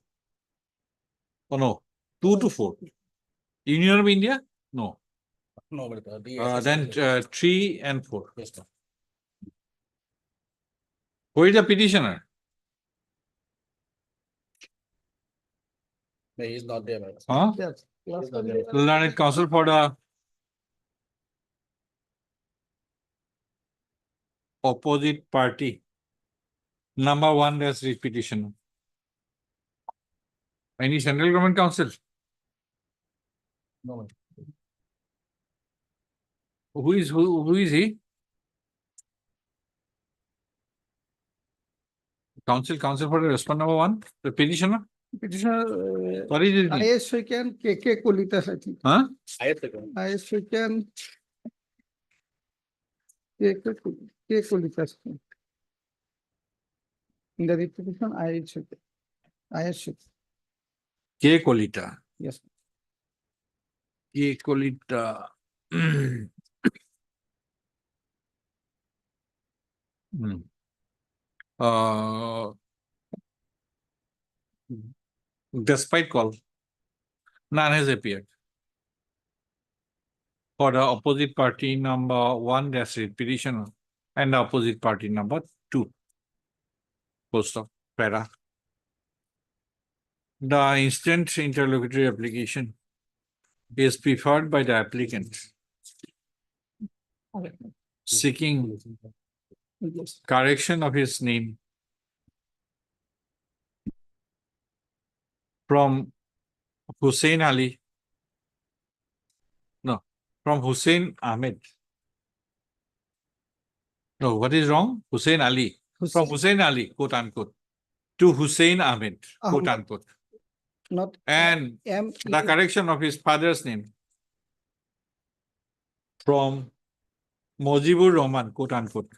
Oh no, 2 to 4. Union of India? No. No, my lord. Then 3 and 4. Yes, sir. Who is the petitioner? No, he is not there, my lord. Huh? Yes. He's not there. Learned counsel for the opposite party. Number 1, that's petitioner. Any central government council? No, my lord. Who is he? Council for the respond number 1, the petitioner. Petitioner. What is his name? I.S. Shaken, K.K. Kolitas, I think. Huh? I.S. Shaken. K. Kolitas. In the petition, I.S. Shaken. I.S. Shaken. K. Kolita. Yes. K. Kolita. Despite call, none has appeared. For the opposite party number 1, that's it, petitioner, and the opposite party number 2. Post of para. The instant interlocutory application is preferred by the applicant seeking correction of his name from Hussein Ali. No, from Hussein Ahmed. No, what is wrong? Hussein Ali. From Hussein Ali, quote unquote, to Hussein Ahmed, quote unquote. Not And the correction of his father's name from Mujibur Rahman, quote unquote.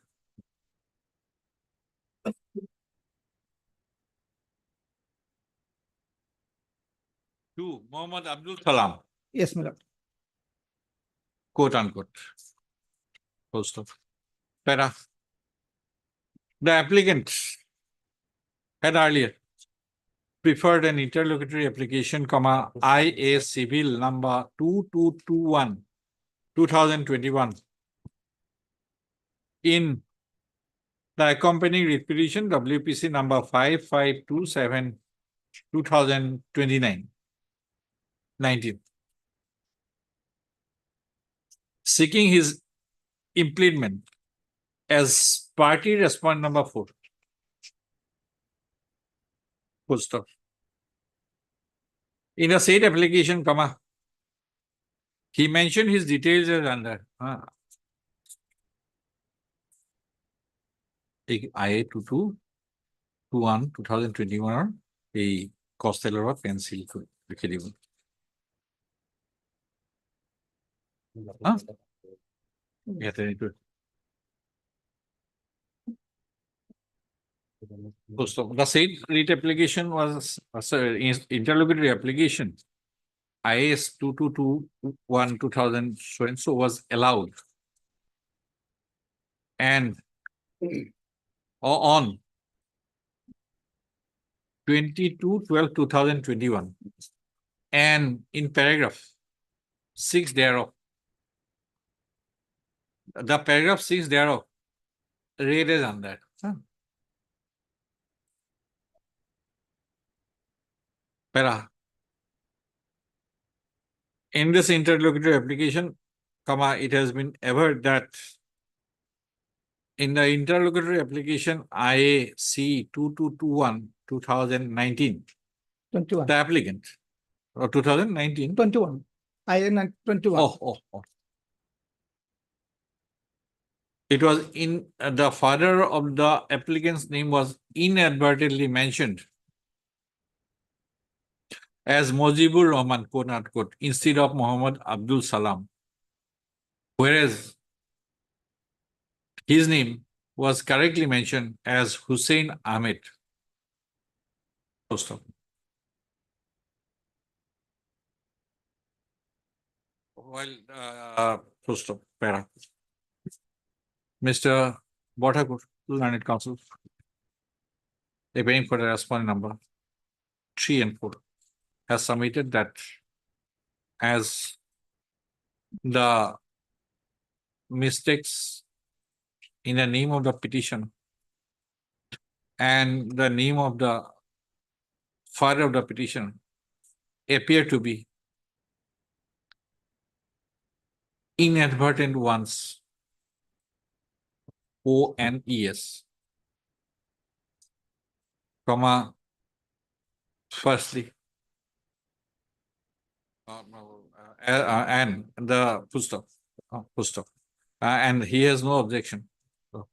to Muhammad Abdul Salam, Yes, my lord. quote unquote. Full stop. Para. The applicant had earlier preferred an interlocutory application, comma, IA civil number 2221, 2021 in the accompanying writ petition WPC number 5527, 2029, 19, seeking his impleadment as party respondent number 4. Full stop. In the said application, comma, he mentioned his details as under IA 2221, 2021 এই কস্টেলৰ pencil লিখি দিব। ইয়াতে এইটো the said writ application was interlocutory application IAS 2221 2000 so and so was allowed, and on 22/12/2021 and in paragraph 6 thereof, the paragraph 6 thereof read as under para. In this interlocutory application, comma, it has been averred that in the interlocutory application IAC 2221 2019, 21. the applicant, or 2019? 21. IA 21. Oh. It was in the father of the applicant's name was inadvertently mentioned as Mojibur Rahman, quote unquote, instead of Muhammad Abdul Salam, whereas his name was correctly mentioned as Hussein Ahmed. Full stop. While full stop, para. Mr. Bhattakur, Learned Counsel, appearing for the respondent number 3 and 4, has submitted that as the mistakes in the name of the petition and the name of the father of the petition appear to be inadvertent ones, ONES, comma, firstly, and the full stop, and he has no objection,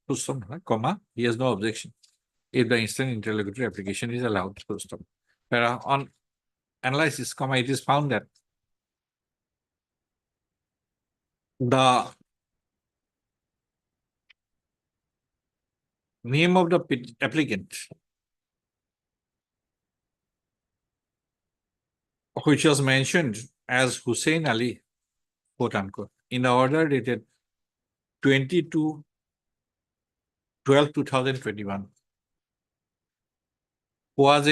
full stop, comma, he has no objection if the instant interlocutory application is allowed, full stop. On analysis, comma, it is found that the name of the applicant, which was mentioned as Hussein Ali, quote unquote, in the order dated 22/12/2021, was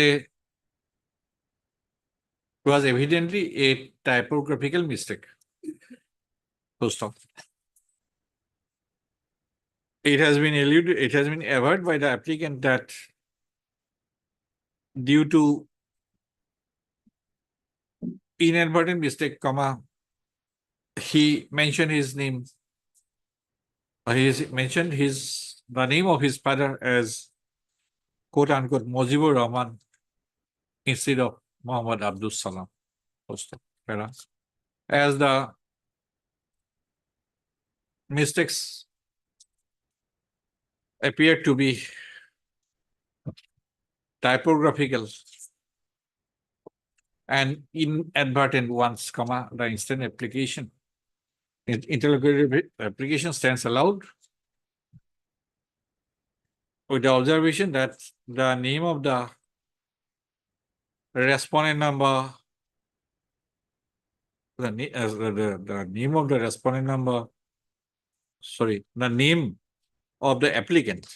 evidently a typographical mistake. Full stop. It has been averred by the applicant that due to inadvertent mistake, comma, he mentioned his name. He mentioned the name of his father as, quote unquote, Mojibur Rahman instead of Muhammad Abdul Salam. As the mistakes appear to be typographical and inadvertent ones, comma, the instant application, interlocutory application stands allowed with the observation that the name of the respondent number the name of the respondent number, sorry, the name of the applicant,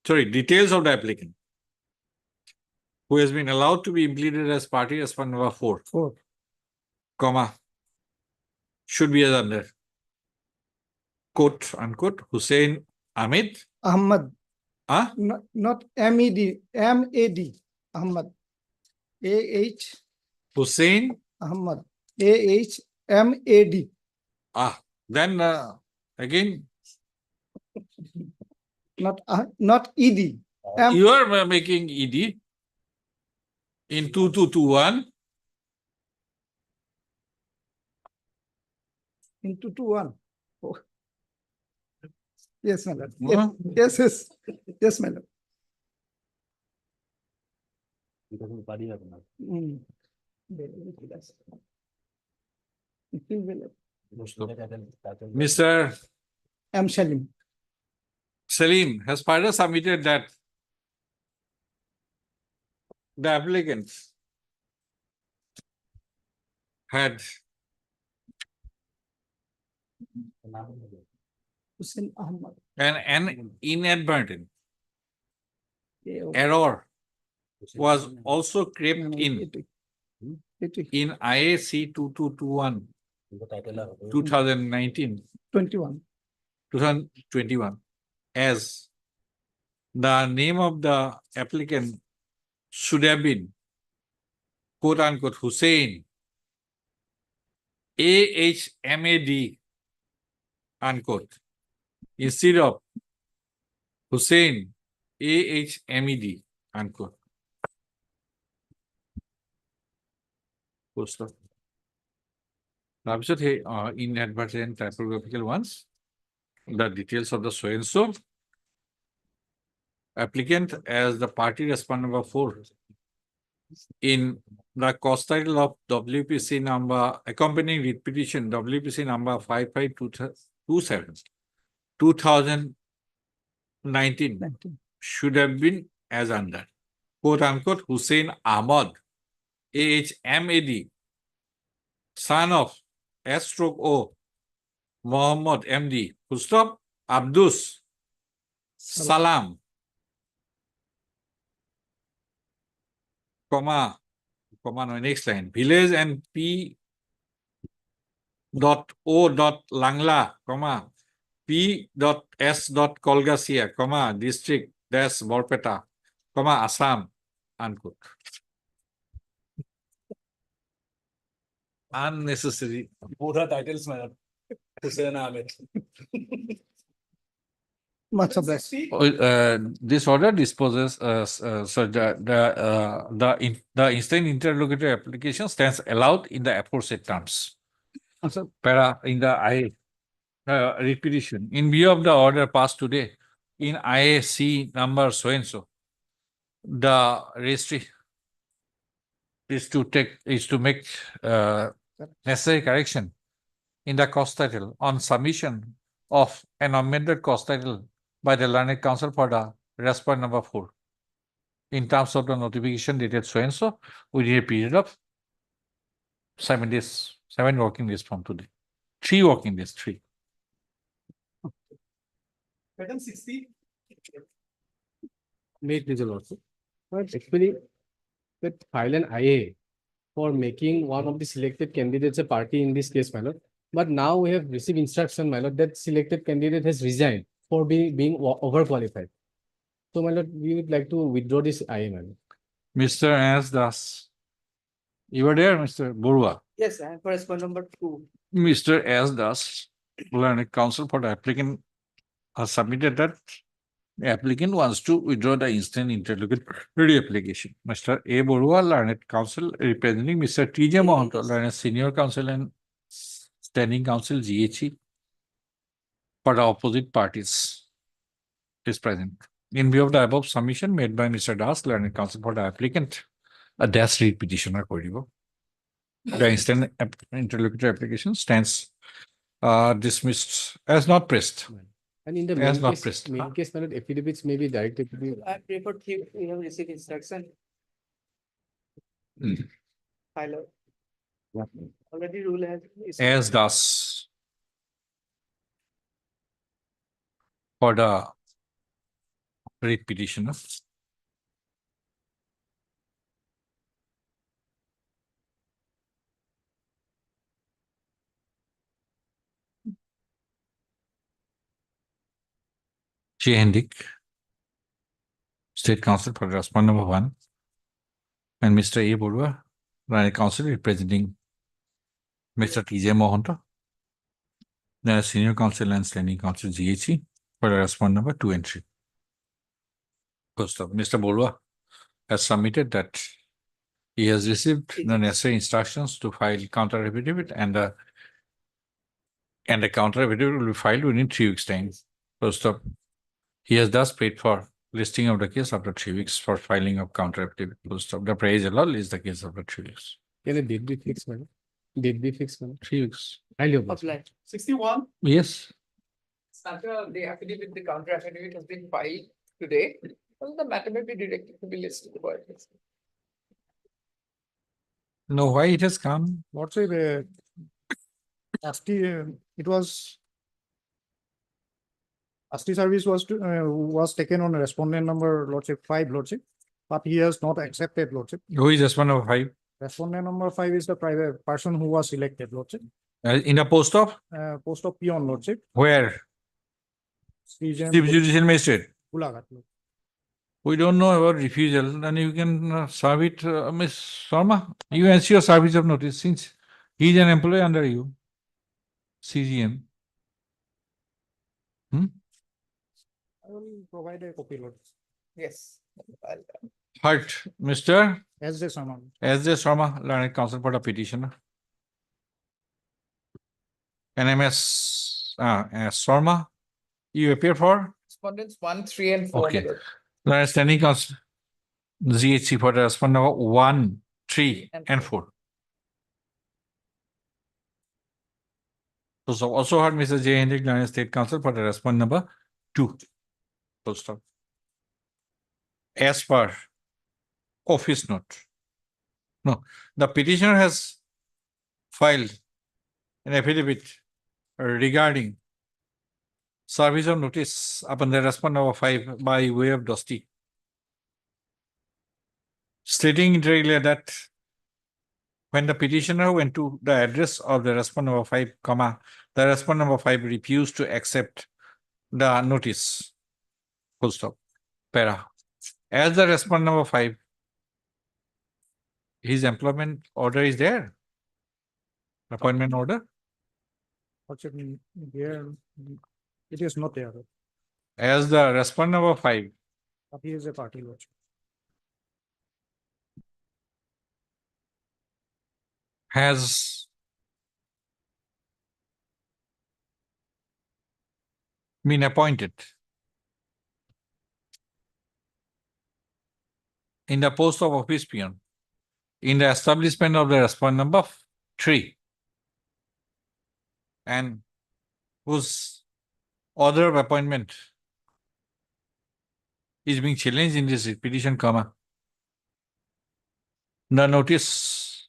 sorry, details of the applicant who has been allowed to be implemented as party respondent number 4, comma, should be as under, quote, unquote, Hussein Ahmed, Ahmad, ah, not MED, MAD, Ahmad. AH Hussein, Ahmad, AHMAD. then again, Not ED. you are making ED in 2221. In 221. Oh. Yes, madam. Huh? Yes, yes, yes, madam. Mm. Mr. M. Salim. Salim has further submitted that the applicant had Hussein Ahmad. an inadvertent error was also crept in IAC 2221 2019 2021 as the name of the applicant should have been quote unquote Hussein AHMAD unquote instead of Hussein AHMED unquote. Post inadvertent typographical ones, the details of the so and so applicant as the party respondent number 4 in the cost title of WPC number accompanying writ petition WPC number 5527 2019 should have been as under quote unquote Hussein Ahmad AHMAD son of S/O Muhammad MD full stop Abdus Salam comma no, next line village and P dot O dot Langla comma P dot S dot Kolgasia comma district dash Borpeta comma Assam unquote. Unnecessary. Both are titles, madam. Hussein Ahmed. Much obliged. This order disposes, so the instant interlocutory application stands allowed in the aforesaid terms. Para in the writ petition. In view of the order passed today in IAC number so and so, the registry is to make necessary correction in the cost title on submission of an amended cost title by the Learned Counsel for the respondent number 4 in terms of the notification dated so and so within a period of 7 days, 7 working days from today. 3 working days, 3. Item 60. Made result also. But actually, that file an IA for making one of the selected candidates a party in this case, my lord. But now we have received instruction, my lord, that selected candidate has resigned for being overqualified. So, my lord, we would like to withdraw this IA, my lord. Mr. S. Das. You were there, Mr. Burwa. Yes, I am correspondent number 2. Mr. S. Das, Learned Counsel for the applicant, has submitted that the applicant wants to withdraw the instant interlocutory application. Mr. A. Burwa, Learned Counsel, representing Mr. T.J. Mohanto, Learned Senior Counsel and Standing Counsel GHE for the opposite parties, is present. In view of the above submission made by Mr. Das, Learned Counsel for the applicant, a dash read petitioner koribo. The instant interlocutory application stands dismissed as not pressed. And in the as not main pressed. case, my lord, affidavits may be directed to the. I prefer we have received instruction. Mm. File Already rule has. as does for the writ petitioner. J. Hendik, State Council for Respondent number 1, and Mr. A. Borua, Rani Council representing Mr. T. J. Mohanta, then a Senior Council and Standing Council GHE for Respondent number 2 and 3. First of, Mr. Borua has submitted that he has received the necessary instructions to file counter affidavit, and the counter affidavit will be filed within 3 weeks' time. First up, he has thus paid for listing of the case after 3 weeks for filing of counter affidavit. First up, the praise allowed is the case after 3 weeks. Can a date be fixed, madam? Date be fixed, madam? 3 weeks. Highly obliged. Apply. 61. Yes. After the affidavit, the counter affidavit has been filed today, well, the matter may be directed to be listed. No, why it has come? What's it? It was. ASTI service was taken on respondent number Lordship 5, Lordship, but he has not accepted, Lordship. Who is respondent number 5? Respondent number 5 is the private person who was elected, Lordship. In the post of? Post of peon, Lordship. Where? Chief Judicial Magistrate. Gulagat, Lordship. We don't know about refusal, then you can serve it, Ms. Sharma. You ensure service of notice since he is an employee under you. CGM. I will provide a copy, Lord. Yes. Heard, Mr. S.J. Sharma. S.J. Sharma, Learned Counsel for the petitioner. NMS Sharma, you appear for? Respondents 1, 3, and 4. Okay. Learned Standing Counsel GHC for the respondent number 1, 3, and 4. So also heard Mr. J. Hendrik, Learned State Counsel for the respondent number 2. Full stop. As per office note. No, the petitioner has filed an affidavit regarding service of notice upon the respondent number 5 by way of Dosti, stating directly that when the petitioner went to the address of the respondent number 5, comma, the respondent number 5 refused to accept the notice. Full stop. Para. As the respondent number 5, his employment order is there. Appointment order. What's it there? It is not there. As the respondent number 5, But he is a party, Lordship. has been appointed in the post of office peon in the establishment of the respondent number 3, and whose order of appointment is being challenged in this petition, comma, the notice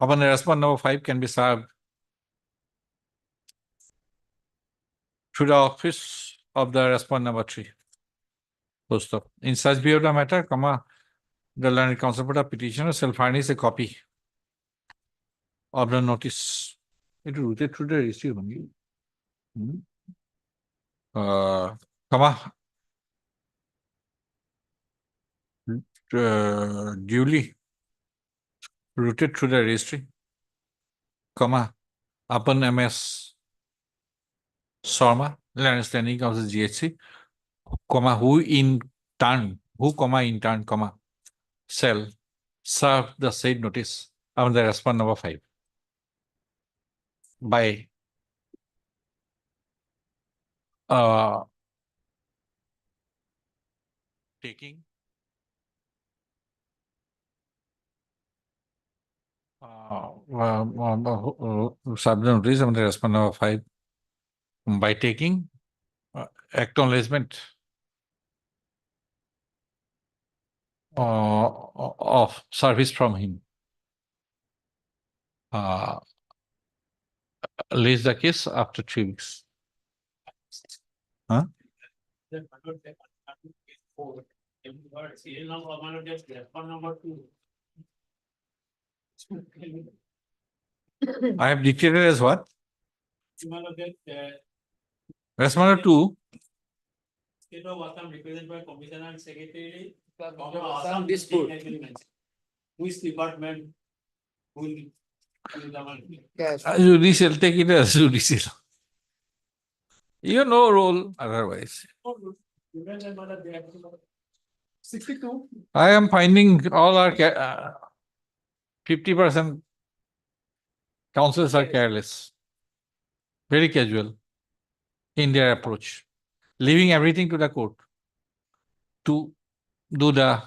upon the respondent number 5 can be served through the office of the respondent number 3. Full stop. In such view of the matter, comma, the Learned Counsel for the petitioner shall furnish a copy of the notice. It will rotate through the registry only. Comma, duly routed through the registry, comma, upon MS Sharma, Learned Standing Counsel GHC, comma, who in turn, comma, shall serve the said notice on the respondent number 5 by taking serve the notice on the respondent number 5 by taking acknowledgement of service from him. List the case after 3 weeks. Huh? I have dictated as what? Responder 2. State of Assam represented by Commissioner and Secretary. Assam dispute. Which department will? Yes. Judicial, take it as judicial. You know role otherwise. 62. I am finding all our 50% councils are careless, very casual in their approach, leaving everything to the court to do the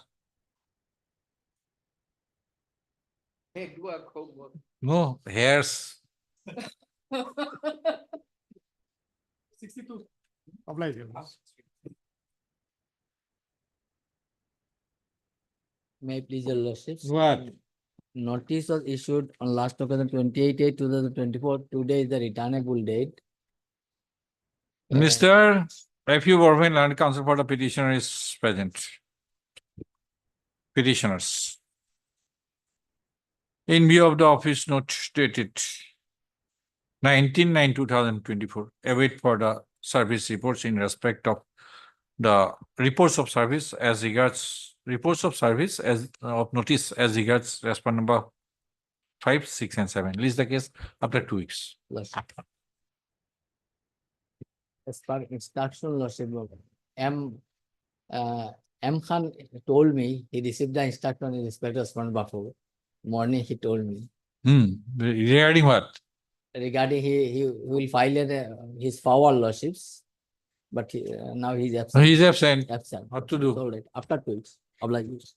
Hey, do our homework. no hairs. 62. Apply here. May I please your lordship? What? Notice was issued on last occasion 28/8/2024. Today is the returnable date. Mr. F.U. Borvin, Land Council for the petitioner is present. Petitioners. In view of the office note dated 19/9/2024, await for the service reports in respect of the reports of service as regards reports of service as of notice as regards respond number 5, 6, and 7. List the case after 2 weeks. Lordship. As per instruction, lordship, M. Khan told me he received the instruction in respect of Osman Bafu. Morning he told me Regarding what? regarding he will file his forward lordships, but now he's absent. He's absent. Absent. What to do? All right. After 2 weeks. Oblige.